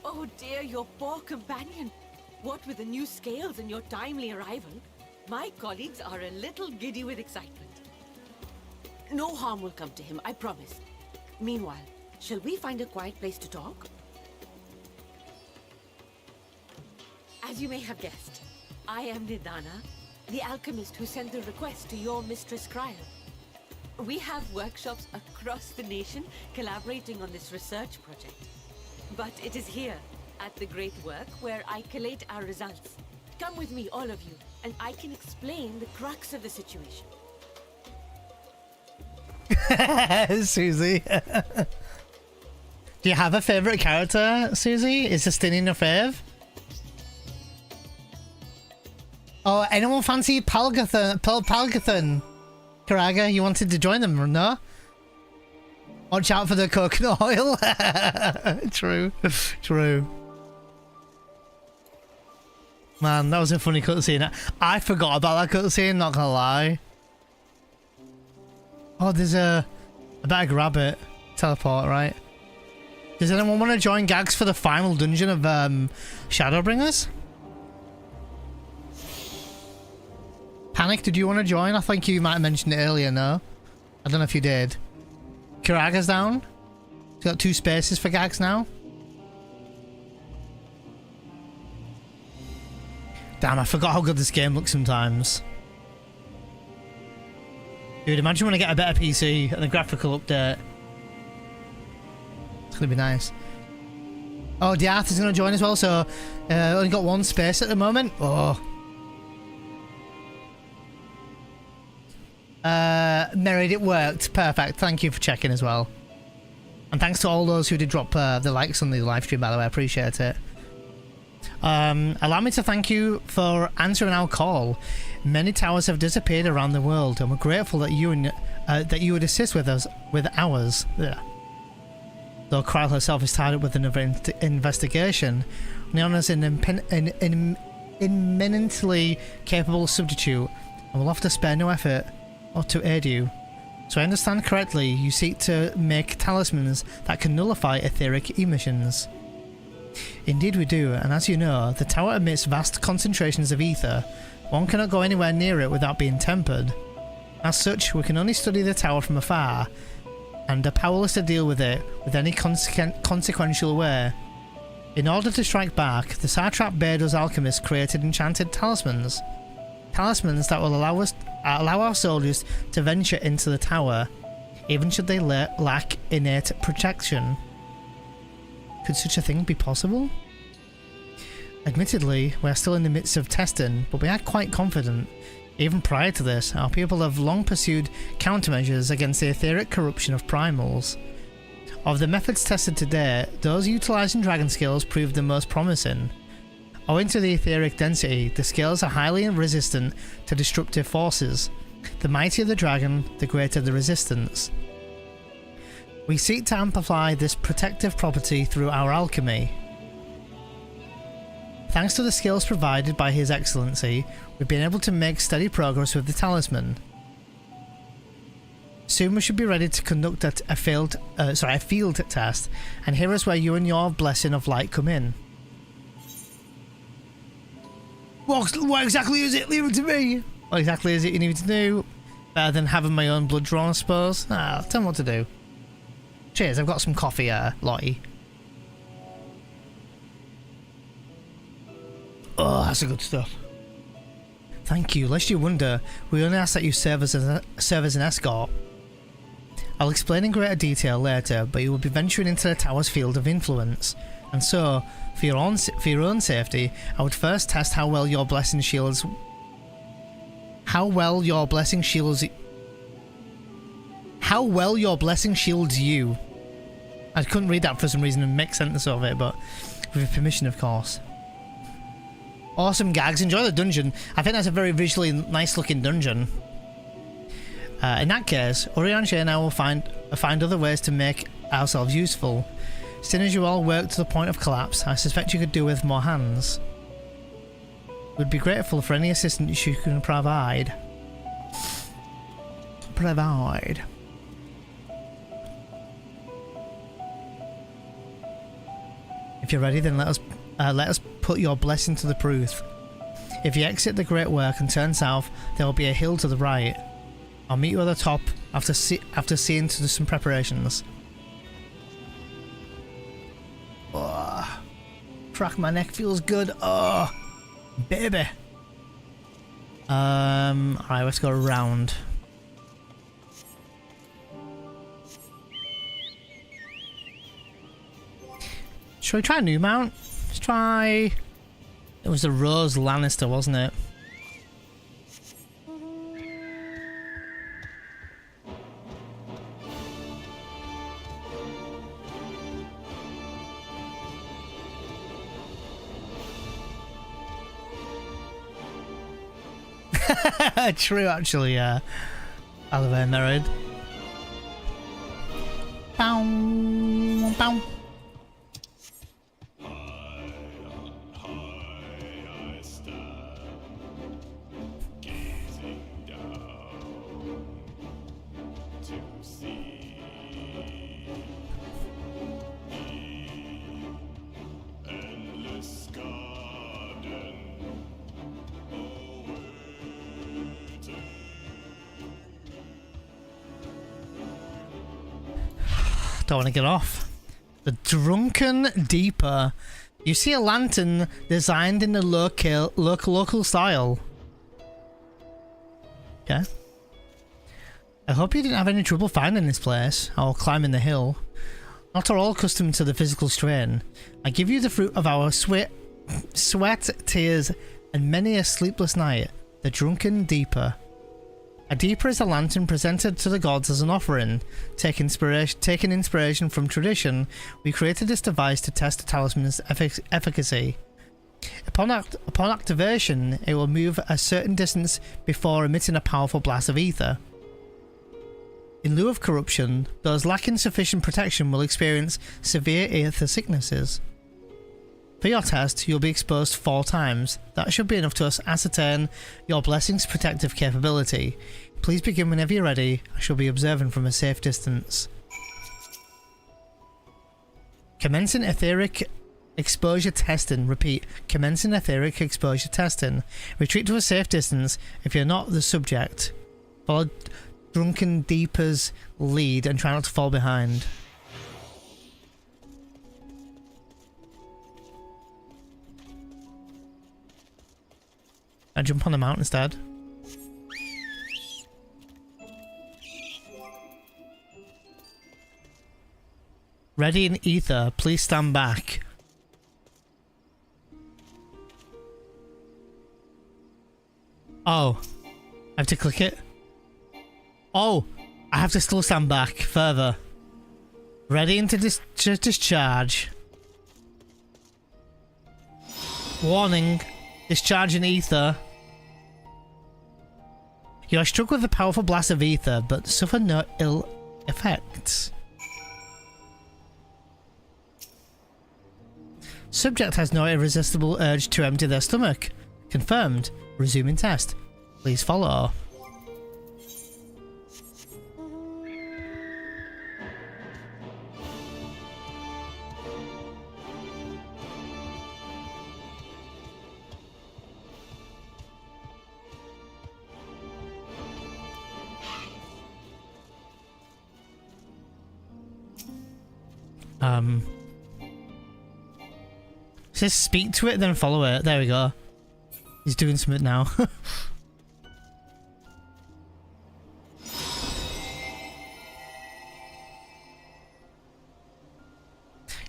Speaker 16: Oh dear, your poor companion. What with the new scales and your timely arrival, my colleagues are a little giddy with excitement. No harm will come to him, I promise. Meanwhile, shall we find a quiet place to talk? As you may have guessed, I am Nidana, the alchemist who sent the request to your mistress Cryo. We have workshops across the nation collaborating on this research project. But it is here, at the Great Work, where I collate our results. Come with me, all of you, and I can explain the crux of the situation.
Speaker 1: Susie. Do you have a favourite character, Susie? Is Estinian your fave? Oh, anyone fancy Palgathan? Karaga, you wanted to join them, no? Watch out for the coconut oil. True. Man, that was a funny cutscene. I forgot about that cutscene, not gonna lie. Oh, there's a... I better grab it. Teleport, right? Does anyone want to join Gags for the final dungeon of Shadowbringers? Panic, did you want to join? I think you might have mentioned it earlier, no? I don't know if you did. Kiraga's down. He's got 2 spaces for Gags now. Damn, I forgot how good this game looks sometimes. Dude, imagine when I get a better PC and a graphical update. It's gonna be nice. Oh, Diath is gonna join as well, so only got 1 space at the moment. Oh. Married, it worked. Perfect. Thank you for checking as well. And thanks to all those who did drop the likes on the live stream, by the way. I appreciate it. Allow me to thank you for answering our call. Many towers have disappeared around the world, and we're grateful that you would assist with us with ours. Yeah. Though Kryl herself is tied up with another investigation, Neon is an eminently capable substitute, and will have to spare no effort or to aid you. So I understand correctly, you seek to make talismans that can nullify etheric emissions. Indeed we do, and as you know, the tower emits vast concentrations of ether. One cannot go anywhere near it without being tempered. As such, we can only study the tower from afar, and are powerless to deal with it with any consequential way. In order to strike back, the satrap bade us alchemists created enchanted talismans. Talismans that will allow our soldiers to venture into the tower, even should they lack innate protection. Could such a thing be possible? Admittedly, we are still in the midst of testing, but we are quite confident. Even prior to this, our people have long pursued countermeasures against the etheric corruption of primals. Of the methods tested to date, those utilising dragon scales proved the most promising. Owing to the etheric density, the scales are highly resistant to destructive forces. The mightier the dragon, the greater the resistance. We seek to amplify this protective property through our alchemy. Thanks to the skills provided by His Excellency, we've been able to make steady progress with the talisman. Soon we should be ready to conduct a field test, and here is where you and your blessing of light come in. What exactly is it? Leave it to me. What exactly is it you need to do? Better than having my own blood drawn, I suppose. Ah, tell me what to do. Cheers, I've got some coffee, Lottie. Oh, that's the good stuff. Thank you. Lest you wonder, we only ask that you serve as an escort. I'll explain in greater detail later, but you will be venturing into the tower's field of influence. And so, for your own safety, I would first test how well your blessing shields... How well your blessing shields you. I couldn't read that for some reason and make sense of it, but with your permission, of course. Awesome, Gags. Enjoy the dungeon. I think that's a very visually nice looking dungeon. In that case, Urianger and I will find other ways to make ourselves useful. Seeing as you all work to the point of collapse, I suspect you could do with more hands. We'd be grateful for any assistance you can provide. If you're ready, then let us put your blessing to the proof. If you exit the Great Work and turn south, there will be a hill to the right. I'll meet you at the top after seeing to some preparations. Oh, crack my neck feels good. Oh, baby. Alright, let's go around. Should we try a new mount? Let's try... It was the Rose Lannister, wasn't it? True, actually, yeah. Oliver married. Bow, bow. Don't want to get off. The Drunken Deeper. You see a lantern designed in the local style. Okay. I hope you didn't have any trouble finding this place or climbing the hill. Not all accustomed to the physical strain. I give you the fruit of our sweat, tears, and many a sleepless night. The Drunken Deeper. A deeper is a lantern presented to the gods as an offering. Taking inspiration from tradition, we created this device to test the talisman's efficacy. Upon activation, it will move a certain distance before emitting a powerful blast of ether. In lieu of corruption, those lacking sufficient protection will experience severe ether sicknesses. For your test, you'll be exposed 4 times. That should be enough to ascertain your blessing's protective capability. Please begin whenever you're ready. I shall be observing from a safe distance. Commencing etheric exposure testing. Repeat. Commencing etheric exposure testing. Retreat to a safe distance if you're not the subject. Follow Drunken Deeper's lead and try not to fall behind. I jump on the mountain instead. Ready in ether, please stand back. Oh, I have to click it. Oh, I have to still stand back further. Ready into discharge. Warning. Discharge in ether. You are struck with a powerful blast of ether, but suffer no ill effects. Subject has no irresistible urge to empty their stomach. Confirmed. Resuming test. Please follow. It says speak to it, then follow it. There we go. He's doing something now.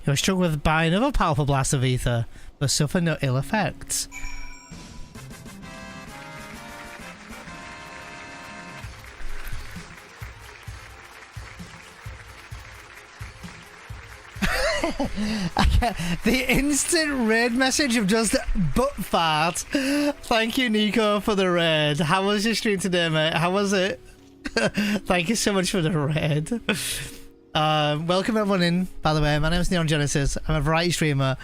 Speaker 1: You're struck with by another powerful blast of ether, but suffer no ill effects. The instant raid message of just butt fart. Thank you, Nico, for the raid. How was your stream today, mate? How was it? Thank you so much for the raid. Welcome everyone in, by the way. My name is Neon Genesis. I'm a variety streamer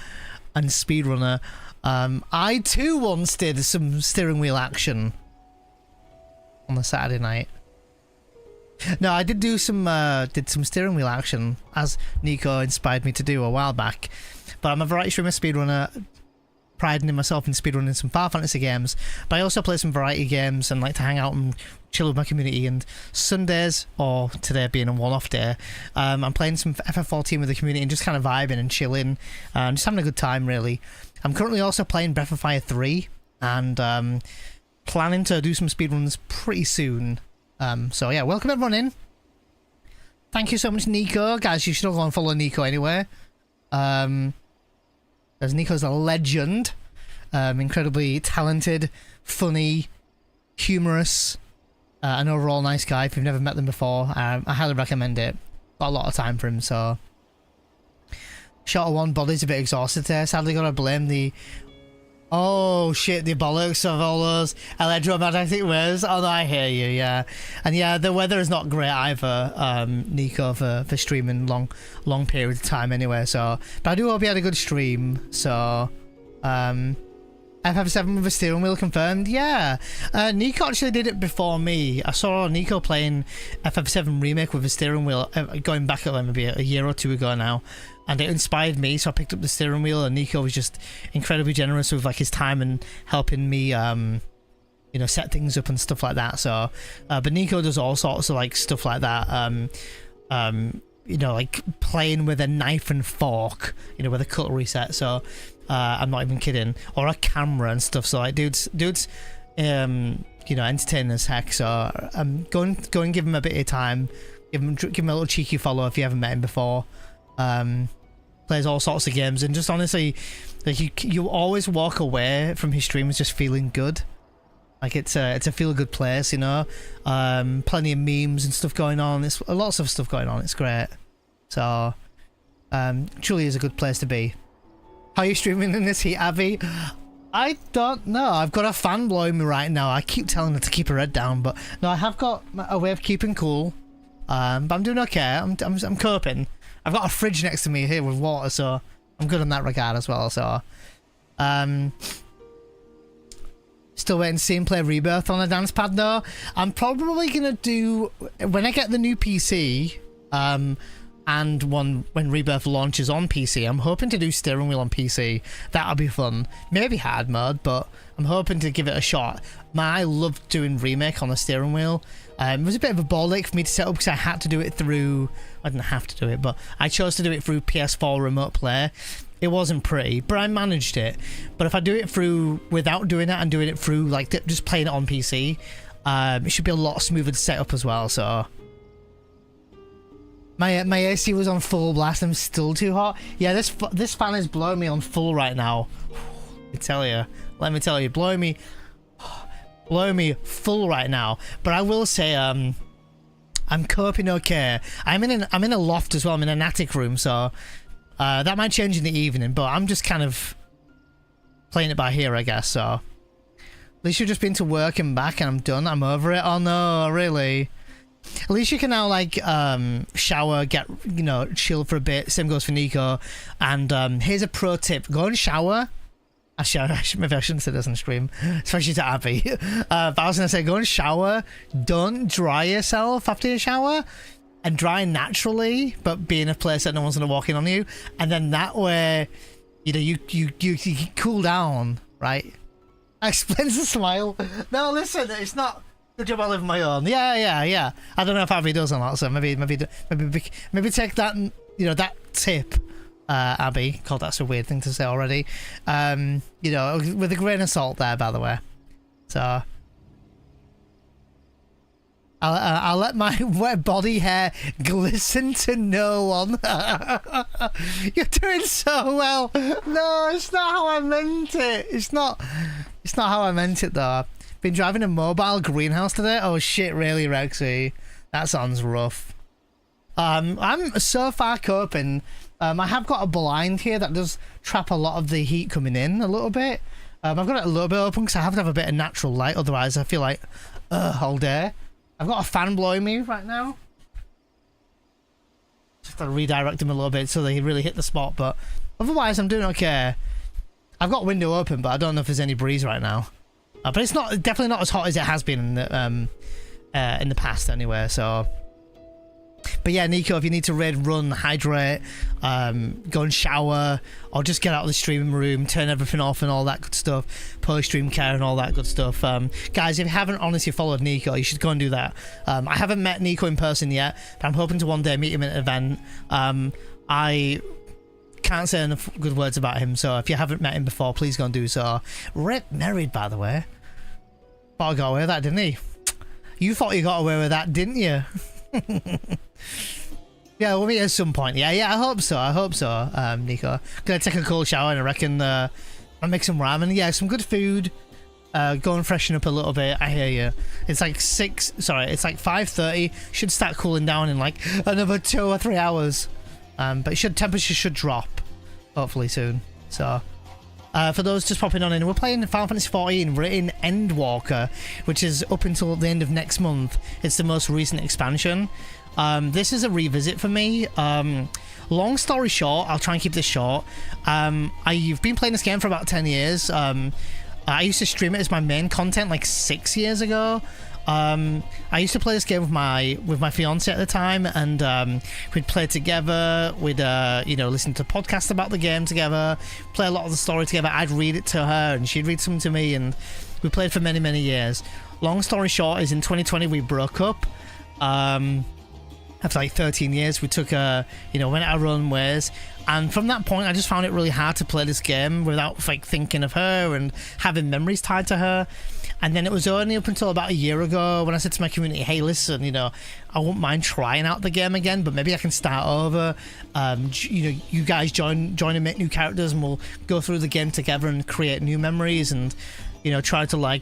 Speaker 1: and speedrunner. I too once did some steering wheel action on a Saturday night. No, I did do some steering wheel action, as Nico inspired me to do a while back. But I'm a variety streamer, speedrunner, priding myself in speedrunning some Final Fantasy games. But I also play some variety games and like to hang out and chill with my community. And Sundays, or today being a one-off day, I'm playing some FF14 with the community and just kind of vibing and chilling and just having a good time, really. I'm currently also playing Breath of Fire 3 and planning to do some speedruns pretty soon. So yeah, welcome everyone in. Thank you so much, Nico. Guys, you should all go and follow Nico anyway. As Nico's a legend. Incredibly talented, funny, humorous, and overall nice guy. If you've never met them before, I highly recommend it. Got a lot of time for him, so. Shot of one, body's a bit exhausted there. Sadly gotta blame the... Oh shit, the bollocks of all those electromagnetic waves. Oh no, I hear you, yeah. And yeah, the weather is not great either, Nico, for streaming long periods of time anyway, so. But I do hope you had a good stream, so. FF7 with a steering wheel confirmed, yeah. Nico actually did it before me. I saw Nico playing FF7 Remake with a steering wheel going back at maybe a year or two ago now. And it inspired me, so I picked up the steering wheel, and Nico was just incredibly generous with like his time and helping me, you know, set things up and stuff like that. So, but Nico does all sorts of like stuff like that. You know, like playing with a knife and fork, you know, with a cutlery set. So, I'm not even kidding, or a camera and stuff. So, like, dudes, you know, entertaining as heck. So, go and give him a bit of time. Give him a little cheeky follow if you haven't met him before. Plays all sorts of games, and just honestly, like you always walk away from his streams just feeling good. Like it's a feel good place, you know. Plenty of memes and stuff going on. It's lots of stuff going on. It's great. So, truly is a good place to be. How are you streaming in this heat, Abby? I don't know. I've got a fan blowing me right now. I keep telling her to keep her head down, but no, I have got a way of keeping cool. But I'm doing okay. I'm coping. I've got a fridge next to me here with water, so I'm good in that regard as well. So, still waiting to see him play Rebirth on a dance pad though. I'm probably gonna do when I get the new PC, and when Rebirth launches on PC. I'm hoping to do steering wheel on PC. That'll be fun. Maybe hard mode, but I'm hoping to give it a shot. I loved doing Remake on the steering wheel. It was a bit of a ball ache for me to set up because I had to do it through... I didn't have to do it, but I chose to do it through PS4 Remote Play. It wasn't pretty, but I managed it. But if I do it through without doing that and doing it through like just playing it on PC, it should be a lot smoother to set up as well. So my AC was on full blast. I'm still too hot. Yeah, this fan is blowing me on full right now. Let me tell you, blowing me full right now. But I will say, I'm coping okay. I'm in a loft as well. I'm in an attic room, so that might change in the evening. But I'm just kind of playing it by ear, I guess. So at least you've just been to work and back, and I'm done. I'm over it. Oh no, really? At least you can now like shower, get chill for a bit. Same goes for Nico. And here's a pro tip: go and shower. Maybe I shouldn't say this on stream, especially to Abby. But I was going to say, go and shower. Don't dry yourself after you shower. And dry naturally, but be in a place that no one's going to walk in on you. And then that way, you cool down, right? Explains the smile. No, listen, it's not... Good job I live on my own. Yeah. I don't know if Abby does or not, so maybe take that you know, that tip, Abby, God, that's a weird thing to say already. You know, with a grain of salt there, by the way. So I'll let my wet body hair glisten to no one. You're doing so well. No, it's not how I meant it. It's not how I meant it though. Been driving a mobile greenhouse today. Oh shit, really, Rexy? That sounds rough. I'm so far coping. I have got a blind here that does trap a lot of the heat coming in a little bit. I've got it a little bit open because I have to have a bit of natural light, otherwise I feel like all day. I've got a fan blowing me right now. Just have to redirect him a little bit so that he really hit the spot, but otherwise I'm doing okay. I've got window open, but I don't know if there's any breeze right now. But it's definitely not as hot as it has been in the past anyway, so. But yeah, Nico, if you need to raid, run, hydrate, go and shower, or just get out of the streaming room, turn everything off and all that good stuff, post-stream care and all that good stuff. Guys, if you haven't honestly followed Nico, you should go and do that. I haven't met Nico in person yet, but I'm hoping to one day meet him at an event. I can't say enough good words about him, so if you haven't met him before, please go and do so. Rip married, by the way. Thought I got away with that, didn't he? You thought you got away with that, didn't you? Yeah, we'll meet at some point. Yeah, I hope so, Nico. Gonna take a cold shower and I reckon I'll make some ramen. Yeah, some good food. Go and freshen up a little bit. I hear you. It's like 5:30. Should start cooling down in like another 2 or 3 hours. But temperature should drop hopefully soon. So for those just popping on in, we're playing Final Fantasy XIV. We're in Endwalker, which is up until the end of next month. It's the most recent expansion. This is a revisit for me. Long story short, I'll try and keep this short. I've been playing this game for about 10 years. I used to stream it as my main content like 6 years ago. I used to play this game with my fiance at the time, and we'd play together. We'd listen to podcasts about the game together, play a lot of the story together. I'd read it to her and she'd read some to me, and we played for many years. Long story short is in 2020 we broke up. After like 13 years, we took went our own ways, and from that point I just found it really hard to play this game without like thinking of her and having memories tied to her. And then it was only up until about a year ago when I said to my community, hey, listen, I won't mind trying out the game again, but maybe I can start over. You guys join and make new characters, and we'll go through the game together and create new memories, and try to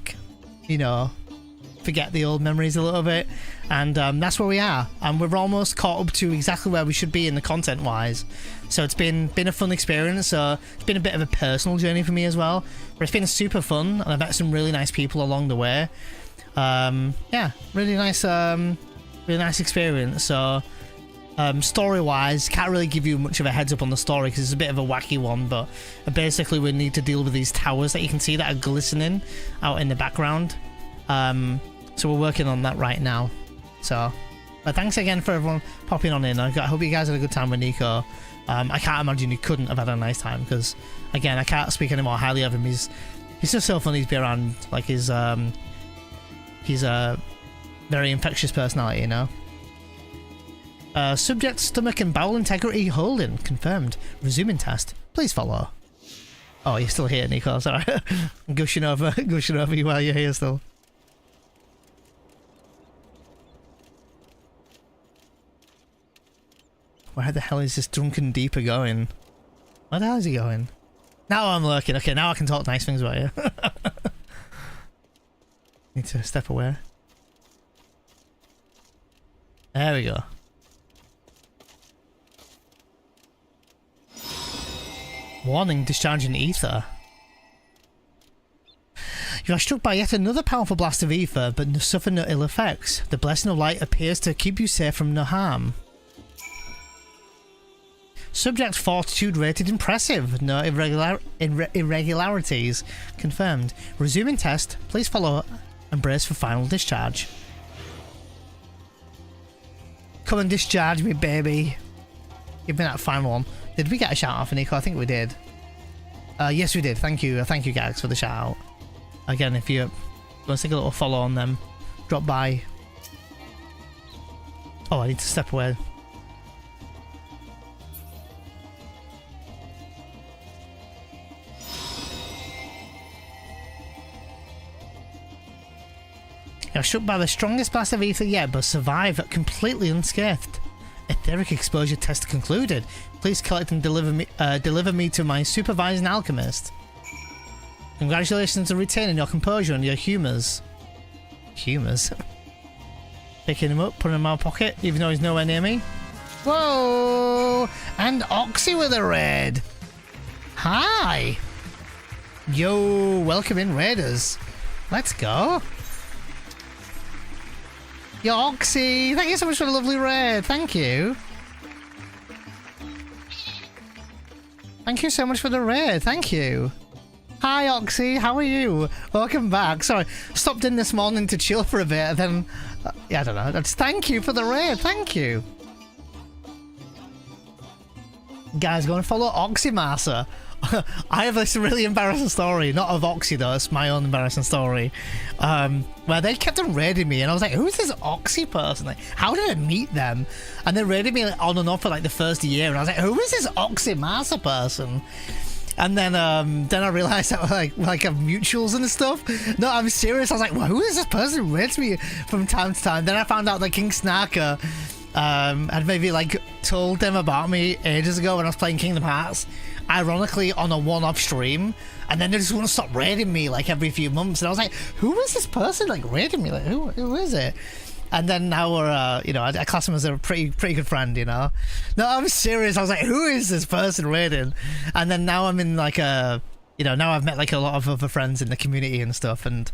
Speaker 1: forget the old memories a little bit. And that's where we are, and we're almost caught up to exactly where we should be in the content wise. So it's been a fun experience. It's been a bit of a personal journey for me as well, but it's been super fun, and I've met some really nice people along the way. Yeah, really nice experience. So story wise, can't really give you much of a heads up on the story because it's a bit of a wacky one, but basically we need to deal with these towers that you can see that are glistening out in the background. So we're working on that right now. So, but thanks again for everyone popping on in. I hope you guys had a good time with Nico. I can't imagine you couldn't have had a nice time, because again, I can't speak any more highly of him. He's just so funny to be around. Like he's a very infectious personality, Subject stomach and bowel integrity holding confirmed. Resuming test. Please follow. Oh, you're still here, Nico. Sorry, I'm gushing over you while you're here still. Where the hell is this drunken deeper going? Where the hell is he going? Now I'm lurking. Okay, now I can talk nice things about you. Need to step away. There we go. Warning, discharging ether. You are struck by yet another powerful blast of ether, but suffer no ill effects. The blessing of light appears to keep you safe from no harm. Subject fortitude rated impressive. No irregularities confirmed. Resuming test. Please follow and brace for final discharge. Come and discharge me, baby. Give me that final one. Did we get a shout out for Nico? I think we did. Yes, we did. Thank you. Thank you, Gags, for the shout out. Again, if you want to take a little follow on them, drop by. Oh, I need to step away. You're struck by the strongest blast of ether yet, but survive completely unscathed. Etheric exposure test concluded. Please collect and deliver me to my supervising alchemist. Congratulations on retaining your composure and your humours. Humours? Picking him up, putting him in my pocket, even though he's nowhere near me. Whoa! And Oxy with a raid. Hi! Yo, welcome in, raiders. Let's go. Yo, Oxy, thank you so much for the lovely raid. Thank you. Thank you so much for the raid. Thank you. Hi, Oxy. How are you? Welcome back. Sorry, stopped in this morning to chill for a bit, and then... yeah, I don't know. Just thank you for the raid. Thank you. Guys, go and follow Oxy Massa. I have this really embarrassing story. Not of Oxy, though. It's my own embarrassing story. Where they kept on raiding me, and I was like, who's this Oxy person? Like, how did I meet them? And they raided me on and off for like the first year, and I was like, who is this Oxy Massa person? And then I realised that like have mutuals and stuff. No, I'm serious. I was like, well, who is this person who raids me from time to time? Then I found out that King Snarker had maybe like told them about me ages ago when I was playing Kingdom Hearts, ironically on a one-off stream, and then they just want to stop raiding me like every few months. And I was like, who is this person like raiding me? Like, who is it? And then now we're, you know, I class him as a pretty good friend, you know. No, I'm serious. I was like, who is this person raiding? And then now I'm in like a, you know, now I've met like a lot of other friends in the community and stuff, and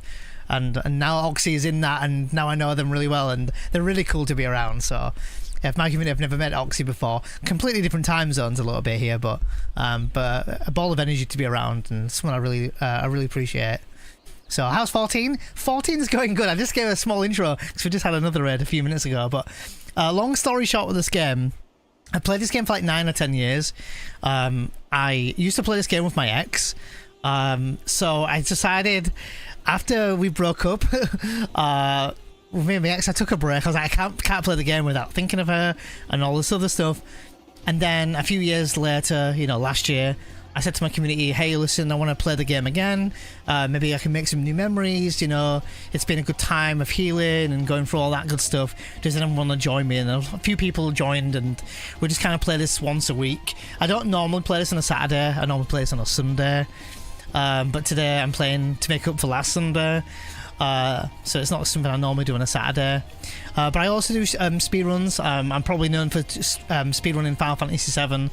Speaker 1: now Oxy is in that, and now I know them really well, and they're really cool to be around. So, yeah, my community, I've never met Oxy before. Completely different time zones a little bit here, but a ball of energy to be around, and someone I really appreciate. So, how's 14? 14 is going good. I just gave a small intro because we just had another raid a few minutes ago. But long story short with this game, I played this game for like 9 or 10 years. I used to play this game with my ex. So I decided after we broke up with me and my ex, I took a break. I was like, I can't play the game without thinking of her and all this other stuff. And then a few years later, you know, last year, I said to my community, hey, listen, I want to play the game again. Maybe I can make some new memories, you know. It's been a good time of healing and going through all that good stuff. Does anyone want to join me? And a few people joined, and we just kind of play this once a week. I don't normally play this on a Saturday. I normally play this on a Sunday. But today I'm playing to make up for last Sunday. So it's not something I normally do on a Saturday. But I also do speedruns. I'm probably known for speedrunning Final Fantasy VII,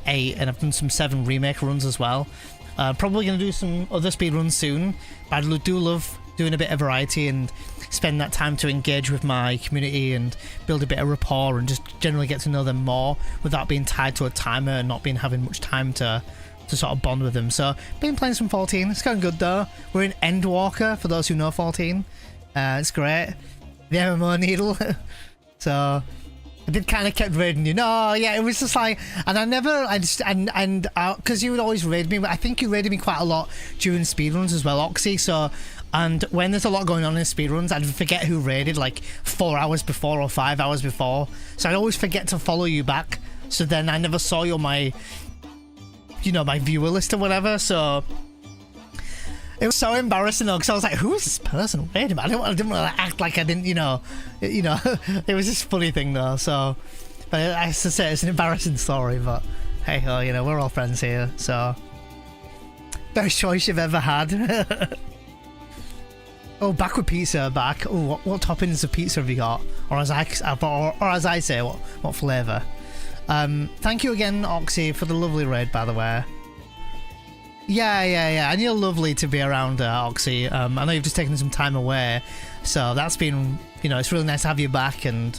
Speaker 1: 8, and I've done some 7 remake runs as well. Probably going to do some other speedruns soon, but I do love doing a bit of variety and spend that time to engage with my community and build a bit of rapport and just generally get to know them more without being tied to a timer and not having much time to sort of bond with them. So, been playing some 14. It's going good though. We're in Endwalker, for those who know 14. It's great. The MMO needle. So, I did kind of kept raiding you. No, yeah, it was just like, and because you would always raid me, but I think you raided me quite a lot during speedruns as well, Oxy. So, and when there's a lot going on in speedruns, I'd forget who raided like 4 hours before or 5 hours before. So I'd always forget to follow you back. So then I never saw you on my, you know, my viewer list or whatever. So it was so embarrassing though, because I was like, who is this person? Wait a minute, I didn't want to act like I didn't, you know, it was this funny thing though. So, but I have to say, it's an embarrassing story, but hey ho, you know, we're all friends here. So, best choice you've ever had. Oh, back with pizza, back. Oh, what toppings of pizza have you got? Or as I say, what flavour? Thank you again, Oxy, for the lovely raid, by the way. Yeah, and you're lovely to be around, Oxy. I know you've just taken some time away, so that's been, you know, it's really nice to have you back, and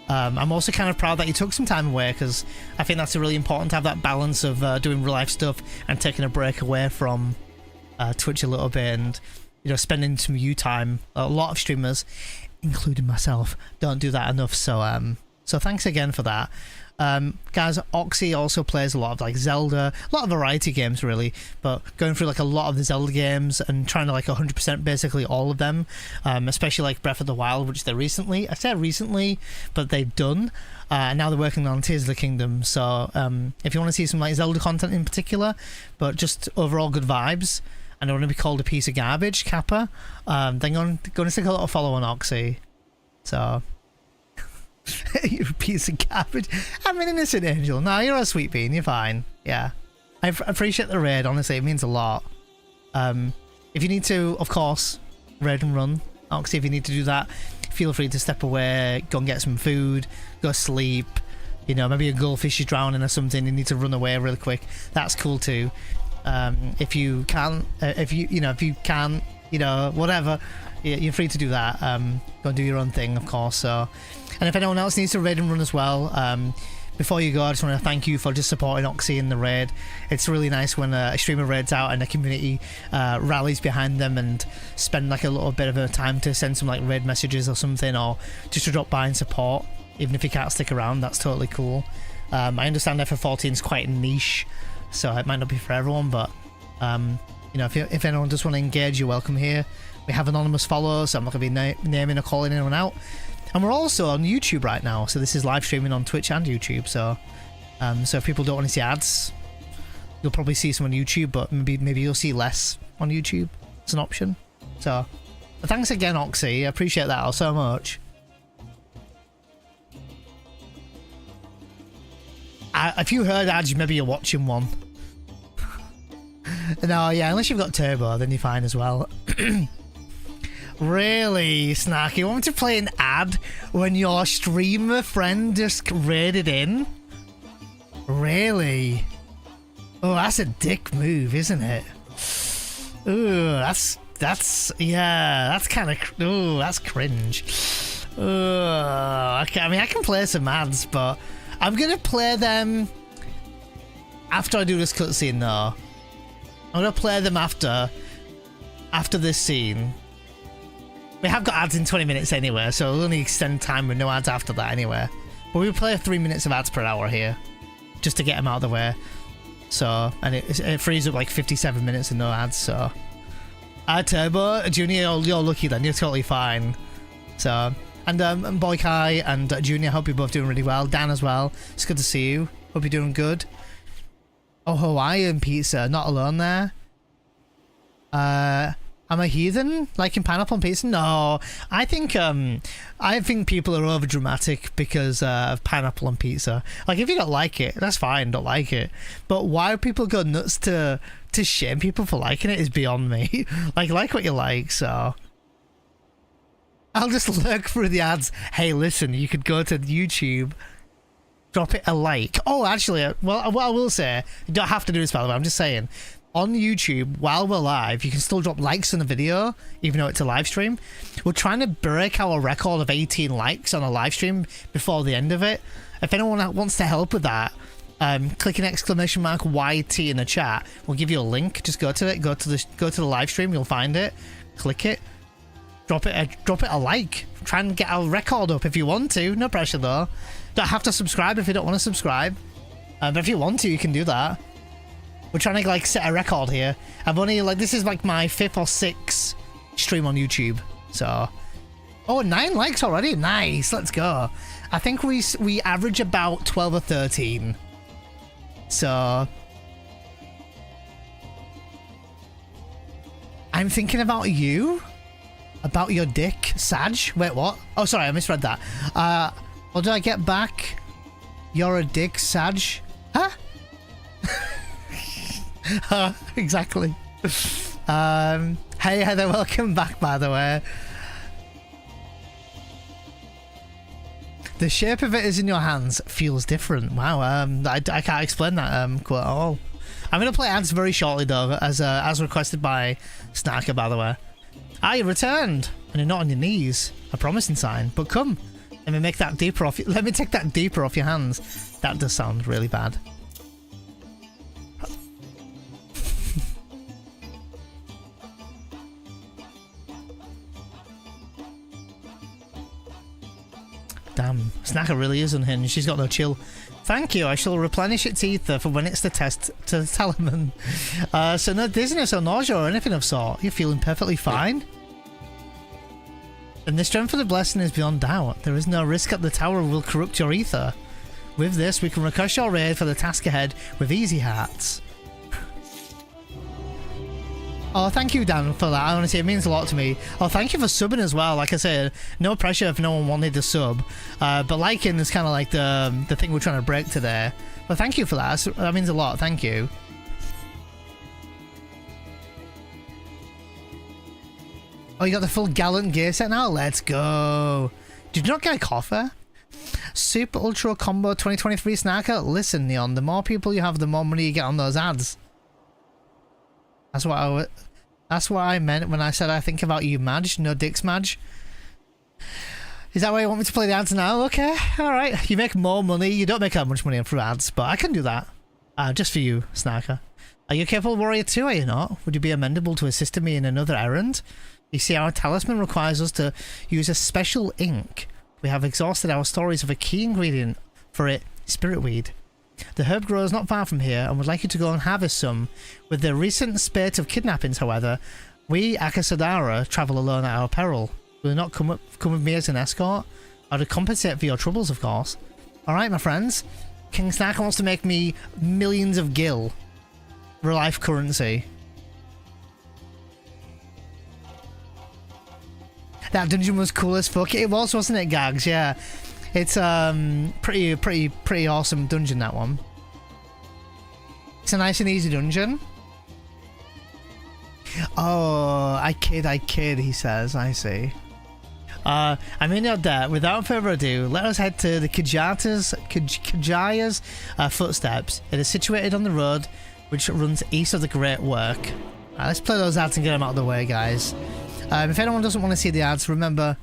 Speaker 1: I'm also kind of proud that you took some time away, because I think that's really important to have that balance of doing real life stuff and taking a break away from Twitch a little bit, and, you know, spending some you time. A lot of streamers, including myself, don't do that enough, so so thanks again for that. Guys, Oxy also plays a lot of like Zelda, a lot of variety games really, but going through like a lot of the Zelda games and trying to like 100% basically all of them, especially like Breath of the Wild, which they recently, I said recently, but they've done, and now they're working on Tears of the Kingdom. So if you want to see some like Zelda content in particular, but just overall good vibes, and I want to be called a piece of garbage, Kappa, then going to stick a little follow on Oxy. So, you're a piece of garbage. I'm an innocent angel. No, you're a sweet bean. You're fine. Yeah. I appreciate the raid, honestly. It means a lot. If you need to, of course, raid and run. Oxy, if you need to do that, feel free to step away, go and get some food, go sleep. You know, maybe a goldfish is drowning or something, you need to run away really quick. That's cool too. If you can't, if you can't, whatever, you're free to do that. Go and do your own thing, of course. So, and if anyone else needs to raid and run as well, before you go, I just want to thank you for just supporting Oxy in the raid. It's really nice when a streamer raids out and the community rallies behind them and spend like a little bit of a time to send some like raid messages or something, or just to drop by and support. Even if you can't stick around, that's totally cool. I understand FF14 is quite niche, so it might not be for everyone, but if anyone does want to engage, you're welcome here. We have anonymous followers, so I'm not going to be naming or calling anyone out. And we're also on YouTube right now, so this is live streaming on Twitch and YouTube. So if people don't want to see ads, you'll probably see some on YouTube, but maybe you'll see less on YouTube. It's an option. So thanks again, Oxy. I appreciate that so much. If you heard ads, maybe you're watching one. No, yeah, unless you've got Turbo, then you're fine as well. Really, Snarky? You want me to play an ad when your streamer friend just raided in? Really? Oh, that's a dick move, isn't it? Ooh, that's kind of, ooh, that's cringe. Okay, I mean, I can play some ads, but I'm gonna play them after I do this cutscene, though. I'm gonna play them after this scene. We have got ads in 20 minutes anyway, so we'll only extend time with no ads after that anyway. But we play 3 minutes of ads per hour here, just to get them out of the way. So, and it frees up like 57 minutes of no ads, so. Turbo, Junior, you're lucky then, you're totally fine. So, and Boy Kai and Junior, hope you're both doing really well. Dan as well, it's good to see you. Hope you're doing good. Oh, Hawaiian pizza, not alone there. I'm a heathen liking pineapple on pizza? No, I think people are over dramatic because of pineapple on pizza. Like, if you don't like it, that's fine, don't like it. But why people go nuts to shame people for liking it is beyond me. like what you like, so. I'll just lurk through the ads. Hey, listen, you could go to YouTube, drop it a like. Oh, actually, well, what I will say, you don't have to do this, by the way, I'm just saying. On YouTube, while we're live, you can still drop likes on the video, even though it's a live stream. We're trying to break our record of 18 likes on a live stream before the end of it. If anyone wants to help with that, click an exclamation mark YT in the chat. We'll give you a link. Just go to it. Go to the live stream. You'll find it. Click it. Drop it a like. Try and get our record up if you want to. No pressure though. Don't have to subscribe if you don't want to subscribe. But if you want to, you can do that. We're trying to like set a record here. I've only this is like my 5th or 6th stream on YouTube. So, oh, 9 likes already. Nice. Let's go. I think we average about 12 or 13. So, I'm thinking about you. About your dick, Sag. Wait, what? Oh, sorry, I misread that. What did I get back? You're a dick, Sag. Huh? Exactly. Hey Heather, welcome back, by the way. The shape of it is in your hands feels different. Wow, I can't explain that quote at all. I'm gonna play ads very shortly though, as requested by Snarker, by the way. Ah, you returned, and you're not on your knees. A promising sign. But come, let me make that deeper off. Let me take that deeper off your hands. That does sound really bad. Damn, Snacker really is unhinged. She's got no chill. Thank you. I shall replenish its ether for when it's the test to Talaman. So no dizziness or nausea or anything of sort. You're feeling perfectly fine. And the strength of the blessing is beyond doubt. There is no risk that the tower will corrupt your ether. With this, we can request your raid for the task ahead with easy hearts. Oh, thank you, Dan, for that. Honestly, it means a lot to me. Oh, thank you for subbing as well. Like I said, no pressure if no one wanted to sub. But liking is kind of like the thing we're trying to break today. But thank you for that. That means a lot. Thank you. Oh, you got the full Gallant gear set now? Let's go. Did you not get a coffee? Super Ultra Combo 2023 Snacker? Listen, Neon, the more people you have, the more money you get on those ads. That's what I meant when I said I think about you, Madge. No dicks, Madge. Is that why you want me to play the ads now? Okay, alright. You make more money. You don't make that much money through ads, but I can do that. Just for you, Snacker. Are you a capable warrior too, are you not? Would you be amenable to assisting me in another errand? You see, our talisman requires us to use a special ink. We have exhausted our stories of a key ingredient for it, spirit weed. The herb grows not far from here and would like you to go and harvest some. With the recent spate of kidnappings, however, we, Akasadara, travel alone at our peril. Will you not come with me as an escort? I'll compensate for your troubles, of course. Alright, my friends. King Snacker wants to make me millions of gil. Real life currency. That dungeon was cool as fuck. It was, wasn't it, Gags? Yeah. It's pretty awesome dungeon, that one. It's a nice and easy dungeon. Oh, I kid, he says. I see. I'm in your debt. Without further ado, let us head to the Kajaya's footsteps. It is situated on the road which runs east of the Great Work. Let's play those ads and get them out of the way, guys. If anyone doesn't want to see the ads, remember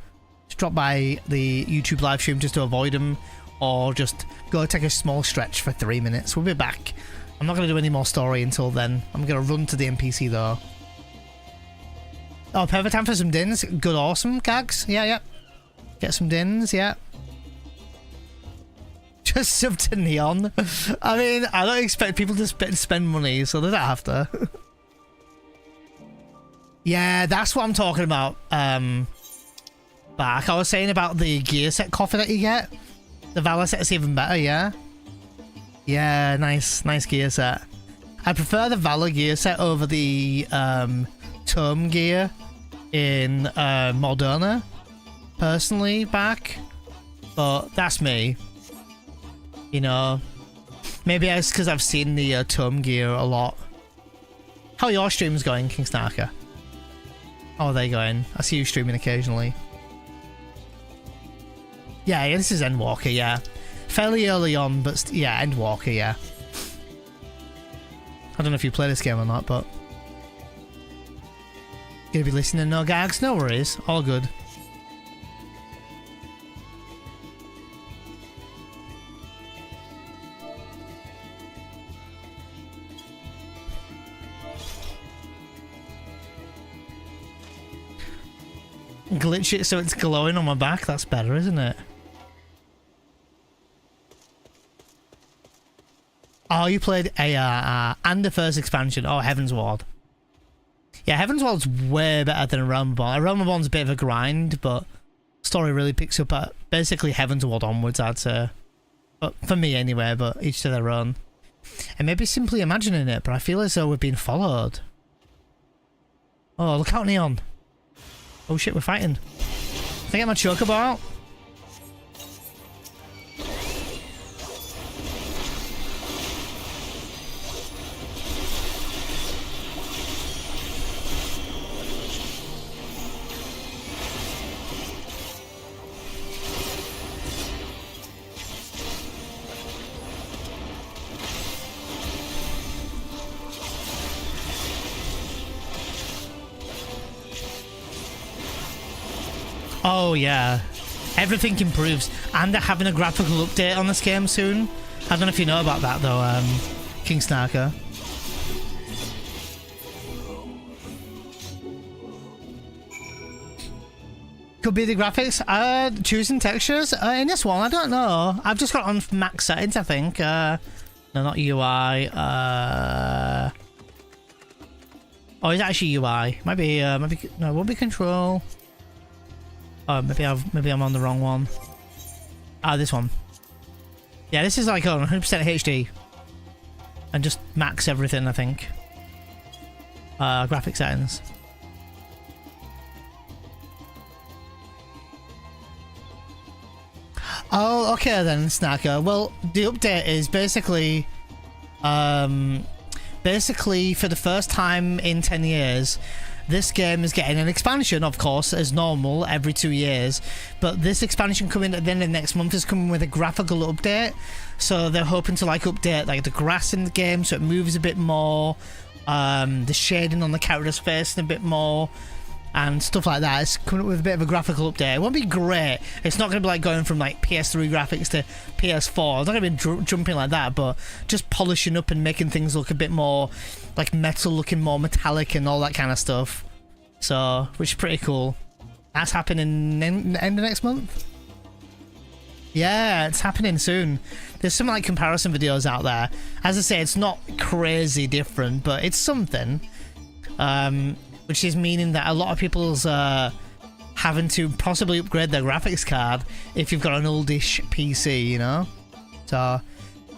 Speaker 1: to drop by the YouTube live stream just to avoid them, or just go take a small stretch for 3 minutes. We'll be back. I'm not going to do any more story until then. I'm going to run to the NPC though. Oh, perfect time for some dins. Good, awesome, Gags. Yeah. Get some dins, yeah. Just sub to Neon. I mean, I don't expect people to spend money, so they don't have to. Yeah, that's what I'm talking about. Back. I was saying about the gear set coffee that you get. The Valor set is even better, yeah? Yeah, nice gear set. I prefer the Valor gear set over the Tome gear in Moderna, personally, back. But that's me. You know, maybe it's because I've seen the Tome gear a lot. How are your streams going, King Snarker? How are they going? I see you streaming occasionally. Yeah, this is Endwalker, yeah. Fairly early on, but yeah, Endwalker, yeah. I don't know if you play this game or not, but... Gonna be listening, no Gags? No worries, all good. Glitch it so it's glowing on my back. That's better, isn't it? Oh, you played ARR and the first expansion. Oh, Heaven's Ward. Yeah, Heaven's Ward's way better than Realm Reborn. Realm Reborn's a bit of a grind, but story really picks up at basically Heaven's Ward onwards, I'd say. But for me anyway, but each to their own. And maybe simply imagining it, but I feel as though we're being followed. Oh, look out, Neon. Oh shit, we're fighting. Can I get my chocobo out? Oh yeah, everything improves, and they're having a graphical update on this game soon. I don't know if you know about that though, King Snarker. Could be the graphics. Choosing textures in this one, I don't know. I've just got on max settings, I think. No, not UI. Oh, it's actually UI. Maybe no, it won't be control. Oh, maybe I'm on the wrong one. Ah, this one. Yeah, this is like on 100% HD. And just max everything, I think. graphic settings. Oh, okay then, Snacker. Well, the update is basically, for the first time in 10 years, this game is getting an expansion, of course, as normal, every 2 years. But this expansion coming at the end of next month is coming with a graphical update. So they're hoping to like update like the grass in the game so it moves a bit more, the shading on the character's face a bit more, and stuff like that. It's coming up with a bit of a graphical update. It won't be great. It's not going to be like going from like PS3 graphics to PS4. It's not going to be jumping like that, but just polishing up and making things look a bit more like metal, looking more metallic and all that kind of stuff. So, which is pretty cool. That's happening end of next month? Yeah, it's happening soon. There's some like comparison videos out there. As I say, it's not crazy different, but it's something. Which is meaning that a lot of people's having to possibly upgrade their graphics card if you've got an oldish PC, you know? So,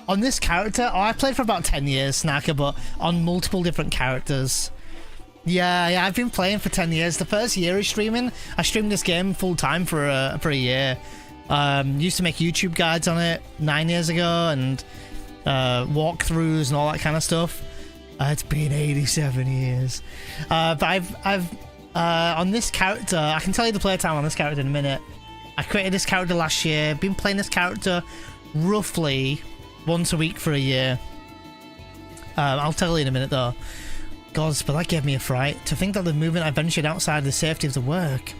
Speaker 1: on this character, I played for about 10 years, Snacker, but on multiple different characters. Yeah, I've been playing for 10 years. The first year of streaming, I streamed this game full time for a year. Used to make YouTube guides on it 9 years ago, and walkthroughs and all that kind of stuff. It's been 87 years. But I've on this character, I can tell you the playtime on this character in a minute. I created this character last year, been playing this character roughly once a week for a year. I'll tell you in a minute though. Gods, but that gave me a fright. To think that the movement I ventured outside the safety of the work.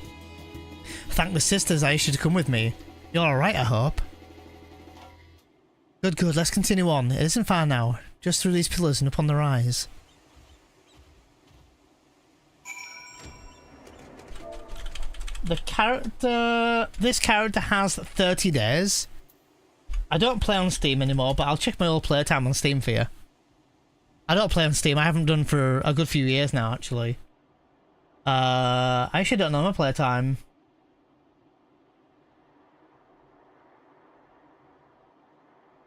Speaker 1: Thank the sisters I issued to come with me. You're alright, I hope. Good, let's continue on. It isn't far now. Just through these pillars and up on the rise. This character has 30 days. I don't play on Steam anymore, but I'll check my old playtime on Steam for you. I don't play on Steam. I haven't done for a good few years now, actually. I actually don't know my playtime.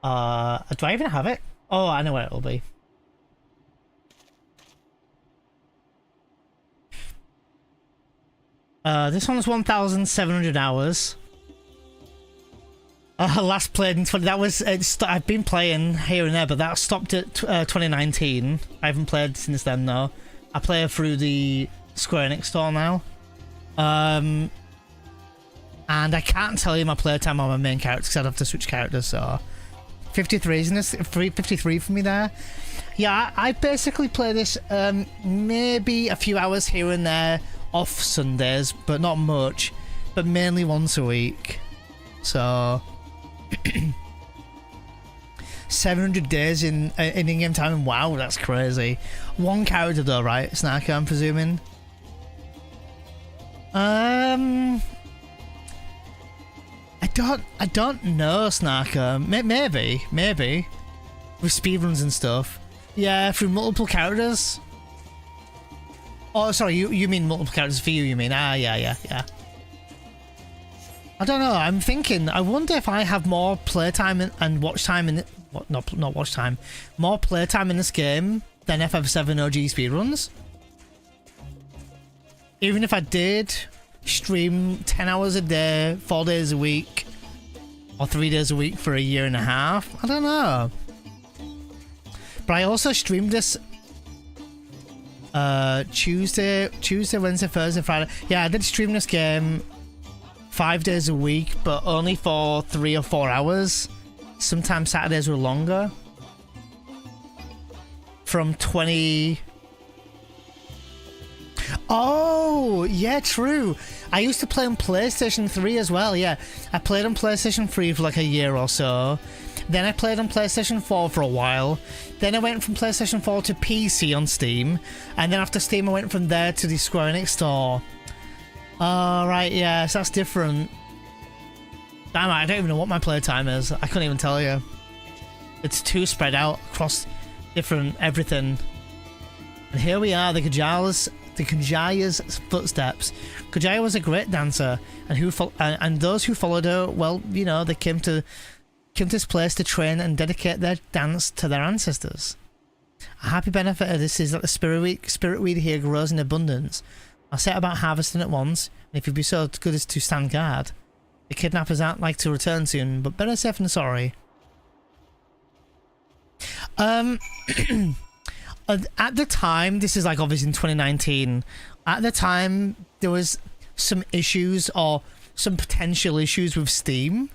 Speaker 1: Do I even have it? Oh, I know where it will be. This one's 1,700 hours. Last played in 20. That was. I've been playing here and there, but that stopped at 2019. I haven't played since then, though. I play through the Square Enix store now. And I can't tell you my playtime on my main character because I'd have to switch characters. So 53, isn't this 53 for me there? Yeah, I basically play this maybe a few hours here and there off Sundays, but not much. But mainly once a week. So 700 days in in-game time. Wow, that's crazy. One character though, right? Snarker, I'm presuming. I don't know, Snarker. Maybe with speedruns and stuff. Yeah, through multiple characters. Oh, sorry, you mean multiple characters for you? You mean? Ah, yeah. I don't know. I'm thinking. I wonder if I have more playtime and watch time in it. Not watch time. More playtime in this game than FF7 OG speedruns. Even if I did stream 10 hours a day, 4 days a week, or 3 days a week for a year and a half. I don't know. But I also streamed this Tuesday, Wednesday, Thursday, Friday. Yeah, I did stream this game 5 days a week, but only for 3 or 4 hours. Sometimes Saturdays were longer. From 20... Oh, yeah, true. I used to play on PlayStation 3 as well, yeah. I played on PlayStation 3 for like a year or so. Then I played on PlayStation 4 for a while. Then I went from PlayStation 4 to PC on Steam. And then after Steam, I went from there to the Square Enix store. Oh, right, yeah, so that's different. Damn, I don't even know what my playtime is. I couldn't even tell you. It's too spread out across different everything. And here we are, the Kajaya's footsteps. Kajaya was a great dancer, and those who followed her, well, you know, they came to this place to train and dedicate their dance to their ancestors. A happy benefit of this is that the spirit weed here grows in abundance. I set about harvesting at once, and if you'd be so good as to stand guard. The kidnappers aren't like to return soon, but better safe than sorry. At the time, this is like obviously in 2019, at the time there was some issues or some potential issues with Steam.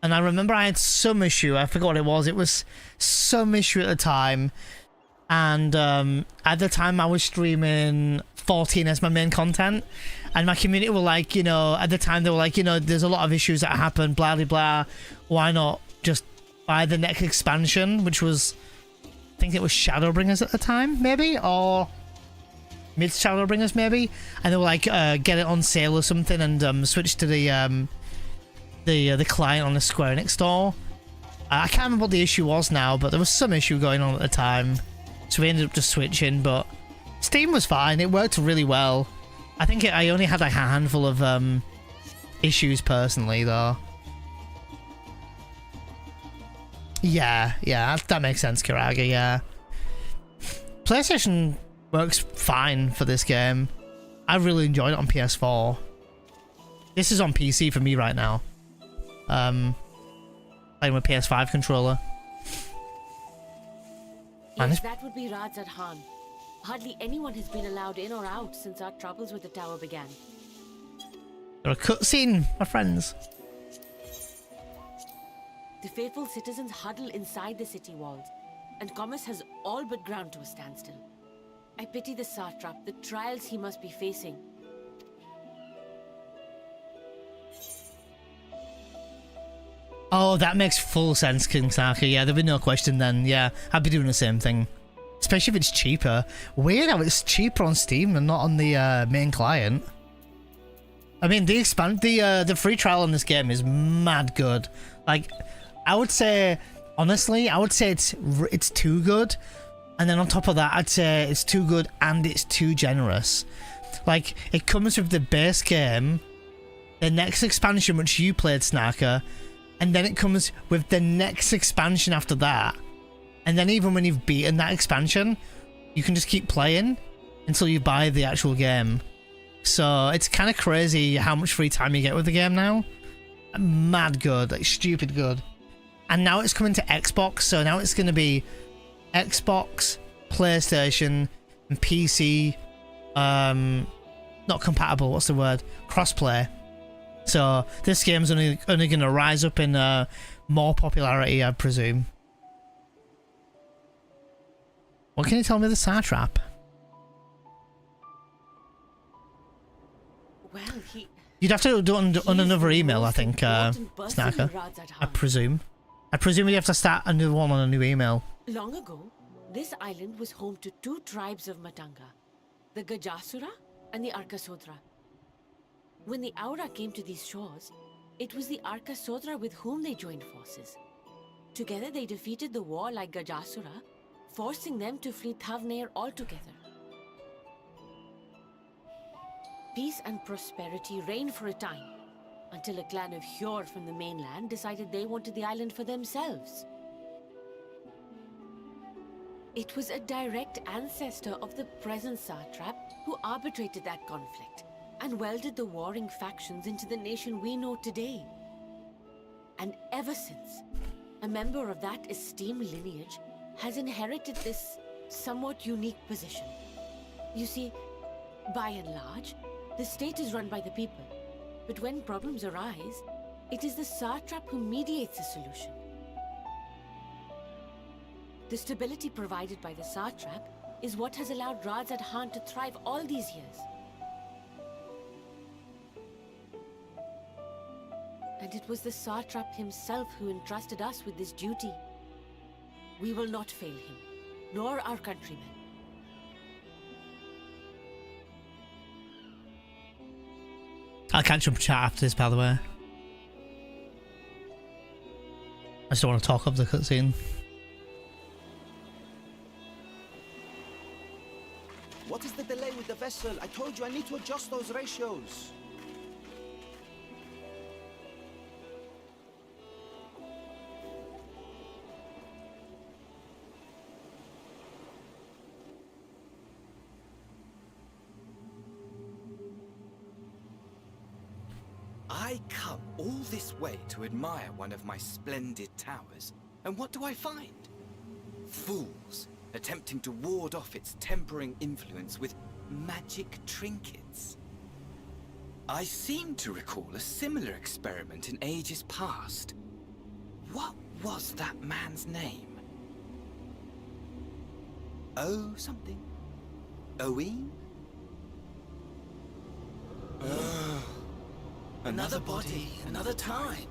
Speaker 1: And I remember I had some issue, I forgot what it was some issue at the time. And at the time I was streaming 14 as my main content, and my community were like, you know, at the time they were like, you know, there's a lot of issues that happen, blah blah blah, why not just buy the next expansion, which was, I think it was Shadowbringers at the time, maybe, or mid Shadowbringers maybe, and they were like, get it on sale or something, and switch to the client on the Square Enix store. I can't remember what the issue was now, but there was some issue going on at the time, so we ended up just switching. But Steam was fine, it worked really well. I think I only had like a handful of issues personally though. Yeah, that makes sense, Kiraga, yeah. PlayStation works fine for this game. I really enjoyed it on PS4. This is on PC for me right now. Playing with PS5 controller.
Speaker 16: Yes, that would be Radzad Khan. Hardly anyone has been allowed in or out since our troubles with the tower began.
Speaker 1: They're a cutscene, my friends.
Speaker 16: The faithful citizens huddle inside the city walls, and commerce has all but ground to a standstill. I pity the satrap, the trials he must be facing.
Speaker 1: Oh, that makes full sense, King Saka. Yeah, there'd be no question then. Yeah, I'd be doing the same thing. Especially if it's cheaper. Weird how it's cheaper on Steam and not on the main client. I mean, the free trial on this game is mad good. Like, I would say, honestly, I would say it's too good. And then on top of that, I'd say it's too good and it's too generous. Like, it comes with the base game, the next expansion which you played, Snarker, and then it comes with the next expansion after that. And then even when you've beaten that expansion, you can just keep playing until you buy the actual game. So it's kind of crazy how much free time you get with the game now. Mad good, like stupid good. And now it's coming to Xbox, so now it's going to be Xbox, PlayStation, and PC. Not compatible, what's the word? Crossplay. So this game's only going to rise up in more popularity, I presume. What can you tell me of the satrap?
Speaker 16: Well,
Speaker 1: you'd have to do it on another email, I think, Snarker. I presume. I presume you have to start a new one on a new email.
Speaker 16: Long ago, this island was home to two tribes of Matanga, the Gajasura and the Arkasodra. When the Aura came to these shores, it was the Arkasodra with whom they joined forces. Together they defeated the warlike Gajasura, forcing them to flee Thavnair altogether. Peace and prosperity reigned for a time, until a clan of Hjord from the mainland decided they wanted the island for themselves. It was a direct ancestor of the present satrap who arbitrated that conflict and welded the warring factions into the nation we know today. And ever since, a member of that esteemed lineage has inherited this somewhat unique position. You see, by and large, the state is run by the people, but when problems arise, it is the satrap who mediates a solution. The stability provided by the satrap is what has allowed Radzad Khan to thrive all these years. And it was the satrap himself who entrusted us with this duty. We will not fail him, nor our countrymen.
Speaker 1: I'll catch up chat after this, by the way. I just don't want to talk of the cutscene.
Speaker 21: What is the delay with the vessel? I told you I need to adjust those ratios.
Speaker 4: I come all this way to admire one of my splendid towers, and what do I find? Fools attempting to ward off its tempering influence with magic trinkets. I seem to recall a similar experiment in ages past. What was that man's name? Oh, something. Owen? Another body, another time.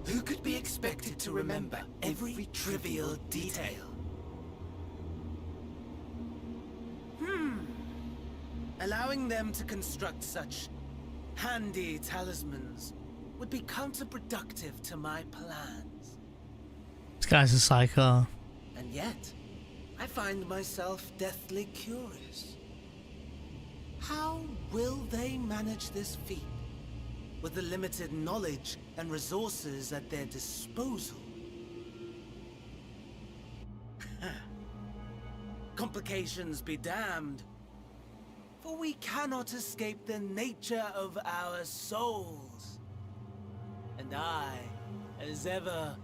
Speaker 4: Who could be expected to remember every trivial detail?
Speaker 7: Allowing them to construct such handy talismans would be counterproductive to my plans.
Speaker 1: This guy's a psycho.
Speaker 7: And yet, I find myself deathly curious. How will they manage this feat with the limited knowledge and resources at their disposal? Complications be damned, for we cannot escape the nature of our souls. And I, as ever,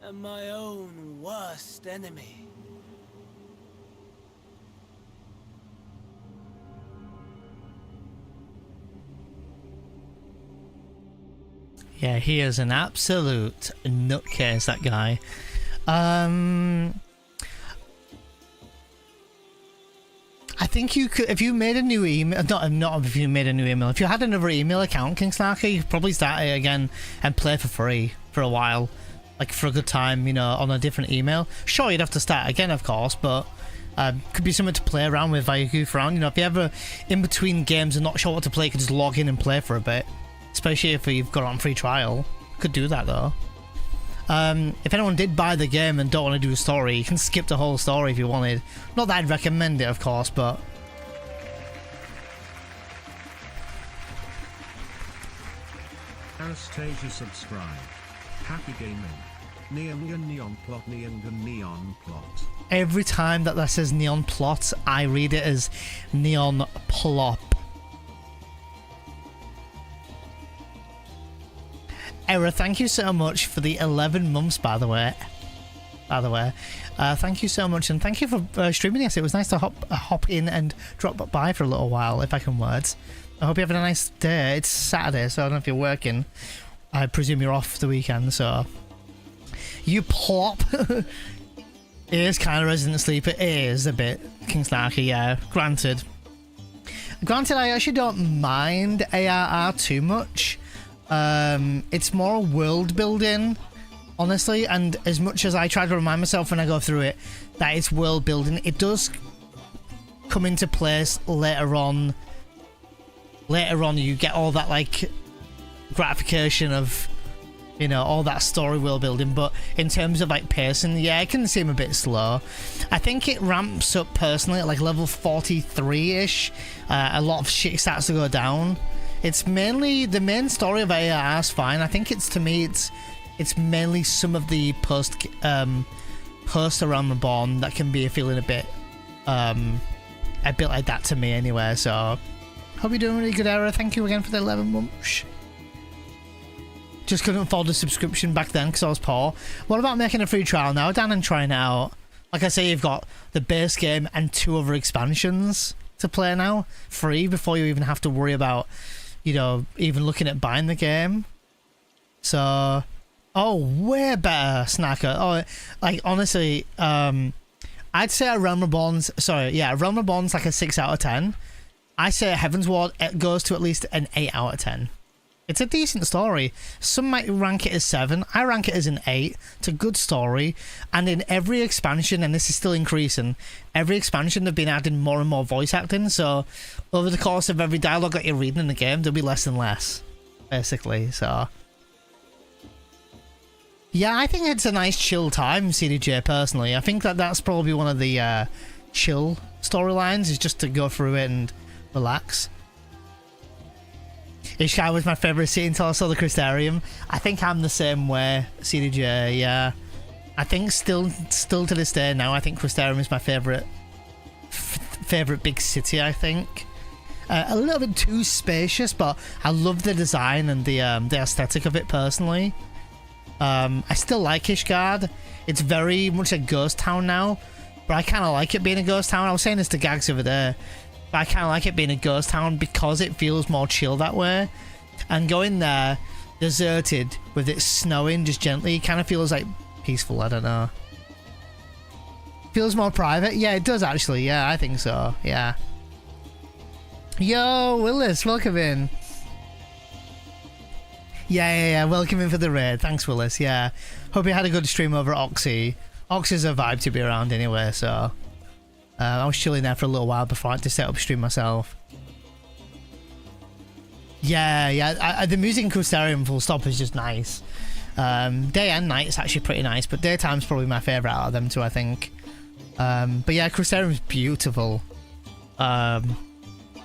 Speaker 7: am my own worst enemy.
Speaker 1: Yeah, he is an absolute nutcase, that guy. I think you could, if you made a new email, not if you made a new email, if you had another email account, King Snarky, you could probably start it again and play for free for a while. Like for a good time, you know, on a different email. Sure, you'd have to start again, of course, but could be something to play around with while you goof around. You know, if you're ever in between games and not sure what to play, you could just log in and play for a bit. Especially if you've got it on free trial. Could do that though. If anyone did buy the game and don't want to do a story, you can skip the whole story if you wanted. Not that I'd recommend it, of course, but...
Speaker 2: Anastasia subscribe. Happy gaming. Neon plot.
Speaker 1: Every time that says neon plot, I read it as neon plop. Era, thank you so much for the 11 months, by the way. Thank you so much, and thank you for streaming this. It was nice to hop in and drop by for a little while, if I can words. I hope you're having a nice day. It's Saturday, so I don't know if you're working. I presume you're off the weekend, so... You plop! It is kind of Resident Sleep. It is a bit King Snarky, yeah. Granted, I actually don't mind ARR too much. It's more world building, honestly, and as much as I try to remind myself when I go through it that it's world building, it does come into place later on. You get all that like gratification of, you know, all that story world building, but in terms of like pacing, yeah, it can seem a bit slow. I think it ramps up personally at like level 43-ish. A lot of shit starts to go down. It's mainly the main story of ARR is fine. I think it's mainly some of the post around Reborn that can be feeling a bit like that to me anyway. So hope you're doing really good, Era. Thank you again for the 11 months. Just couldn't afford the subscription back then because I was poor. What about making a free trial now, Dan, and trying it out? Like I say, you've got the base game and 2 other expansions to play now, free, before you even have to worry about, you know, even looking at buying the game. So, oh, way better, Snacker. Oh, like, honestly, I'd say Realm Reborn's like a 6 out of 10. I say Heaven's Ward, it goes to at least an 8 out of 10. It's a decent story. Some might rank it as 7. I rank it as an 8. It's a good story. And in every expansion, and this is still increasing, every expansion they've been adding more and more voice acting. So over the course of every dialogue that you're reading in the game, there'll be less and less, basically. So yeah, I think it's a nice chill time, CDJ, personally. I think that that's probably one of the chill storylines, is just to go through it and relax. Ishkai was my favourite city until I saw the Crystarium. I think I'm the same way, CDJ, yeah. I think still to this day now, I think Crystarium is my favourite big city, I think. a little bit too spacious, but I love the design and the aesthetic of it personally. I still like Ishgard. It's very much a ghost town now, but I kind of like it being a ghost town. I was saying this to Gags over there, but I kind of like it being a ghost town because it feels more chill that way. And going there, deserted, with it snowing just gently, kind of feels like peaceful. I don't know. Feels more private. Yeah, it does actually. Yeah, I think so. Yeah. Yo, Willis, welcome in. Yeah. Welcome in for the raid. Thanks, Willis. Yeah. Hope you had a good stream over at Oxy. Oxy's a vibe to be around anyway, so... I was chilling there for a little while before I had to set up stream myself. Yeah. The music in Crustarium full stop is just nice. Day and night is actually pretty nice, but daytime's probably my favourite out of them two, I think. But yeah, Crustarium's beautiful. Or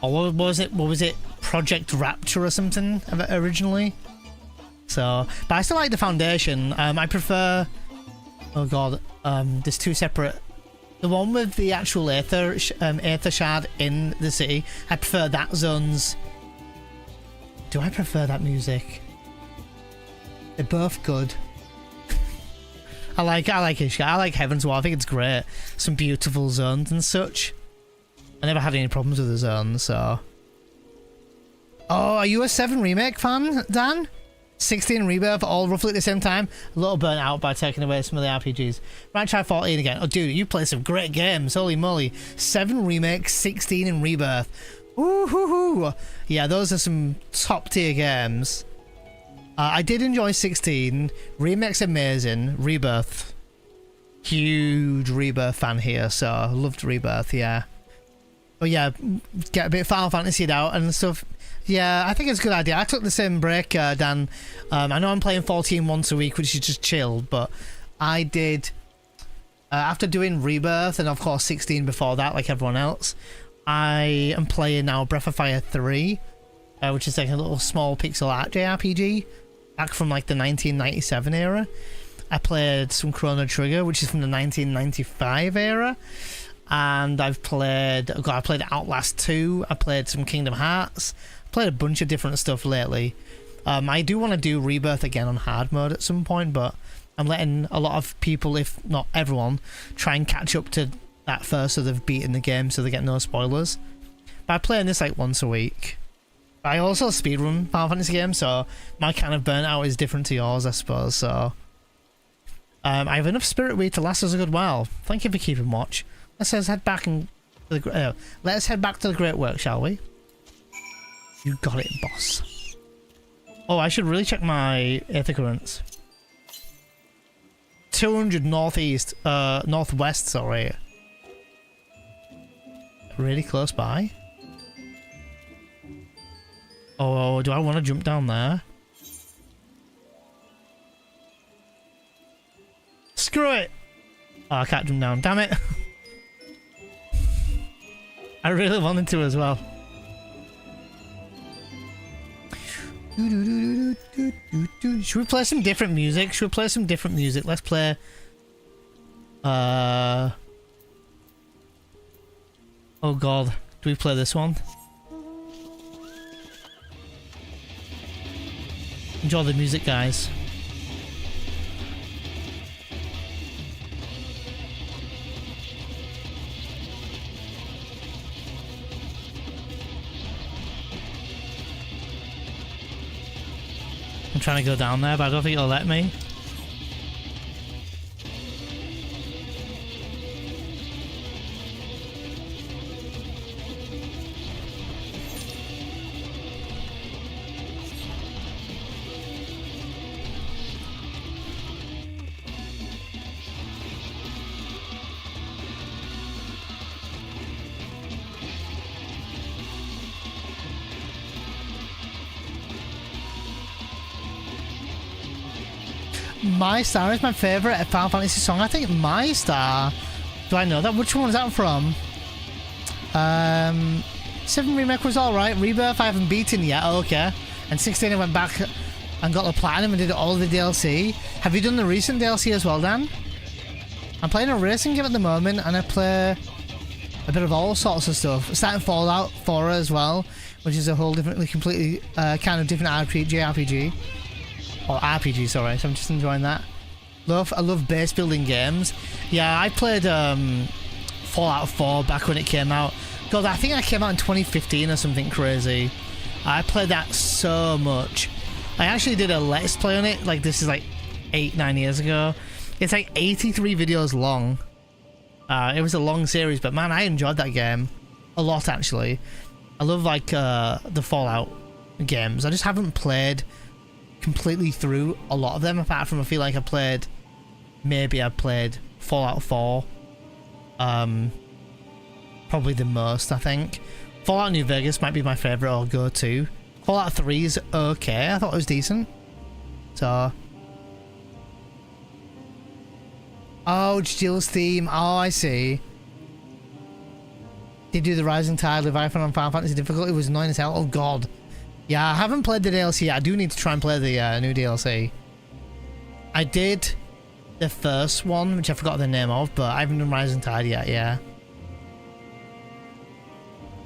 Speaker 1: what was it? Project Rapture or something originally? So, but I still like the Foundation. I prefer... Oh god, there's two separate... The one with the actual Aether Shard in the city, I prefer that zone's... Do I prefer that music? They're both good. I like Ishgard. I like Heaven's War. I think it's great. Some beautiful zones and such. I never had any problems with the zones, so... Oh, are you a 7 remake fan, Dan? 16 Rebirth, all roughly at the same time. A little burnt out by taking away some of the RPGs. Might try 14 again. Oh, dude, you play some great games. Holy moly. 7 remakes, 16 in Rebirth. Ooh. Yeah, those are some top tier games. I did enjoy 16. Remake's amazing. Rebirth. Huge Rebirth fan here, so I loved Rebirth, yeah. But yeah, get a bit Final Fantasy'd out and stuff. Yeah, I think it's a good idea. I took the same break, Dan. I know I'm playing 14 once a week, which is just chill, but I did... after doing Rebirth, and of course 16 before that, like everyone else, I am playing now Breath of Fire 3, which is like a little small pixel art JRPG, back from like the 1997 era. I played some Chrono Trigger, which is from the 1995 era. And I played Outlast 2, I played some Kingdom Hearts, played a bunch of different stuff lately. I do want to do Rebirth again on hard mode at some point, but I'm letting a lot of people, if not everyone, try and catch up to that first so they've beaten the game so they get no spoilers. But I'm playing this like once a week. But I also speedrun Final Fantasy games, so my kind of burnout is different to yours, I suppose, so... I have enough Spirit Weed to last us a good while. Thank you for keeping watch. Let's head back to the Great Work, shall we? You got it, boss. Oh, I should really check my Aether Currents. 200 northwest, sorry. Really close by. Oh, do I want to jump down there? Screw it! Oh, I can't jump down, damn it. I really wanted to as well. Should we play some different music? Let's play... Oh god. Do we play this one? Enjoy the music, guys. I'm trying to go down there, but I don't think it'll let me. My Star is my favourite Final Fantasy song. I think My Star... Do I know that? Which one was that from? 7 Remake was alright. Rebirth I haven't beaten yet. Oh, okay. And 16 I went back and got the Platinum and did all the DLC. Have you done the recent DLC as well, Dan? I'm playing a racing game at the moment and I play... a bit of all sorts of stuff. Starting Fallout 4 as well, which is a whole completely kind of different RPG. Or RPG, sorry, so I'm just enjoying that. I love base building games. Yeah, I played Fallout 4 back when it came out. God, I think that came out in 2015 or something crazy. I played that so much. I actually did a Let's Play on it, like this is like 8-9 years ago. It's like 83 videos long. It was a long series, but man, I enjoyed that game a lot actually. I love like the Fallout games. I just haven't played completely through a lot of them, apart from I feel like I played Fallout 4 probably the most. I think Fallout New Vegas might be my favorite or go-to. Fallout 3 is okay, I thought it was decent. So Jill's theme, oh I see. Did you do the Rising Tide Leviathan on Final Fantasy difficult? It was annoying as hell. Oh god. Yeah, I haven't played the DLC. I do need to try and play the new DLC. I did the first one, which I forgot the name of, but I haven't done Rising Tide yet, yeah.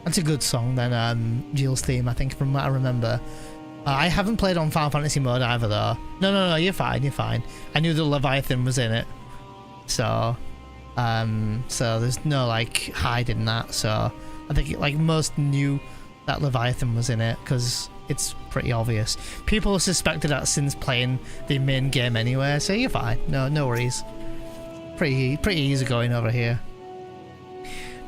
Speaker 1: That's a good song then, Jill's theme, I think, from what I remember. I haven't played on Final Fantasy mode either, though. No, you're fine, you're fine. I knew the Leviathan was in it. So there's no, like, hiding that, so... I think, like, most knew that Leviathan was in it, because it's pretty obvious. People suspected that since playing the main game anyway, so you're fine. No worries. Pretty easy going over here.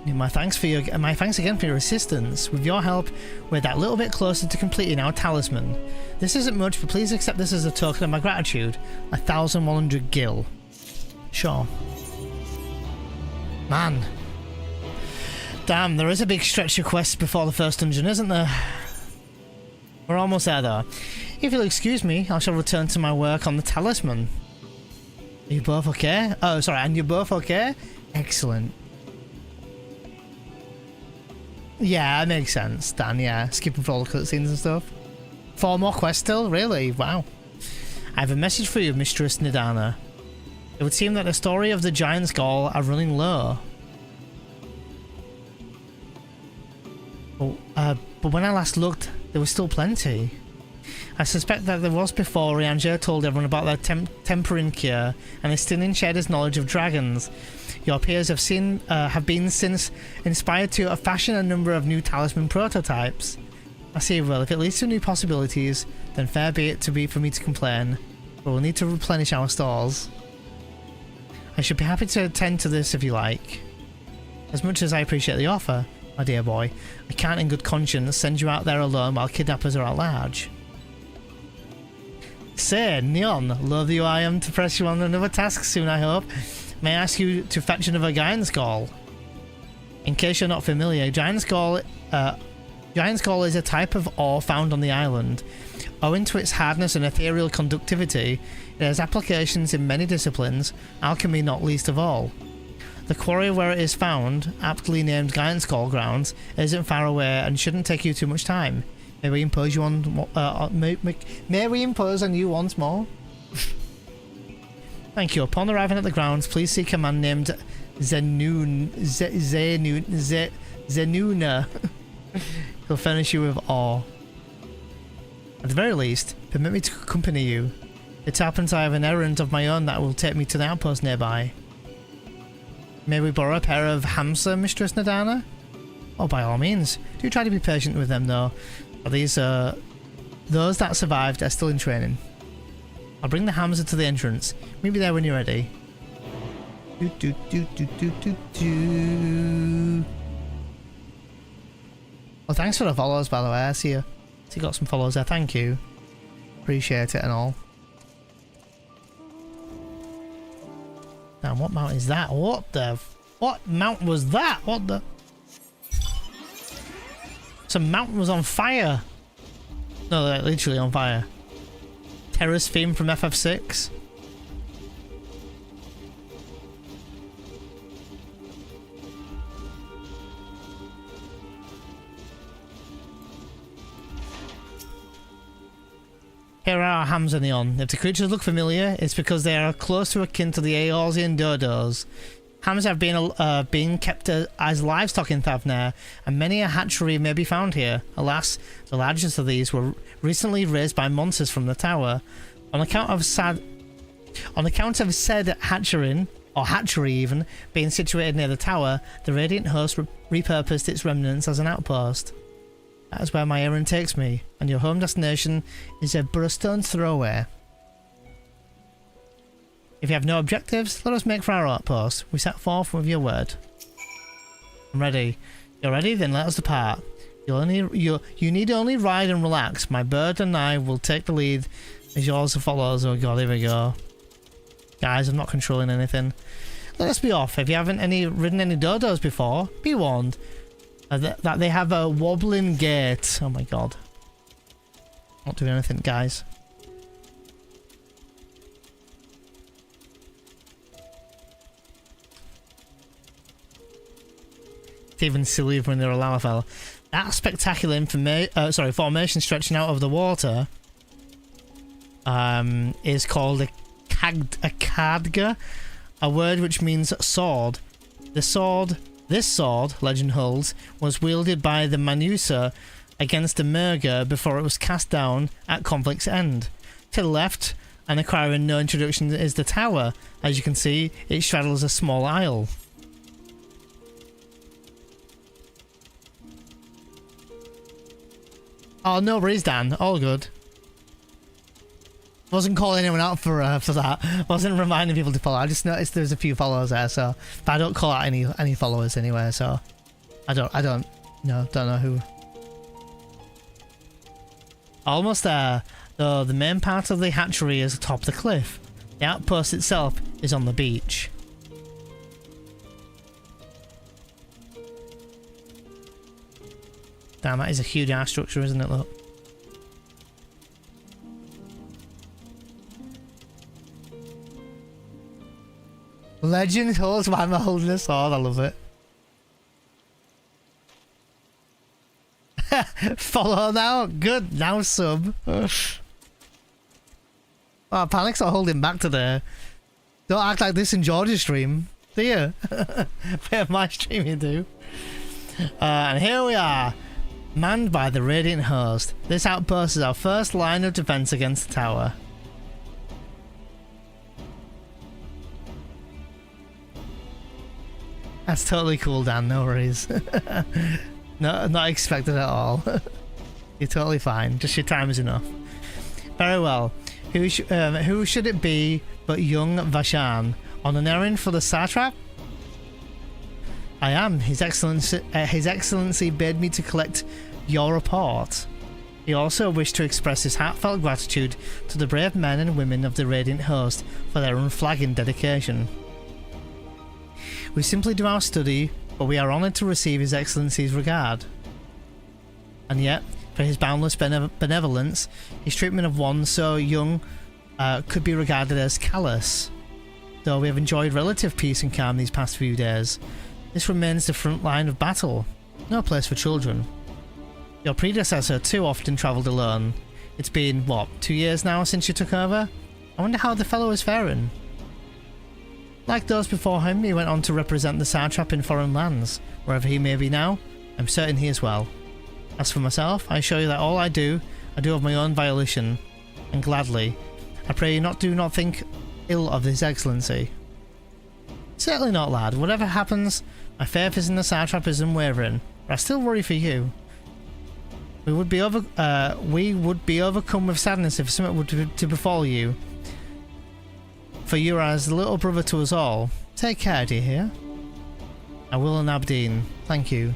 Speaker 1: My thanks again for your assistance. With your help, we're that little bit closer to completing our talisman. This isn't much, but please accept this as a token of my gratitude. 1,100 gil. Sure. Man. Damn, there is a big stretch of quests before the first dungeon, isn't there? We're almost there, though. If you'll excuse me, I shall return to my work on the talisman. Are you both okay? Oh, sorry, and you're both okay? Excellent. Yeah, that makes sense, Dan, yeah. Skipping for all the cutscenes and stuff. 4 more quests still? Really? Wow. I have a message for you, Mistress Nidana. It would seem that the story of the Giant's Gall are running low. But when I last looked, there was still plenty. I suspect that there was before Rianja told everyone about their tempering cure, and Estinian shared his knowledge of dragons. Your peers have been since inspired to fashion a number of new talisman prototypes. I see, well, if it leads to new possibilities, then fair be it for me to complain, but we'll need to replenish our stores. I should be happy to attend to this if you like. As much as I appreciate the offer, my dear boy, I can't in good conscience send you out there alone while kidnappers are at large. Say, Neon, loath you I am to press you on another task soon, I hope. May I ask you to fetch another Giant's Gall? In case you're not familiar, Giant's Gall is a type of ore found on the island. Owing to its hardness and ethereal conductivity, it has applications in many disciplines, alchemy not least of all. The quarry where it is found, aptly named Giant's Gall Grounds, isn't far away and shouldn't take you too much time. May we impose you on may we impose on you once more? Thank you. Upon arriving at the grounds, please seek a man named Zenuna. He'll furnish you with ore. At the very least, permit me to accompany you. It happens I have an errand of my own that will take me to the outpost nearby. May we borrow a pair of hamster, Mistress Nadana? Oh, by all means. Do try to be patient with them, though. Those that survived are still in training. I'll bring the hamster to the entrance. Meet me there when you're ready. Well, thanks for the follows, by the way. I see you got some follows there. Thank you. Appreciate it and all. Now, what mount is that? What mount was that? What the? Some mountain was on fire. No, they're literally on fire. Terrace theme from FF6. Here are our Hamza Neon. If the creatures look familiar, it's because they are close to akin to the Eorzean dodos. Hams have been kept as livestock in Thavnair, and many a hatchery may be found here. Alas, the largest of these were recently raised by monsters from the tower. On account of said hatchery even, being situated near the tower, the Radiant Host repurposed its remnants as an outpost. That is where my errand takes me, and your home destination is but a stone's throw away. If you have no objectives, let us make for our outpost. We set forth with your word. I'm ready. You're ready? Then let us depart. You need only ride and relax. My bird and I will take the lead as yours follows. Oh god, here we go. Guys, I'm not controlling anything. Let us be off. If you haven't ridden any dodos before, be warned that they have a wobbling gait. Oh my god. Not doing anything, guys. It's even silly when they're a Lalafell. That spectacular formation stretching out of the water is called a Khadga, a word which means sword. This sword, legend holds, was wielded by the Manusa against the Murga before it was cast down at conflict's end. To the left, and acquiring no introduction, is the tower. As you can see, it straddles a small isle. Oh, no worries, Dan. All good. Wasn't calling anyone out for that. Wasn't reminding people to follow. I just noticed there's a few followers there, so but I don't call out any followers anywhere, so I don't know who. Almost there, though. The main part of the hatchery is atop the cliff. The outpost itself is on the beach. Damn, that is a huge ass structure, isn't it? Look. Legend holds why am I holding a sword? I love it. Follow now. Good. Now sub. Oh, Panic's not holding back today. Don't act like this in George's stream, do you? But my stream you do. And here we are, manned by the Radiant Host. This outpost is our first line of defense against the tower. That's totally cool, Dan. No worries. No, not expected at all. You're totally fine. Just your time is enough. Very well. Who should it be but young Vashan? On an errand for the satrap? I am. His Excellency bade me to collect your report. He also wished to express his heartfelt gratitude to the brave men and women of the Radiant Host for their unflagging dedication. We simply do our study, but we are honoured to receive His Excellency's regard. And yet, for his boundless benevolence, his treatment of one so young could be regarded as callous. Though we have enjoyed relative peace and calm these past few days, this remains the front line of battle. No place for children. Your predecessor too often travelled alone. It's been, what, 2 years now since you took over? I wonder how the fellow is faring. Like those before him, he went on to represent the satrap in foreign lands. Wherever he may be now, I'm certain he is well. As for myself, I assure you that all I do of my own volition, and gladly. I pray you do not think ill of His Excellency. Certainly not, lad. Whatever happens, my faith is in the satrap is unwavering, but I still worry for you. We would be overcome with sadness if something were to befall you. For you are as the little brother to us all. Take care, do you hear? I will and Abdeen. Thank you.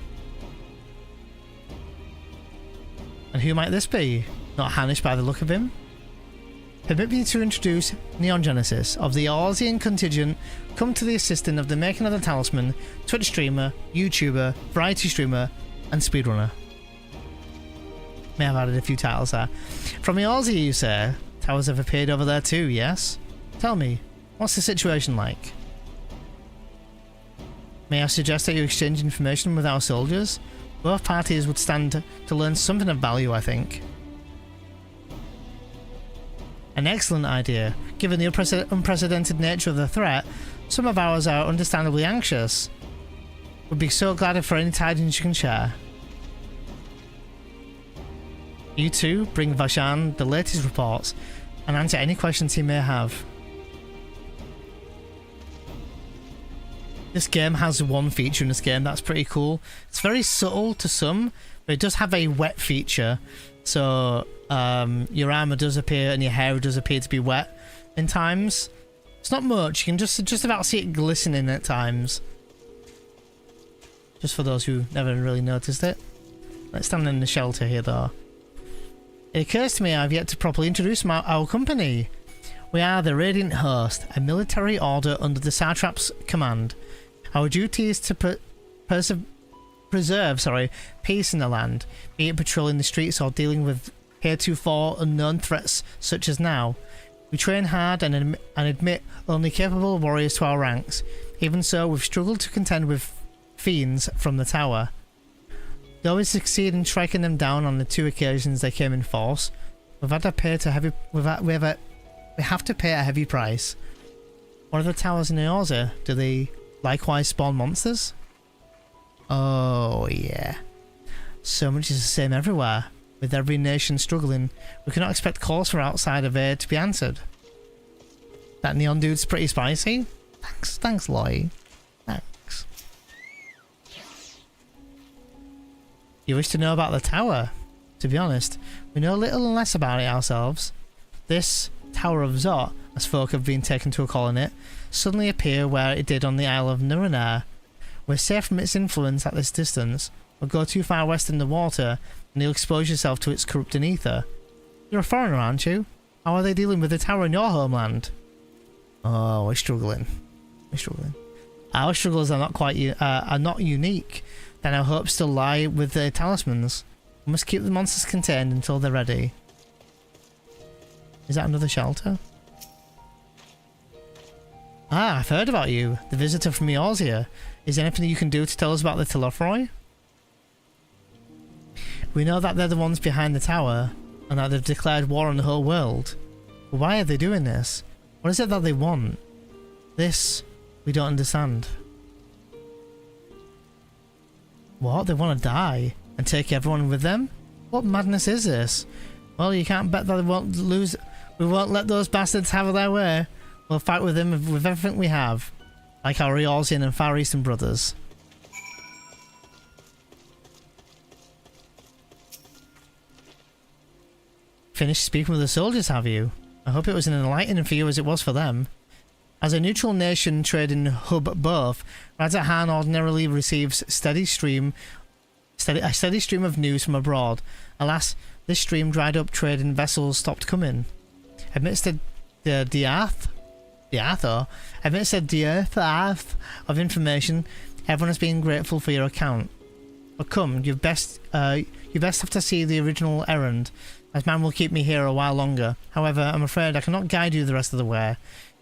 Speaker 1: And who might this be? Not Hanish by the look of him? Permit me to introduce Neon Genesis of the Orsian contingent, come to the assistance of the making of the talisman, Twitch streamer, YouTuber, variety streamer, and speedrunner. May have added a few titles there. From Eorzea, you say? Towers have appeared over there too, yes? Tell me, what's the situation like? May I suggest that you exchange information with our soldiers? Both parties would stand to learn something of value, I think. An excellent idea. Given the unprecedented nature of the threat, Some of ours are understandably anxious. We'd be so glad for any tidings you can share. You two bring Vashan the latest reports and answer any questions he may have. This game has one feature in this game that's pretty cool. It's very subtle to some, but it does have a wet feature. So your armor does appear and your hair does appear to be wet in times. It's not much. You can just about see it glistening at times. Just for those who never really noticed it. Let's stand in the shelter here though. It occurs to me I've yet to properly introduce our company. We are the Radiant Host, a military order under the Satrap's command. Our duty is to preserve peace in the land, be it patrolling the streets or dealing with heretofore unknown threats such as now. We train hard and admit only capable warriors to our ranks. Even so, we've struggled to contend with fiends from the tower. Though we succeed in striking them down on the 2 occasions they came in force, we have to pay a heavy price. What are the towers in Eorzea? Do they likewise spawn monsters? Oh yeah. So much is the same everywhere. With every nation struggling, we cannot expect calls from outside of aid to be answered. That neon dude's pretty spicy. Thanks, Loy. Thanks. You wish to know about the tower? To be honest, we know little and less about it ourselves. This Tower of Zot, as folk have been taken to calling it, suddenly appear where it did on the Isle of Nuranar. We're safe from its influence at this distance, but go too far west in the water and you'll expose yourself to its corrupting ether. You're a foreigner, aren't you? How are they dealing with the tower in your homeland? Oh, we're struggling. We're struggling. Our struggles are not unique. Then our hopes still lie with the talismans. We must keep the monsters contained until they're ready. Is that another shelter? Ah, I've heard about you. The visitor from Eorzea. Is there anything you can do to tell us about the Telothroi? We know that they're the ones behind the tower, and that they've declared war on the whole world. But why are they doing this? What is it that they want? This, we don't understand. What? They want to die? And take everyone with them? What madness is this? Well, you can't bet that they won't lose. We won't let those bastards have their way. We'll fight with them with everything we have. Like our Eorzean and Far Eastern brothers. Finished speaking with the soldiers, have you? I hope it was an enlightening for you as it was for them. As a neutral nation trading hub both, Radzahan ordinarily receives a steady stream of news from abroad. Alas, this stream dried up, trading vessels stopped coming. Amidst the dearth of information, everyone has been grateful for your account. But come, you best have to see the original errand, as man will keep me here a while longer. However, I'm afraid I cannot guide you the rest of the way.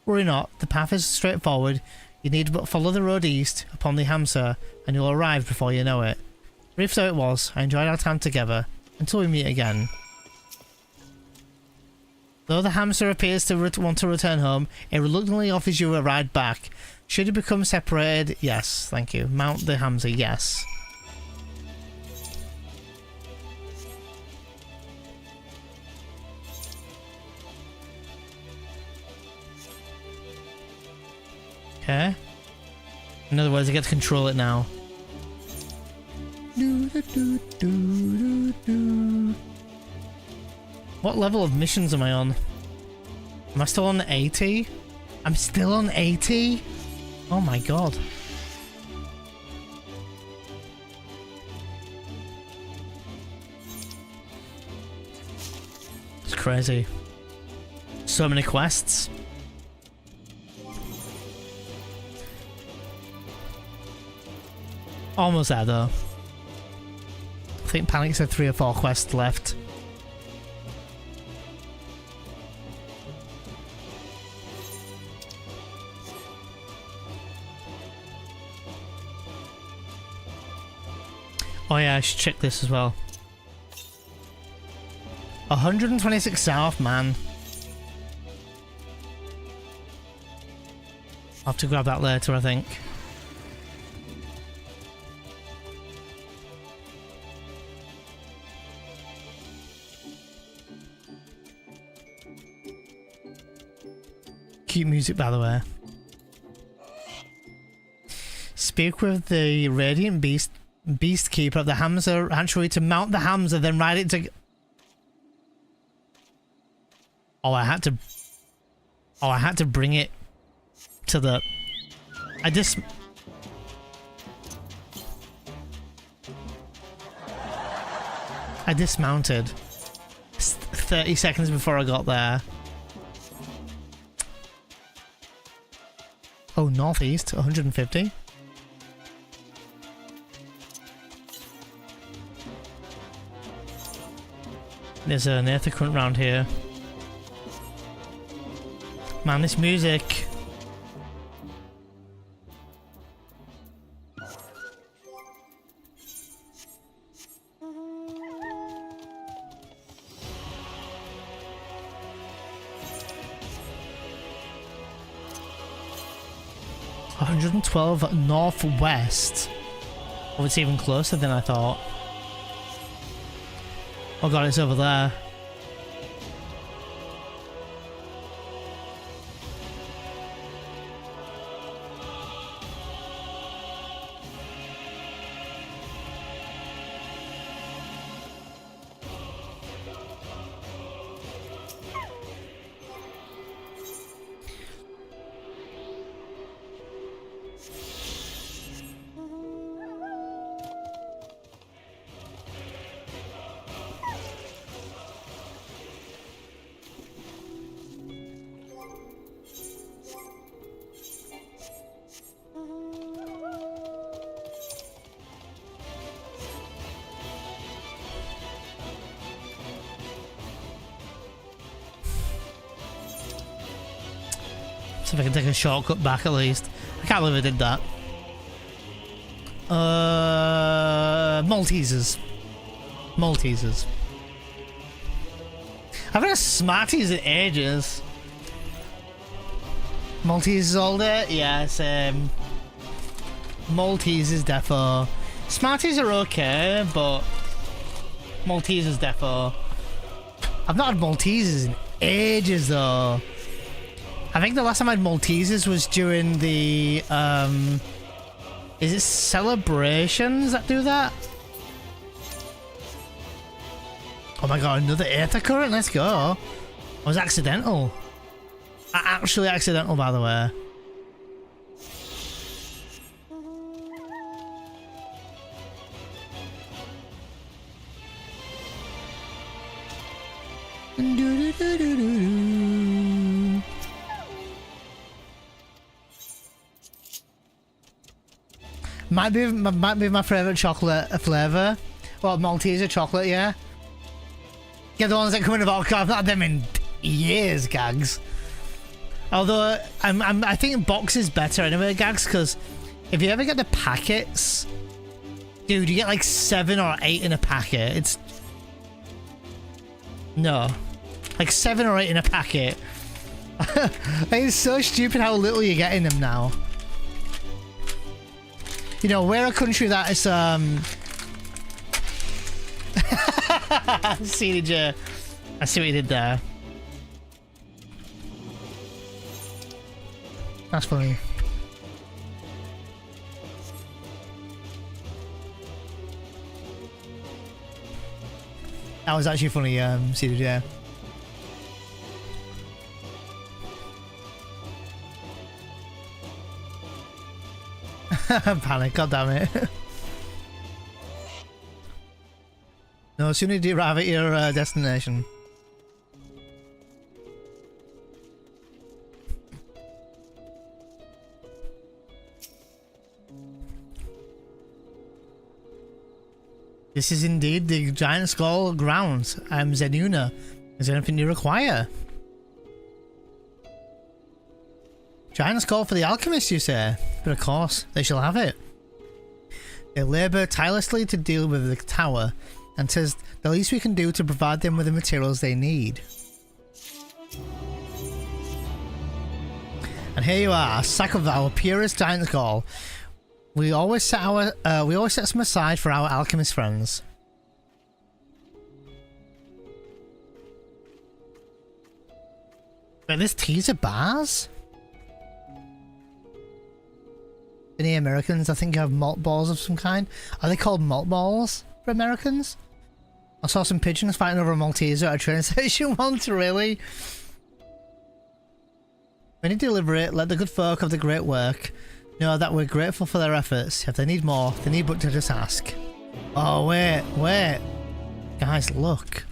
Speaker 1: Worry not, the path is straightforward. You need but follow the road east upon the Hamsa, and you'll arrive before you know it. Brief though it was, I enjoyed our time together. Until we meet again. Though the hamster appears to want to return home, it reluctantly offers you a ride back. Should you become separated? Yes, thank you. Mount the hamster, yes. Okay. In other words, I get to control it now. What level of missions am I on? Am I still on 80? I'm still on 80? Oh my god. It's crazy. So many quests. Almost there though. I think Panic said 3 or 4 quests left. Oh yeah, I should check this as well. 126 south, man. I'll have to grab that later, I think. Cute music, by the way. Speak with the Radiant Beast Keeper of the Hamza Hatchery to mount the Hamza, then ride it to... Oh, I had to bring it to the... I dismounted 30 seconds before I got there. Oh, northeast, 150. There's an Aether Current round here. Man, this music. $112 northwest. Oh, it's even closer than I thought. Oh god, it's over there. See if I can take a shortcut back at least. I can't believe I did that. Maltesers. Maltesers. I've had a Smarties in ages. Maltesers all day? Yeah, same. Maltesers defo. Smarties are okay, but Maltesers defo. I've not had Maltesers in ages though. I think the last time I had Maltesers was during the, is it celebrations that do that? Oh my god, another Aether Current, let's go. I was accidental. Actually accidental, by the way. Might be my favourite chocolate flavour. Well, Malteser chocolate, yeah. Yeah, the ones that come in a vodka. I've not had them in years, gags. Although I think box is better anyway, gags, because if you ever get the packets, dude, you get like 7 or 8 in a packet. It's no, like 7 or 8 in a packet. It's so stupid how little you get in them now. You know, we're a country that is CDJ. I see what you did there. That's funny. That was actually funny, CDJ. Panic, god damn it. No sooner do you arrive at your destination. This is indeed the Giant Skull grounds. I'm Zenuna. Is there anything you require? Giant Skull for the alchemist, you say? But of course, they shall have it. They labour tirelessly to deal with the tower, and 'tis the least we can do to provide them with the materials they need. And here you are, a sack of our purest giant's gall. We always set some aside for our alchemist friends. But this teaser bars? Any Americans, I think, have malt balls of some kind. Are they called malt balls for Americans? I saw some pigeons fighting over a Malteser at a train station once, really? When you deliver it, let the good folk of the great work know that we're grateful for their efforts. If they need more, they need but to just ask. Oh, wait. Guys, look.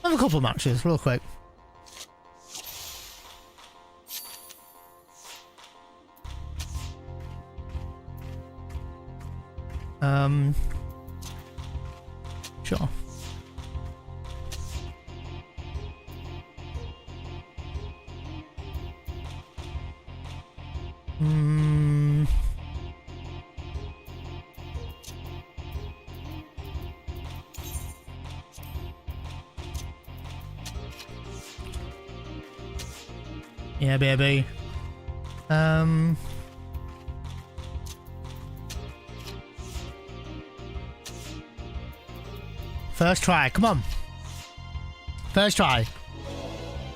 Speaker 1: Have a couple of matches, real quick. Sure. Yeah, baby. First try, come on. First try.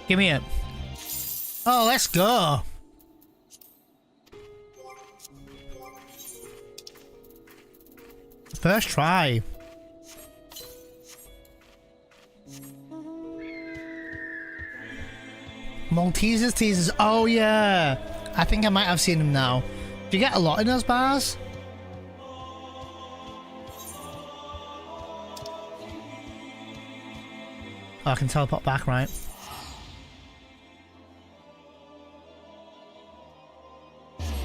Speaker 1: Give me it. Oh, let's go. First try. Maltesers, teasers. Oh, yeah. I think I might have seen them now. Do you get a lot in those bars? Oh, I can teleport back, right?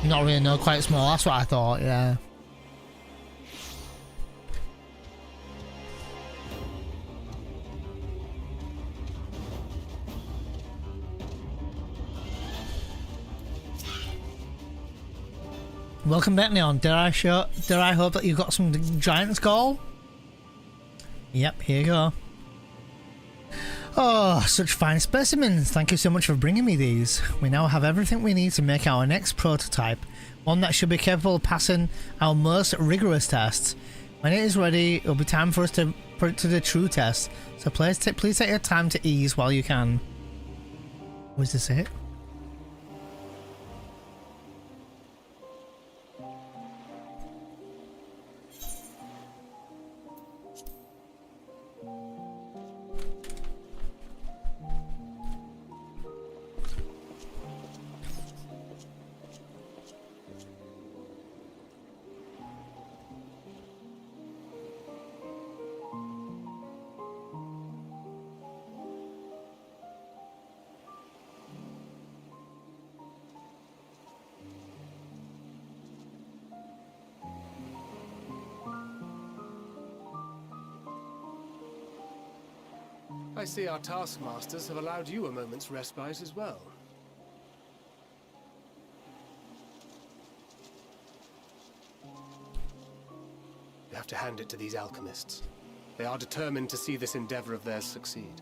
Speaker 1: Not really, no, quite small. That's what I thought, yeah. Welcome back, Neon. Did I hope that you got some giant's gall? Yep, here you go. Oh, such fine specimens. Thank you so much for bringing me these. We now have everything we need to make our next prototype. One that should be capable of passing our most rigorous tests. When it is ready, it'll be time for us to put it to the true test. So please take your time to ease while you can. Was this it?
Speaker 20: I see our taskmasters have allowed you a moment's respite as well. You have to hand it to these alchemists. They are determined to see this endeavor of theirs succeed.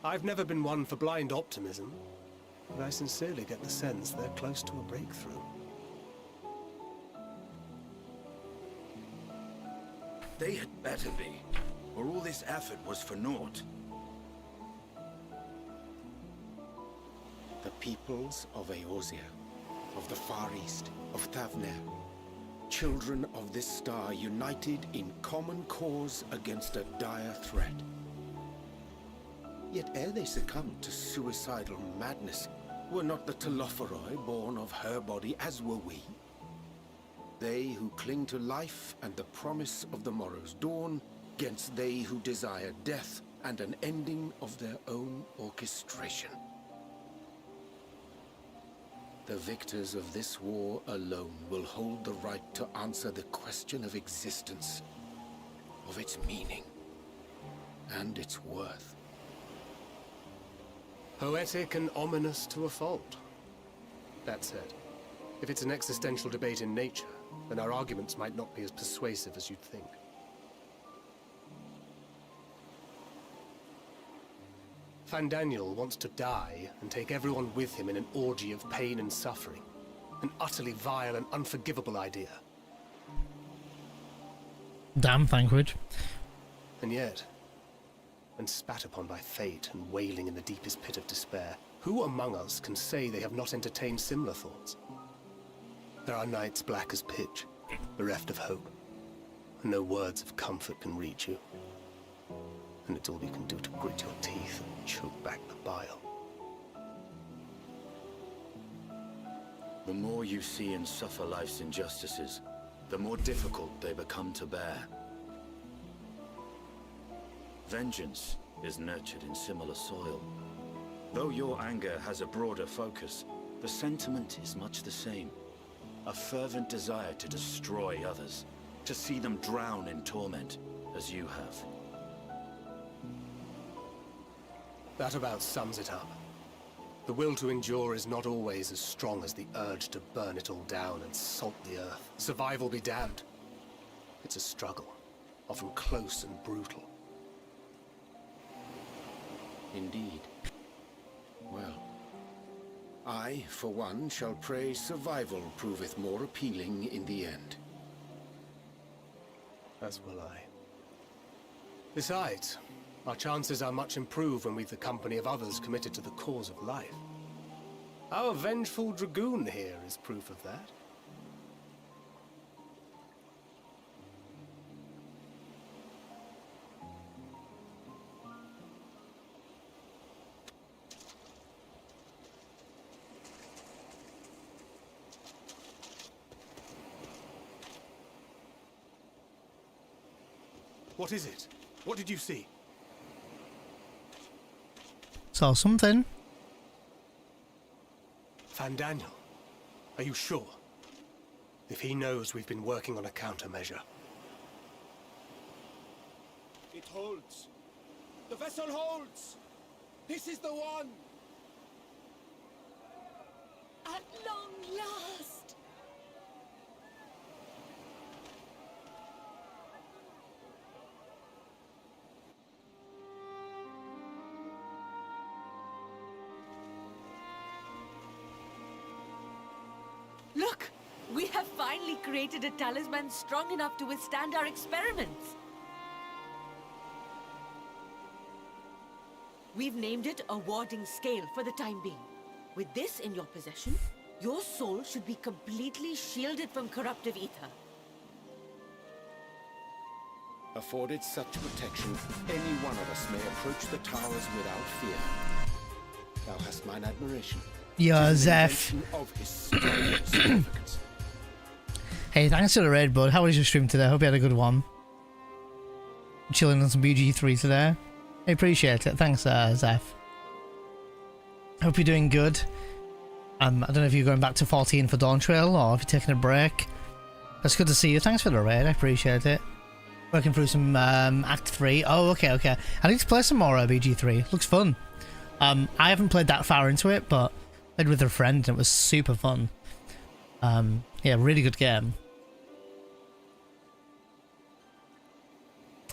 Speaker 20: I've never been one for blind optimism, but I sincerely get the sense they're close to a breakthrough.
Speaker 18: They had better be, or all this effort was for naught.
Speaker 22: The peoples of Eorzea, of the Far East, of Thavner, children of this star united in common cause against a dire threat. Yet ere they succumbed to suicidal madness, were not the Telophoroi born of her body as were we? They who cling to life and the promise of the morrow's dawn, against they who desire death and an ending of their own orchestration. The victors of this war alone will hold the right to answer the question of existence, of its meaning, and its worth.
Speaker 20: Poetic and ominous to a fault. That said, if it's an existential debate in nature, then our arguments might not be as persuasive as you'd think. Fandaniel wants to die and take everyone with him in an orgy of pain and suffering. An utterly vile and unforgivable idea.
Speaker 1: Damn, Thancred.
Speaker 20: And yet, when spat upon by fate and wailing in the deepest pit of despair, who among us can say they have not entertained similar thoughts? There are nights black as pitch, bereft of hope, and no words of comfort can reach you. And it's all you can do to grit your teeth and choke back the bile.
Speaker 18: The more you see and suffer life's injustices, the more difficult they become to bear. Vengeance is nurtured in similar soil. Though your anger has a broader focus, the sentiment is much the same. A fervent desire to destroy others, to see them drown in torment, as you have.
Speaker 20: That about sums it up. The will to endure is not always as strong as the urge to burn it all down and salt the earth. Survival be damned. It's a struggle, often close and brutal.
Speaker 22: Indeed. Well, I, for one, shall pray survival proveth more appealing in the end.
Speaker 20: As will I. Besides, our chances are much improved when we've the company of others committed to the cause of life. Our vengeful dragoon here is proof of that. What is it? What did you see?
Speaker 1: Saw something.
Speaker 20: Fandaniel, are you sure? If he knows we've been working on a countermeasure.
Speaker 11: It holds. The vessel holds. This is the one.
Speaker 17: At long last. Look! We have finally created a talisman strong enough to withstand our experiments. We've named it a warding scale for the time being. With this in your possession, your soul should be completely shielded from corruptive ether.
Speaker 22: Afforded such protection, any one of us may approach the towers without fear. Thou hast mine admiration.
Speaker 1: Yeah, Zeph. Hey, thanks for the raid, bud. How was your stream today? Hope you had a good one. Chilling on some BG3 today. I appreciate it. Thanks, Zeph. Hope you're doing good. I don't know if you're going back to 14 for Dawn Trail or if you're taking a break. It's good to see you. Thanks for the raid. I appreciate it. Working through some Act 3. Oh, okay. I need to play some more BG3. Looks fun. I haven't played that far into it, but I played with a friend and it was super fun. Yeah, really good game.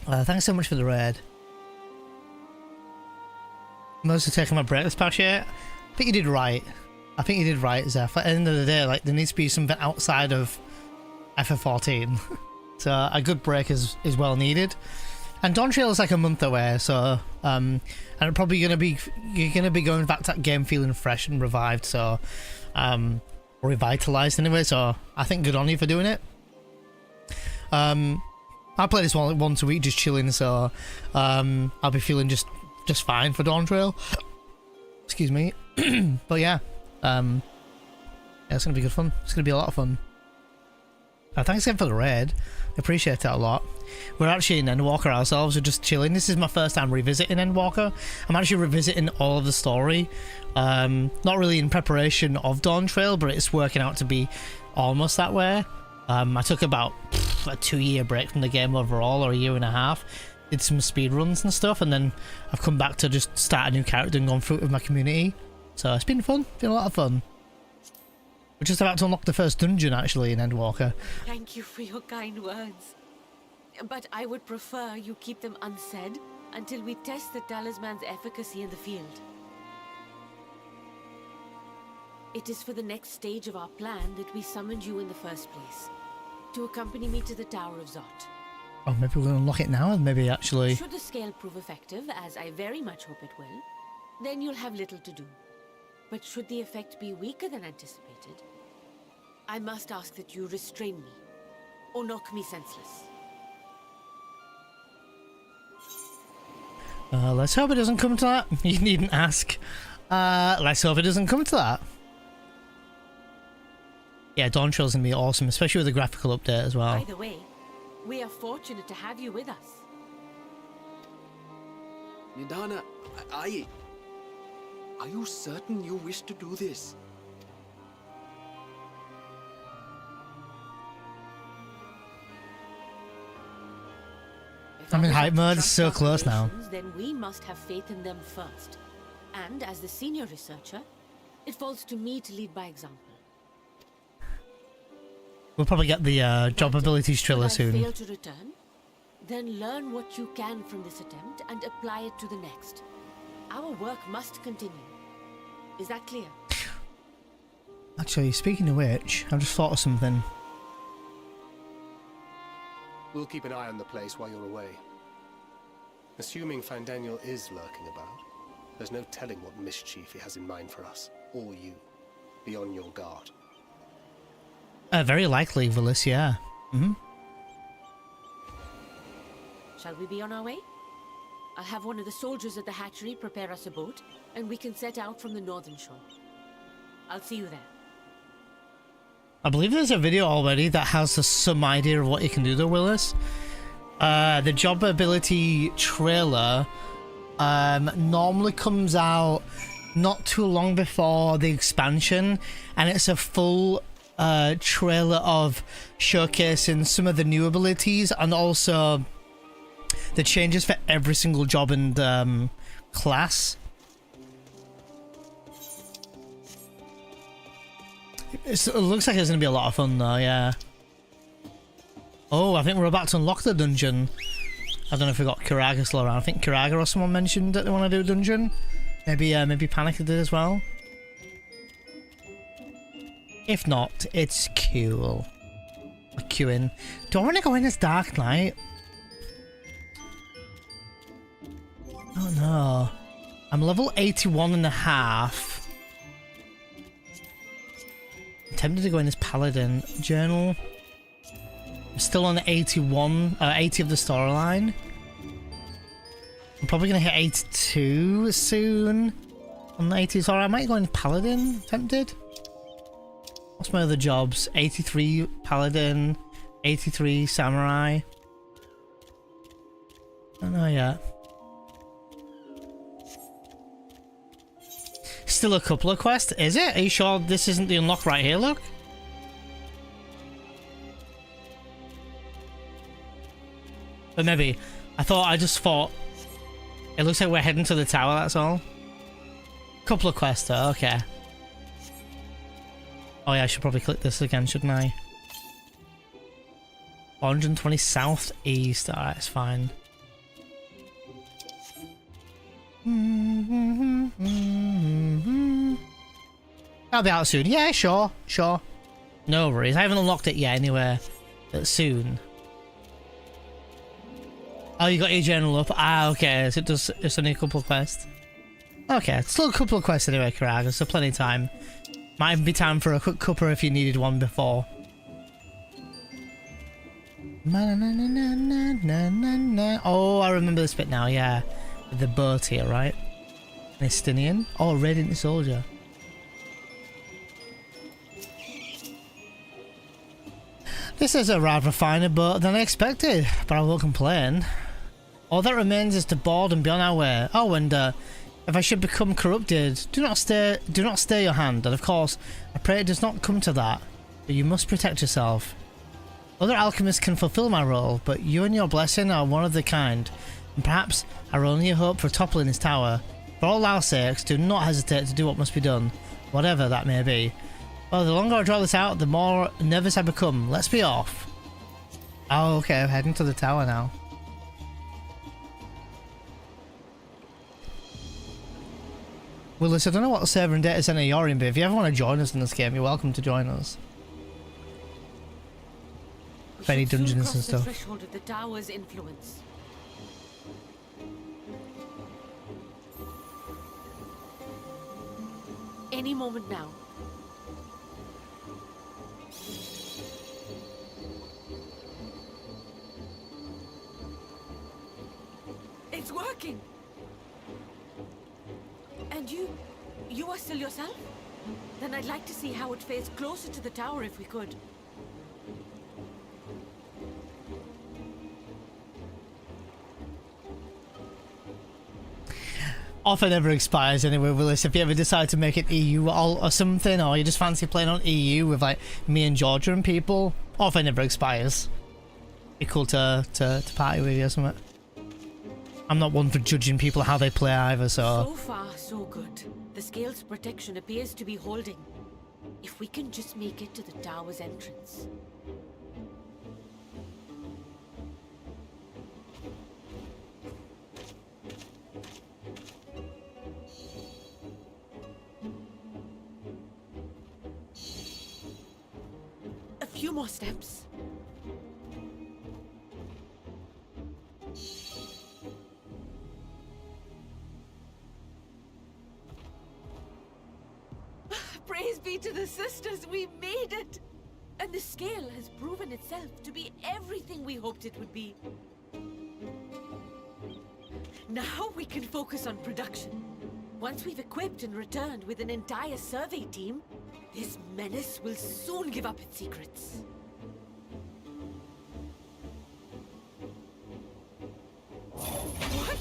Speaker 1: Thanks so much for the raid. Most of taking my break this past year. I think you did right. Zeph. At the end of the day, like, there needs to be something outside of FF14. So a good break is well needed. And Dawn Trail is like a month away, so and you're probably gonna be going back to that game feeling fresh and revived, so revitalized anyway. So I think good on you for doing it. I play this once a week, just chilling, so I'll be feeling just fine for Dawn Trail. Excuse me. But yeah, it's gonna be good fun. It's gonna be a lot of fun. Thanks again for the raid. I appreciate that a lot. We're actually in Endwalker ourselves. We're just chilling. This is my first time revisiting Endwalker. I'm actually revisiting all of the story. Not really in preparation of Dawn Trail, but it's working out to be almost that way. I took about a 2-year break from the game overall, or a year and a half. Did some speedruns and stuff, and then I've come back to just start a new character and gone through it with my community. So it's been fun. Been a lot of fun. We're just about to unlock the first dungeon, actually, in Endwalker.
Speaker 17: Thank you for your kind words. But I would prefer you keep them unsaid.
Speaker 16: until we test the talisman's efficacy in the field. It is for the next stage of our plan that we summoned you in the first place, to accompany me to the Tower of Zot.
Speaker 1: Oh, maybe we'll unlock it now, and maybe actually...
Speaker 16: Should the scale prove effective, as I very much hope it will, then you'll have little to do. But should the effect be weaker than anticipated, I must ask that you restrain me, or knock me senseless.
Speaker 1: Let's hope it doesn't come to that. You needn't ask. Let's hope it doesn't come to that. Yeah, Dawn Trill's gonna be awesome, especially with the graphical update as well.
Speaker 16: By the way, we are fortunate to have you with us.
Speaker 4: Nidana, are you certain you wish to do this?
Speaker 1: I'm in hype mode, it's so close now.
Speaker 16: Then we must have faith in them first. And as the senior researcher, it falls to me to lead by example.
Speaker 1: We'll probably get the job abilities trailer soon.
Speaker 16: If I fail to return, then learn what you can from this attempt and apply it to the next. Our work must continue. Is that clear?
Speaker 1: Actually, speaking of which, I've just thought of something.
Speaker 20: We'll keep an eye on the place while you're away. Assuming Fandaniel is lurking about, there's no telling what mischief he has in mind for us, or you. Be on your guard.
Speaker 1: Very likely, Willis, yeah.
Speaker 16: Shall we be on our way? I'll have one of the soldiers at the hatchery prepare us a boat, and we can set out from the northern shore. I'll see you there.
Speaker 1: I believe there's a video already that has some idea of what you can do though, Willis. The job ability trailer normally comes out not too long before the expansion, and it's a full trailer of showcasing some of the new abilities and also the changes for every single job and class. It looks like it's going to be a lot of fun though, yeah. Oh, I think we're about to unlock the dungeon. I don't know if we got Kiraga still around. I think Kiraga or someone mentioned that they want to do a dungeon. Maybe Panic did as well. If not, it's cool. We're queuing. Do I want to go in as Dark Knight? Oh no. I'm level 81 and a half. I'm tempted to go in as Paladin. Journal. I'm still on 81, 80 of the storyline. I'm probably going to hit 82 soon. On the 80, sorry, I might go in Paladin. Tempted. What's my other jobs? 83 Paladin, 83 Samurai. I don't know yet. Still a couple of quests, is it? Are you sure this isn't the unlock right here, look? But maybe. I just thought... It looks like we're heading to the tower, that's all. Couple of quests though, okay. Oh yeah, I should probably click this again, shouldn't I? 120 southeast, alright, it's fine. I'll be out soon. Yeah, sure. No worries. I haven't unlocked it yet anyway. But soon. Oh, you got your journal up. Ah, okay. So it's only a couple of quests. Okay, still a couple of quests anyway, Kiraga, so plenty of time. Might even be time for a quick cuppa if you needed one before. Oh, I remember this bit now, yeah. With the boat here, right? Estinian. Oh, Radiant Soldier. This is a rather finer boat than I expected, but I won't complain. All that remains is to board and be on our way. Oh, and if I should become corrupted, do not stay your hand. And of course, I pray it does not come to that. But you must protect yourself. Other alchemists can fulfill my role, but you and your blessing are one of the kind. And perhaps our only hope for toppling this tower. For all our sakes, do not hesitate to do what must be done, whatever that may be. Well, the longer I draw this out, the more nervous I become. Let's be off. Oh, okay, I'm heading to the tower now. Willis, I don't know what server and data center you're in, but if you ever want to join us in this game, you're welcome to join us. Any dungeons and stuff.
Speaker 9: The threshold of the tower's influence. Any moment now. It's working. And you are still yourself? Then I'd like to see how it fares closer to the tower if we could.
Speaker 1: Offer never expires anyway, Willis. If you ever decide to make it EU or something, or you just fancy playing on EU with like me and Georgia and people, offer never expires. Be cool to party with you or something. I'm not one for judging people how they play either, so...
Speaker 9: So far, so good. The scale's protection appears to be holding. If we can just make it to the tower's entrance. A few more steps. Praise be to the sisters, we made it! And the scale has proven itself to be everything we hoped it would be. Now we can focus on production. Once we've equipped and returned with an entire survey team, this menace will soon give up its secrets. What?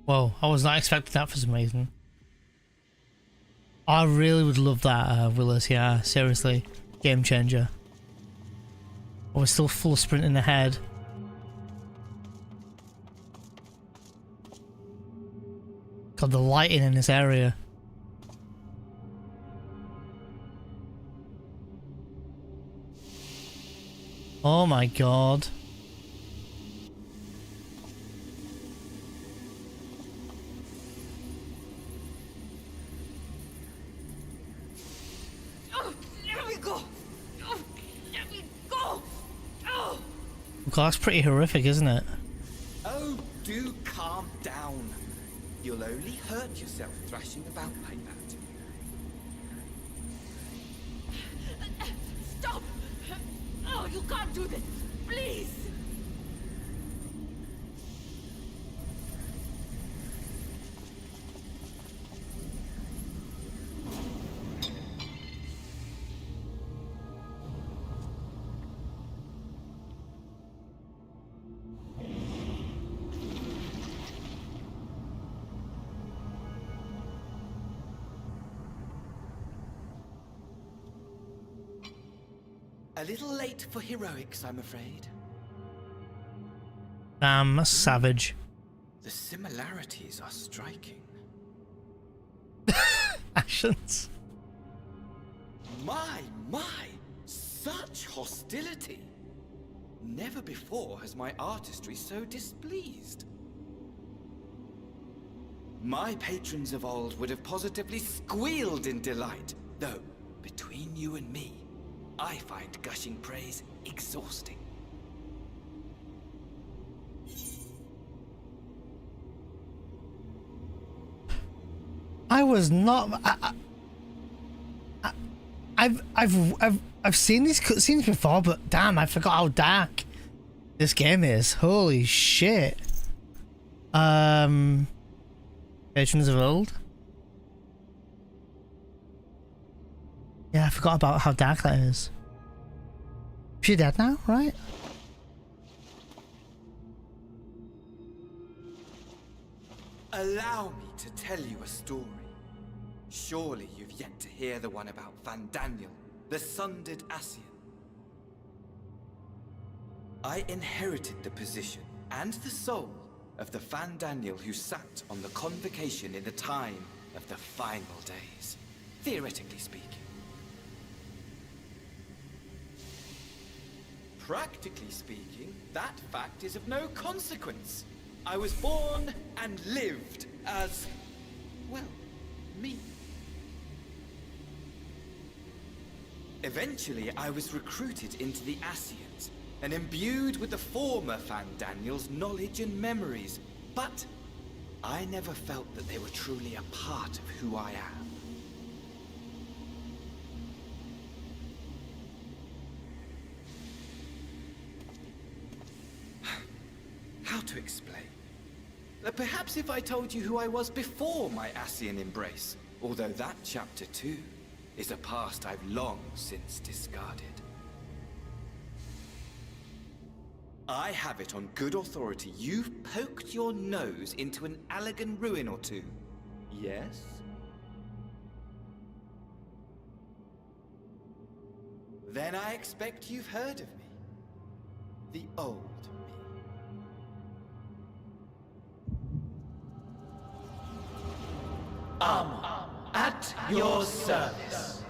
Speaker 1: Whoa, I was not expecting that for some reason. I really would love that, Willis, yeah, seriously. Game changer. I was still full sprinting ahead. God, the lighting in this area. Oh my god. God, that's pretty horrific, isn't it?
Speaker 4: Oh, do calm down. You'll only hurt yourself thrashing about like that.
Speaker 9: Stop! Oh, you can't do this! Please!
Speaker 4: A little late for heroics, I'm afraid.
Speaker 1: Damn savage.
Speaker 4: The similarities are striking.
Speaker 1: Actions.
Speaker 4: My! Such hostility! Never before has my artistry so displeased. My patrons of old would have positively squealed in delight, though, between you and me, I find gushing praise exhausting.
Speaker 1: I was not. I've seen these cutscenes before, but damn, I forgot how dark this game is. Holy shit. Patrons of old. Yeah, I forgot about how dark that is. She's dead now, right?
Speaker 4: Allow me to tell you a story. Surely you've yet to hear the one about Van Daniel, the sundered Ascian. I inherited the position and the soul of the Fandaniel who sat on the convocation in the time of the final days, theoretically speaking. Practically speaking, that fact is of no consequence. I was born and lived as, well, me. Eventually, I was recruited into the Ascians and imbued with the former Fandaniel's knowledge and memories, but I never felt that they were truly a part of who I am. How to explain? Perhaps if I told you who I was before my Ascian embrace, although that chapter too is a past I've long since discarded. I have it on good authority you've poked your nose into an Allegan ruin or two. Yes? Then I expect you've heard of me. The old me.
Speaker 7: At your service.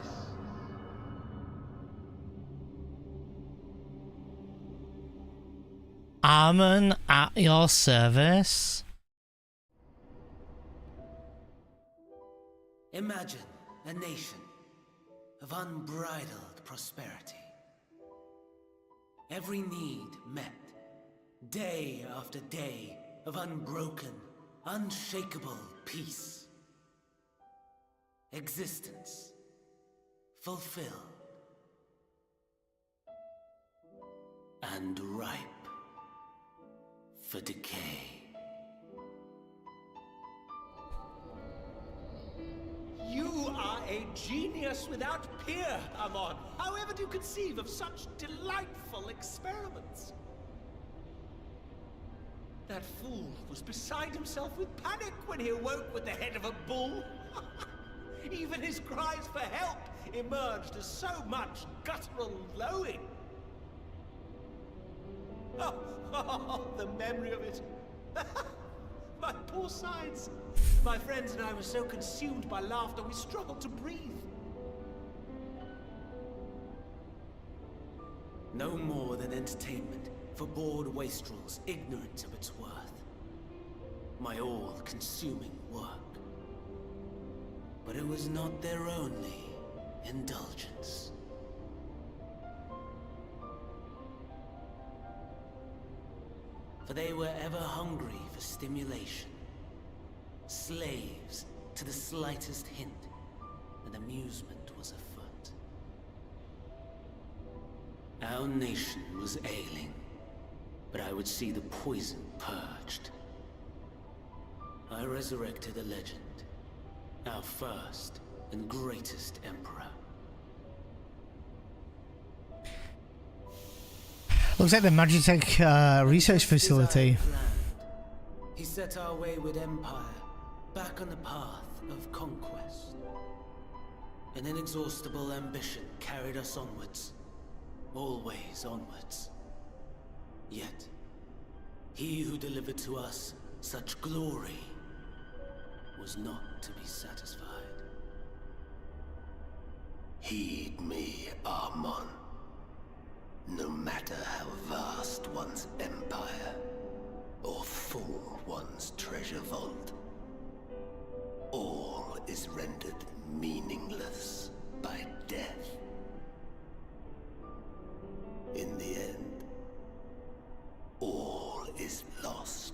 Speaker 1: Armon at your service.
Speaker 7: Imagine a nation of unbridled prosperity. Every need met, day after day of unbroken, unshakable peace. Existence fulfilled and ripe for decay.
Speaker 10: You are a genius without peer, Amon. However do you conceive of such delightful experiments? That fool was beside himself with panic when he awoke with the head of a bull. Even his cries for help emerged as so much guttural lowing. Oh, the memory of it. My poor sides. My friends and I were so consumed by laughter we struggled to breathe.
Speaker 7: No more than entertainment for bored wastrels ignorant of its worth. My all-consuming work. But it was not their only indulgence. For they were ever hungry for stimulation, slaves to the slightest hint, and amusement was afoot. Our nation was ailing, but I would see the poison purged. I resurrected a legend. Our first and greatest emperor.
Speaker 1: Looks like the Magitech research facility.
Speaker 7: He set our wayward empire back on the path of conquest. An inexhaustible ambition carried us onwards. Always onwards. Yet, he who delivered to us such glory was not to be satisfied.
Speaker 14: Heed me, Amon. No matter how vast one's empire, or full one's treasure vault, all is rendered meaningless by death. In the end, all is lost.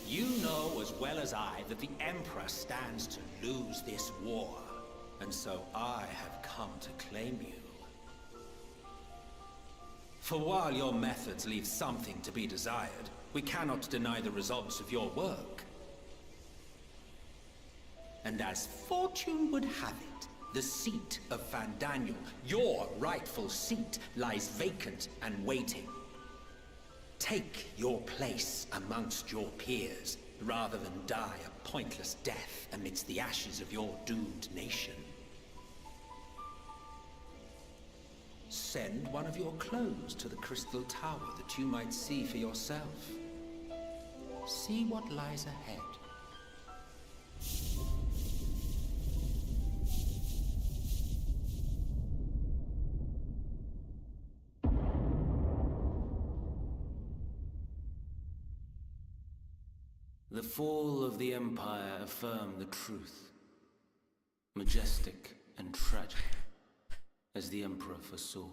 Speaker 10: You know as well as I that the Emperor stands to lose this war, and so I have come to claim you. For while your methods leave something to be desired, we cannot deny the results of your work. And as fortune would have it, the seat of Fandaniel, your rightful seat, lies vacant and waiting. Take your place amongst your peers, rather than die a pointless death amidst the ashes of your doomed nation. send one of your clones to the Crystal Tower that you might see for yourself. See what lies ahead.
Speaker 7: The fall of the Empire affirmed the truth. Majestic and tragic, as the Emperor foresaw.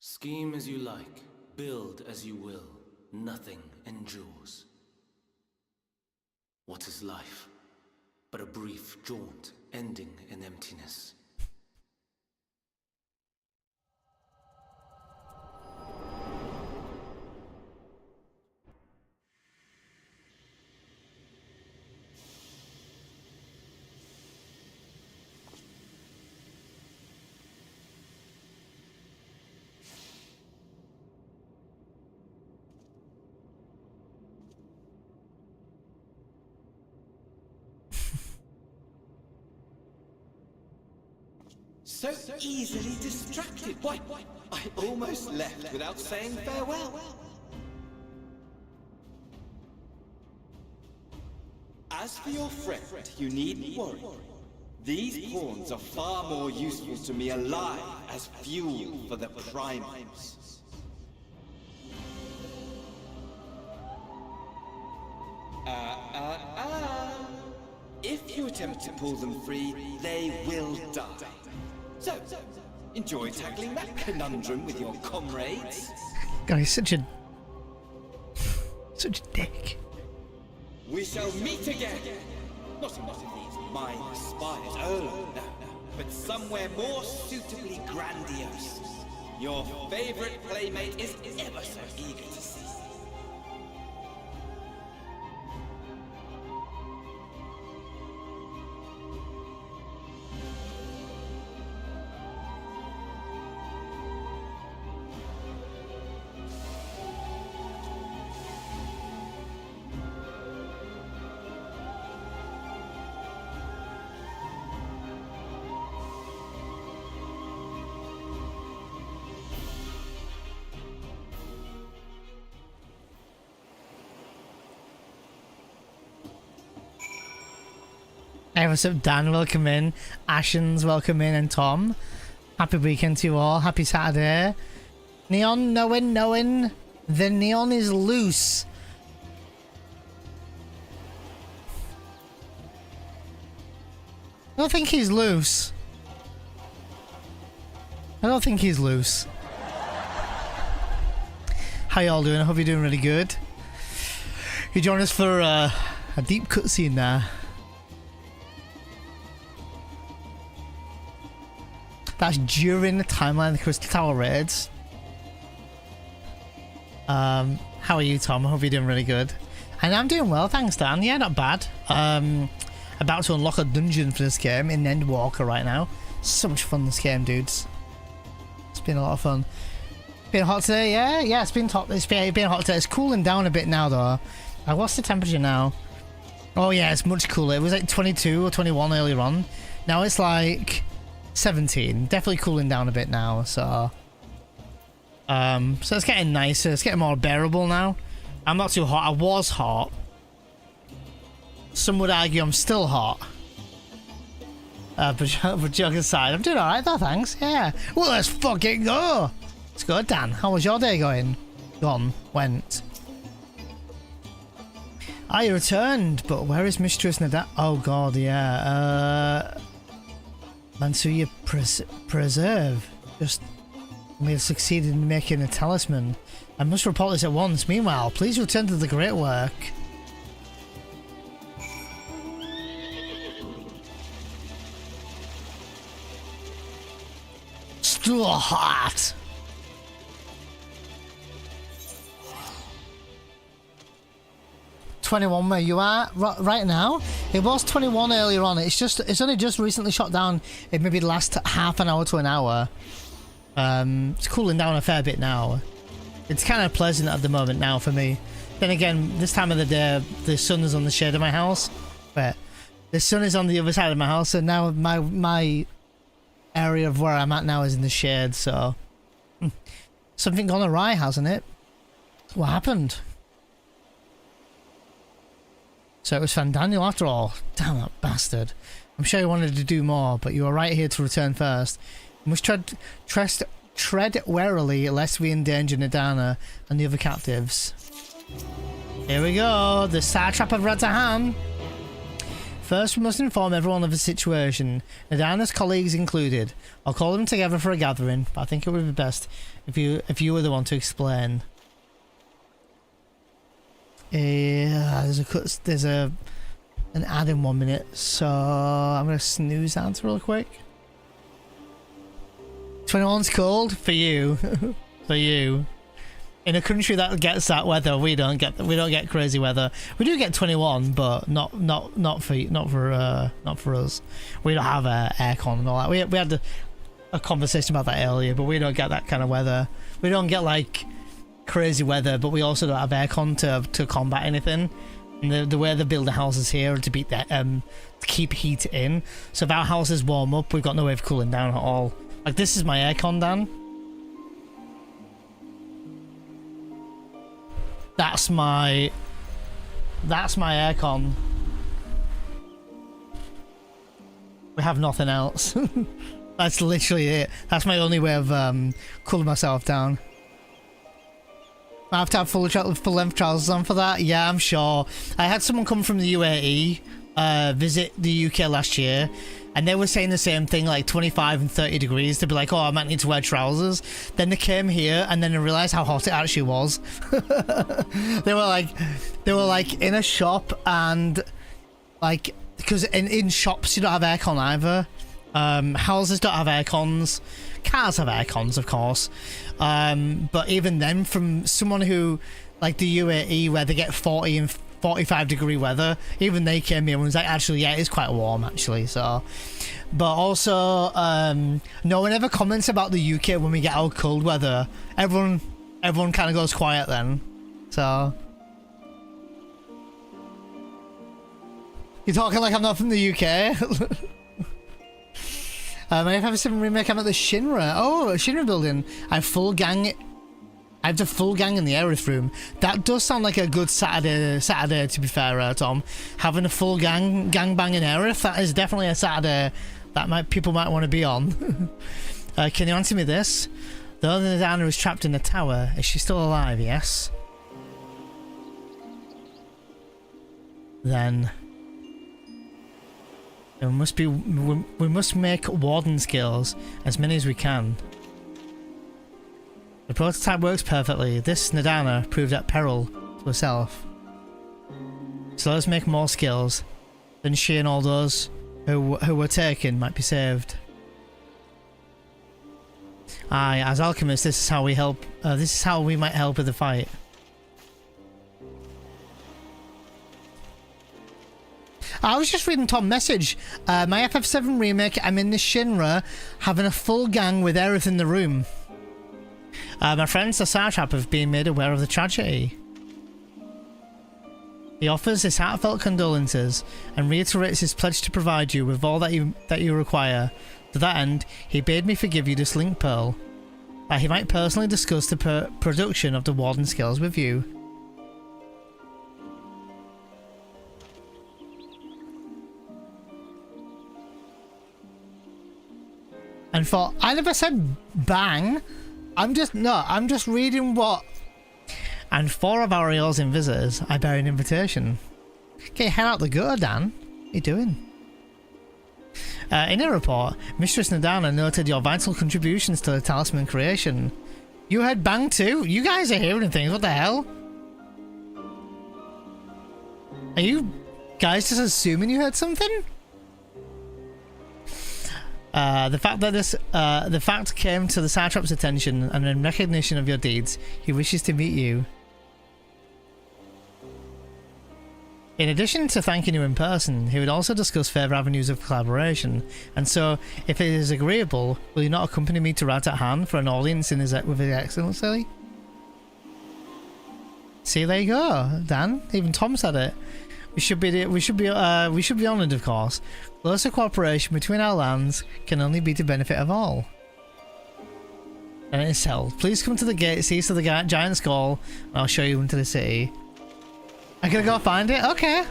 Speaker 7: Scheme as you like, build as you will, nothing endures. What is life but a brief jaunt ending in emptiness?
Speaker 4: So easily distracted. Why, I almost left without saying farewell. As for your friend, you needn't worry. These pawns are far more useful to me alive as fuel for the primals. If you attempt to pull them free, they will die. So, enjoy tackling that conundrum with your comrades.
Speaker 1: God, he's such a dick.
Speaker 4: We shall meet again. Not in one of these mind spires, oh no, but somewhere more suitably grandiose. Your favorite playmate is ever so eager to see.
Speaker 1: Hey, what's up, Dan? Welcome in. Ashens, welcome in, and Tom. Happy weekend to you all. Happy Saturday. Neon, knowing. The neon is loose. I don't think he's loose. How y'all doing? I hope you're doing really good. You join us for a deep cutscene there. That's during the timeline of the Crystal Tower raids. How are you, Tom? I hope you're doing really good. And I'm doing well, thanks, Dan. Yeah, not bad. About to unlock a dungeon for this game in Endwalker right now. So much fun, this game, dudes. It's been a lot of fun. Been hot today, yeah? Yeah, it's been hot. It's been hot today. It's cooling down a bit now, though. What's the temperature now? Oh, yeah, it's much cooler. It was like 22 or 21 earlier on. Now it's like 17. Definitely cooling down a bit now, so it's getting nicer. It's getting more bearable now. I'm not too hot. I was hot. Some would argue I'm still hot. But joke aside, I'm doing alright though, thanks. Yeah. Well, let's fucking go. Let's go, Dan. How was your day going? Went. I returned, but where is Mistress Nada? Oh god, yeah. Mansuya Preserve. Just may have succeeded in making a talisman. I must report this at once. Meanwhile, please return to the great work. Still hot. .21 where you are right now. It was 21 earlier on. It's only just recently shot down in maybe the last half an hour to an hour. It's cooling down a fair bit now. It's kind of pleasant at the moment now for me. Then again, this time of the day, the sun is on the shade of my house, but the sun is on the other side of my house, and now my area of where I'm at now is in the shade, so... Something gone awry, hasn't it? What happened? So it was Fandaniel after all. Damn that bastard. I'm sure he wanted to do more, but you were right here to return first. We must tread warily lest we endanger Nadana and the other captives. Here we go, the satrap of Ratahan. First, we must inform everyone of the situation, Nadana's colleagues included. I'll call them together for a gathering, but I think it would be best if you were the one to explain. There's an ad in 1 minute, so I'm gonna snooze that real quick. 21's cold for you, for you. In a country that gets that weather, we don't get crazy weather. We do get 21, but not for us. We don't have aircon and all that. We had a conversation about that earlier, but we don't get that kind of weather. We don't get like crazy weather, but we also don't have aircon to combat anything. And the way they build the houses here to beat that to keep heat in. So if our houses warm up, we've got no way of cooling down at all. Like this is my aircon, Dan. That's my aircon. We have nothing else. That's literally it. That's my only way of cooling myself down. I have to have full length trousers on for that. Yeah, I'm sure. I had someone come from the UAE visit the UK last year, and they were saying the same thing, like 25 and 30 degrees. They'd be like, oh, I might need to wear trousers. Then they came here and then they realized how hot it actually was. They were like in a shop, and like, because in shops you don't have aircon either. Houses don't have aircons. Cars have aircons, of course. But even then, from someone who, like the UAE, where they get 40 and 45 degree weather, even they came here and was like, actually, yeah, it's quite warm, actually. So, but also, no one ever comments about the UK when we get our cold weather. Everyone kind of goes quiet then. So, you're talking like I'm not from the UK. My FF7 remake, I'm at the Shinra. Oh, Shinra building. I have the full gang in the Aerith room. That does sound like a good Saturday to be fair, Tom. Having a full gang bang in Aerith, that is definitely a Saturday that people might want to be on. Can you answer me this? The other Nadana is trapped in the tower. Is she still alive? Yes. Then we must make warden skills, as many as we can. The prototype works perfectly. This Nadana proved at peril to herself. So let's make more skills. Then she and all those who were taken might be saved. Aye, as alchemists, this is how we help. This is how we might help with the fight. I was just reading Tom's message. My FF7 remake, I'm in the Shinra, having a full gang with Aerith in the room. My friends, the Sartrap, have been made aware of the tragedy. He offers his heartfelt condolences and reiterates his pledge to provide you with all that you require. To that end, he bade me forgive you this link pearl. He might personally discuss the production of the warden skills with you. And I never said bang. I'm just reading what. And 4 of our Eos and visitors, I bear an invitation. Get your head out the gutter, Dan. What are you doing? In a report, Mistress Nadana noted your vital contributions to the talisman creation. You heard bang too? You guys are hearing things. What the hell? Are you guys just assuming you heard something? The fact came to the Satrap's attention, and in recognition of your deeds, he wishes to meet you. In addition to thanking you in person, he would also discuss further avenues of collaboration. And so, if it is agreeable, will you not accompany me to Ratahan for an audience with His Excellency? See, there you go, Dan. Even Tom said it. We should be honoured, of course. Closer cooperation between our lands can only be to benefit of all. And it's held. Please come to the gates east of the giant skull, and I'll show you into the city. I'm gonna go find it? Okay.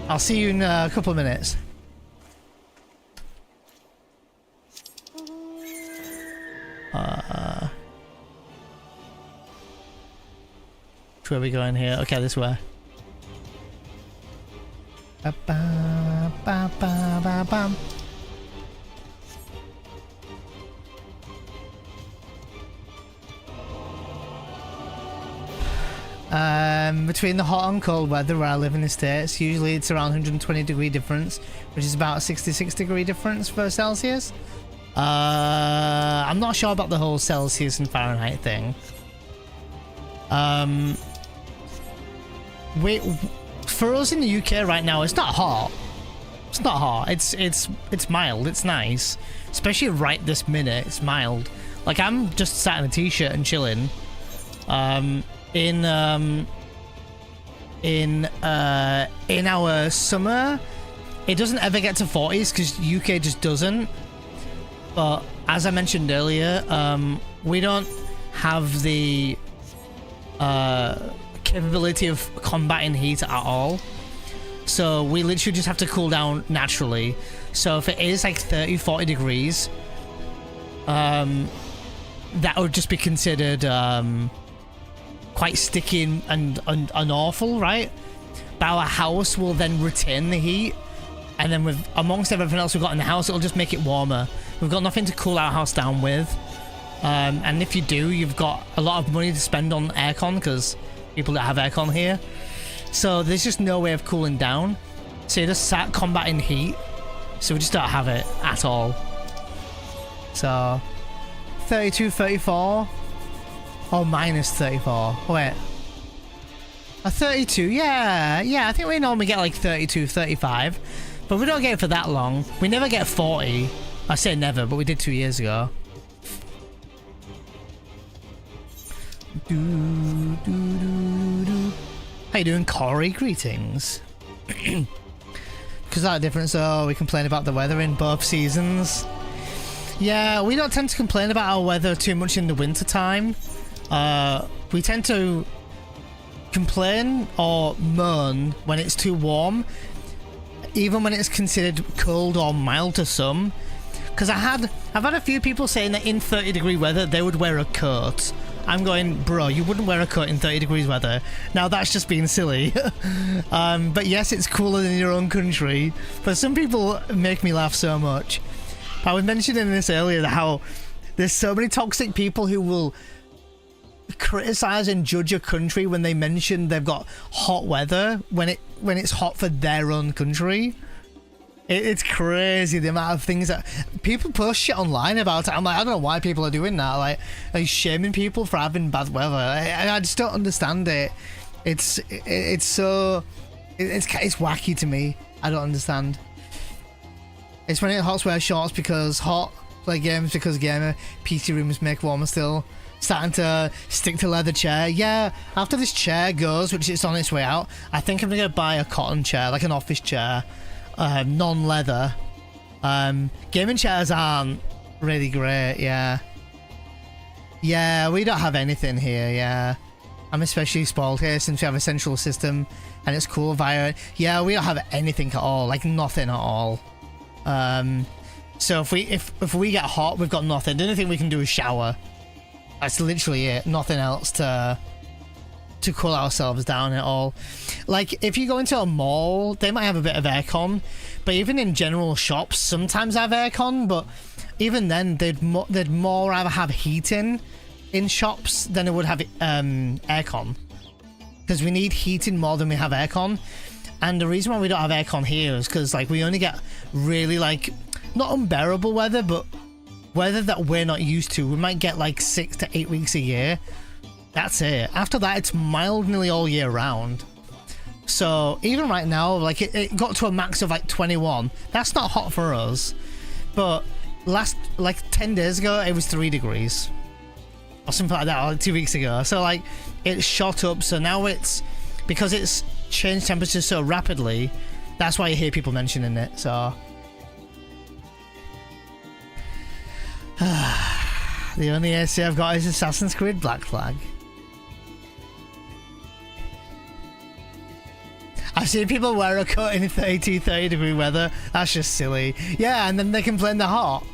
Speaker 1: I'll see you in a couple of minutes. Which way are we going here? Okay, this way. Ba-ba-ba-ba-ba-bam. Between the hot and cold weather where I live in the States, usually it's around 120 degree difference, which is about a 66 degree difference for Celsius. I'm not sure about the whole Celsius and Fahrenheit thing. For us in the UK right now, it's not hot. It's not hot. It's mild. It's nice, especially right this minute. It's mild. Like I'm just sat in a t-shirt and chilling. In our summer, it doesn't ever get to 40s because UK just doesn't. But as I mentioned earlier, we don't have the capability of combating heat at all. So we literally just have to cool down naturally. So if it is like 30-40 degrees, that would just be considered quite sticky and awful, right? But our house will then retain the heat, and then with amongst everything else we've got in the house, it'll just make it warmer. We've got nothing to cool our house down with, and if you do, you've got a lot of money to spend on aircon because people that have aircon here. So there's just no way of cooling down. So you're just sat combating heat. So we just don't have it at all. So 32, 34. Oh, minus 34. Wait. A 32, yeah. Yeah, I think we normally get like 32, 35. But we don't get it for that long. We never get 40. I say never, but we did 2 years ago. How you doing, Corey? Greetings. Because that difference, oh, we complain about the weather in both seasons. Yeah, we don't tend to complain about our weather too much in the winter time. We tend to complain or moan when it's too warm, even when it's considered cold or mild to some. Because I've had a few people saying that in 30-degree weather they would wear a coat. I'm going, bro, you wouldn't wear a coat in 30 degrees weather. Now that's just being silly. But yes, it's cooler than your own country. But some people make me laugh so much. I was mentioning this earlier, how there's so many toxic people who will criticize and judge a country when they mention they've got hot weather when it's hot for their own country. It's crazy the amount of things that people post shit online about it. I'm like, I don't know why people are doing that. Like shaming people for having bad weather. I just don't understand it. It's wacky to me. I don't understand. It's when it's hot, wear shorts because hot, play games because gamer, PC rooms make warmer still. Starting to stick to leather chair. Yeah, after this chair goes, which is on its way out, I think I'm gonna buy a cotton chair, like an office chair, non-leather. Gaming chairs aren't really great. Yeah, we don't have anything here. Yeah, I'm especially spoiled here since we have a central system and it's cool via it. Yeah, we don't have anything at all, like nothing at all. So if we get hot, we've got nothing. The only thing we can do is shower. That's literally it. Nothing else to cool ourselves down at all. Like if you go into a mall, they might have a bit of aircon, but even in general shops, sometimes have aircon. But even then, they'd more rather have heating in shops than they would have aircon, because we need heating more than we have aircon. And the reason why we don't have aircon here is because like we only get really like not unbearable weather, but weather that we're not used to. We might get like 6 to 8 weeks a year. That's it. After that, it's mild nearly all year round. So even right now, like it got to a max of like 21. That's not hot for us. But last like 10 days ago, it was 3 degrees or something like that, or like 2 weeks ago. So like it shot up. So now it's because it's change temperatures so rapidly. That's why you hear people mentioning it. So the only AC I've got is Assassin's Creed Black Flag. I've seen people wear a coat in 32, 30 degree weather. That's just silly. Yeah, and then they complain they're hot.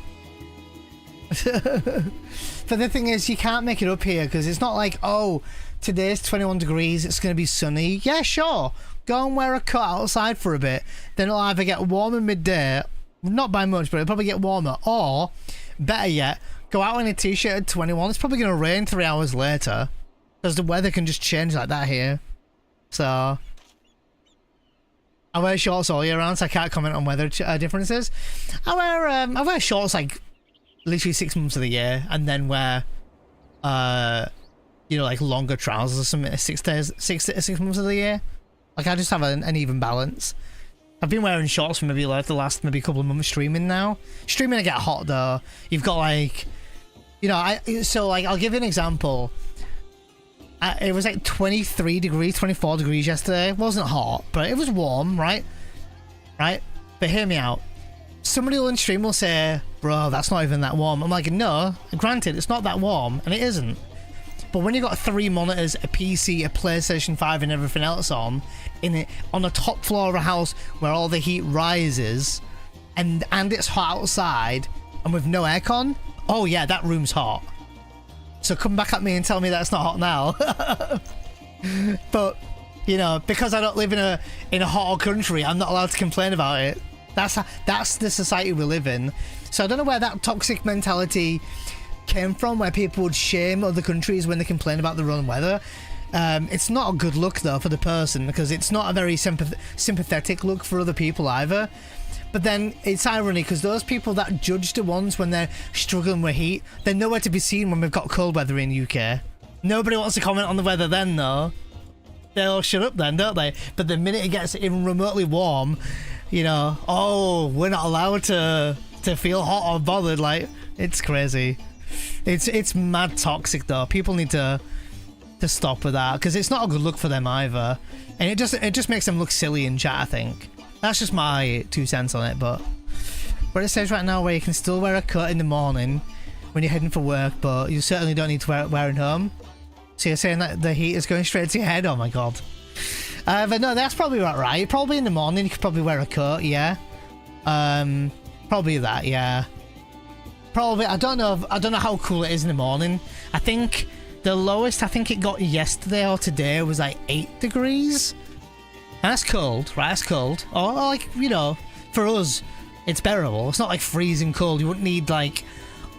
Speaker 1: But the thing is, you can't make it up here because it's not like, oh, today's 21 degrees, it's going to be sunny. Yeah, sure. Go and wear a coat outside for a bit. Then it'll either get warmer midday, not by much, but it'll probably get warmer. Or, better yet, go out in a t-shirt at 21. It's probably going to rain 3 hours later because the weather can just change like that here. So I wear shorts all year round, so I can't comment on weather differences. I wear shorts like literally 6 months of the year, and then wear you know, like longer trousers or something 6 months of the year. Like I just have an even balance. I've been wearing shorts for maybe like the last couple of months streaming now. Streaming I get hot though. You've got like, you know, I'll give you an example. It was like 23 degrees, 24 degrees yesterday. It wasn't hot, but it was warm, right? Right? But hear me out. Somebody on stream will say, bro, that's not even that warm. I'm like, no, granted, it's not that warm, and it isn't. But when you've got 3 monitors, a PC, a PlayStation 5, and everything else on the top floor of a house where all the heat rises, and it's hot outside, and with no aircon, oh yeah, that room's hot. So come back at me and tell me that's not hot now. But, you know, because I don't live in a hotter country, I'm not allowed to complain about it. That's the society we live in. So I don't know where that toxic mentality came from, where people would shame other countries when they complain about their own weather. It's not a good look though for the person, because it's not a very sympathetic look for other people either. But then it's irony, because those people that judge the ones when they're struggling with heat, they're nowhere to be seen when we've got cold weather in the UK. Nobody wants to comment on the weather then though. They all shut up then, don't they? But the minute it gets even remotely warm, you know, oh, we're not allowed to feel hot or bothered. Like, it's crazy. It's mad toxic though. People need to stop with that, because it's not a good look for them either, and it just makes them look silly in chat, I think. That's just my 2 cents on it. But where it says right now, where you can still wear a coat in the morning when you're heading for work, but you certainly don't need to wear it home. So you're saying that the heat is going straight to your head? Oh my god. But no, that's probably right. Probably in the morning you could probably wear a coat, yeah. Probably that, yeah. Probably, I don't know how cool it is in the morning. I think the lowest it got yesterday or today was like 8 degrees. And that's cold, right? That's cold. Or like, you know, for us, it's bearable. It's not like freezing cold. You wouldn't need like,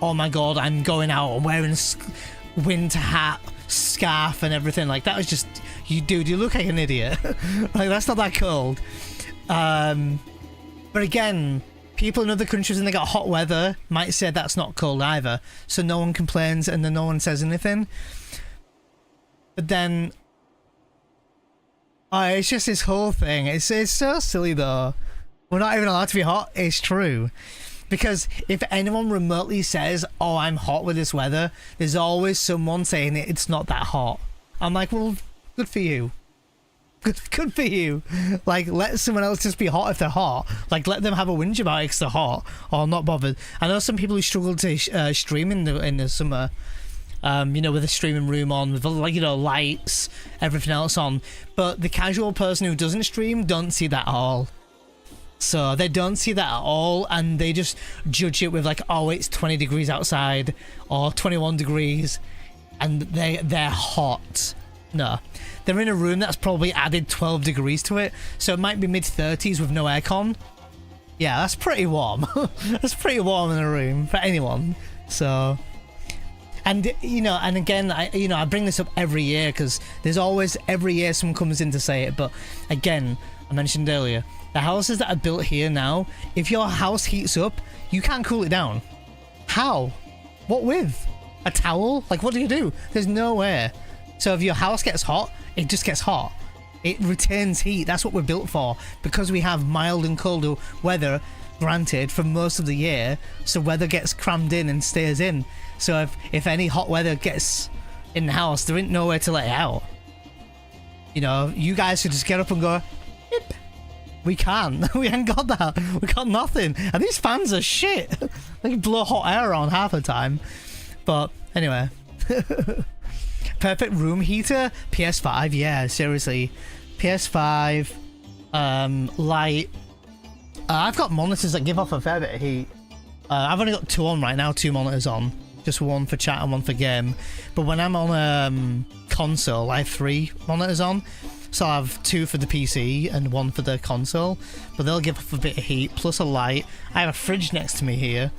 Speaker 1: oh my god, I'm going out and wearing a winter hat, scarf and everything. Like, that was just, you look like an idiot. Like, that's not that cold. But again, people in other countries when they got hot weather might say that's not cold either. So no one complains and then no one says anything. But then, it's just this whole thing. It's so silly though. We're not even allowed to be hot. It's true. Because if anyone remotely says, oh, I'm hot with this weather, there's always someone saying it's not that hot. I'm like, well, good for you. Good for you. Like, let someone else just be hot if they're hot. Like, let them have a whinge about it because they're hot, or not bothered. I know some people who struggle to stream in the summer, you know, with a streaming room on, with, like, you know, lights, everything else on. But the casual person who doesn't stream don't see that at all. So they don't see that at all, and they just judge it with like, oh, it's 20 degrees outside or 21 degrees, and they're hot. No, they're in a room that's probably added 12 degrees to it, so it might be mid-30s with no aircon. Yeah, that's pretty warm. That's pretty warm in a room for anyone. So, and you know, and again, I bring this up every year because there's always every year someone comes in to say it. But again, I mentioned earlier, the houses that are built here now, if your house heats up, you can't cool it down. How? What with? A towel? Like, what do you do? There's no way. So if your house gets hot, it just gets hot. It retains heat. That's what we're built for. Because we have mild and colder weather, granted, for most of the year, so weather gets crammed in and stays in. So if any hot weather gets in the house, there ain't nowhere to let it out. You know, you guys could just get up and go, "Beep." We can't. We ain't got that. We got nothing. And these fans are shit. They can blow hot air on half the time. But anyway. Perfect room heater? PS5, yeah, seriously. PS5, light. I've got monitors that give off a fair bit of heat. I've only got 2 on right now, 2 monitors on. Just 1 for chat and 1 for game. But when I'm on a console, I have 3 monitors on. So I have 2 for the PC and 1 for the console. But they'll give off a bit of heat, plus a light. I have a fridge next to me here,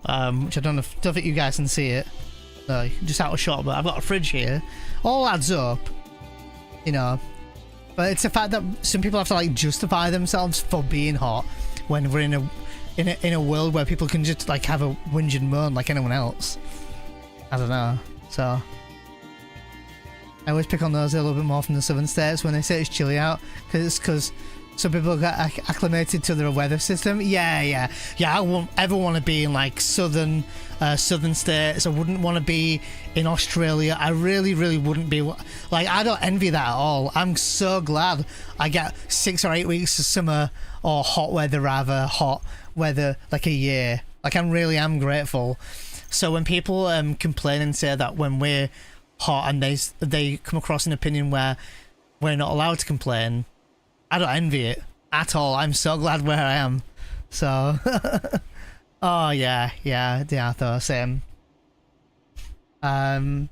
Speaker 1: which I don't think you guys can see it. Just out of shot, but I've got a fridge here. All adds up, you know. But it's the fact that some people have to like justify themselves for being hot when we're in a world where people can just like have a whinge and moan like anyone else. I don't know. So I always pick on those a little bit more from the southern states when they say it's chilly out, because some people get acclimated to their weather system. Yeah. I won't ever want to be in like southern states. I wouldn't want to be in Australia. I really wouldn't be. Like, I don't envy that at all. I'm so glad I get 6 or 8 weeks of summer, or hot weather rather, hot weather like a year. Like, I'm grateful. So when people complain and say that when we're hot and they come across an opinion where we're not allowed to complain, I don't envy it at all. I'm so glad where I am. So, oh yeah, though, same. Well,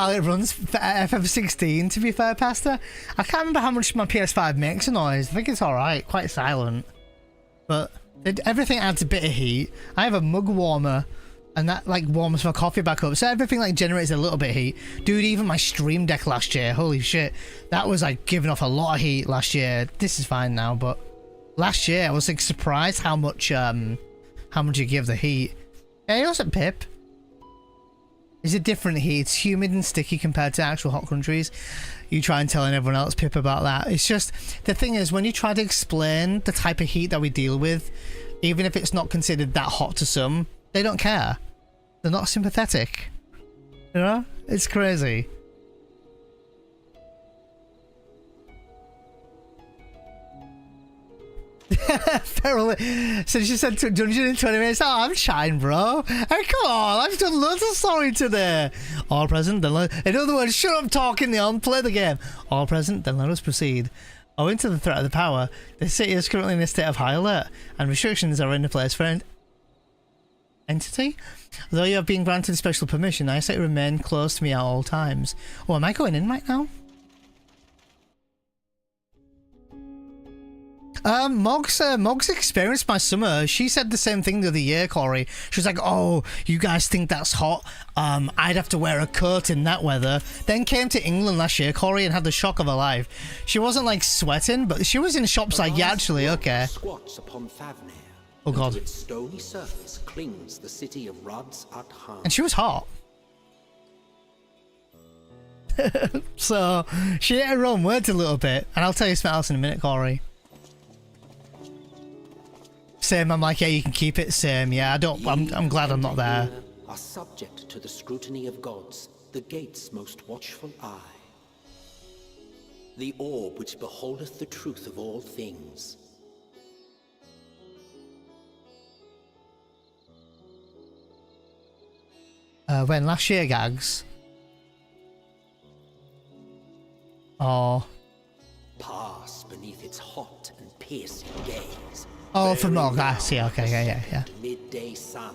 Speaker 1: it runs FF16, to be fair, Pastor. I can't remember how much my PS5 makes a noise. I think it's alright, quite silent. But everything adds a bit of heat. I have a mug warmer, and that like warms my coffee back up, so everything like generates a little bit of heat. Dude, even my Stream Deck last year, holy shit, that was like giving off a lot of heat last year. This is fine now, but last year I was like surprised how much you give the heat. Yeah, it wasn't Pip. It's a different heat. It's humid and sticky compared to actual hot countries. You try and telling everyone else, Pip, about that. It's just, the thing is, when you try to explain the type of heat that we deal with, even if it's not considered that hot to some, they don't care. They're not sympathetic. You know? It's crazy. Feral. So she said 120 minutes. Oh, I'm shying, bro. Hey, come on. I've done loads of story today. All present, then in other words, shut up talking, Neon. Play the game. All present, then let us proceed. Owing to the threat of the power, the city is currently in a state of high alert, and restrictions are in place for entity. Though you have been granted special permission, I say remain close to me at all times. Oh, am I going in right now? Mog's experienced my summer. She said the same thing the other year, Corey. She was like, oh, you guys think that's hot? I'd have to wear a coat in that weather. Then came to England last year, Corey, and had the shock of her life. She wasn't like sweating, but she was in shops like, yeah, actually, okay.
Speaker 19: Squats upon Thavnair.
Speaker 1: Oh god.
Speaker 19: To its stony surface clings the city of Rods at Han.
Speaker 1: And she was hot. So she ate her own words a little bit, and I'll tell you something else in a minute, Corey. Same, I'm like, yeah, you can keep it. Same, yeah, I'm glad I'm not there.
Speaker 19: Are subject to the scrutiny of gods, the gate's most watchful eye. The orb which beholdeth the truth of all things.
Speaker 1: When last year, Gags? Oh.
Speaker 19: Pass beneath its hot and piercing gaze.
Speaker 1: Oh, for Mog, I see, okay, yeah.
Speaker 19: Midday sun.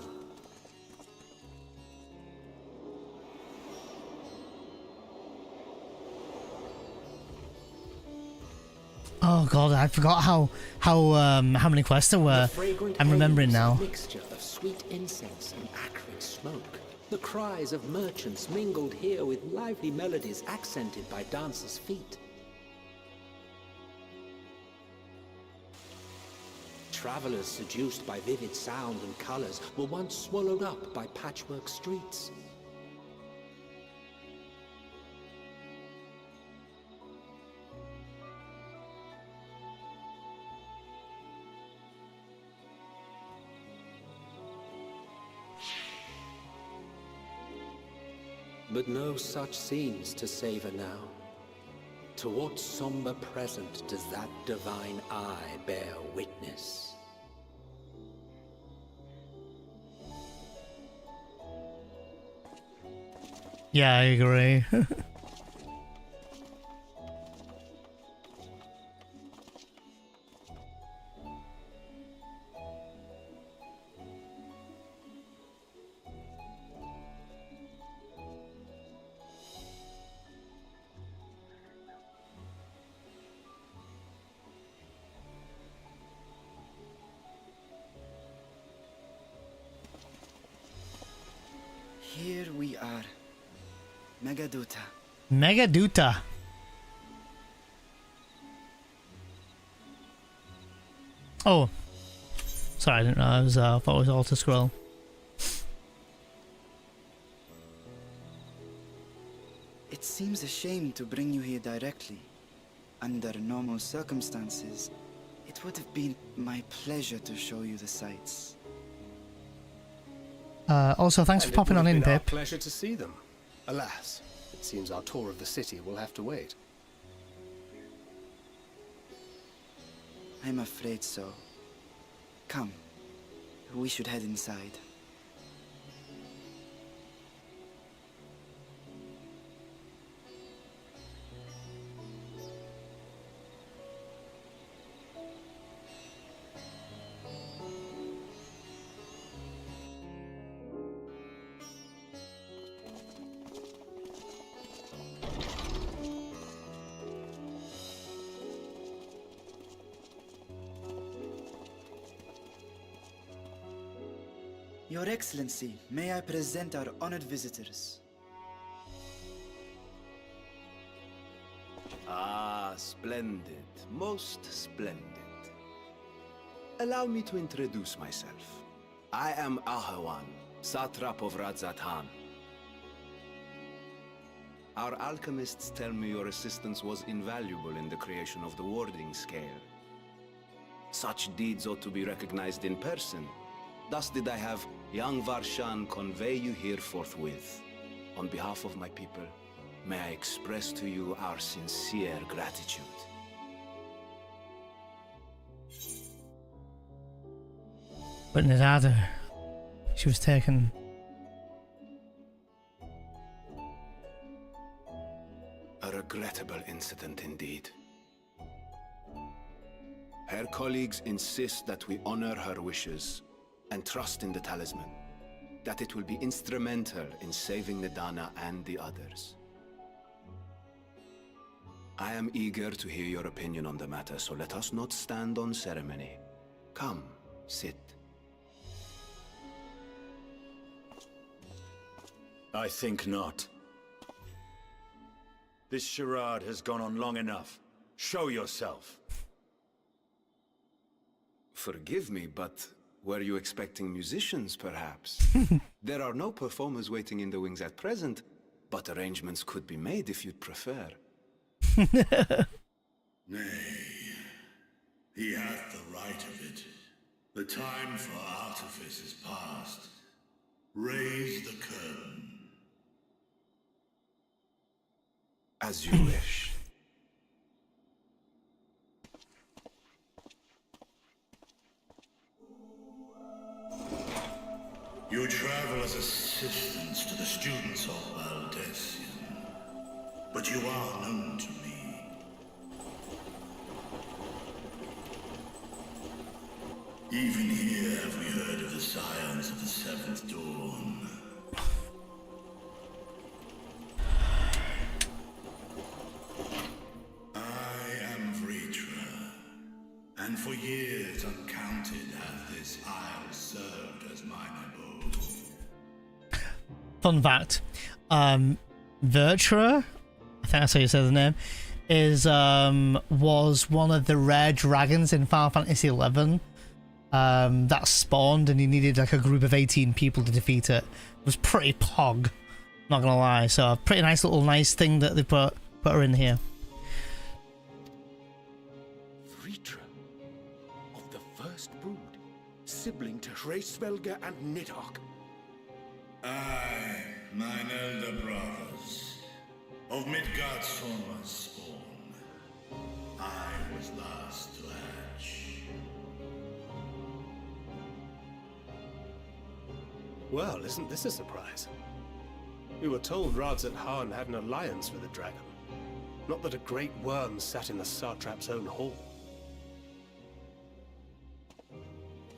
Speaker 1: Oh god, I forgot how many quests there were. I'm remembering now.
Speaker 19: A mixture of sweet incense and acrid smoke. The cries of merchants mingled here with lively melodies accented by dancers' feet. Travelers seduced by vivid sound and colors were once swallowed up by patchwork streets. But no such scenes to savor now. To what somber present does that divine eye bear witness?
Speaker 1: Yeah, I agree.
Speaker 21: Here we are. Megaduta.
Speaker 1: Megaduta. Oh. Sorry, I didn't know. I thought it was auto scroll.
Speaker 21: It seems a shame to bring you here directly. Under normal circumstances, it would have been my pleasure to show you the sights.
Speaker 1: Also, thanks for popping on in,
Speaker 20: It would have been our
Speaker 1: Pip.
Speaker 20: pleasure to see them. Alas, it seems our tour of the city will have to wait.
Speaker 21: I'm afraid so. Come, we should head inside. Your Excellency, may I present our honored visitors?
Speaker 12: Ah, splendid. Most splendid. Allow me to introduce myself. I am Ahawan, Satrap of Radzatan. Our alchemists tell me your assistance was invaluable in the creation of the warding scale. Such deeds ought to be recognized in person. Thus did I have young Varshan convey you here forthwith. On behalf of my people, may I express to you our sincere gratitude.
Speaker 1: But Nadada, she was taken.
Speaker 12: A regrettable incident indeed. Her colleagues insist that we honor her wishes and trust in the talisman, that it will be instrumental in saving Nidana and the others. I am eager to hear your opinion on the matter, so let us not stand on ceremony. Come, sit.
Speaker 18: I think not. This charade has gone on long enough. Show yourself.
Speaker 12: Forgive me, but were you expecting musicians, perhaps? There are no performers waiting in the wings at present, but arrangements could be made if you'd prefer.
Speaker 14: Nay, he hath the right of it. The time for artifice is past. Raise the curtain.
Speaker 12: As you wish.
Speaker 14: You travel as assistants to the students of Valdesian, but you are known to me. Even here have we heard of the scions of the Seventh Dawn. I am Vritra, and for years uncounted hath this isle served as mine abode.
Speaker 1: Fun fact, Vertra, I think that's how you say the name, is was one of the rare dragons in Final Fantasy XI that spawned, and you needed like a group of 18 people to defeat it. It was pretty pog, not gonna lie. So a pretty nice little nice thing that they put her in here.
Speaker 22: Vritra, of the first brood, sibling to Hraesvelga and Nidhogg.
Speaker 14: Aye,
Speaker 6: mine elder brothers, of Midgard's former spawn, I was last to hatch.
Speaker 20: Well, isn't this a surprise? We were told Rads at Han had an alliance with the dragon. Not that a great worm sat in the satrap's own hall.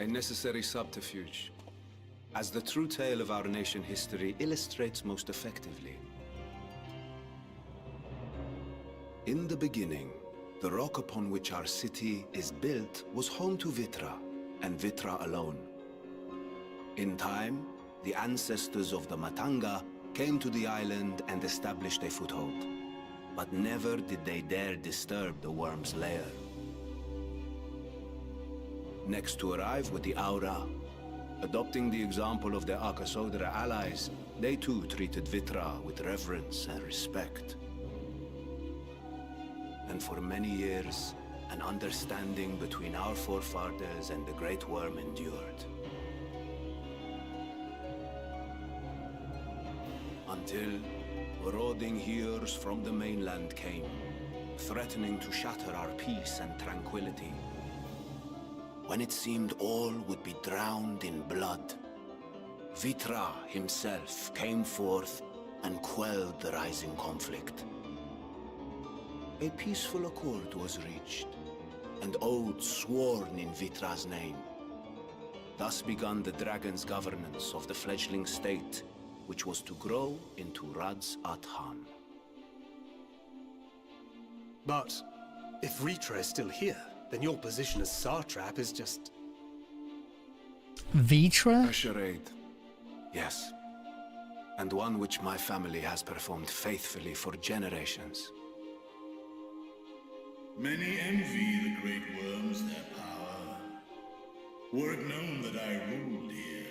Speaker 12: A necessary subterfuge, as the true tale of our nation history illustrates most effectively. In the beginning, the rock upon which our city is built was home to Vitra, and Vitra alone. In time, the ancestors of the Matanga came to the island and established a foothold. But never did they dare disturb the worm's lair. Next to arrive with the Aura, adopting the example of their Akasodra allies, they too treated Vitra with reverence and respect. And for many years, an understanding between our forefathers and the Great Worm endured. Until marauding heroes from the mainland came, threatening to shatter our peace and tranquility. When it seemed all would be drowned in blood, Vitra himself came forth and quelled the rising conflict. A peaceful accord was reached, and oaths sworn in Vitra's name. Thus began the dragon's governance of the fledgling state, which was to grow into Rads at Han.
Speaker 20: But if Vitra is still here, then your position as satrap is just...
Speaker 1: Vitra?
Speaker 12: A charade, yes. And one which my family has performed faithfully for generations.
Speaker 6: Many envy the great worms their power. Were it known that I ruled here,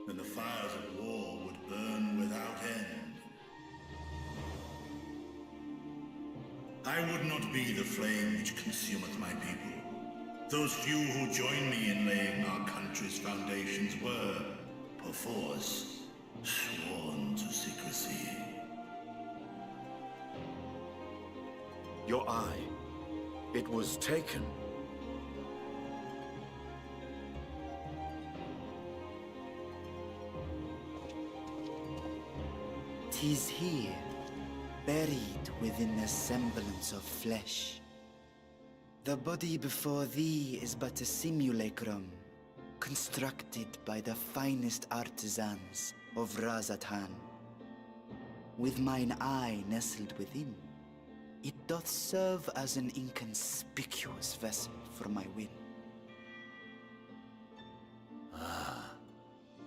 Speaker 6: then the fires of war would burn without end. I would not be the flame which consumeth my people. Those few who joined me in laying our country's foundations were, perforce, sworn to secrecy.
Speaker 18: Your eye. It was taken.
Speaker 21: 'Tis here, buried within a semblance of flesh. The body before thee is but a simulacrum, constructed by the finest artisans of Razatan. With mine eye nestled within, it doth serve as an inconspicuous vessel for my will.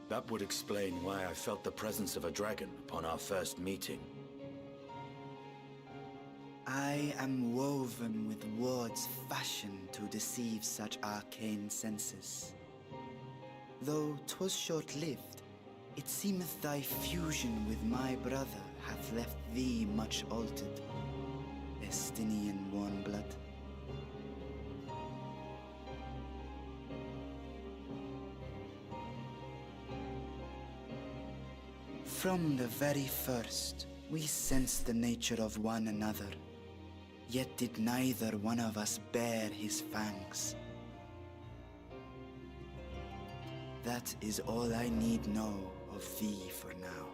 Speaker 18: That would explain why I felt the presence of a dragon upon our first meeting.
Speaker 21: I am woven with words fashioned to deceive such arcane senses. Though 'twas short-lived, it seemeth thy fusion with my brother hath left thee much altered, Estinian warm blood. From the very first, we sensed the nature of one another, yet did neither one of us bare his fangs. That is all I need know of thee for now.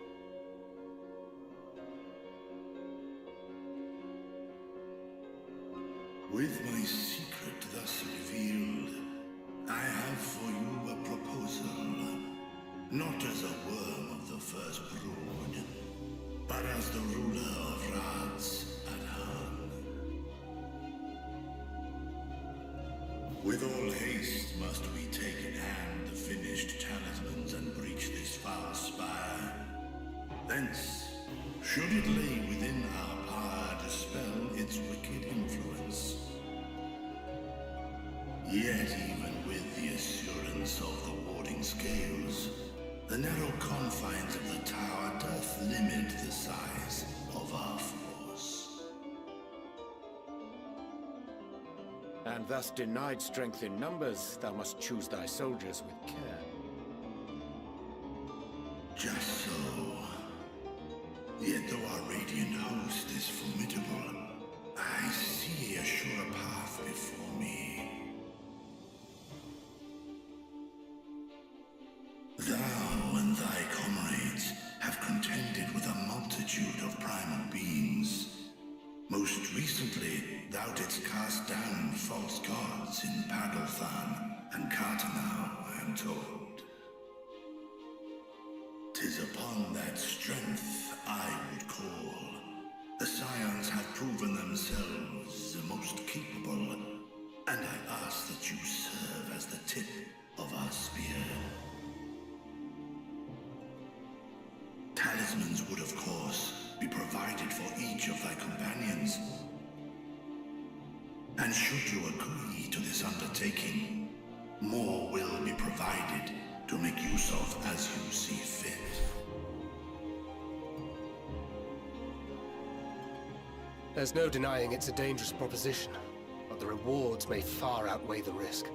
Speaker 6: With my secret thus revealed, I have for you a proposal. Not as a worm of the first brood, but as the ruler of Rads at Han. With all haste must we take in hand the finished talismans and breach this foul spire. Thence, should it lay within our power, dispel its wicked influence. Yet even with the assurance of the warding scales, the narrow confines of the tower doth limit the size of our force.
Speaker 22: And thus denied strength in numbers, thou must choose thy soldiers with care.
Speaker 6: Just so. Yet though our radiant host is formidable, I see a sure path before me. Thou and thy comrades have contended with a multitude of primal beings. Most recently, thou didst cast down false gods in Padalthan and Cartanau, I am told. 'Tis upon that strength I would call. The Scions have proven themselves the most capable, and I ask that you serve as the tip of our spear. Talismans would, of course, be provided for each of thy companions. And should you agree to this undertaking, more will be provided to make use of as you see fit.
Speaker 20: There's no denying it's a dangerous proposition, but the rewards may far outweigh the risk.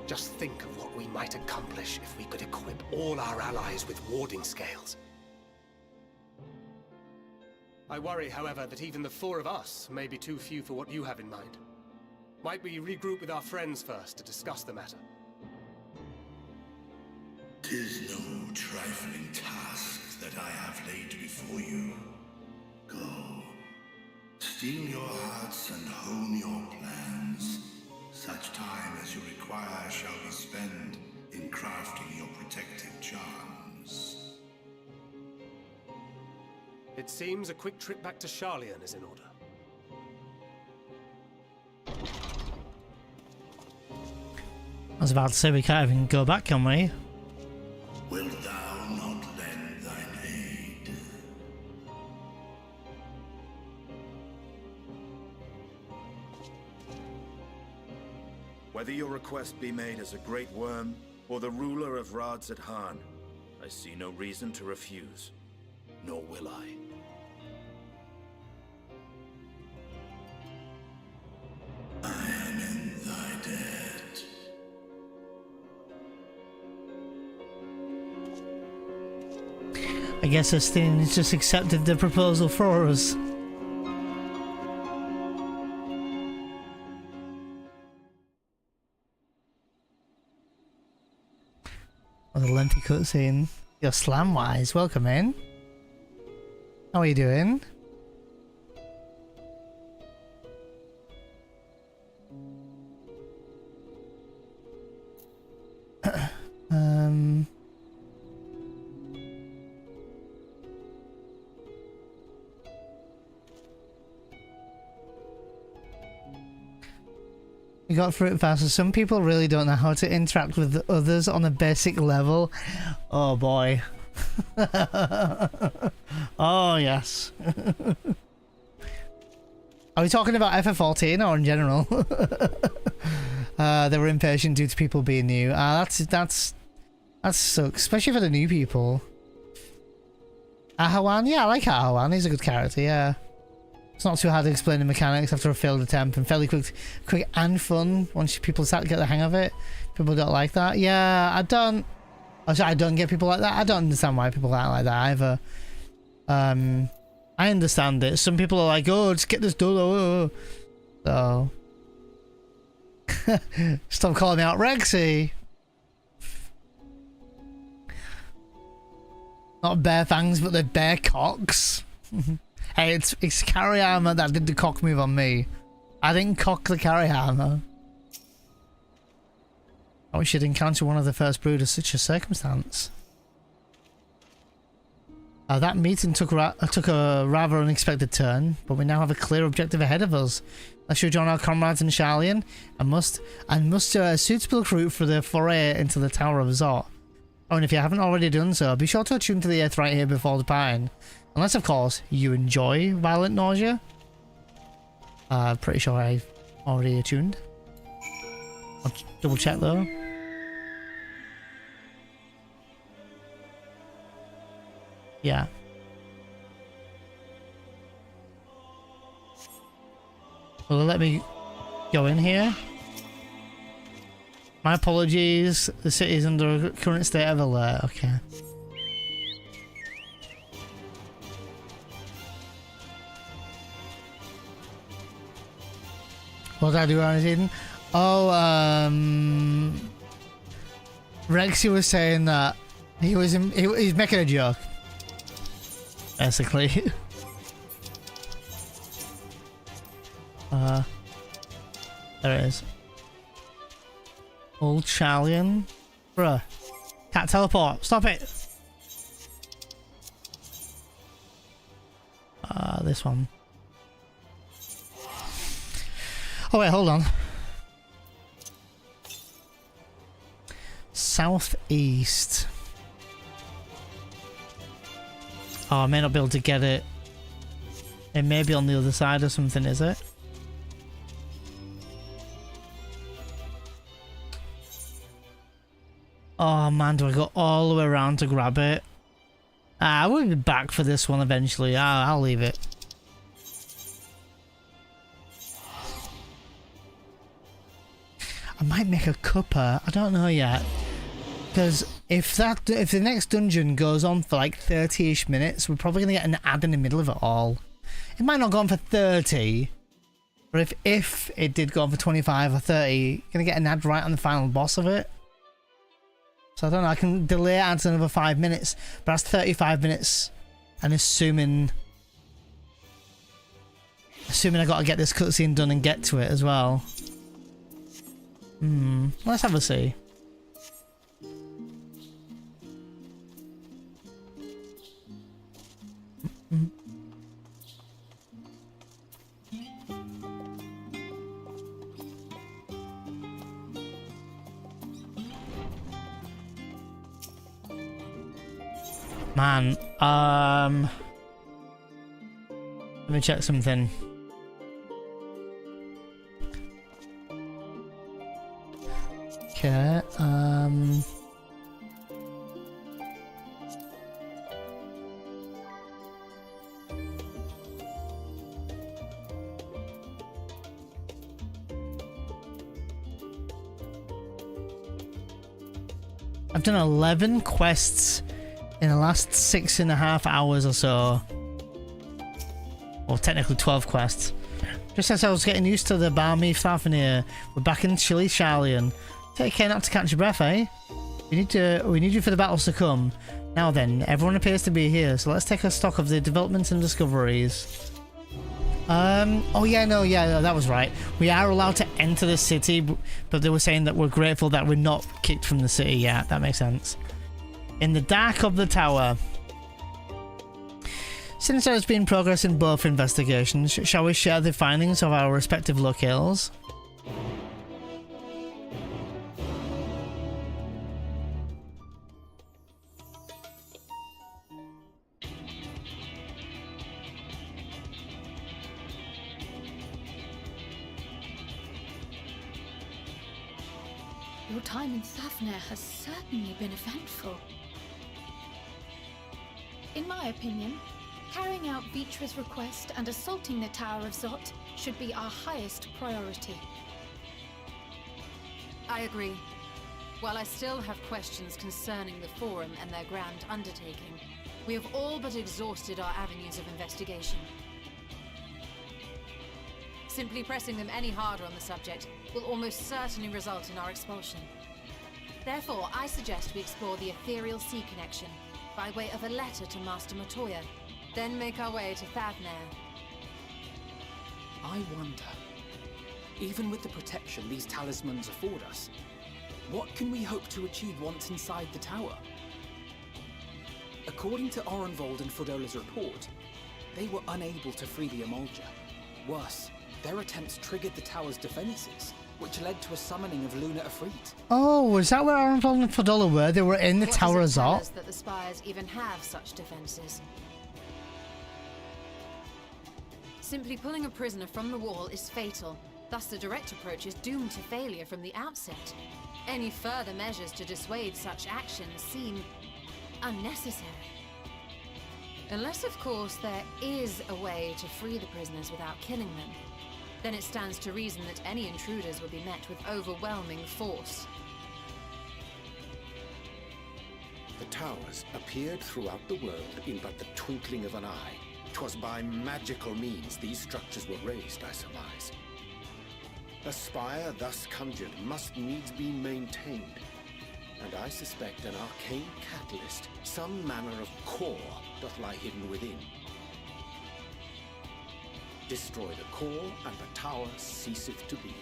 Speaker 20: Just think of what we might accomplish if we could equip all our allies with warding scales. I worry, however, that even the four of us may be too few for what you have in mind. Might we regroup with our friends first to discuss the matter?
Speaker 6: 'Tis no trifling task that I have laid before you. Go. Steel your hearts and hone your plans. Such time as you require shall be spent in crafting your protective charms.
Speaker 20: It seems a quick trip back to Sharlayan is in order.
Speaker 1: I was about to say we can't even go back, can we?
Speaker 6: Wilt thou not lend thine aid?
Speaker 18: Whether your request be made as a great worm or the ruler of Rads at Han, I see no reason to refuse. Nor will I.
Speaker 6: I am in thy debt.
Speaker 1: I guess Estin's just accepted the proposal for us. What a lengthy cutscene. You're Slamwise, welcome in. How are you doing? You got through it faster. Some people really don't know how to interact with others on a basic level. Oh boy. Oh yes. Are we talking about FF14 or in general? They were impatient due to people being new. That sucks, especially for the new people. Ahawan, yeah, I like Ahawan. He's a good character, yeah. It's not too hard to explain the mechanics after a failed attempt, and fairly quick and fun once people start to get the hang of it. People don't like that. Yeah, I don't get people like that. I don't understand why people aren't like that either. I understand it. Some people are like, oh, just get this done. So stop calling me out Rexy. Not bare fangs, but they're bare cocks. Hey, it's carry armor that did the cock move on me. I didn't cock the carry armor. I wish you'd encounter one of the first brood of such a circumstance. That meeting took a rather unexpected turn, but we now have a clear objective ahead of us. Let's rejoin our comrades in Sharlayan and muster a suitable recruit for the foray into the Tower of Zot. Oh, and if you haven't already done so, be sure to attune to the earth right here before the pine. Unless, of course, you enjoy violent nausea. Pretty sure I've already attuned. I'll double check though. Yeah. Will it let me go in here? My apologies. The city is under a current state of alert. Okay. What did I do when I was eating? Oh, Rexy was saying that he's making a joke, basically. There it is. Old Charlian. Bruh. Can't teleport. Stop it. This one. Oh wait, hold on. Southeast. Oh, I may not be able to get it. It may be on the other side or something, is it? Oh man, do I go all the way around to grab it? I will be back for this one eventually. I'll leave it. I might make a cuppa. I don't know yet. Because if the next dungeon goes on for like 30-ish minutes, we're probably going to get an ad in the middle of it all. It might not go on for 30. But if it did go on for 25 or 30, you're going to get an ad right on the final boss of it. So I don't know, I can delay ads another 5 minutes, but that's 35 minutes. And assuming I got to get this cutscene done and get to it as well. Let's have a see. Man, let me check something. Okay, I've done 11 quests in the last 6.5 hours or so. Well, technically 12 quests. Just as I was getting used to the balmy Fafnir, we're back in chilly Charlian. Take care not to catch your breath, eh? We need you for the battles to come. Now then, everyone appears to be here, so let's take a stock of the developments and discoveries. Oh yeah, no, that was right. We are allowed to enter the city, but they were saying that we're grateful that we're not kicked from the city. Yeah, that makes sense. In the dark of the tower. Since there has been progress in both investigations, shall we share the findings of our respective locales?
Speaker 8: Your time in Fafnir has certainly been eventful. In my opinion, carrying out Vitra's request and assaulting the Tower of Zot should be our highest priority.
Speaker 5: I agree. While I still have questions concerning the Forum and their grand undertaking, we have all but exhausted our avenues of investigation. Simply pressing them any harder on the subject will almost certainly result in our expulsion. Therefore, I suggest we explore the ethereal sea connection by way of a letter to Master Matoya, then make our way to Fafnir.
Speaker 15: I wonder, even with the protection these talismans afford us, what can we hope to achieve once inside the tower? According to Orenvold and Frodola's report, they were unable to free the Emulger. Worse, their attempts triggered the tower's defenses, which led to a summoning of Luna Ifrit.
Speaker 1: Oh, was that where Orenvold and Frodola were? They were in the Tower of Zot?
Speaker 5: That the spires even have such defenses. Simply pulling a prisoner from the wall is fatal, thus the direct approach is doomed to failure from the outset. Any further measures to dissuade such actions seem unnecessary. Unless, of course, there is a way to free the prisoners without killing them. Then it stands to reason that any intruders will be met with overwhelming force.
Speaker 22: The towers appeared throughout the world in but the twinkling of an eye. 'Twas by magical means these structures were raised, I surmise. A spire thus conjured must needs be maintained, and I suspect an arcane catalyst, some manner of core, doth lie hidden within. Destroy the core, and the tower ceaseth to be,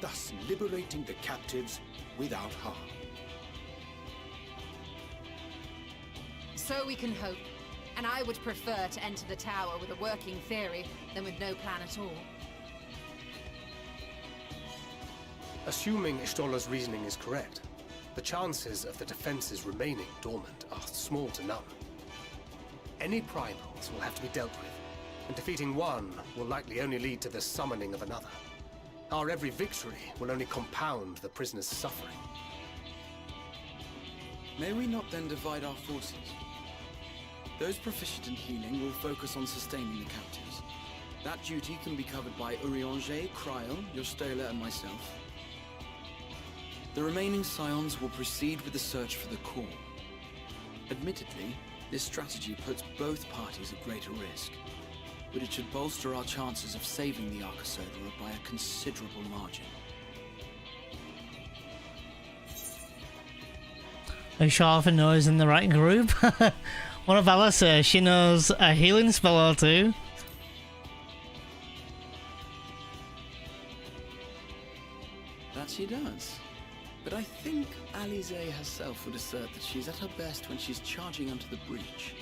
Speaker 22: thus liberating the captives without harm.
Speaker 5: So we can hope, and I would prefer to enter the tower with a working theory than with no plan at all.
Speaker 20: Assuming Ishtola's reasoning is correct, the chances of the defenses remaining dormant are small to none. Any primals will have to be dealt with, and defeating one will likely only lead to the summoning of another. Our every victory will only compound the prisoner's suffering.
Speaker 4: May we not then divide our forces? Those proficient in healing will focus on sustaining the captives. That duty can be covered by Urianger, Kryl, Yostela, and myself. The remaining scions will proceed with the search for the core. Admittedly, this strategy puts both parties at greater risk, but it should bolster our chances of saving the Archosaurus by a considerable margin.
Speaker 1: Are you sure Arthur knows in the right group? One of Alice says she knows a healing spell or two.
Speaker 4: That she does. But I think Alize herself would assert that she's at her best when she's charging onto the breach.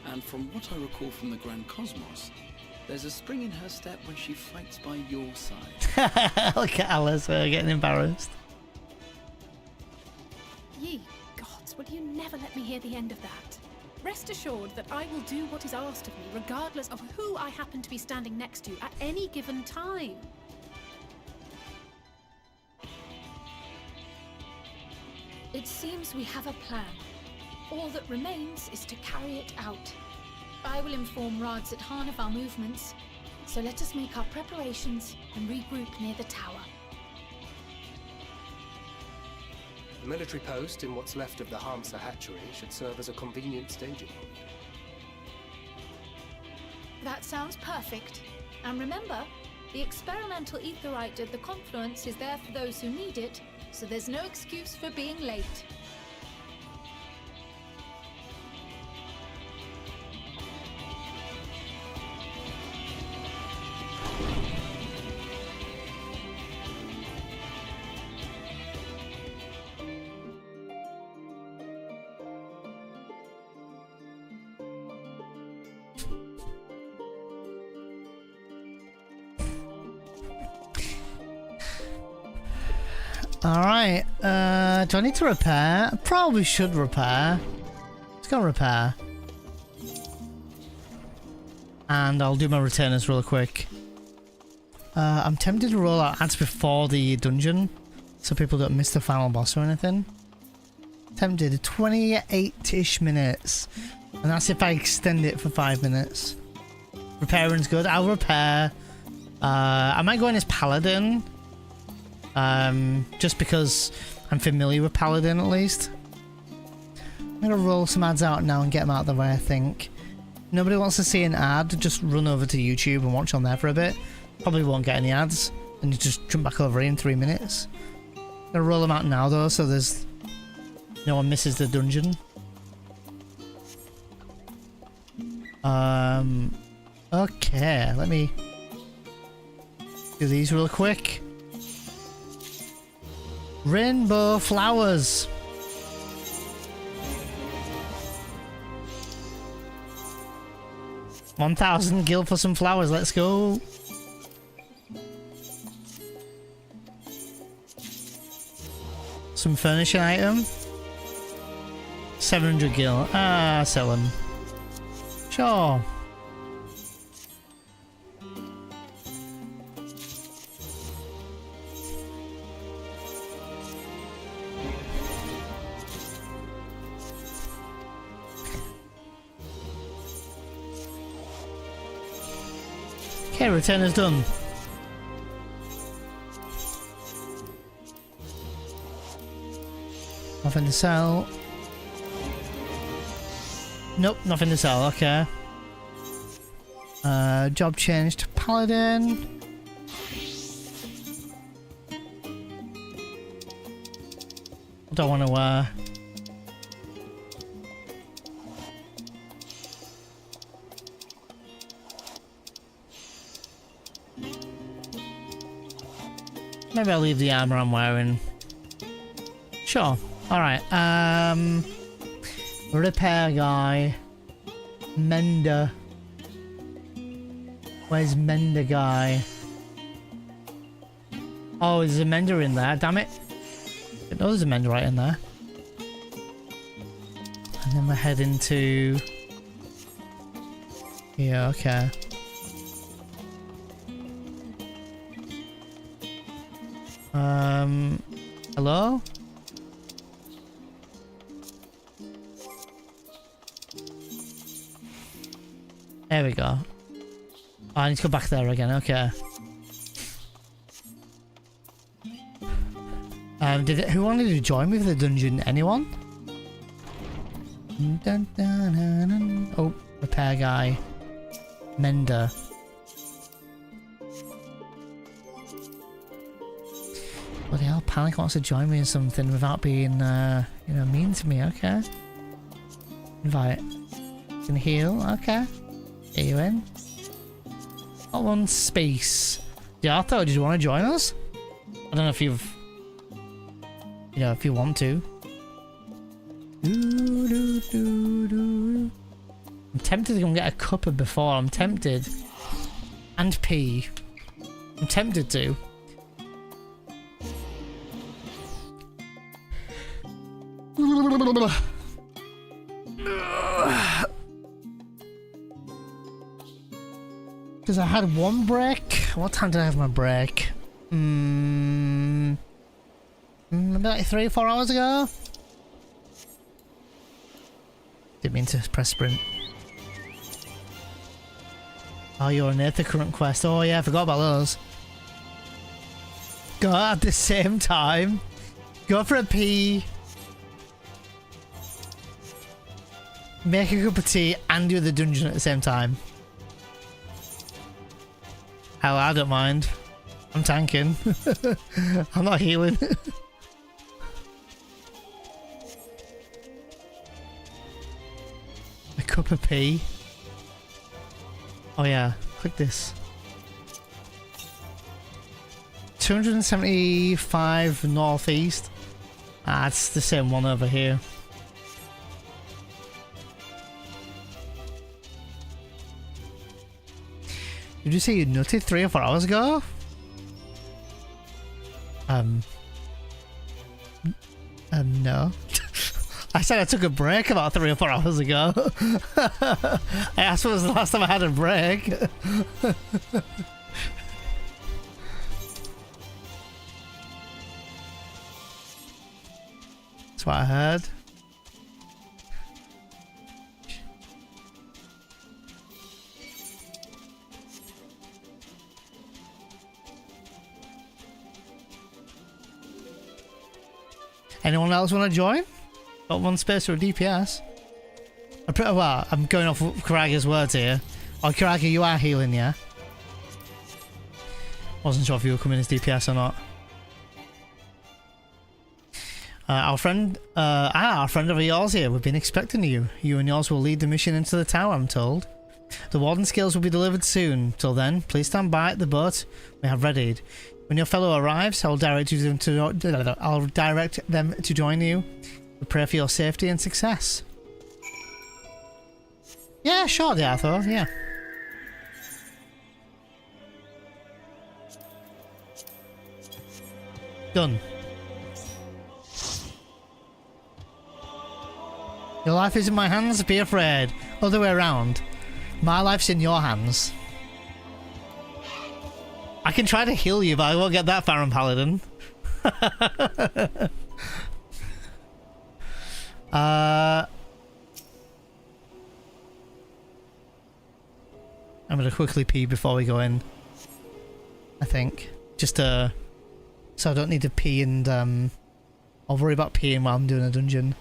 Speaker 4: And from what I recall from the Grand Cosmos, there's a spring in her step when she fights by your side.
Speaker 1: Look at Alice getting embarrassed.
Speaker 8: Ye gods, will you never let me hear the end of that? Rest assured that I will do what is asked of me, regardless of who I happen to be standing next to at any given time.
Speaker 3: It seems we have a plan. All that remains is to carry it out. I will inform Rads at Han of our movements, so let us make our preparations and regroup near the tower.
Speaker 20: The military post in what's left of the Hamsa hatchery should serve as a convenient staging point.
Speaker 3: That sounds perfect. And remember, the experimental aetherite at the confluence is there for those who need it, so there's no excuse for being late.
Speaker 1: Alright, do I need to repair? I probably should repair. Let's go repair. And I'll do my retainers real quick. I'm tempted to roll out ads before the dungeon, so people don't miss the final boss or anything. Tempted, 28-ish minutes. And that's if I extend it for 5 minutes. Repairing's good, I'll repair. I might go in as Paladin. Just because I'm familiar with Paladin at least. I'm gonna roll some ads out now and get them out of the way, I think. Nobody wants to see an ad, just run over to YouTube and watch on there for a bit. Probably won't get any ads, and you just jump back over here in 3 minutes. I'm gonna roll them out now though, so there's no one misses the dungeon. Okay, let me do these real quick. Rainbow flowers. $1,000 gil for some flowers. Let's go. Some furnishing item. 700 gil. Sell them. Sure. Okay, return is done. Nothing to sell. Nope, nothing to sell, okay. Job changed to Paladin. don't want to. Maybe I'll leave the armor I'm wearing. Sure. Alright. Repair guy. Mender. Where's Mender guy? Oh, there's a Mender in there. Damn it. No, there's a Mender right in there. And then we're heading to... Yeah, okay. Hello? There we go. Oh, I need to go back there again, okay. Who wanted to join me for the dungeon? Anyone? Dun, dun, dun, dun. Oh, repair guy. Mender. Bloody hell, Panic wants to join me in something without being, you know, mean to me. Okay. Invite. Can heal. Okay. Get you in. Got one space. Yeah, I thought, did you want to join us? I don't know if you've... You know, if you want to. I'm tempted to go and get a cuppa before. I'm tempted. And pee. I'm tempted to. Because I had one break. What time did I have my break? Maybe like 3 or 4 hours ago? Didn't mean to press sprint. Oh, you're an Earth current quest. Oh yeah, I forgot about those. Go at the same time. Go for a pee. Make a cup of tea and do the dungeon at the same time. Hell, I don't mind. I'm tanking. I'm not healing. A cup of tea. Oh yeah, click this. 275 northeast. Ah, it's the same one over here. Did you say you nutted 3 or 4 hours ago? No. I said I took a break about 3 or 4 hours ago. I asked when was the last time I had a break. That's what I heard. Anyone else want to join? Got one space for a DPS. Well, I'm going off Karaga's words here. Oh, Karaga, you are healing, yeah? Wasn't sure if you were coming as DPS or not. Our friend of yours here. We've been expecting you. You and yours will lead the mission into the tower, I'm told. The warden skills will be delivered soon. Till then, please stand by at the boat we have readied. When your fellow arrives, I'll direct them to join you. We pray for your safety and success. Yeah, sure, the Arthur. Yeah. Done. Your life is in my hands, be afraid. Other way around. My life's in your hands. I can try to heal you, but I won't get that far on Paladin. I'm gonna quickly pee before we go in. I think. Just so I don't need to pee and I'll worry about peeing while I'm doing a dungeon.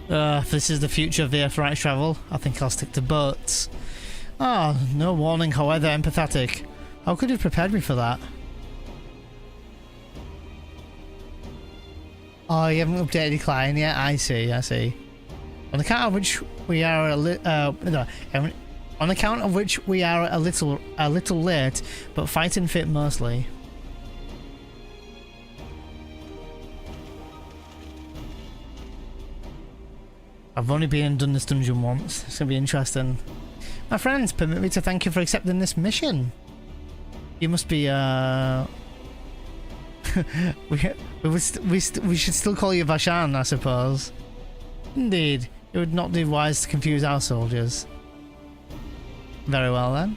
Speaker 1: If this is the future of the Earthright travel, I think I'll stick to boats. Ah, no warning, however empathetic. How could you have prepared me for that? Oh, you haven't updated your client yet? I see, I see. On account of which we are a little late, but fighting fit mostly. I've only been and done this dungeon once. It's gonna be interesting. My friends, permit me to thank you for accepting this mission. You must be we should still call you Vashan, I suppose. Indeed, it would not be wise to confuse our soldiers. Very well then.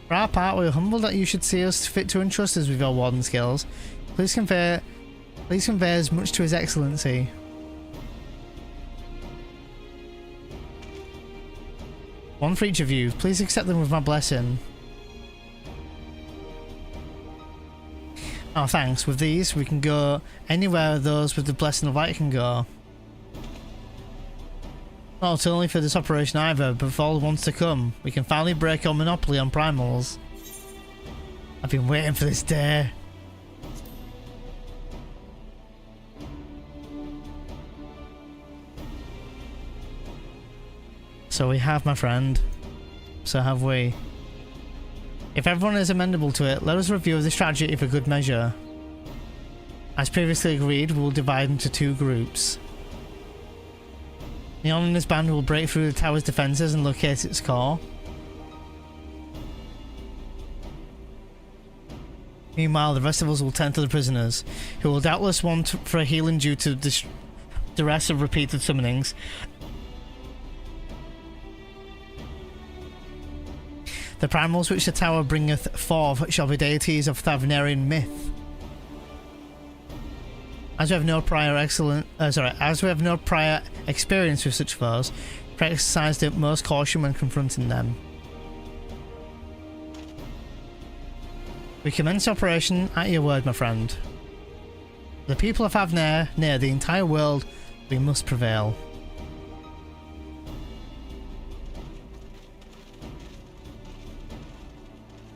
Speaker 1: For our part, we are humbled that you should see us fit to entrust us with your warden skills. Please convey as much to His Excellency. One for each of you. Please accept them with my blessing. Oh, thanks. With these, we can go anywhere those with the blessing of light can go. Not only for this operation either, but for all the ones to come. We can finally break our monopoly on primals. I've been waiting for this day. So we have, my friend. So have we. If everyone is amenable to it, let us review this strategy for good measure. As previously agreed, we will divide into 2 groups. Neon and his band will break through the tower's defences and locate its core. Meanwhile, the rest of us will tend to the prisoners, who will doubtless want for a healing due to the duress of repeated summonings. The primals which the tower bringeth forth shall be deities of Thavnarian myth. As we have no prior experience with such foes, we exercise the utmost caution when confronting them. We commence operation at your word, my friend. The people of Thavnar, nay, the entire world, we must prevail.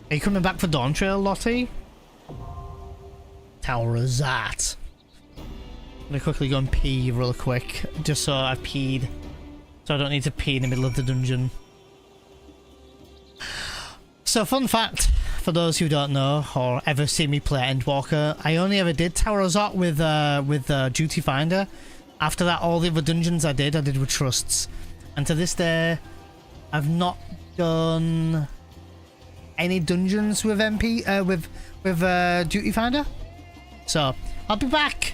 Speaker 1: Are you coming back for Dawn Trail, Lottie? Tower of Zat. I'm gonna quickly go and pee real quick, just so I've peed. So I don't need to pee in the middle of the dungeon. So, fun fact, for those who don't know, or ever see me play Endwalker, I only ever did Tower of Zot with Duty Finder. After that, all the other dungeons I did with Trusts. And to this day, I've not done any dungeons with Duty Finder. So I'll be back.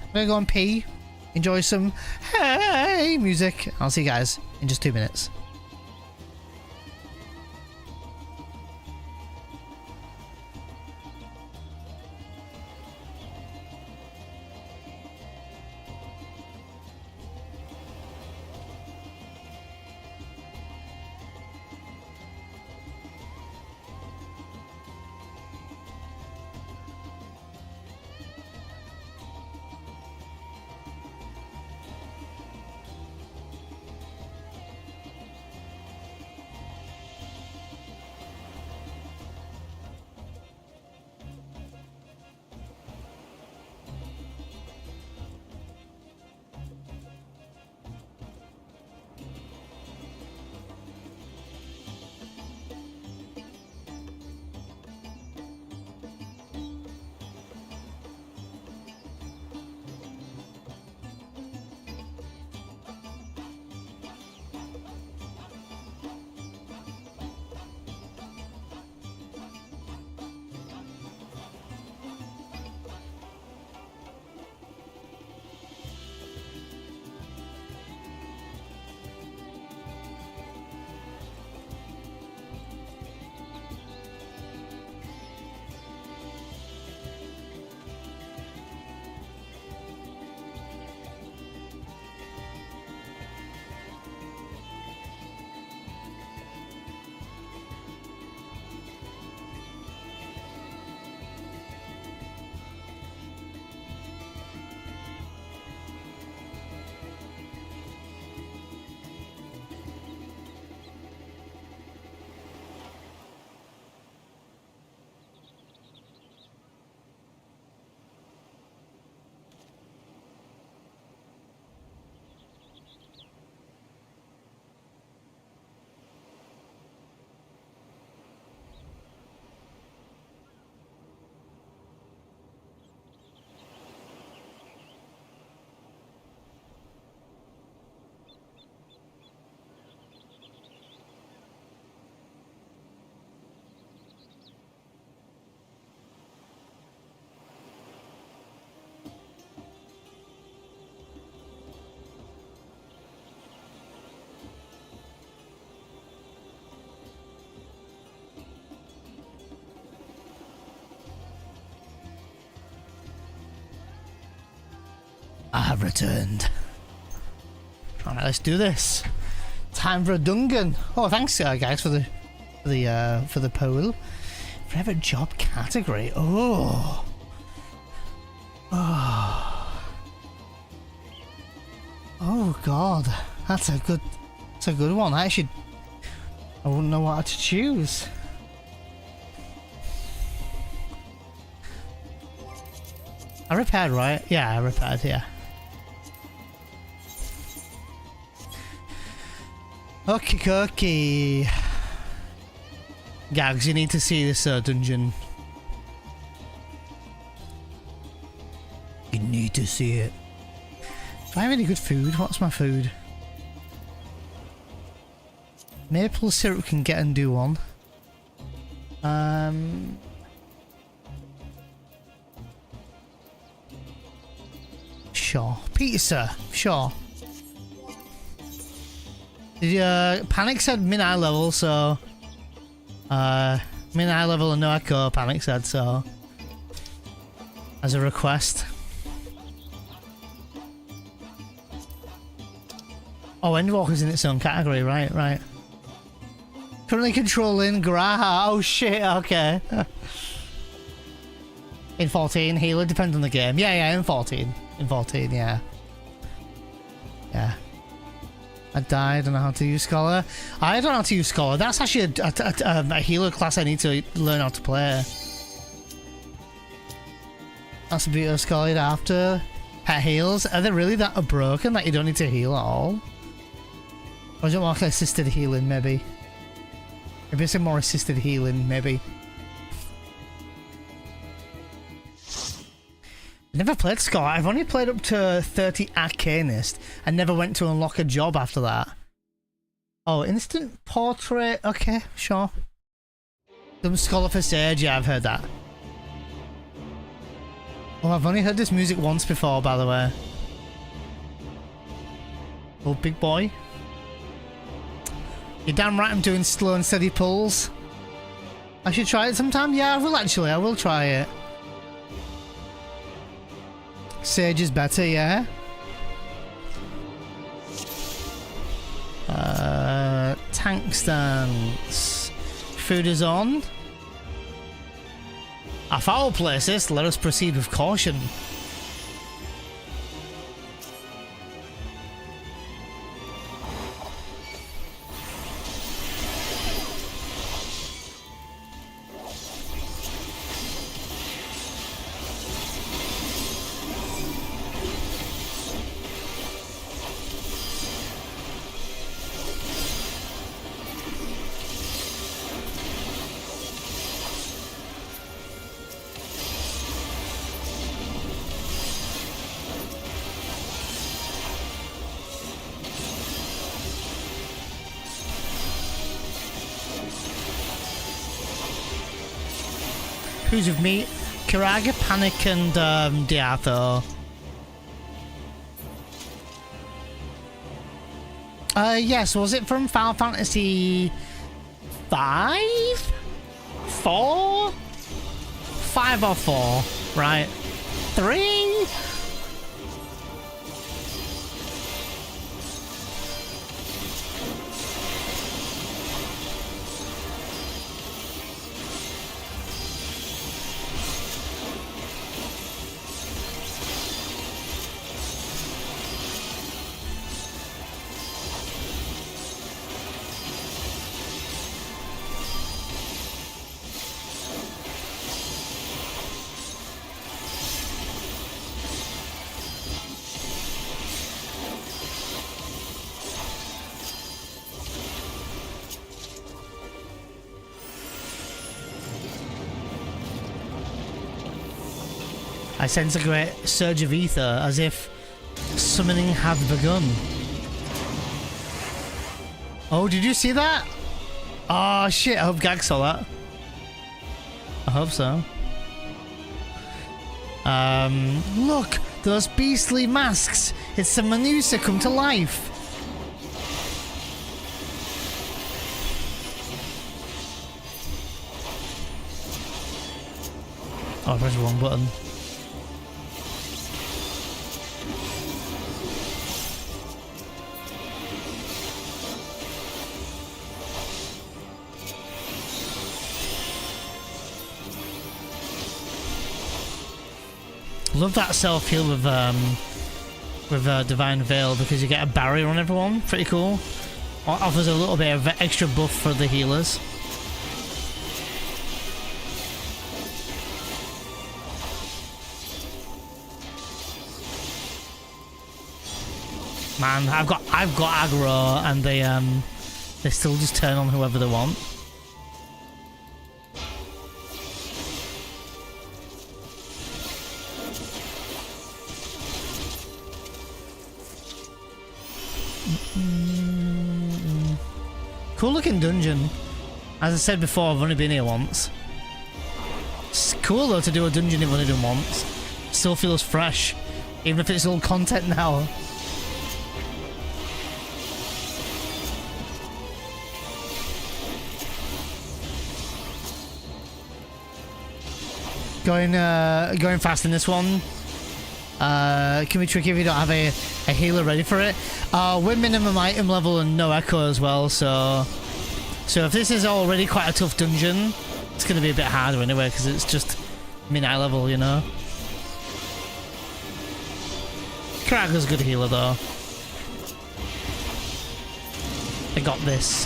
Speaker 1: I'm gonna go and pee, enjoy some hey music. I'll see you guys in just 2 minutes. have returned. Alright, let's do this. Time for a dungeon. Oh, thanks guys for the poll. Favorite job category. Oh. Oh god. That's a good one. I wouldn't know what to choose. I repaired, right? Yeah, I repaired, yeah. Okay. Gags, you need to see this dungeon. You need to see it. Do I have any good food? What's my food? Maple syrup can get and do one. Sure. Pizza. Sure. Panic said min eye level, so min eye level and no echo. Panic said so as a request. Oh, Endwalker's in its own category, right. Currently controlling Graha. Oh shit. Okay. In 14, healer depends on the game. Yeah. In 14. In 14, yeah. I died. I don't know how to use Scholar. I don't know how to use Scholar. That's actually a healer class I need to learn how to play. That's the beauty of Scholar after pet heals. Are they really that broken that you don't need to heal at all? Or is it more like assisted healing, maybe? Maybe it's a more assisted healing, maybe. Never played Scholar. I've only played up to 30 Arcanist and never went to unlock a job after that. Oh, instant portrait. Okay, sure. Some Scholar for Sage. Yeah, I've heard that. Oh, I've only heard this music once before, by the way. Oh, big boy. You're damn right I'm doing slow and steady pulls. I should try it sometime. Yeah, I will actually. I will try it. Sage is better, yeah. Tank stance. Food is on. A foul places. Let us proceed with caution. Who's with me? Kiraga, Panic, and Diatho. Yes, was it from Final Fantasy 5? 4? 5 or 4, right? 3? I sense a great surge of ether, as if summoning had begun. Oh, did you see that? Oh shit, I hope Gag saw that. I hope so. Look, those beastly masks. It's the Menusa come to life. Oh, I pressed the wrong button. love that self heal with Divine Veil because you get a barrier on everyone. Pretty cool. Offers a little bit of extra buff for the healers. Man, I've got aggro, and they still just turn on whoever they want. Cool looking dungeon. As I said before, I've only been here once. It's cool though to do a dungeon you've only done once. Still feels fresh, even if it's old content now. Going fast in this one. Can be tricky if you don't have a healer ready for it. We're minimum item level and no echo as well, so if this is already quite a tough dungeon, it's going to be a bit harder anyway because it's just mid-eye level, you know. Kraga's a good healer though. I got this.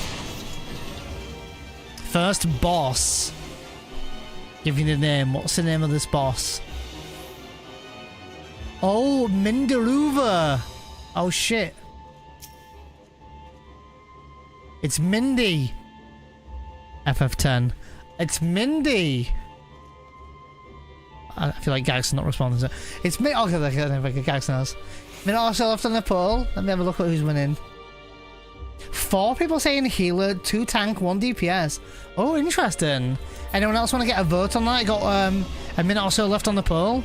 Speaker 1: First boss. Give you the name. What's the name of this boss? Oh, Minderuva. Oh shit. It's Mindy. FF10. It's Mindy. I feel like Gags not responding to it. It's me. Okay, okay, Gags knows. Minute also left on the poll. Let me have a look at who's winning. 4 people saying healer, 2 tank, 1 DPS. Oh, interesting. Anyone else want to get a vote on that? I got a minute or so left on the poll.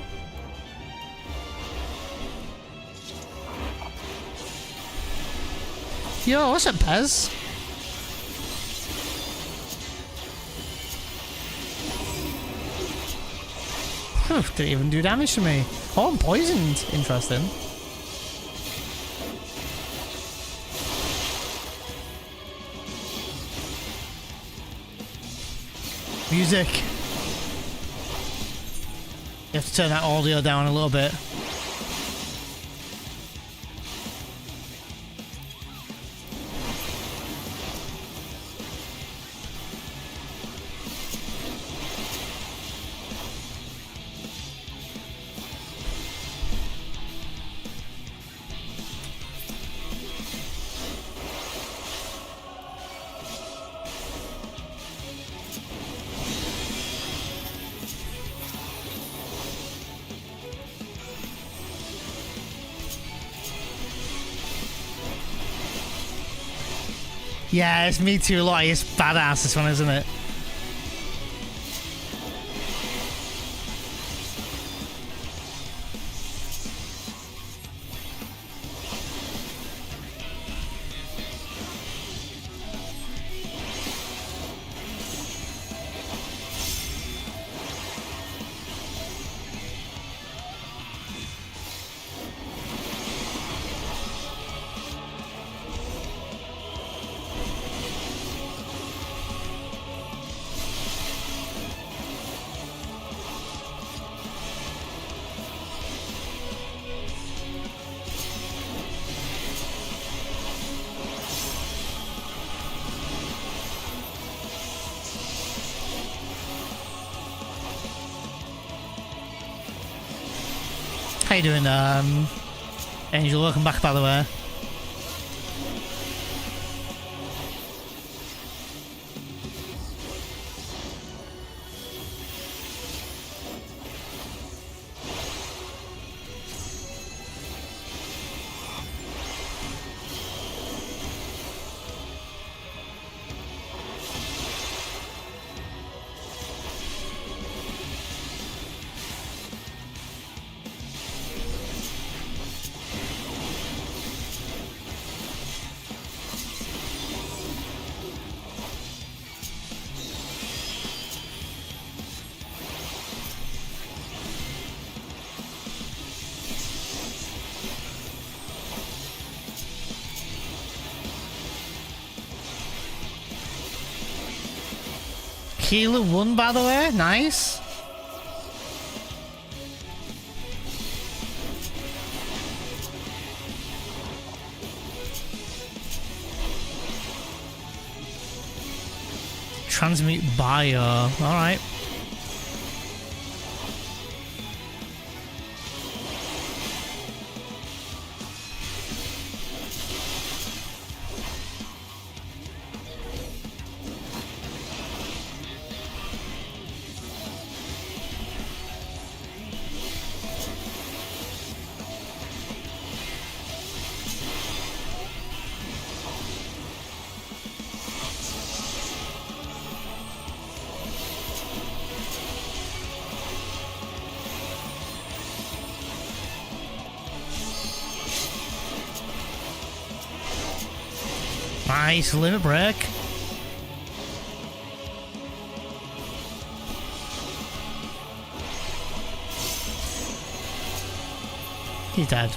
Speaker 1: Yo, what's up, Pez? Didn't even do damage to me. Oh, I'm poisoned. Interesting. Music. You have to turn that audio down a little bit. Yeah, it's me too, like, it's badass this one, isn't it? How you doing, Angel? Welcome back, by the way. Healer 1, by the way. Nice. Transmute bio. Alright. Nice limit break. He's dead.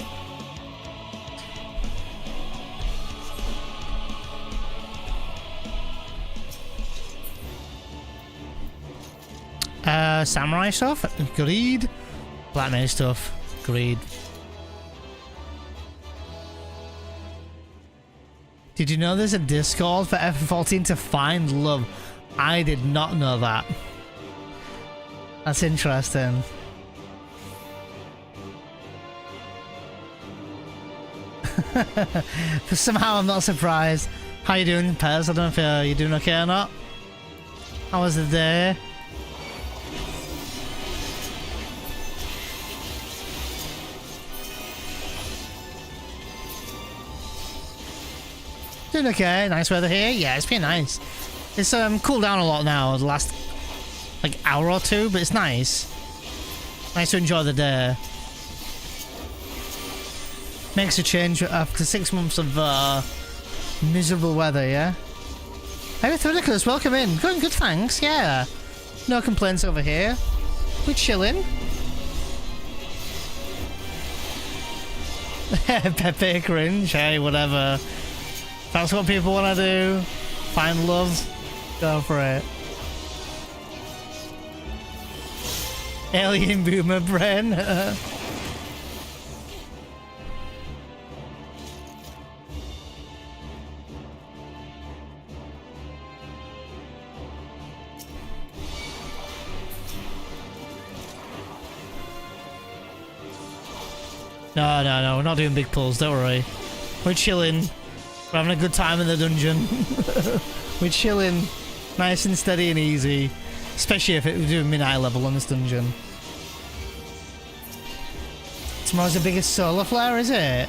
Speaker 1: Samurai stuff? Agreed. Black Mage stuff? Agreed. Did you know there's a Discord for FF14 to find love? I did not know that. That's interesting. But somehow I'm not surprised. How you doing, Pez? I don't know if you're doing okay or not. How was the day? Doing okay. Nice weather here. Yeah, it's been nice. It's cooled down a lot now the last like hour or two, but it's nice. Nice to enjoy the day. Makes a change after 6 months of miserable weather, yeah? Hey, Thriticus, welcome in. Going good, thanks, yeah. No complaints over here. We're chilling. Pepe cringe, hey, whatever. That's what people want to do. Find love. Go for it. Alien boomer brain. No, we're not doing big pulls, don't worry. We're chilling. We're having a good time in the dungeon. We're chilling. Nice and steady and easy. Especially if we're doing mid-eye level on this dungeon. Tomorrow's the biggest solar flare, is it?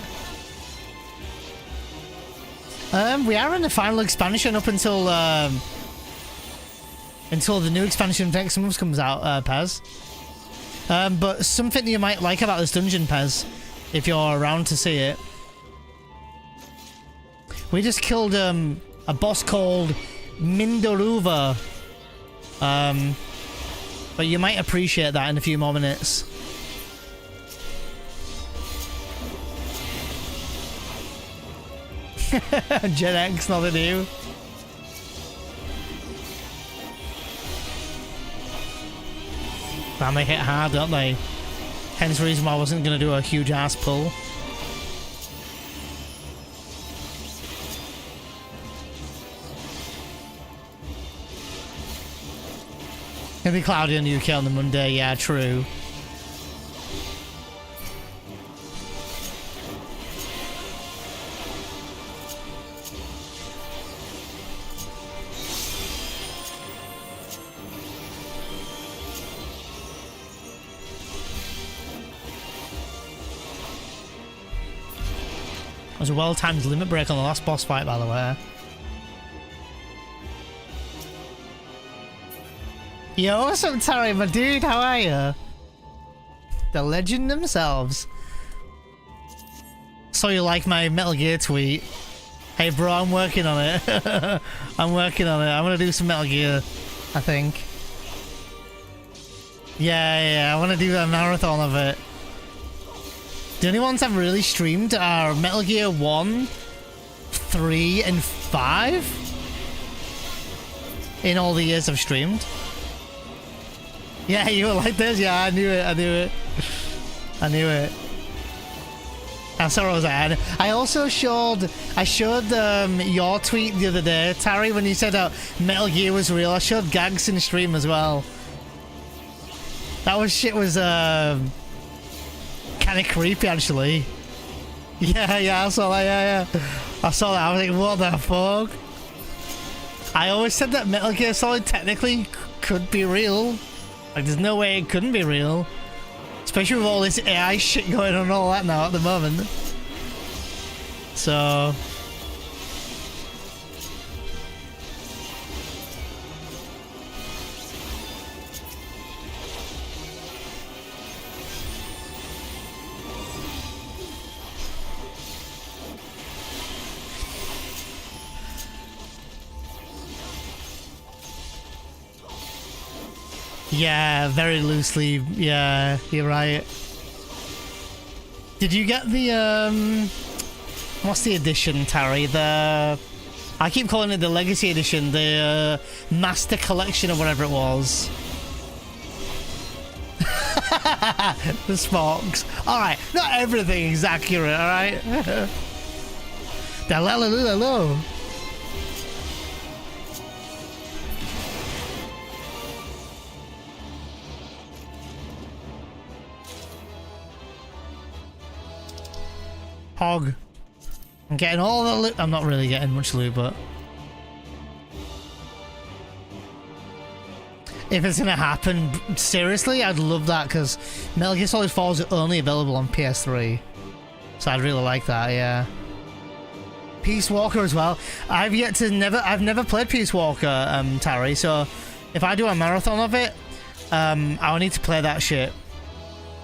Speaker 1: We are in the final expansion up until the new expansion next month comes out, Pez. But something that you might like about this dungeon, Pez, if you're around to see it. We just killed a boss called Mindoruva. But you might appreciate that in a few more minutes. Gen X, not a new. They hit hard, don't they? Hence the reason why I wasn't going to do a huge ass pull. It'll be cloudy in the UK on the Monday, yeah, true. It was a well-timed limit break on the last boss fight, by the way. Yo, what's up, Terry, my dude? How are you? The legend themselves. So you like my Metal Gear tweet? Hey, bro, I'm working on it. I'm working on it. I'm gonna do some Metal Gear, I think. Yeah, I want to do a marathon of it. The only ones I've really streamed are Metal Gear 1, 3, and 5. In all the years I've streamed. Yeah, you were like this? Yeah, I knew it. That's what I was at. I also showed your tweet the other day, Tari, when you said Metal Gear was real. I showed Gags in stream as well. That was kind of creepy, actually. Yeah, I saw that. Yeah. I saw that. I was like, what the fuck? I always said that Metal Gear Solid technically could be real. Like, there's no way it couldn't be real. Especially with all this AI shit going on and all that now at the moment. So... Yeah, very loosely. Yeah, you're right. Did you get the what's the edition, Tari? I keep calling it the Legacy Edition, the Master Collection or whatever it was. The Sparks. Alright, not everything is accurate, alright? Hello. Hog. I'm getting all the loot. I'm not really getting much loot, but if it's gonna happen, seriously, I'd love that, because Metal Gear Solid 4 is only available on PS3, so I'd really like that. Yeah. Peace Walker as well. I've never played Peace Walker, Tari. So if I do a marathon of it, I'll need to play that shit.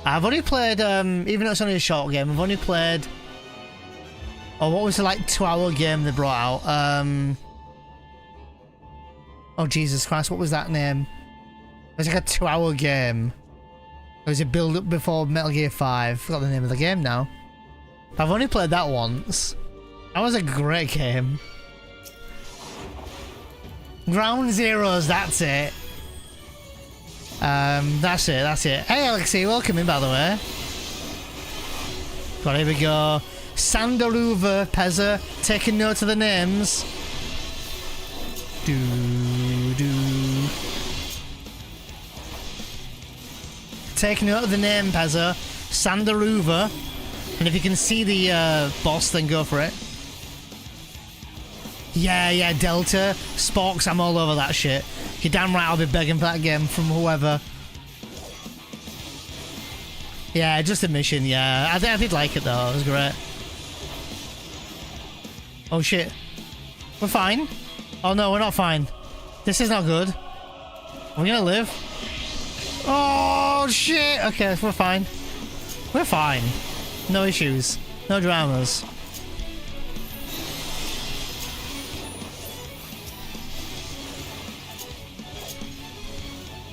Speaker 1: I've only played, even though it's only a short game, I've only played. Oh, what was the, like, 2-hour game they brought out? Oh, Jesus Christ, what was that name? It was like a 2-hour game. It was a build-up before Metal Gear 5. Forgot the name of the game now. I've only played that once. That was a great game. Ground Zeroes, that's it. That's it. Hey, Alexei, welcome in, by the way. But here we go. Sandaruva, Pezza, taking note of the names. Take note of the name, Pezza. Sandaruva. And if you can see the boss, then go for it. Yeah, Delta. Sporks, I'm all over that shit. You're damn right I'll be begging for that game from whoever. Yeah, just a mission, yeah. I did like it though, it was great. Oh shit. We're fine. Oh no, we're not fine. This is not good. Are we gonna live? Oh shit! Okay, we're fine. We're fine. No issues. No dramas.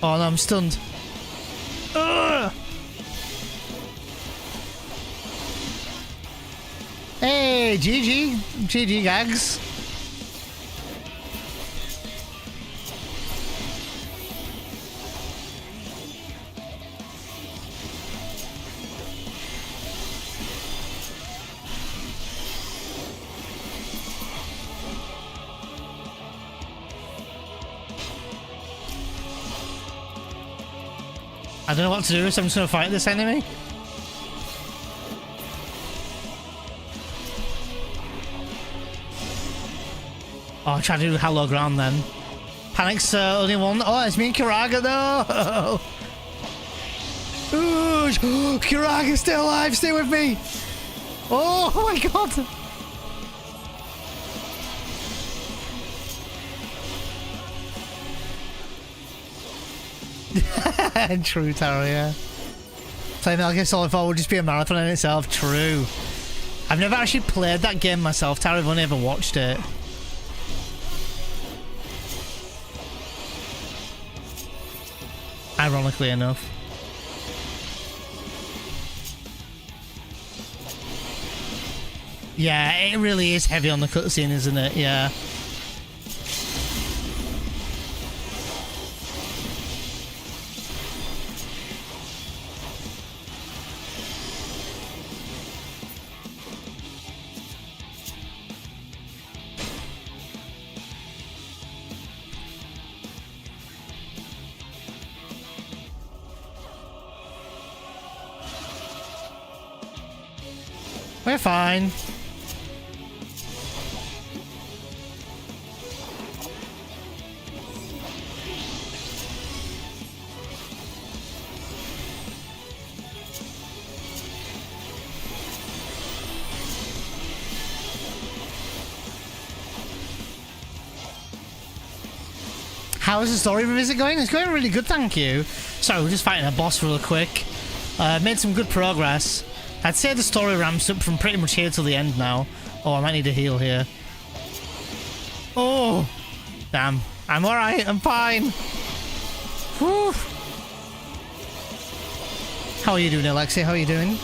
Speaker 1: Oh no, I'm stunned. Ugh! Hey, GG Gags. I don't know what to do, so I'm just gonna fight this enemy. Oh, I'll try to do Hollow Ground then. Panic's only one. Oh, it's me and Kiraga though. Ooh, Kiraga's still alive. Stay with me. Oh my god. True, Taro, yeah. Playing Metal Gear Solid 4 would just be a marathon in itself. True. I've never actually played that game myself, Taro. I've only ever watched it. Ironically enough. Yeah, it really is heavy on the cutscene, isn't it? Yeah. We're fine. How is the story revisit going? It's going really good, thank you. Sorry, we're just fighting a boss real quick. Made some good progress. I'd say the story ramps up from pretty much here till the end now. Oh, I might need a heal here. Oh! Damn. I'm alright, I'm fine. Whew. How are you doing, Alexei? How are you doing?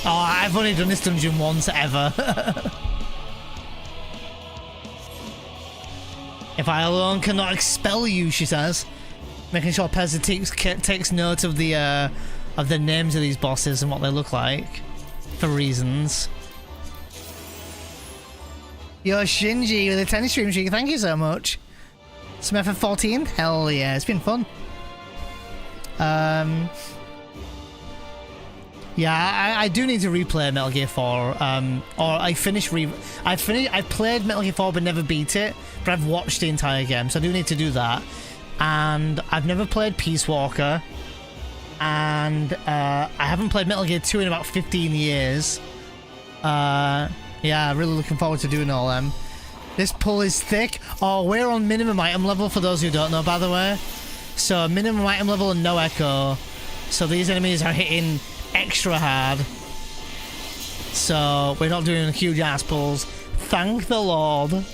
Speaker 1: Oh, I've only done this dungeon once ever. If I alone cannot expel you, she says. Making sure Pezza takes note of the names of these bosses and what they look like. For reasons. Yo, Shinji with a 10 stream streak, thank you so much. Some FF14? Hell yeah, it's been fun. Yeah, I do need to replay Metal Gear 4. Or I've played Metal Gear 4 but never beat it, but I've watched the entire game, so I do need to do that. And I've never played Peace Walker, and I haven't played Metal Gear 2 in about 15 years. Yeah, really looking forward to doing all them. This pull is thick. Oh, we're on minimum item level for those who don't know, by the way. So minimum item level and no echo. So these enemies are hitting extra hard. So we're not doing huge ass pulls. Thank the Lord.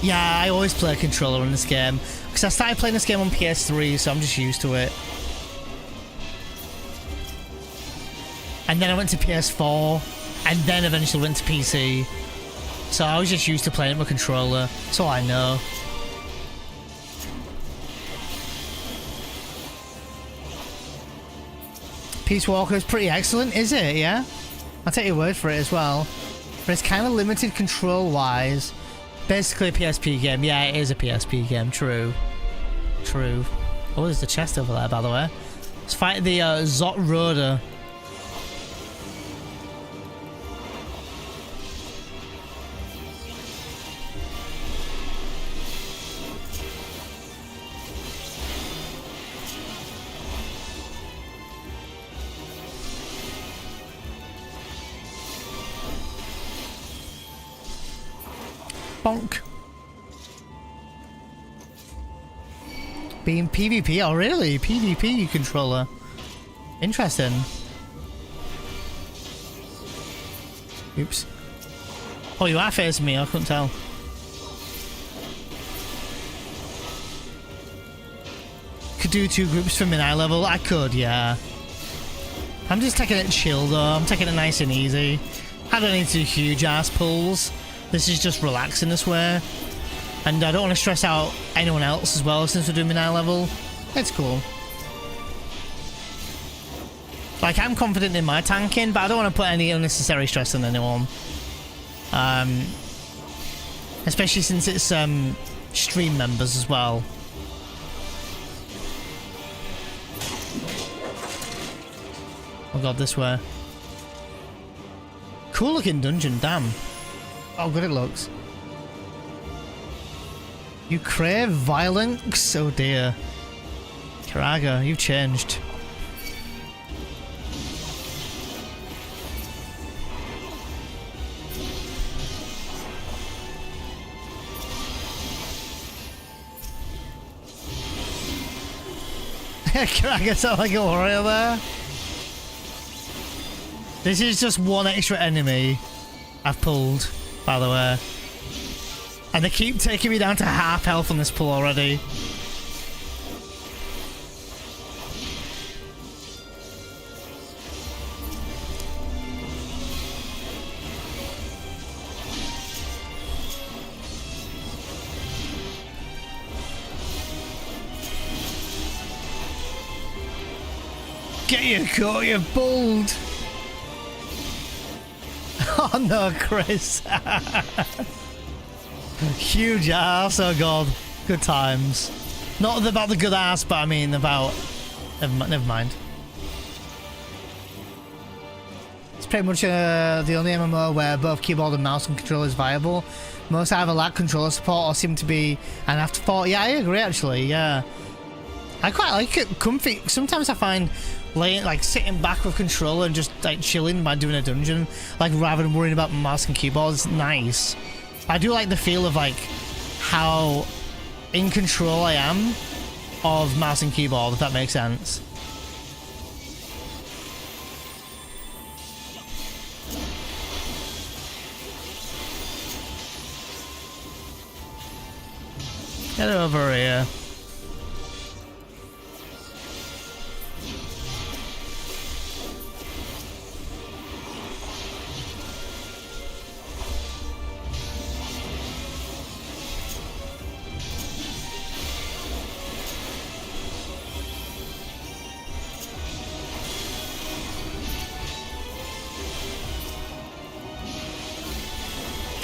Speaker 1: Yeah, I always play a controller in this game because I started playing this game on PS3, so I'm just used to it. And then I went to PS4, and then eventually went to PC. So I was just used to playing it with a controller. That's all I know. Peace Walker is pretty excellent, is it? Yeah? I'll take your word for it as well. But it's kind of limited control-wise. Basically a PSP game. Yeah, it is a PSP game. True. True. Oh, there's the chest over there, by the way. Let's fight the Zot Roder. Bonk. Being PvP? Oh, really? PvP controller. Interesting. Oops. Oh, you are facing me. I couldn't tell. Could do 2 groups for mid-eye level. I could, yeah. I'm just taking it chill, though. I'm taking it nice and easy. I don't need to do huge ass pulls. This is just relaxing this way. And I don't want to stress out anyone else as well since we're doing mid-eye level. It's cool. Like, I'm confident in my tanking, but I don't want to put any unnecessary stress on anyone. Especially since it's stream members as well. Oh god, this way. Cool looking dungeon, damn. Oh, good it looks. You crave violence? Oh dear. Karaga, you've changed. Karaga sound like a warrior there. This is just one extra enemy I've pulled, by the way. And they keep taking me down to half health on this pull already. Get your coat, you bold! Oh no, Chris. Huge ass, oh god. Good times. Not about the good ass, but I mean about... Never mind. It's pretty much the only MMO where both keyboard and mouse and controller is viable. Most either lack controller support or seem to be an afterthought. Yeah, I agree actually, yeah. I quite like it, comfy. Sometimes I find like sitting back with controller and just like chilling by doing a dungeon, like rather than worrying about mouse and keyboard, is nice. I do like the feel of like how in control I am of mouse and keyboard, if that makes sense. Get over here.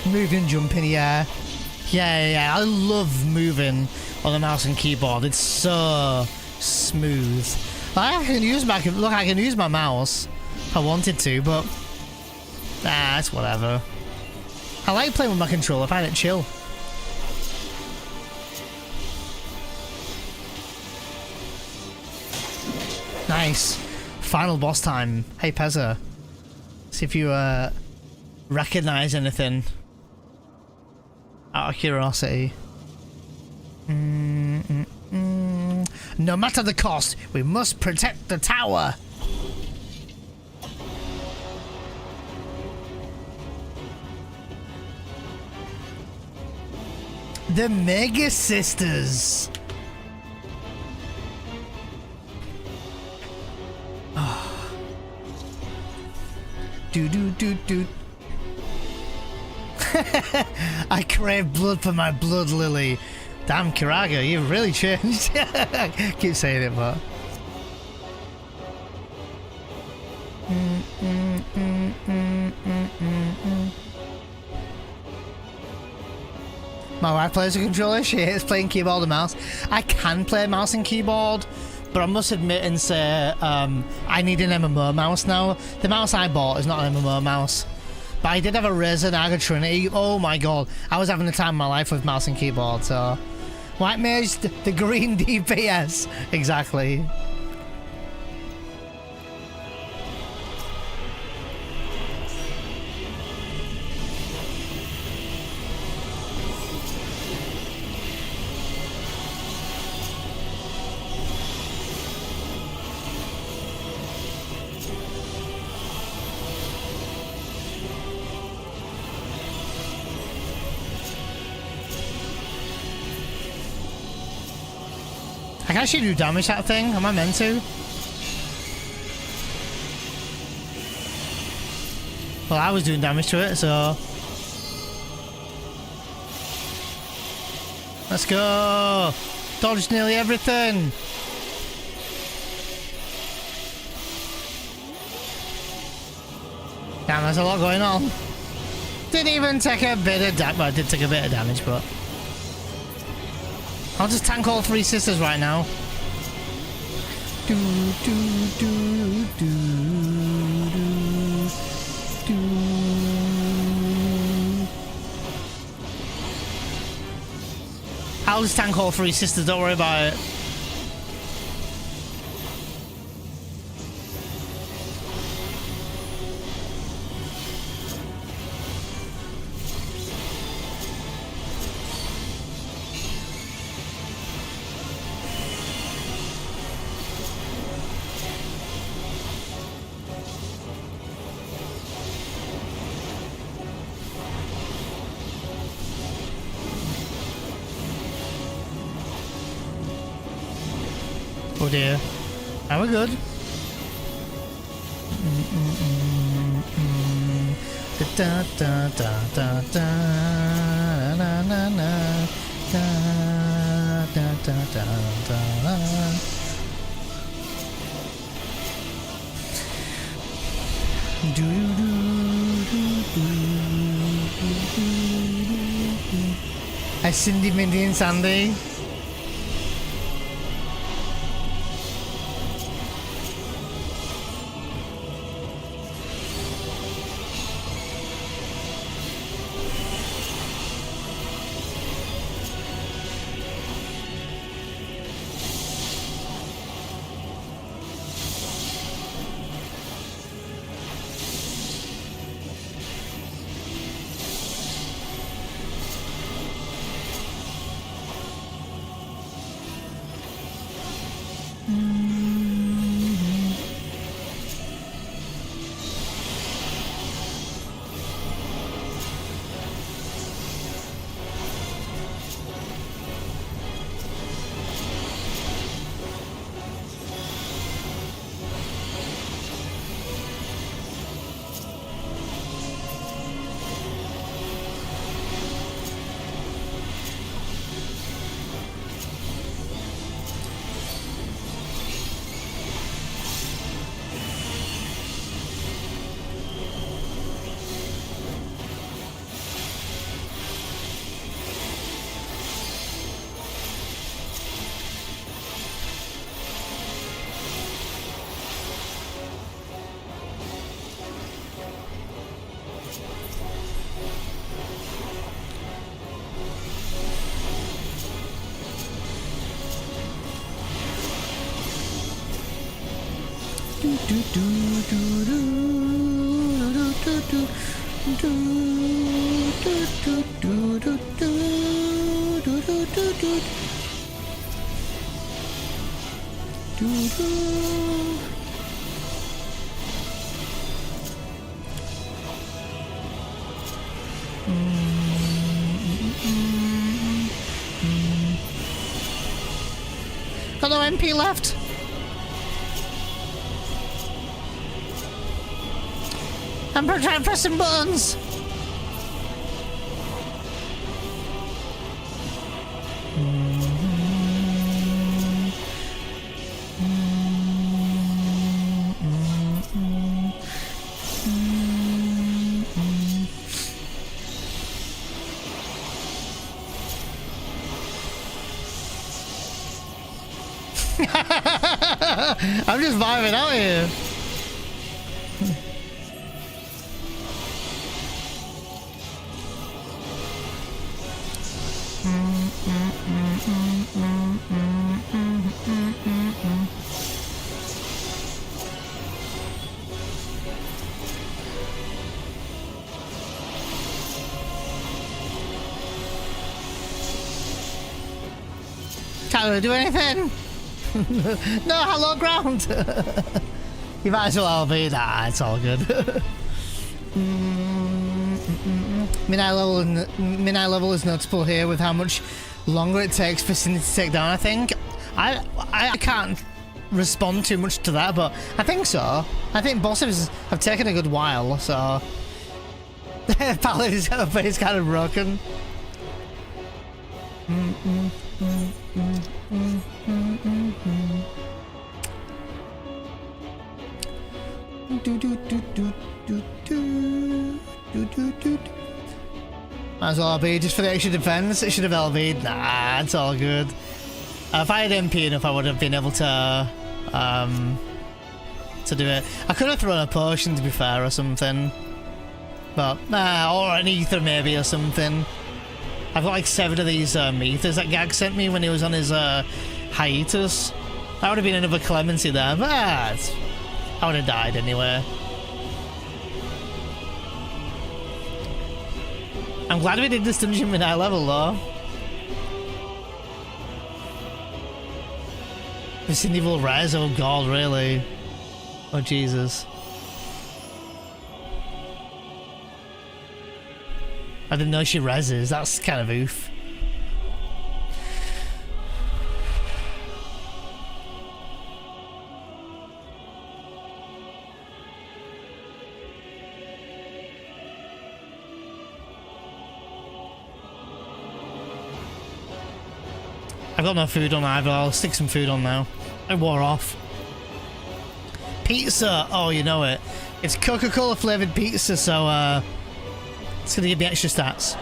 Speaker 1: Moving, jumping, yeah. Yeah. I love moving on the mouse and keyboard. It's so smooth. Like, I can use my mouse if I wanted to, but it's whatever. I like playing with my controller. I find it chill. Nice. Final boss time. Hey Pezza. See if you recognize anything. Out of curiosity. No matter the cost, we must protect the tower. The Mega Sisters. Oh. Do. I crave blood for my blood lily. Damn, Kiraga, you've really changed. Keep saying it, but... My wife plays a controller. She hates playing keyboard and mouse. I can play mouse and keyboard, but I must admit and say I need an MMO mouse now. The mouse I bought is not an MMO mouse. But I did have a Razer Naga Trinity. Oh my god. I was having the time of my life with mouse and keyboard, so... White Mage, the green DPS. Exactly. I can actually do damage to that thing. Am I meant to? Well, I was doing damage to it, so... Let's go! Dodged nearly everything! Damn, there's a lot going on. Didn't even take a bit of damage. Well, I did take a bit of damage, but... I'll just tank all three sisters right now. I'll just tank all three sisters, don't worry about it. Oh dear. Now we're good. Da da da da da na na na da da da da da. Do do do do. Hi, Cindy, Mindy, and Sandy. Got no MP left. I'm trying to press some buttons. I'm just vibing out here. Can't really do anything. No, hello ground. You might as well be that. It's all good. Midnight level is notable here with how much longer it takes for Cindy to take down. I think I can't respond too much to that, but I think so. I think bosses have taken a good while, so Paladin's face kind of broken. Might as well be just for the extra defense. It should have LV'd. Nah, it's all good. If I had MP enough, I would have been able to do it. I could have thrown a potion, to be fair, or something. But or an ether maybe or something. I've got like 7 of these ethers that Gag sent me when he was on his hiatus. That would have been another clemency there, but I would have died anyway. I'm glad we did this dungeon midnight level though. Resident Evil Res, oh god, really? Oh Jesus. I didn't know she reses, that's kind of oof. I've got no food on either, I'll stick some food on now. It wore off. Pizza! Oh, you know it. It's Coca-Cola flavoured pizza, so it's gonna give me extra stats.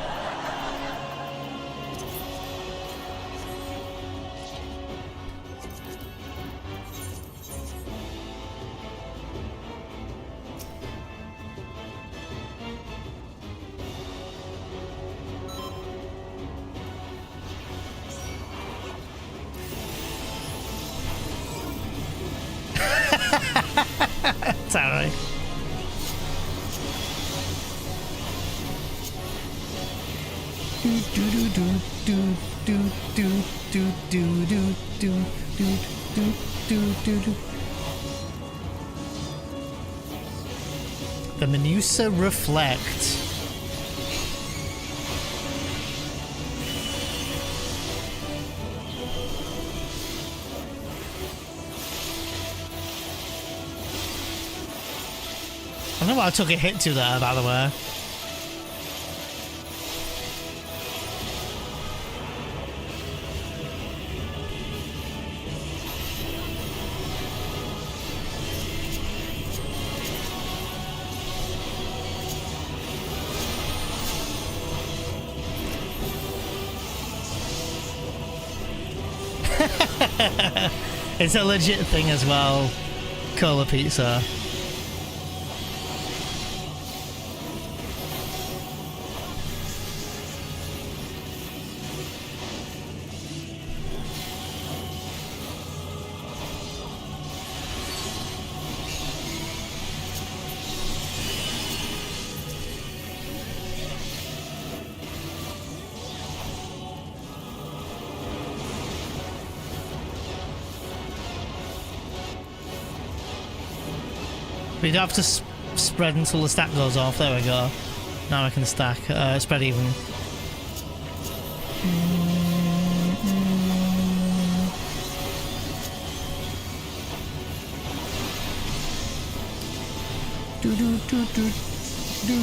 Speaker 1: Sorry. The Menusa reflect. I don't know what I took a hit to there, by the way. It's a legit thing as well. Cola pizza. We don't have to spread until the stack goes off. There we go. Now I can stack, spread even. Do do do do do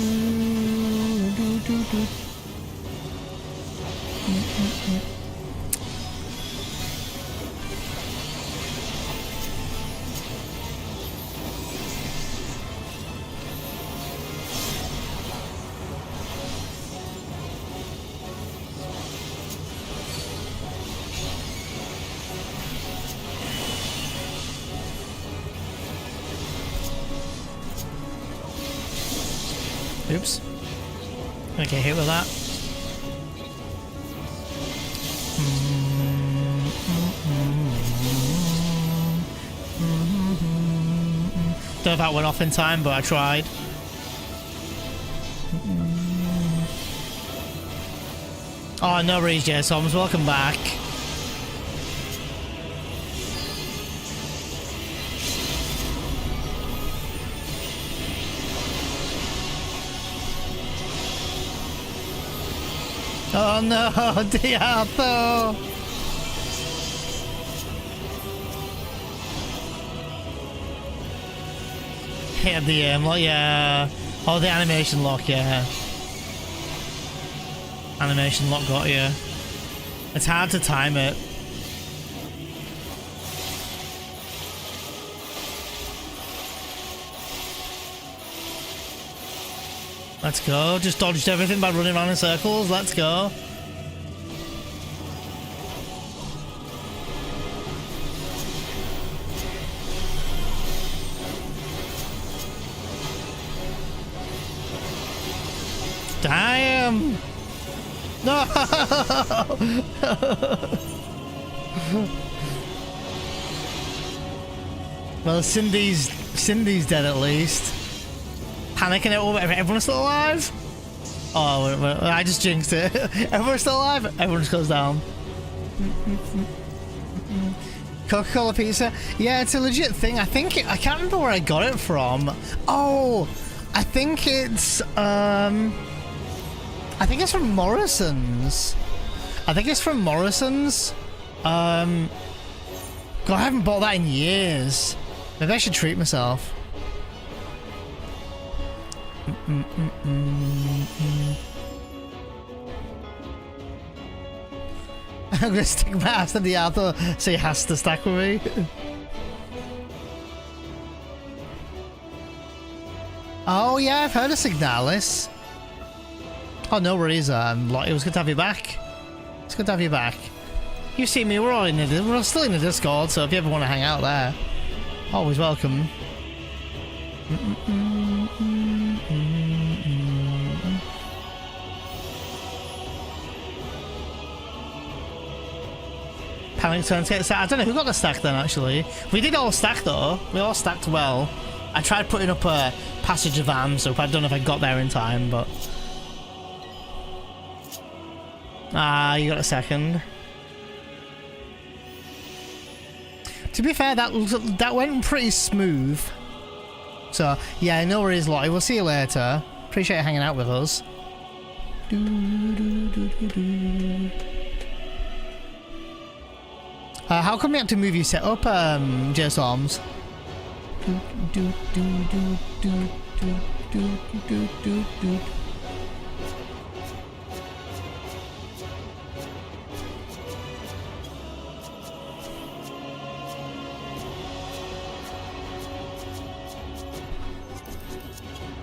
Speaker 1: do do do. Oops. Okay, hit with that. Don't know if that went off in time, but I tried. Oh, no worries, James. Welcome back. Oh no, Diato! Hit the lock, yeah. Oh, the animation lock, yeah. Animation lock got you. It's hard to time it. Let's go. Just dodged everything by running around in circles. Let's go. Damn! No! Well, Cindy's dead at least. Panicking it over. Everyone's still alive? Oh, I just jinxed it. Everyone's still alive? Everyone just goes down. Coca-Cola pizza? Yeah, it's a legit thing. I can't remember where I got it from. Oh, I think it's from Morrison's. God, I haven't bought that in years. Maybe I should treat myself. I'm gonna stick my ass to the other so he has to stack with me. Oh yeah, I've heard of Signalis. Oh, no worries. It was good to have you back. It's good to have you back. You see me, we're still in the Discord, so if you ever want to hang out there, always welcome. Panic turn to get stacked. I don't know who got the stack then, actually. We did all stack though. We all stacked well. I tried putting up a Passage of Arms up. I don't know if I got there in time, but... you got a second. To be fair, that went pretty smooth. So, yeah, no worries, Lottie. We'll see you later. Appreciate you hanging out with us. How come you had to move your setup, J-Storms?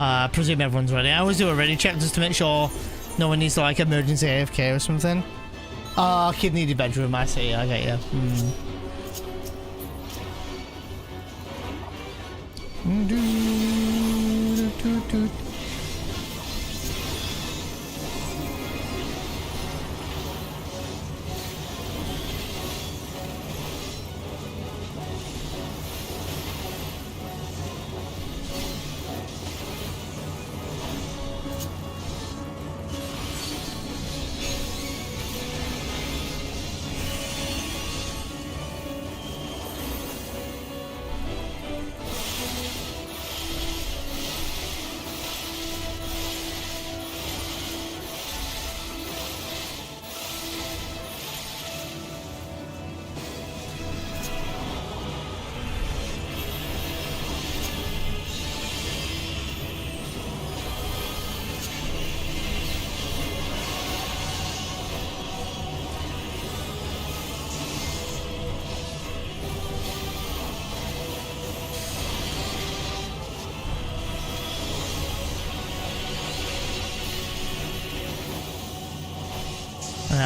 Speaker 1: I presume everyone's ready. I always do a ready check just to make sure no one needs to like emergency AFK or something. Oh, kid needed bedroom, I see, I get you.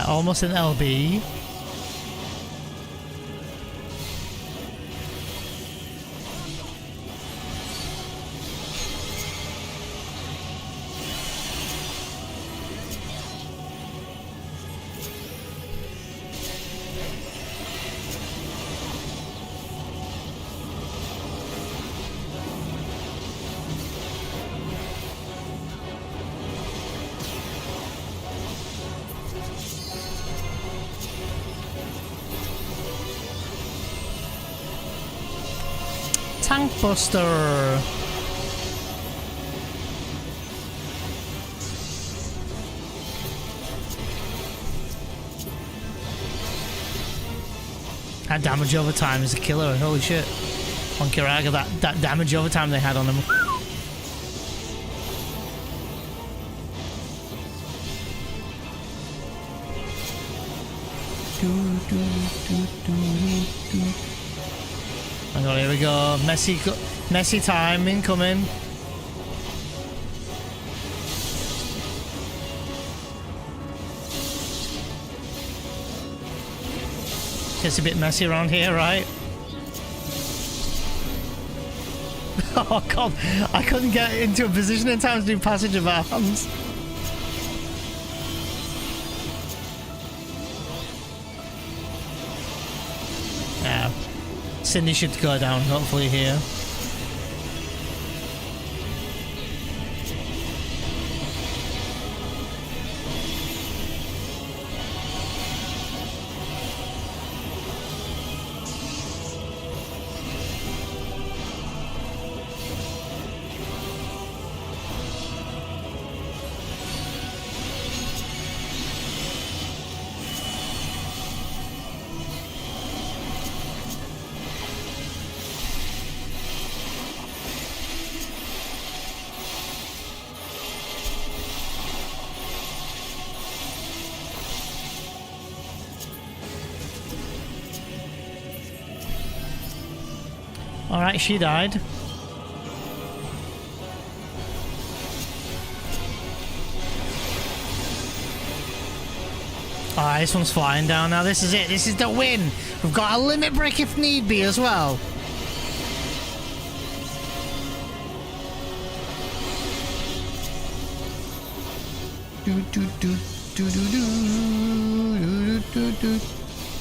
Speaker 1: Almost an LB. Tank Buster. That damage over time is a killer. Holy shit. On Kiraga, that damage over time they had on him. Oh, here we go. Messy time incoming. Gets a bit messy around here, right? Oh god, I couldn't get into a position in time to do Passage of Arms. Yeah. Cindy should go down, hopefully, here. Alright, she died. Alright, this one's flying down now. This is it. This is the win. We've got a limit break if need be as well.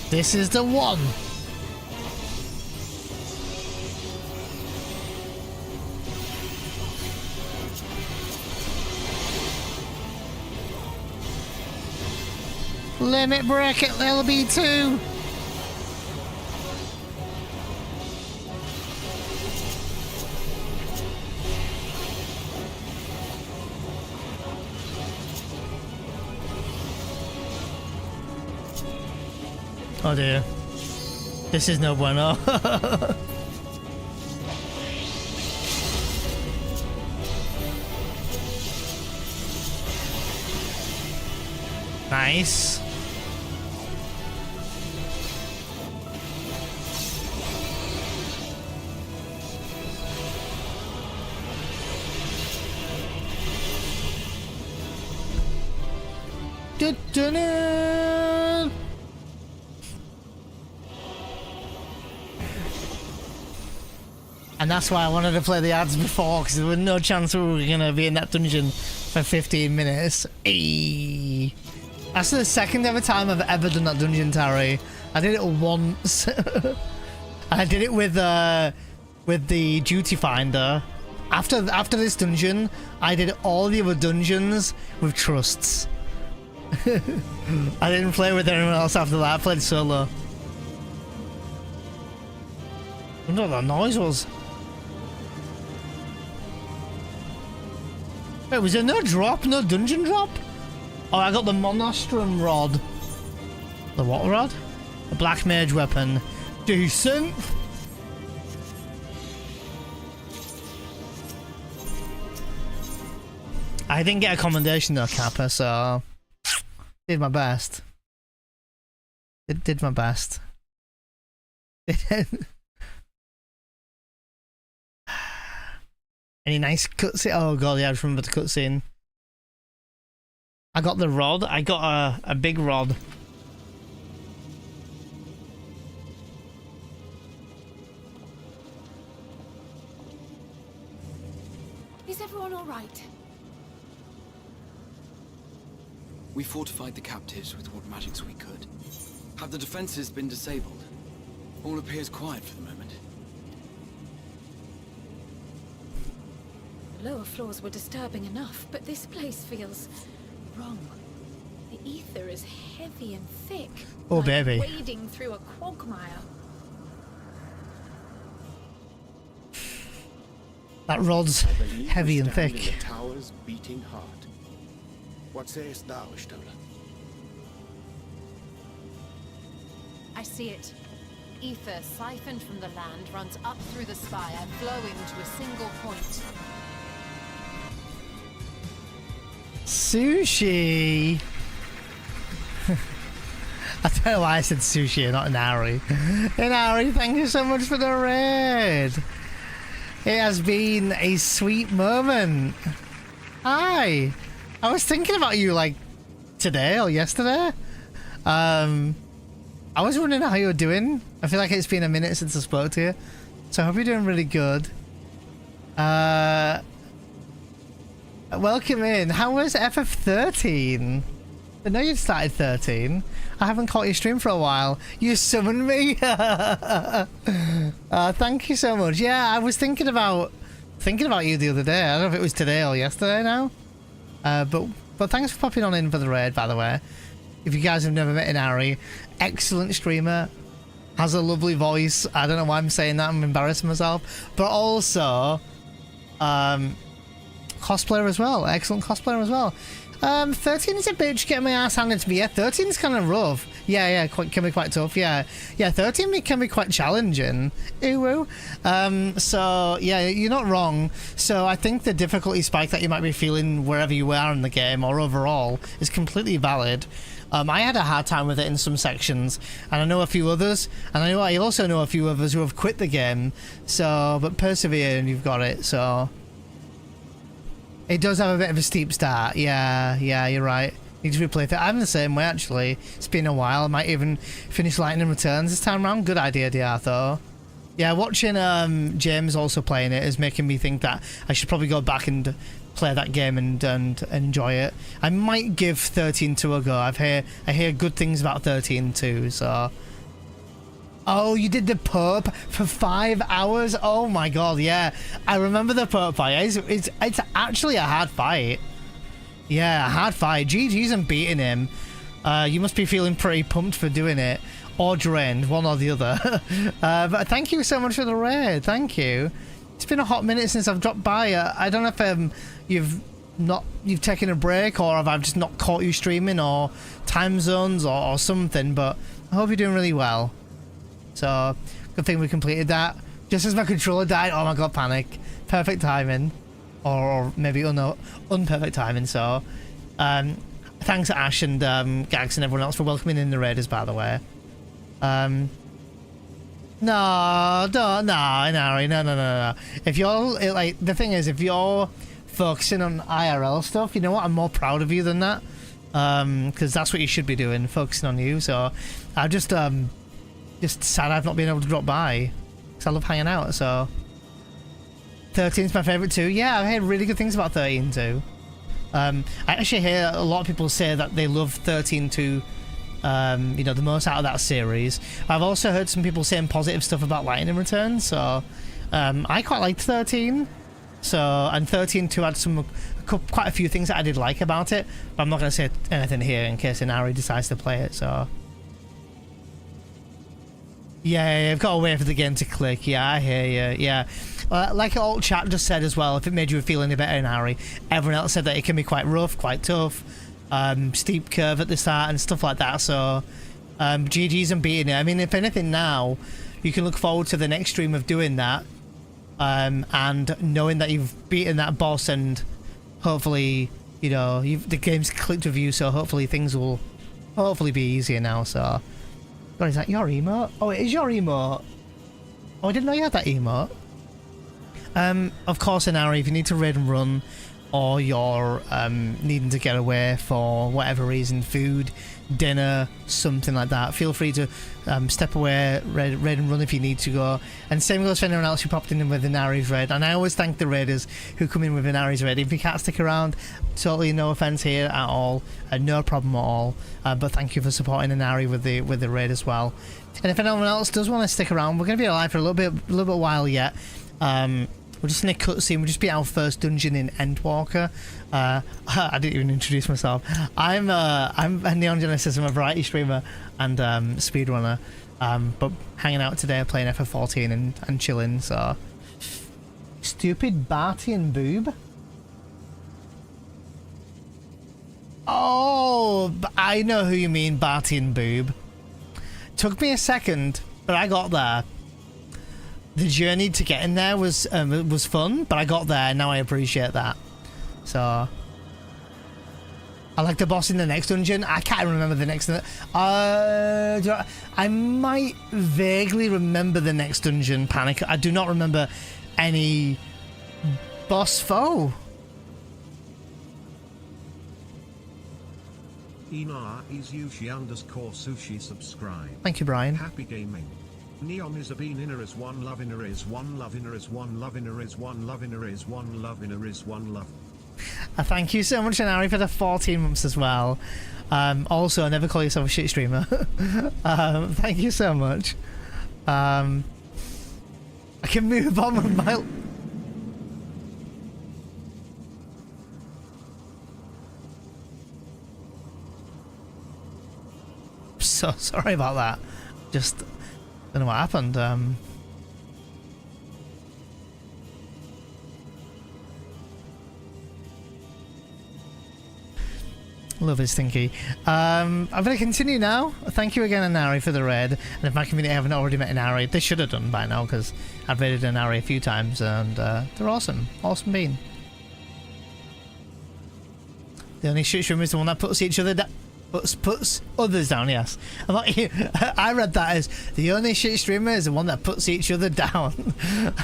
Speaker 1: This is the one. Limit break at LB2. Oh dear. This is no bueno. Nice. Du-du-du. And that's why I wanted to play the ads before, because there was no chance we were going to be in that dungeon for 15 minutes. Eee. That's the second ever time I've ever done that dungeon, Tari. I did it once. I did it with the duty finder. After this dungeon, I did all the other dungeons with trusts. I didn't play with anyone else after that. I played solo. I wonder what that noise was. Wait, was there no drop? No dungeon drop? Oh, I got the Monostrum rod. The what rod? The Black Mage weapon. Decent. I didn't get a commendation though, Kappa, so did my best. It did my best. Any nice cutscene? Oh god, yeah, I just remember the cutscene. I got the rod. I got a big rod.
Speaker 3: Is everyone all right?
Speaker 4: We fortified the captives with what magics we could. Have the defenses been disabled? All appears quiet for the moment.
Speaker 3: The lower floors were disturbing enough, but this place feels wrong. The ether is heavy and thick.
Speaker 1: Oh,
Speaker 3: like
Speaker 1: baby.
Speaker 3: Wading through a quagmire.
Speaker 1: That rod's heavy and thick.
Speaker 22: The tower's beating heart. What sayest thou, Ishtola?
Speaker 5: I see it. Ether siphoned from the land runs up through the spire, flowing to a single point.
Speaker 1: Sushi. I don't know why I said sushi and not Inari. Inari, thank you so much for the raid. It has been a sweet moment. Hi. I was thinking about you like today or yesterday. I was wondering how you were doing. I feel like it's been a minute since I spoke to you. So I hope you're doing really good. Welcome in. How was FF13? I know you'd started 13. I haven't caught your stream for a while. You summoned me? Thank you so much. Yeah, I was thinking about you the other day. I don't know if it was today or yesterday now. But thanks for popping on in for the raid, by the way. If you guys have never met Inari, excellent streamer, has a lovely voice. I don't know why I'm saying that. I'm embarrassing myself. But also, cosplayer as well. Excellent cosplayer as well. 13 is a bitch getting my ass handed to me. Yeah, 13 is kind of rough. Yeah, can be quite tough. Yeah, 13 can be quite challenging. Ooh. So yeah, you're not wrong. So I think the difficulty spike that you might be feeling wherever you are in the game or overall is completely valid. I had a hard time with it in some sections, and I know a few others, and I also know a few others who have quit the game. So, but persevere and you've got it. So. It does have a bit of a steep start. Yeah, you're right. Need to replay it. I'm the same way, actually. It's been a while. I might even finish Lightning Returns this time around. Good idea, DR, though. Yeah, watching James also playing it is making me think that I should probably go back and play that game and enjoy it. I might give 13-2 a go. I hear good things about 13 too, so... Oh, you did the Pope for 5 hours? Oh my god, yeah. I remember the Pope fight. It's actually a hard fight. Yeah, a hard fight. GG's and beating him. You must be feeling pretty pumped for doing it, or drained, one or the other. But thank you so much for the raid. Thank you. It's been a hot minute since I've dropped by. I don't know if you've taken a break, or if I've just not caught you streaming, or time zones, or something. But I hope you're doing really well. So good thing we completed that just as my controller died. Oh my god, panic! Perfect timing, or maybe unperfect timing. So. Thanks to Ash and Gags and everyone else for welcoming in the raiders, by the way. No, Inari, no. If you're, like, the thing is, if you're focusing on IRL stuff, you know what, I'm more proud of you than that. Because that's what you should be doing, focusing on you. So, I'm just sad I've not been able to drop by. Because I love hanging out, so. 13's my favourite too. Yeah, I've heard really good things about 13 too. I actually hear a lot of people say that they love 13 to, you know, the most out of that series. I've also heard some people saying positive stuff about Lightning Returns, so I quite liked 13. So, and 13 too had quite a few things that I did like about it, but I'm not going to say anything here in case Inari decides to play it, so. Yeah, I've got to wait for the game to click. Yeah, I hear you. Yeah. Like alt chat just said as well, if it made you feel any better in Harry, everyone else said that it can be quite rough, quite tough, steep curve at the start and stuff like that. So, GG's and beating it. I mean, if anything now, you can look forward to the next stream of doing that, and knowing that you've beaten that boss and hopefully, you know, the game's clicked with you, so hopefully things will hopefully be easier now, so. God, is that your emote? Oh, it is your emote. Oh, I didn't know you had that emote. Of course, Inari, if you need to raid and run, or you're needing to get away for whatever reason, food, dinner, something like that, feel free to step away, raid and run if you need to go. And same goes for anyone else who popped in with Inari's raid. And I always thank the raiders who come in with Inari's raid. If you can't stick around, totally no offense here at all, no problem at all. But thank you for supporting Inari with the raid as well. And if anyone else does want to stick around, we're going to be alive for a little bit while yet. We're just in a cutscene. We'll just be our first dungeon in Endwalker. I didn't even introduce myself. I'm a Neon Genesis. I'm a variety streamer and speedrunner. But hanging out today, playing FF14 and chilling. So stupid Bartian boob. Oh, I know who you mean, Bartian boob. Took me a second, but I got there. The journey to getting there was fun, but I got there, and now I appreciate that. So, I like the boss in the next dungeon. I can't remember the next. I might vaguely remember the next dungeon. Panic. I do not remember any boss foe.
Speaker 2: Ina is Yushi_sushi subscribe.
Speaker 1: Thank you, Brian.
Speaker 2: Happy gaming. Neon is a bean inner is one love inner is one love inner is one love inner is one love inner is one love inner is one love.
Speaker 1: Thank you so much, Inari, for the 14 months as well. Also, never call yourself a shit streamer. Thank you so much. I can move on with my. So sorry about that. Just don't know what happened. Love is stinky. I'm going to continue now. Thank you again, Inari, for the raid. And if my community haven't already met Inari, they should have done by now, because I've raided Inari a few times, and they're awesome. Awesome being. The only shit streamer is the one that puts each other down. Puts others down, yes. I read that as the only shit streamer is the one that puts each other down.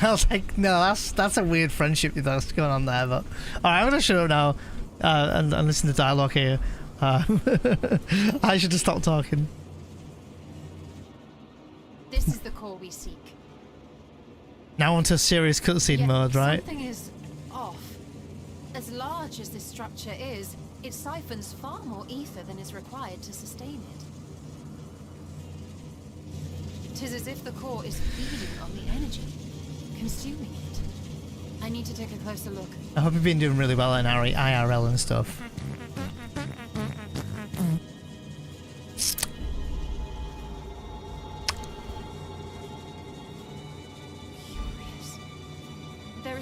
Speaker 1: I was like, no, that's a weird friendship that's going on there. But alright, I'm gonna shut up now and listen to dialogue here. I should just stop talking.
Speaker 5: This is the core we seek.
Speaker 1: Now onto serious cutscene mode, right?
Speaker 5: Something is off. As large as this structure is, it siphons far more ether than is required to sustain it. 'Tis as if the core is feeding on the energy, consuming it. I need to take a closer look.
Speaker 1: I hope you've been doing really well in IRL and stuff.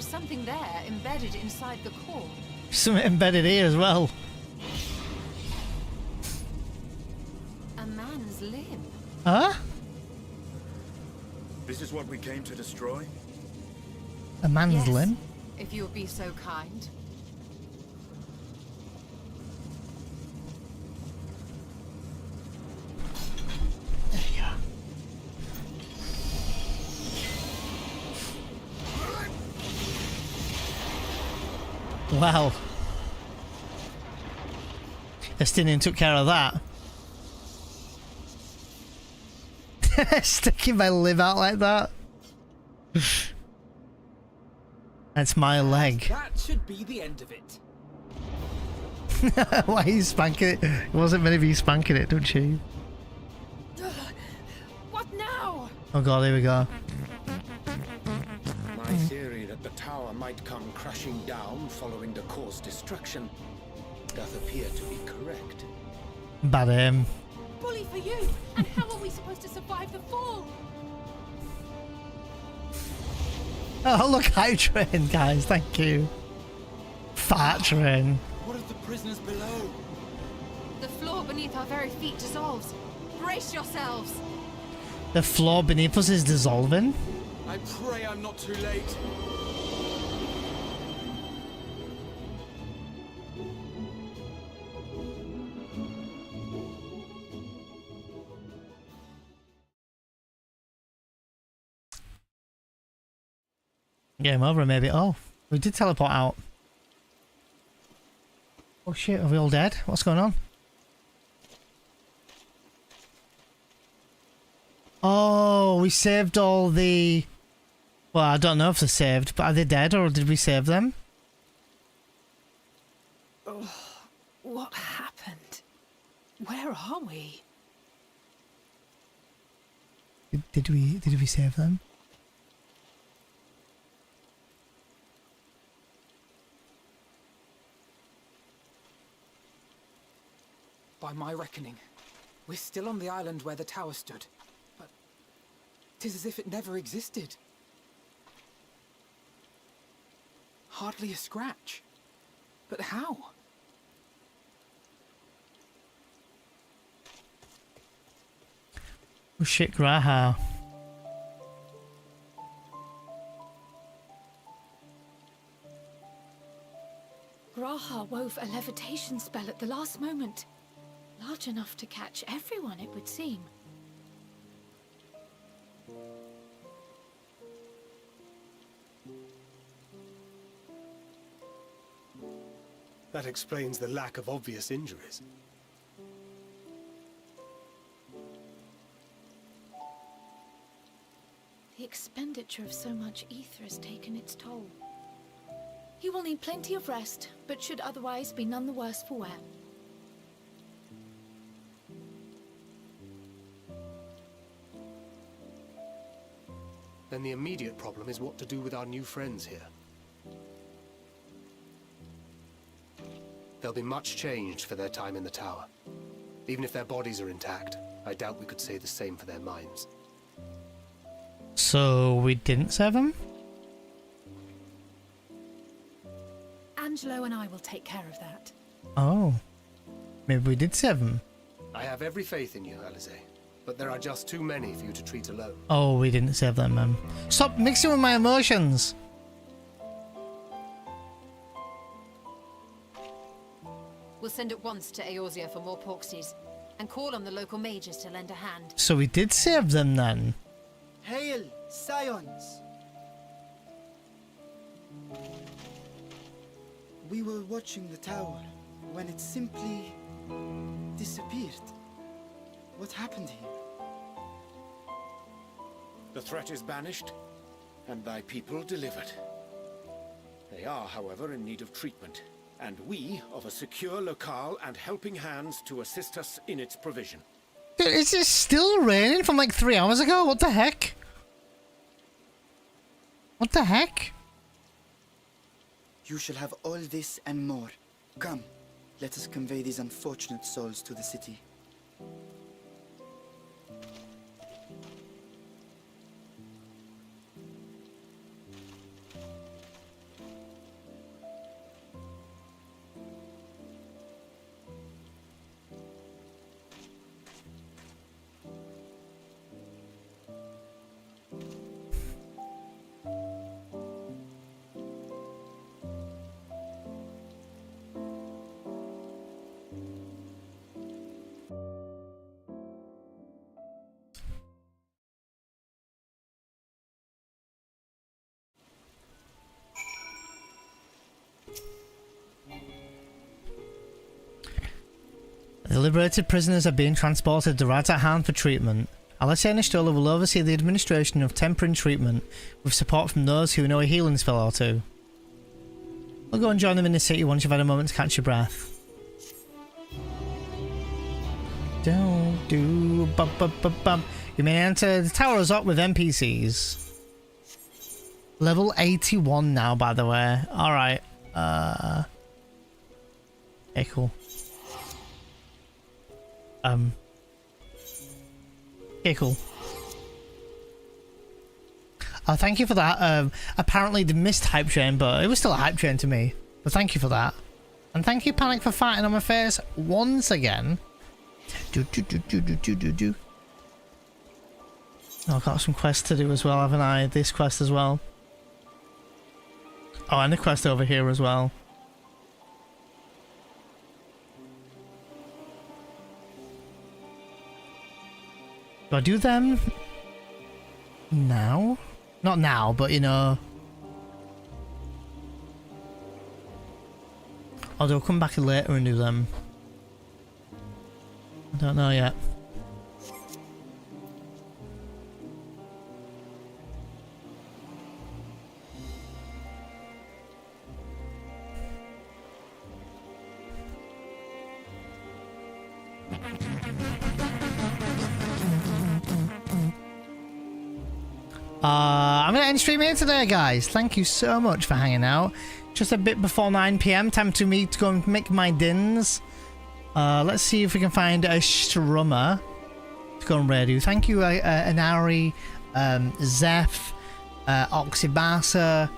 Speaker 5: is something there embedded inside the core.
Speaker 1: Something embedded here as well.
Speaker 5: A man's limb.
Speaker 1: Huh?
Speaker 18: This is what we came to destroy?
Speaker 1: A man's
Speaker 5: Yes,
Speaker 1: limb?
Speaker 5: if you would be so kind.
Speaker 1: There you go. Wow. Estinian took care of that. Sticking my limb out like that. That's my leg.
Speaker 15: That should be the end of it.
Speaker 1: Why are you spanking it? It wasn't meant to be spanking it, don't you?
Speaker 8: What now?
Speaker 1: Oh god, here we go.
Speaker 22: My theory that the tower might come crashing down following the core's destruction doth appear to be correct.
Speaker 1: Bad aim.
Speaker 8: Bully for you! And how are we supposed to survive the fall?
Speaker 1: Oh look, high train, guys, thank you. Fat train.
Speaker 4: What of the prisoners below?
Speaker 5: The floor beneath our very feet dissolves. Brace yourselves.
Speaker 1: The floor beneath us is dissolving.
Speaker 4: I pray I'm not too late.
Speaker 1: Game over, maybe. Oh, we did teleport out. Oh shit, are we all dead? What's going on? Oh, we saved all the... Well, I don't know if they're saved, but are they dead or did we save them?
Speaker 8: Oh, what happened? Where are we?
Speaker 1: Did we save them?
Speaker 15: By my reckoning, we're still on the island where the tower stood. But 'tis as if it never existed. Hardly a scratch. But how?
Speaker 1: Oh shit, Graha.
Speaker 3: Graha wove a levitation spell at the last moment. Large enough to catch everyone, it would seem.
Speaker 20: That explains the lack of obvious injuries.
Speaker 3: The expenditure of so much ether has taken its toll. He will need plenty of rest, but should otherwise be none the worse for wear.
Speaker 20: Then the immediate problem is what to do with our new friends here. They'll be much changed for their time in the tower. Even if their bodies are intact, I doubt we could say the same for their minds.
Speaker 1: So we didn't save them?
Speaker 8: Angelo and I will take care of that.
Speaker 1: Oh. Maybe we did save them.
Speaker 20: I have every faith in you, Alize, but there are just too many for you to treat alone.
Speaker 1: Oh, we didn't save them, man. Stop mixing with my emotions!
Speaker 5: We'll send at once to Eorzea for more porksies, and call on the local mages to lend a hand.
Speaker 1: So we did save them then?
Speaker 21: Hail, Scions! We were watching the tower when it simply disappeared. What happened here?
Speaker 22: The threat is banished, and thy people delivered. They are, however, in need of treatment, and we of a secure locale and helping hands to assist us in its provision.
Speaker 1: Dude, is it still raining from like 3 hours ago? What the heck? What the heck?
Speaker 21: You shall have all this and more. Come, let us convey these unfortunate souls to the city.
Speaker 1: The liberated prisoners are being transported to Rads at Hand for treatment. Alessia and Stola will oversee the administration of tempering treatment, with support from those who know a healing spell or two. We'll go and join them in the city once you've had a moment to catch your breath. Don't do bum bum bum bum. You may enter the towers up with NPCs. Level 81 now, by the way. Alright. Okay, cool. Okay, cool. Oh, thank you for that. Apparently they missed Hype Train, but it was still a Hype Train to me. But thank you for that. And thank you, Panic, for fighting on my face once again. Oh, I've got some quests to do as well, haven't I? This quest as well. Oh, and the quest over here as well. Do I do them now? Not now, but you know. Or do I come back later and do them? I don't know yet. I'm gonna end stream here today, guys. Thank you so much for hanging out. Just a bit before 9 PM, time to me to go and make my dins. Let's see if we can find a strummer to go and radio. Thank you, Anari, Zeph, Oxybasa,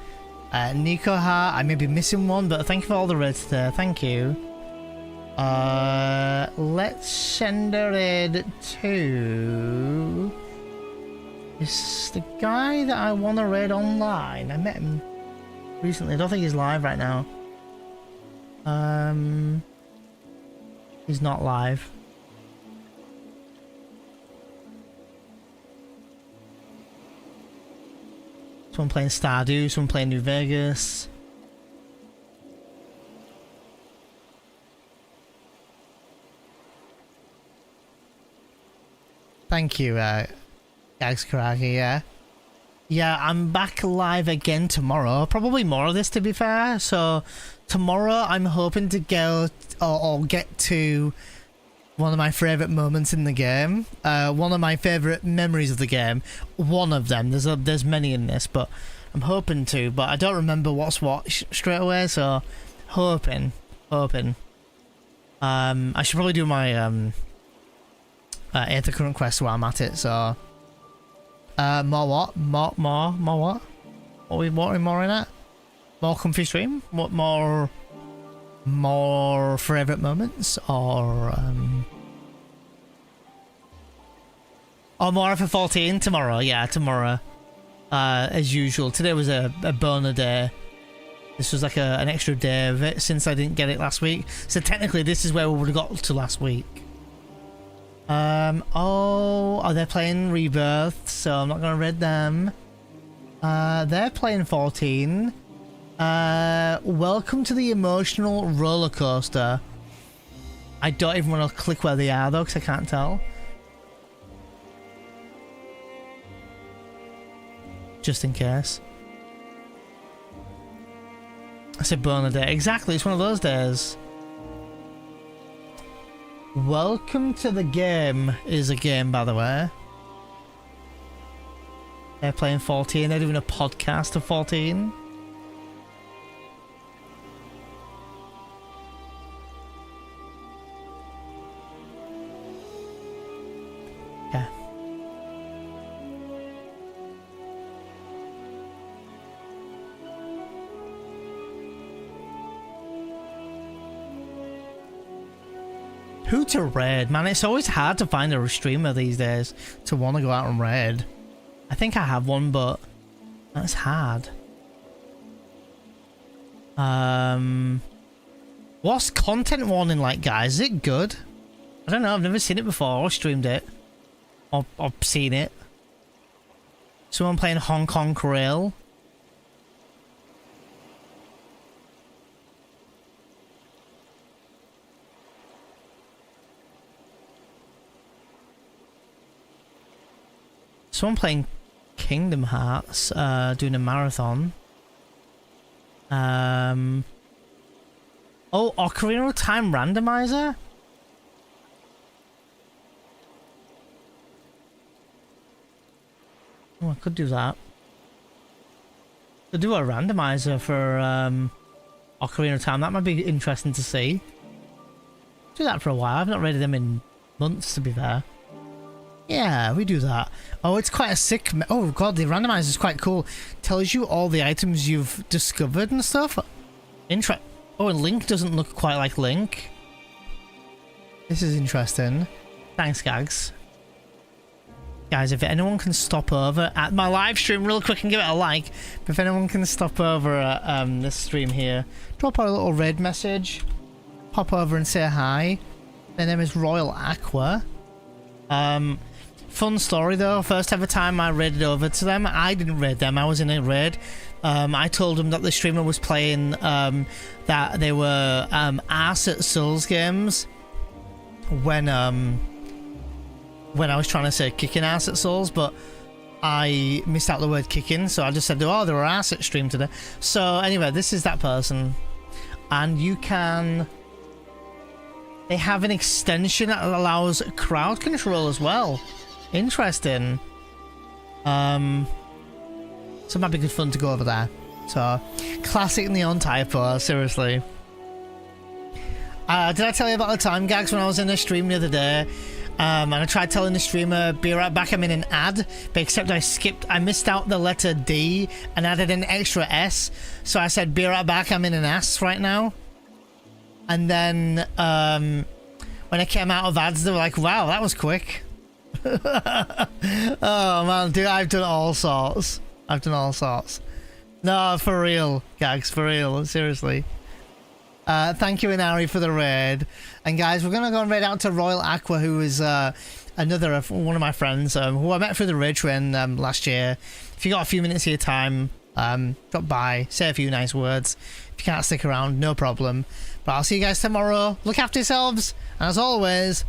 Speaker 1: Nikoha. I may be missing one, but thank you for all the raids today. Thank you. Let's send a raid to... Is the guy that I want to raid online? I met him recently. I don't think he's live right now. He's not live. Someone playing Stardew, someone playing New Vegas. Thank you, Gags Karagi, yeah. Yeah, I'm back live again tomorrow. Probably more of this, to be fair. So tomorrow I'm hoping to go or get to one of my favourite moments in the game. One of my favourite memories of the game. One of them. There's many in this, but I'm hoping to. But I don't remember what's what straight away, so hoping. I should probably do my Aether Current quest while I'm at it, so... more what? More what? What are we more in at? More comfy stream? What more favourite moments? Or more FF14 tomorrow, yeah, tomorrow. As usual. Today was a boner day. This was like an extra day of it since I didn't get it last week. So technically this is where we would have got to last week. They're playing Rebirth, so I'm not gonna raid them. They're playing 14. Welcome to the emotional roller coaster. I don't even want to click where they are though, because I can't tell. Just in case. I said boner day. Exactly, it's one of those days. Welcome to the Game is a game, by the way. They're playing 14. They're doing a podcast of 14. Yeah. Who to raid? Man, it's always hard to find a streamer these days to want to go out and raid. I think I have one, but that's hard. What's content warning like, guys? Is it good? I don't know. I've never seen it before or streamed it. Or seen it. Someone playing Hong Kong Rail. Someone playing Kingdom Hearts, doing a marathon. Oh, Ocarina of Time randomizer? Oh, I could do that. Could do a randomizer for Ocarina of Time. That might be interesting to see. Do that for a while. I've not rated them in months, to be fair. Yeah, we do that. Oh, it's quite a sick... Oh god, the randomizer is quite cool. Tells you all the items you've discovered and stuff. Oh, and Link doesn't look quite like Link. This is interesting. Thanks, Gags. Guys, if anyone can stop over at my live stream real quick and give it a like, but if anyone can stop over at this stream here, drop a little red message, pop over and say hi. Their name is Royal Aqua. Fun story though, first ever time I raided over to them. I didn't raid them, I was in a raid. I told them that the streamer was playing that they were arse at Souls games when I was trying to say kicking ass at Souls, but I missed out the word kicking, so I just said, oh, they were ass at stream today. So anyway, this is that person, and you can... They have an extension that allows crowd control as well. Interesting. So it might be good fun to go over there. So, classic Neon typo, seriously. Did I tell you about the time, Gags, when I was in a stream the other day? And I tried telling the streamer, be right back, I'm in an ad, but except I missed out the letter D and added an extra S. So I said, be right back, I'm in an ass right now. And then, when I came out of ads, they were like, wow, that was quick. Oh man, dude, I've done all sorts. No, for real, Gags, for real, seriously. Thank you, Inari, for the raid. And guys, we're going to go and raid out to Royal Aqua, who is another one of my friends, who I met through the raid train last year. If you got a few minutes of your time, drop by, say a few nice words. If you can't stick around, no problem. But I'll see you guys tomorrow. Look after yourselves, and as always...